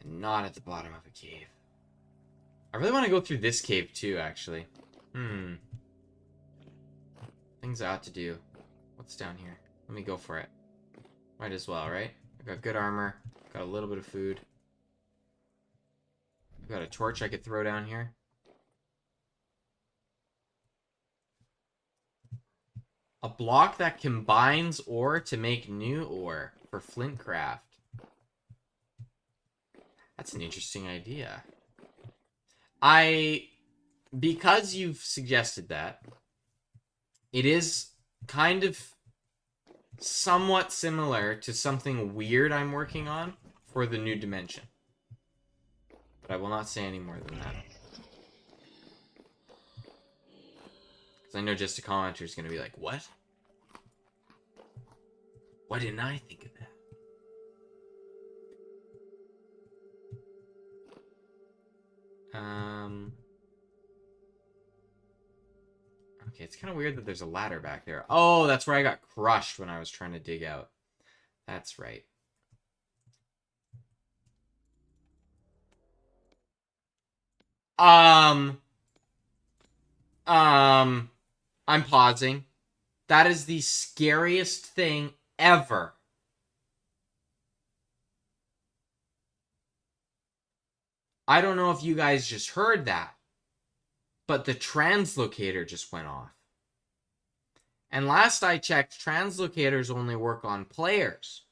And not at the bottom of a cave. I really want to go through this cave too, actually. Things I ought to do. What's down here? Let me go for it. Might as well, right? I got good armor. Got a little bit of food. I've got a torch I could throw down here. A block that combines ore to make new ore for flintcraft. That's an interesting idea. Because you've suggested that, it is kind of somewhat similar to something weird I'm working on for the new dimension. But I will not say any more than that. Because I know just a commenter is going to be like, what? Why didn't I think of that? Okay, it's kind of weird that there's a ladder back there. Oh, that's where I got crushed when I was trying to dig out. That's right. I'm pausing. That is the scariest thing ever. I don't know if you guys just heard that, but the translocator just went off. And last I checked, translocators only work on players.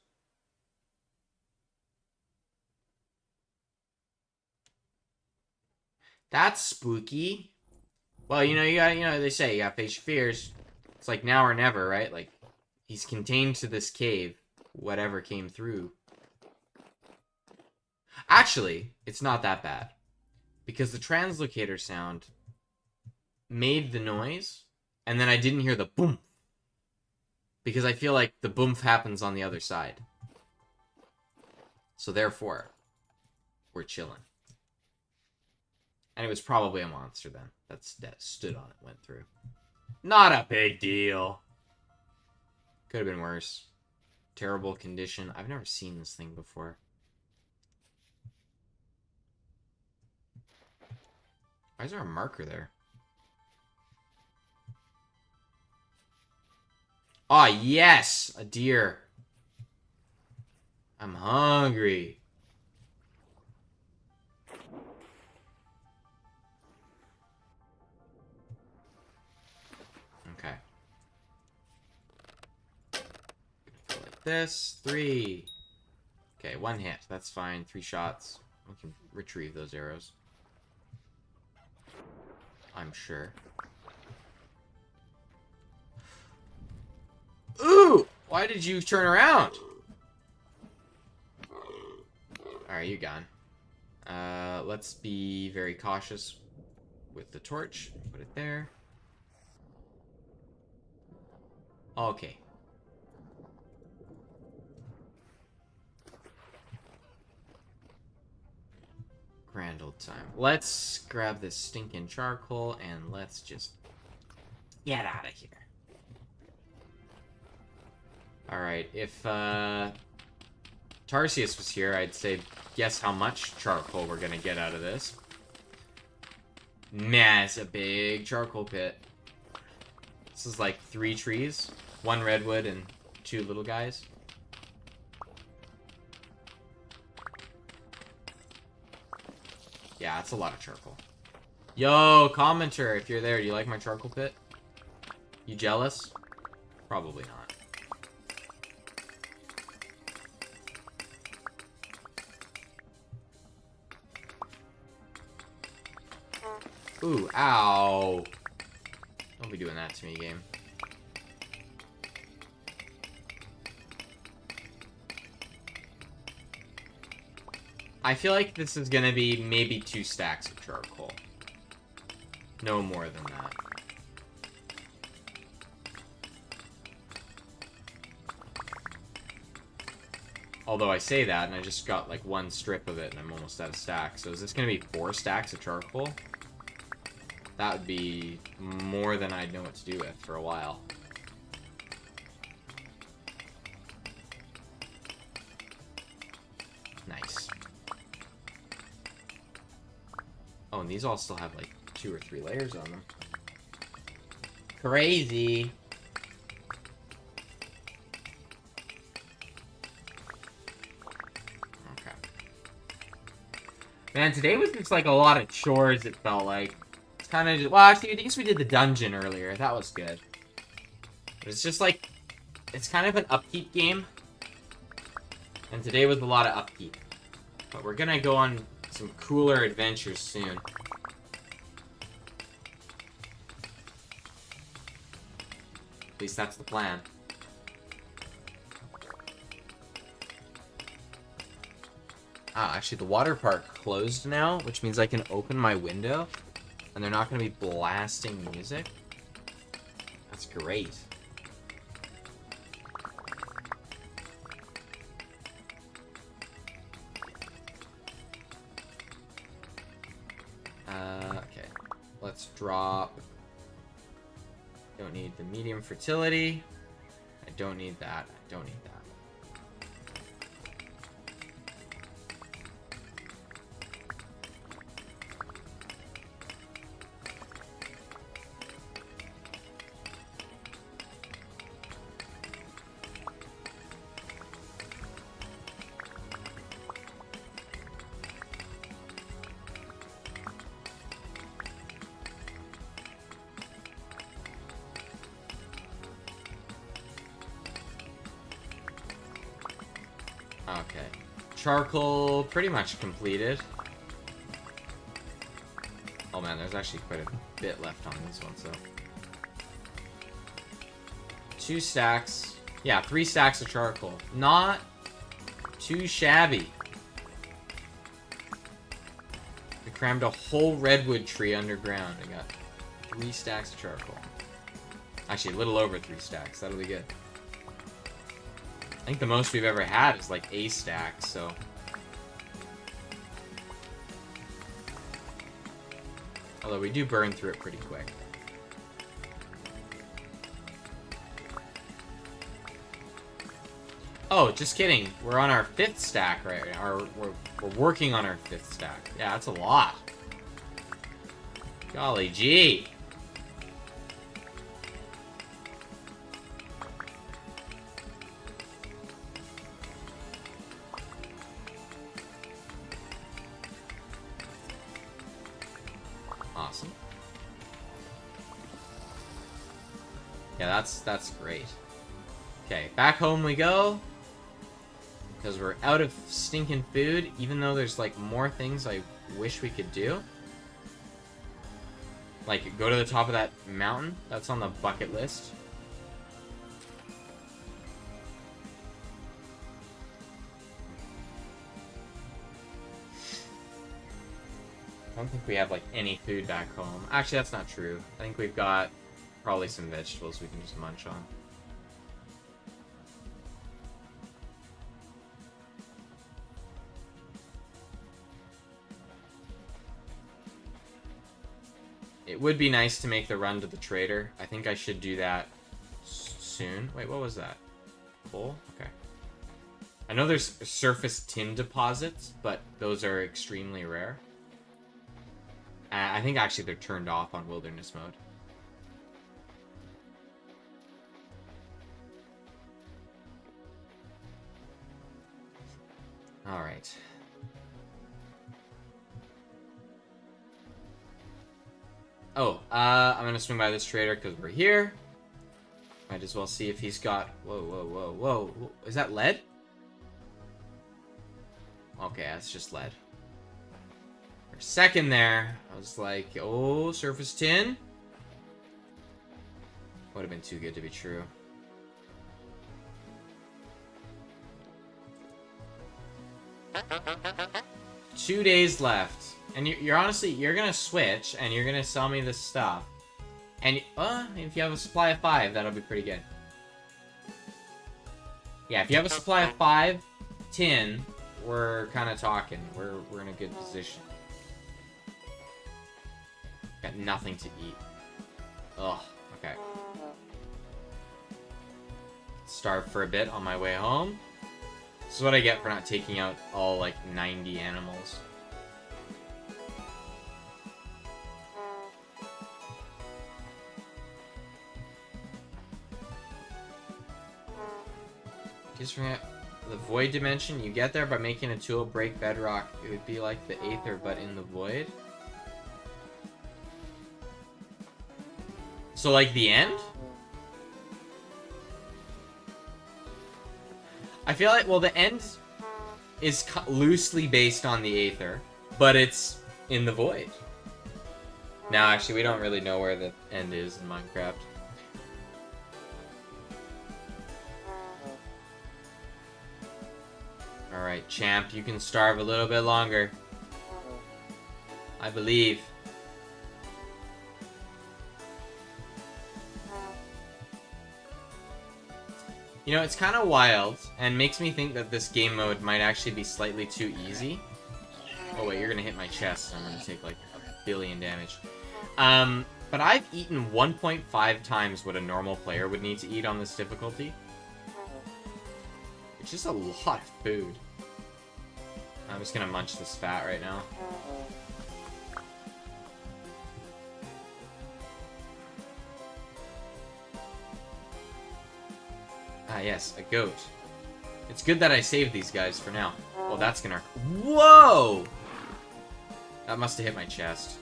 That's spooky. Well, you got, they say you gotta face your fears. It's like now or never, right? Like, he's contained to this cave. Whatever came through. Actually, it's not that bad. Because the translocator sound made the noise, and then I didn't hear the boom. Because I feel like the boom happens on the other side. So therefore, we're chilling. And it was probably a monster then. That stood on it, went through. Not a big deal. Could have been worse. Terrible condition. I've never seen this thing before. Why is there a marker there? Ah, yes! A deer. I'm hungry. Okay. Like this. 3. Okay, 1 hit. That's fine. 3 shots. We can retrieve those arrows. I'm sure. Ooh! Why did you turn around? Alright, you gone. Let's be very cautious with the torch. Put it there. Okay. Grand old time. Let's grab this stinking charcoal and let's just get out of here. Alright, if Tarsius was here, I'd say guess how much charcoal we're gonna get out of this. Man, it's a big charcoal pit. This is like 3 trees, 1 redwood and 2 little guys. Yeah, it's a lot of charcoal. Yo, commenter, if you're there, do you like my charcoal pit? You jealous? Probably not. Ooh, ow. Don't be doing that to me, game. I feel like this is gonna be maybe 2 stacks of charcoal. No more than that. Although I say that, and I just got like one strip of it, and I'm almost out of stacks. So is this going to be 4 stacks of charcoal? That would be more than I'd know what to do with for a while. Nice. Oh, and these all still have like 2 or 3 layers on them. Crazy. Okay. Man, today was just like a lot of chores, it felt like. It's kind of just... Well, actually, I guess we did the dungeon earlier. That was good. But it's just like... It's kind of an upkeep game. And today was a lot of upkeep. But we're gonna go on some cooler adventures soon. At least that's the plan. Ah, actually the water park closed now, which means I can open my window and they're not going to be blasting music. That's great. Okay. Let's drop... Don't need the medium fertility. I don't need that. I don't need that. Okay. Charcoal pretty much completed. Oh man, there's actually quite a bit left on this one, so. 2 stacks. Yeah, 3 stacks of charcoal. Not too shabby. We crammed a whole redwood tree underground. I got 3 stacks of charcoal. Actually, a little over 3 stacks. That'll be good. I think the most we've ever had is like a stack, so... Although we do burn through it pretty quick. Oh, just kidding. We're on our 5th stack right now. We're working on our 5th stack. Yeah, that's a lot. Golly gee. Awesome. Yeah, that's great. Okay, back home we go. Because we're out of stinking food, even though there's like more things I wish we could do. Like, go to the top of that mountain. That's on the bucket list. I don't think we have like any food back home. Actually, that's not true. I think we've got probably some vegetables we can just munch on. It would be nice to make the run to the trader. I think I should do that soon. Wait, what was that? Coal? Okay. I know there's surface tin deposits, but those are extremely rare. I think actually they're turned off on wilderness mode. Alright. Oh, I'm gonna swing by this trader because we're here. Might as well see if he's got... Whoa, whoa, whoa, whoa. Is that lead? Okay, that's just lead. For a second there, I was like, oh, surface tin? Would have been too good to be true. Two days left. And you're honestly, you're gonna switch, and you're gonna sell me this stuff. And, if you have a supply of 5, that'll be pretty good. Yeah, if you have a supply of 5, tin, we're kind of talking. We're in a good position. Got nothing to eat. Ugh, okay. Starve for a bit on my way home. This is what I get for not taking out all, like, 90 animals. Just forget the void dimension. You get there by making a tool break bedrock. It would be like the Aether, but in the void. So, like, the end? I feel like, well, the end is loosely based on the Aether, but it's in the void. Now, actually, we don't really know where the end is in Minecraft. Alright, champ, you can starve a little bit longer. I believe. You know, it's kind of wild, and makes me think that this game mode might actually be slightly too easy. Oh wait, you're gonna hit my chest, and I'm gonna take like 1,000,000,000 damage. But I've eaten 1.5 times what a normal player would need to eat on this difficulty. It's just a lot of food. I'm just gonna munch this fat right now. Ah, yes, a goat. It's good that I saved these guys for now. Well, that's gonna... Whoa! That must have hit my chest.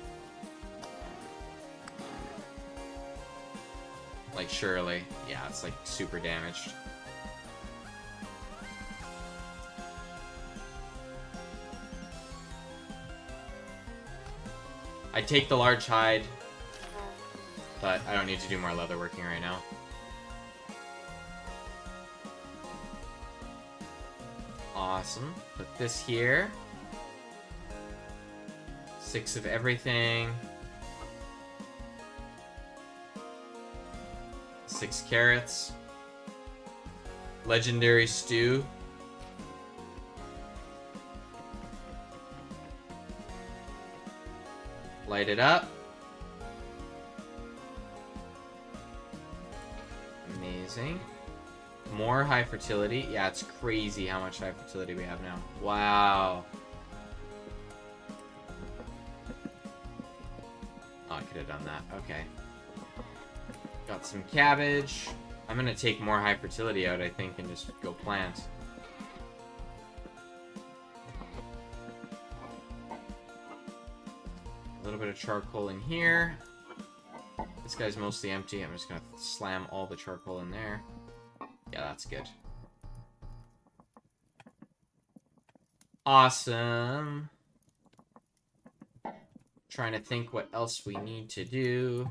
Like, surely. Yeah, it's, like, super damaged. I'd take the large hide, but I don't need to do more leatherworking right now. Awesome. Put this here. 6 of everything. 6 carrots. Legendary stew. Light it up. Amazing. More high fertility. Yeah, it's crazy how much high fertility we have now. Wow. Oh, I could have done that. Okay. Got some cabbage. I'm gonna take more high fertility out, I think, and just go plant. A little bit of charcoal in here. This guy's mostly empty. I'm just gonna slam all the charcoal in there. Yeah, that's good. Awesome. Trying to think what else we need to do.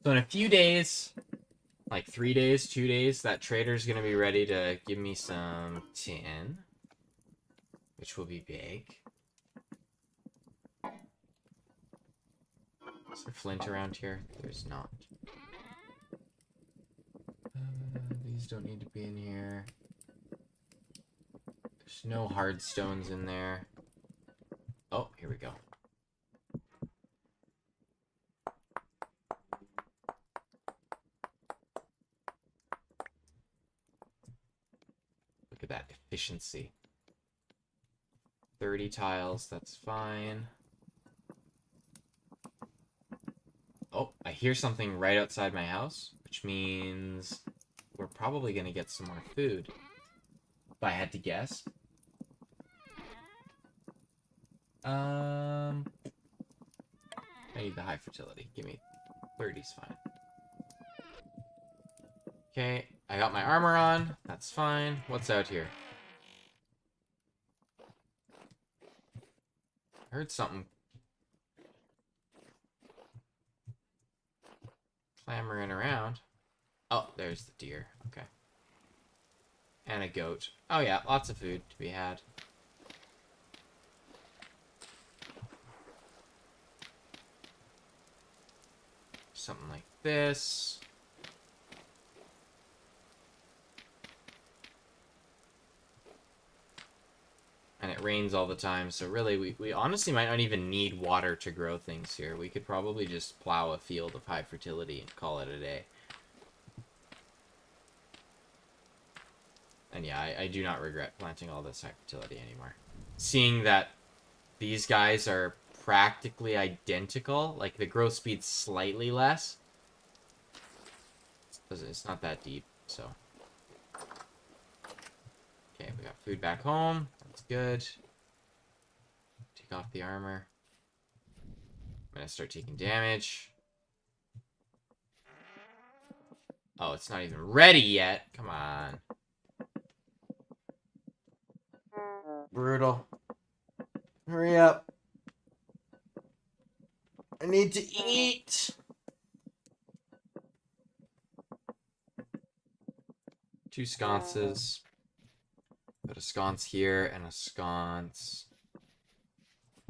So in a few days, like 3 days, 2 days, that trader's gonna be ready to give me some tin, which will be big. Is there flint around here? There's not. These don't need to be in here. There's no hard stones in there. Oh, here we go. Look at that efficiency. 30 tiles, that's fine. Oh, I hear something right outside my house, which means we're probably going to get some more food. If I had to guess. I need the high fertility. Give me 30's fine. Okay, I got my armor on. That's fine. What's out here? I heard something clamoring around. Oh, there's the deer. Okay. And a goat. Oh yeah, lots of food to be had. something like this. And it rains all the time, so really we honestly might not even need water to grow things here. We could probably just plow a field of high fertility and call it a day. And yeah, I do not regret planting all this high fertility anymore. Seeing that these guys are practically identical, like the growth speed's slightly less. It's not that deep, so. Okay, we got food back home. That's good. Take off the armor. I'm gonna start taking damage. Oh, it's not even ready yet. Come on. Brutal. Hurry up. I need to eat. 2 sconces. Put a sconce here and a sconce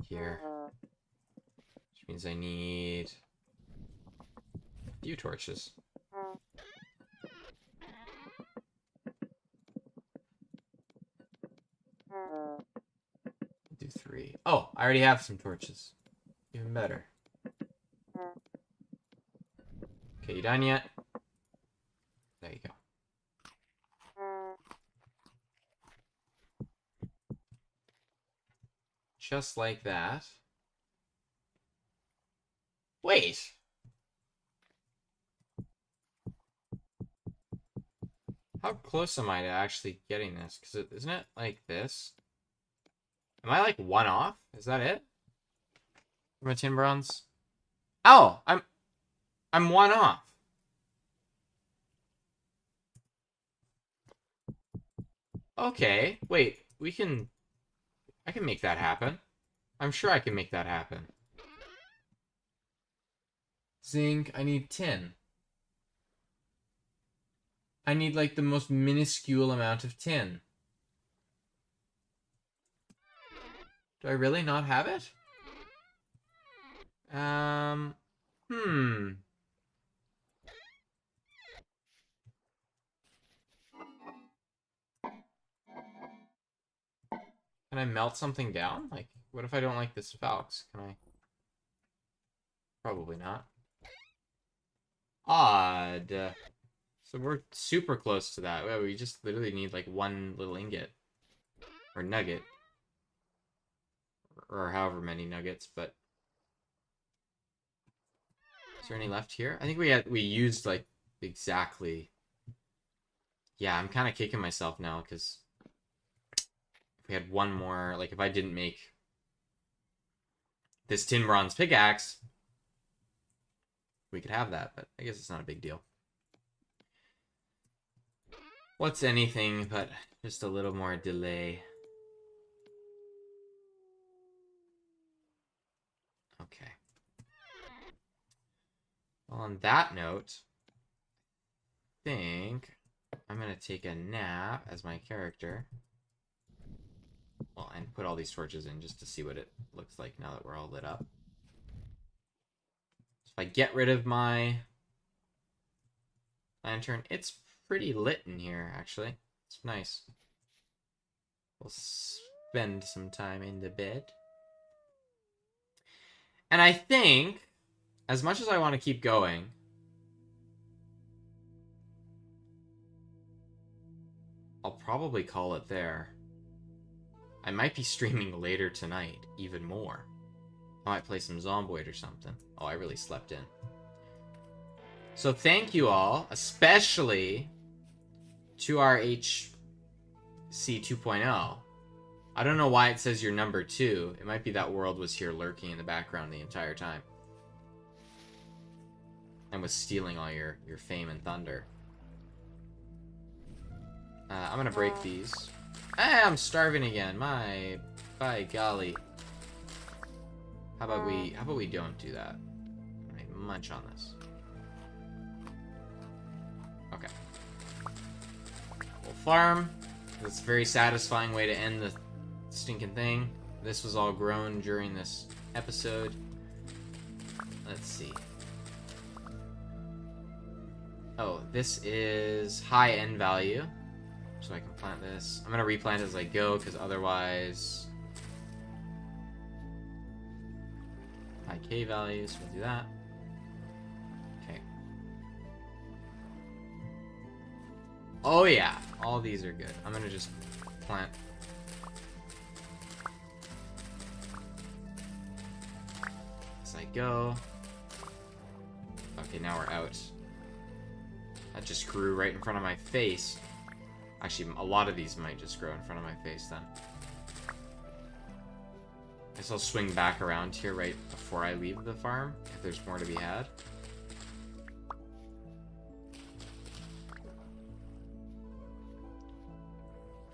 here. Which means I need a few torches. Do 3. Oh, I already have some torches. Even better. Okay, you done yet? There you go. Just like that. Wait. How close am I to actually getting this? Because isn't it like this? Am I like 1 off? Is that it? For my tin bronze? Oh, I'm 1 off. Okay, wait. I can make that happen. I'm sure I can make that happen. Zinc, I need tin. I need like the most minuscule amount of tin. Do I really not have it? Can I melt something down? Like, what if I don't like this Valks? Can I? Probably not. Odd. So we're super close to that. We just literally need like 1 little ingot. Or nugget. Or however many nuggets, but... Is there any left here? I think we used like exactly... Yeah, I'm kind of kicking myself now, because... If we had 1 more... Like, if I didn't make... this tin bronze pickaxe... We could have that, but I guess it's not a big deal. What's anything but just a little more delay? Okay. Well, on that note, I think I'm going to take a nap as my character. Well, and put all these torches in just to see what it looks like now that we're all lit up. So if I get rid of my lantern, it's pretty lit in here, actually. It's nice. We'll spend some time in the bed. And I think, as much as I want to keep going, I'll probably call it there. I might be streaming later tonight, even more. I might play some Zomboid or something. Oh, I really slept in. So thank you all, especially to our HC 2.0. I don't know why it says you're number 2. It might be that World was here lurking in the background the entire time. And was stealing all your fame and thunder. I'm gonna break these. I'm starving again. By golly. How about we don't do that? Right, munch on this. Okay. We'll farm. That's a very satisfying way to end the stinking thing. This was all grown during this episode. Let's see. Oh, this is high N value. So I can plant this. I'm gonna replant as I go, because otherwise... high K values, we'll do that. Okay. Oh yeah, all these are good. I'm gonna just plant. As I go. Okay, now we're out. That just grew right in front of my face. Actually, a lot of these might just grow in front of my face then. I guess I'll swing back around here right before I leave the farm, if there's more to be had.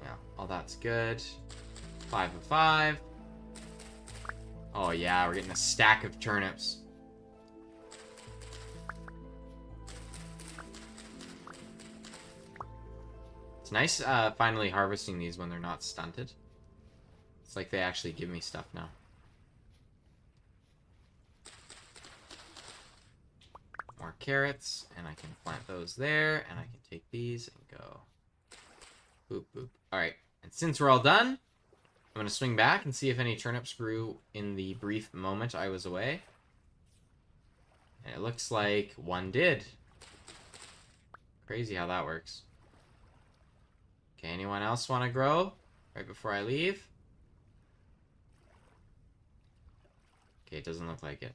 Yeah, all that's good. 5 of 5. Oh yeah, we're getting a stack of turnips. It's nice finally harvesting these when they're not stunted. It's like they actually give me stuff now. More carrots, and I can plant those there, and I can take these and go. Boop, boop. Alright, and since we're all done, I'm going to swing back and see if any turnips grew in the brief moment I was away. And it looks like one did. Crazy how that works. Okay, anyone else want to grow right before I leave? Okay, it doesn't look like it.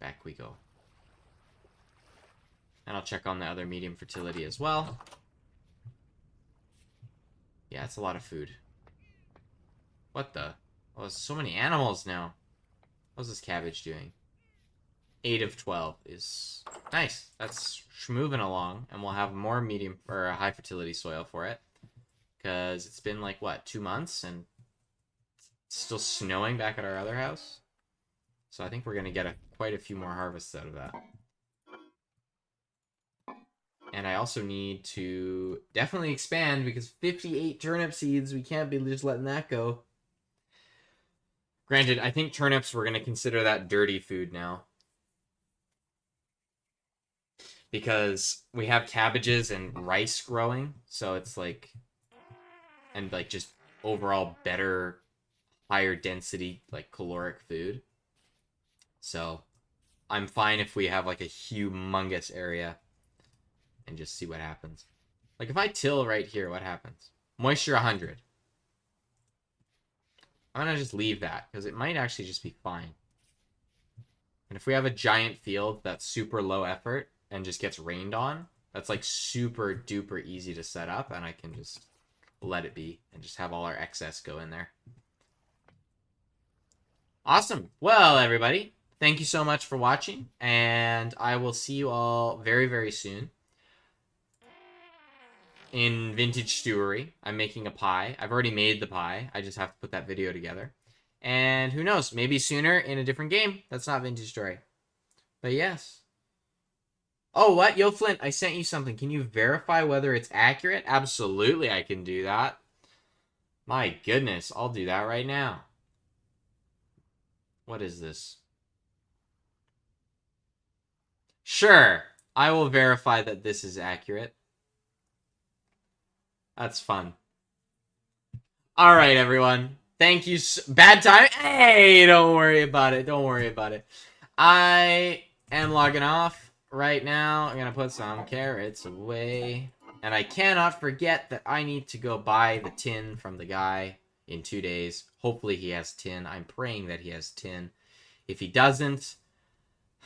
Back we go. And I'll check on the other medium fertility as well. Yeah, it's a lot of food. What the? Oh, there's so many animals now. How's this cabbage doing? 8 of 12 is nice. That's moving along, and we'll have more medium or high fertility soil for it, because it's been like what, 2 months, and it's still snowing back at our other house. So I think we're gonna get quite a few more harvests out of that. And I also need to definitely expand, because 58 turnip seeds, we can't be just letting that go. Granted, I think turnips, we're gonna consider that dirty food now, because we have cabbages and rice growing, so it's like, and like just overall better, higher density, like caloric food. So I'm fine if we have like a humongous area and just see what happens. Like if I till right here, what happens? Moisture 100. I'm gonna just leave that, because it might actually just be fine. And if we have a giant field that's super low effort and just gets rained on, that's like super duper easy to set up, and I can just let it be and just have all our excess go in there. Awesome. Well, everybody, thank you so much for watching, and I will see you all very, very soon in Vintage Stewery. I'm making a pie. I've already made the pie. I just have to put that video together. And who knows, maybe sooner in a different game that's not Vintage Story. But yes. Oh, what? Yo, Flint, I sent you something. Can you verify whether it's accurate? Absolutely, I can do that. My goodness, I'll do that right now. What is this? Sure, I will verify that this is accurate. That's fun. All right, everyone. Thank you. Bad time? Hey, don't worry about it. Don't worry about it. I am logging off right now. I'm going to put some carrots away. And I cannot forget that I need to go buy the tin from the guy in 2 days. Hopefully he has tin. I'm praying that he has tin. If he doesn't,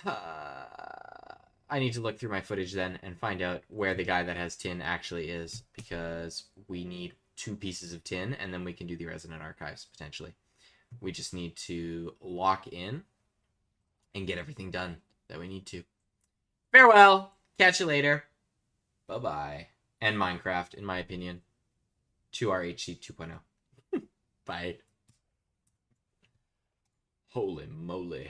I need to look through my footage then and find out where the guy that has tin actually is, because we need 2 pieces of tin, and then we can do the Resident Archives, potentially. We just need to lock in and get everything done that we need to. Farewell! Catch you later. Bye-bye. And Minecraft, in my opinion. 2RHC 2.0. Bye. Holy moly.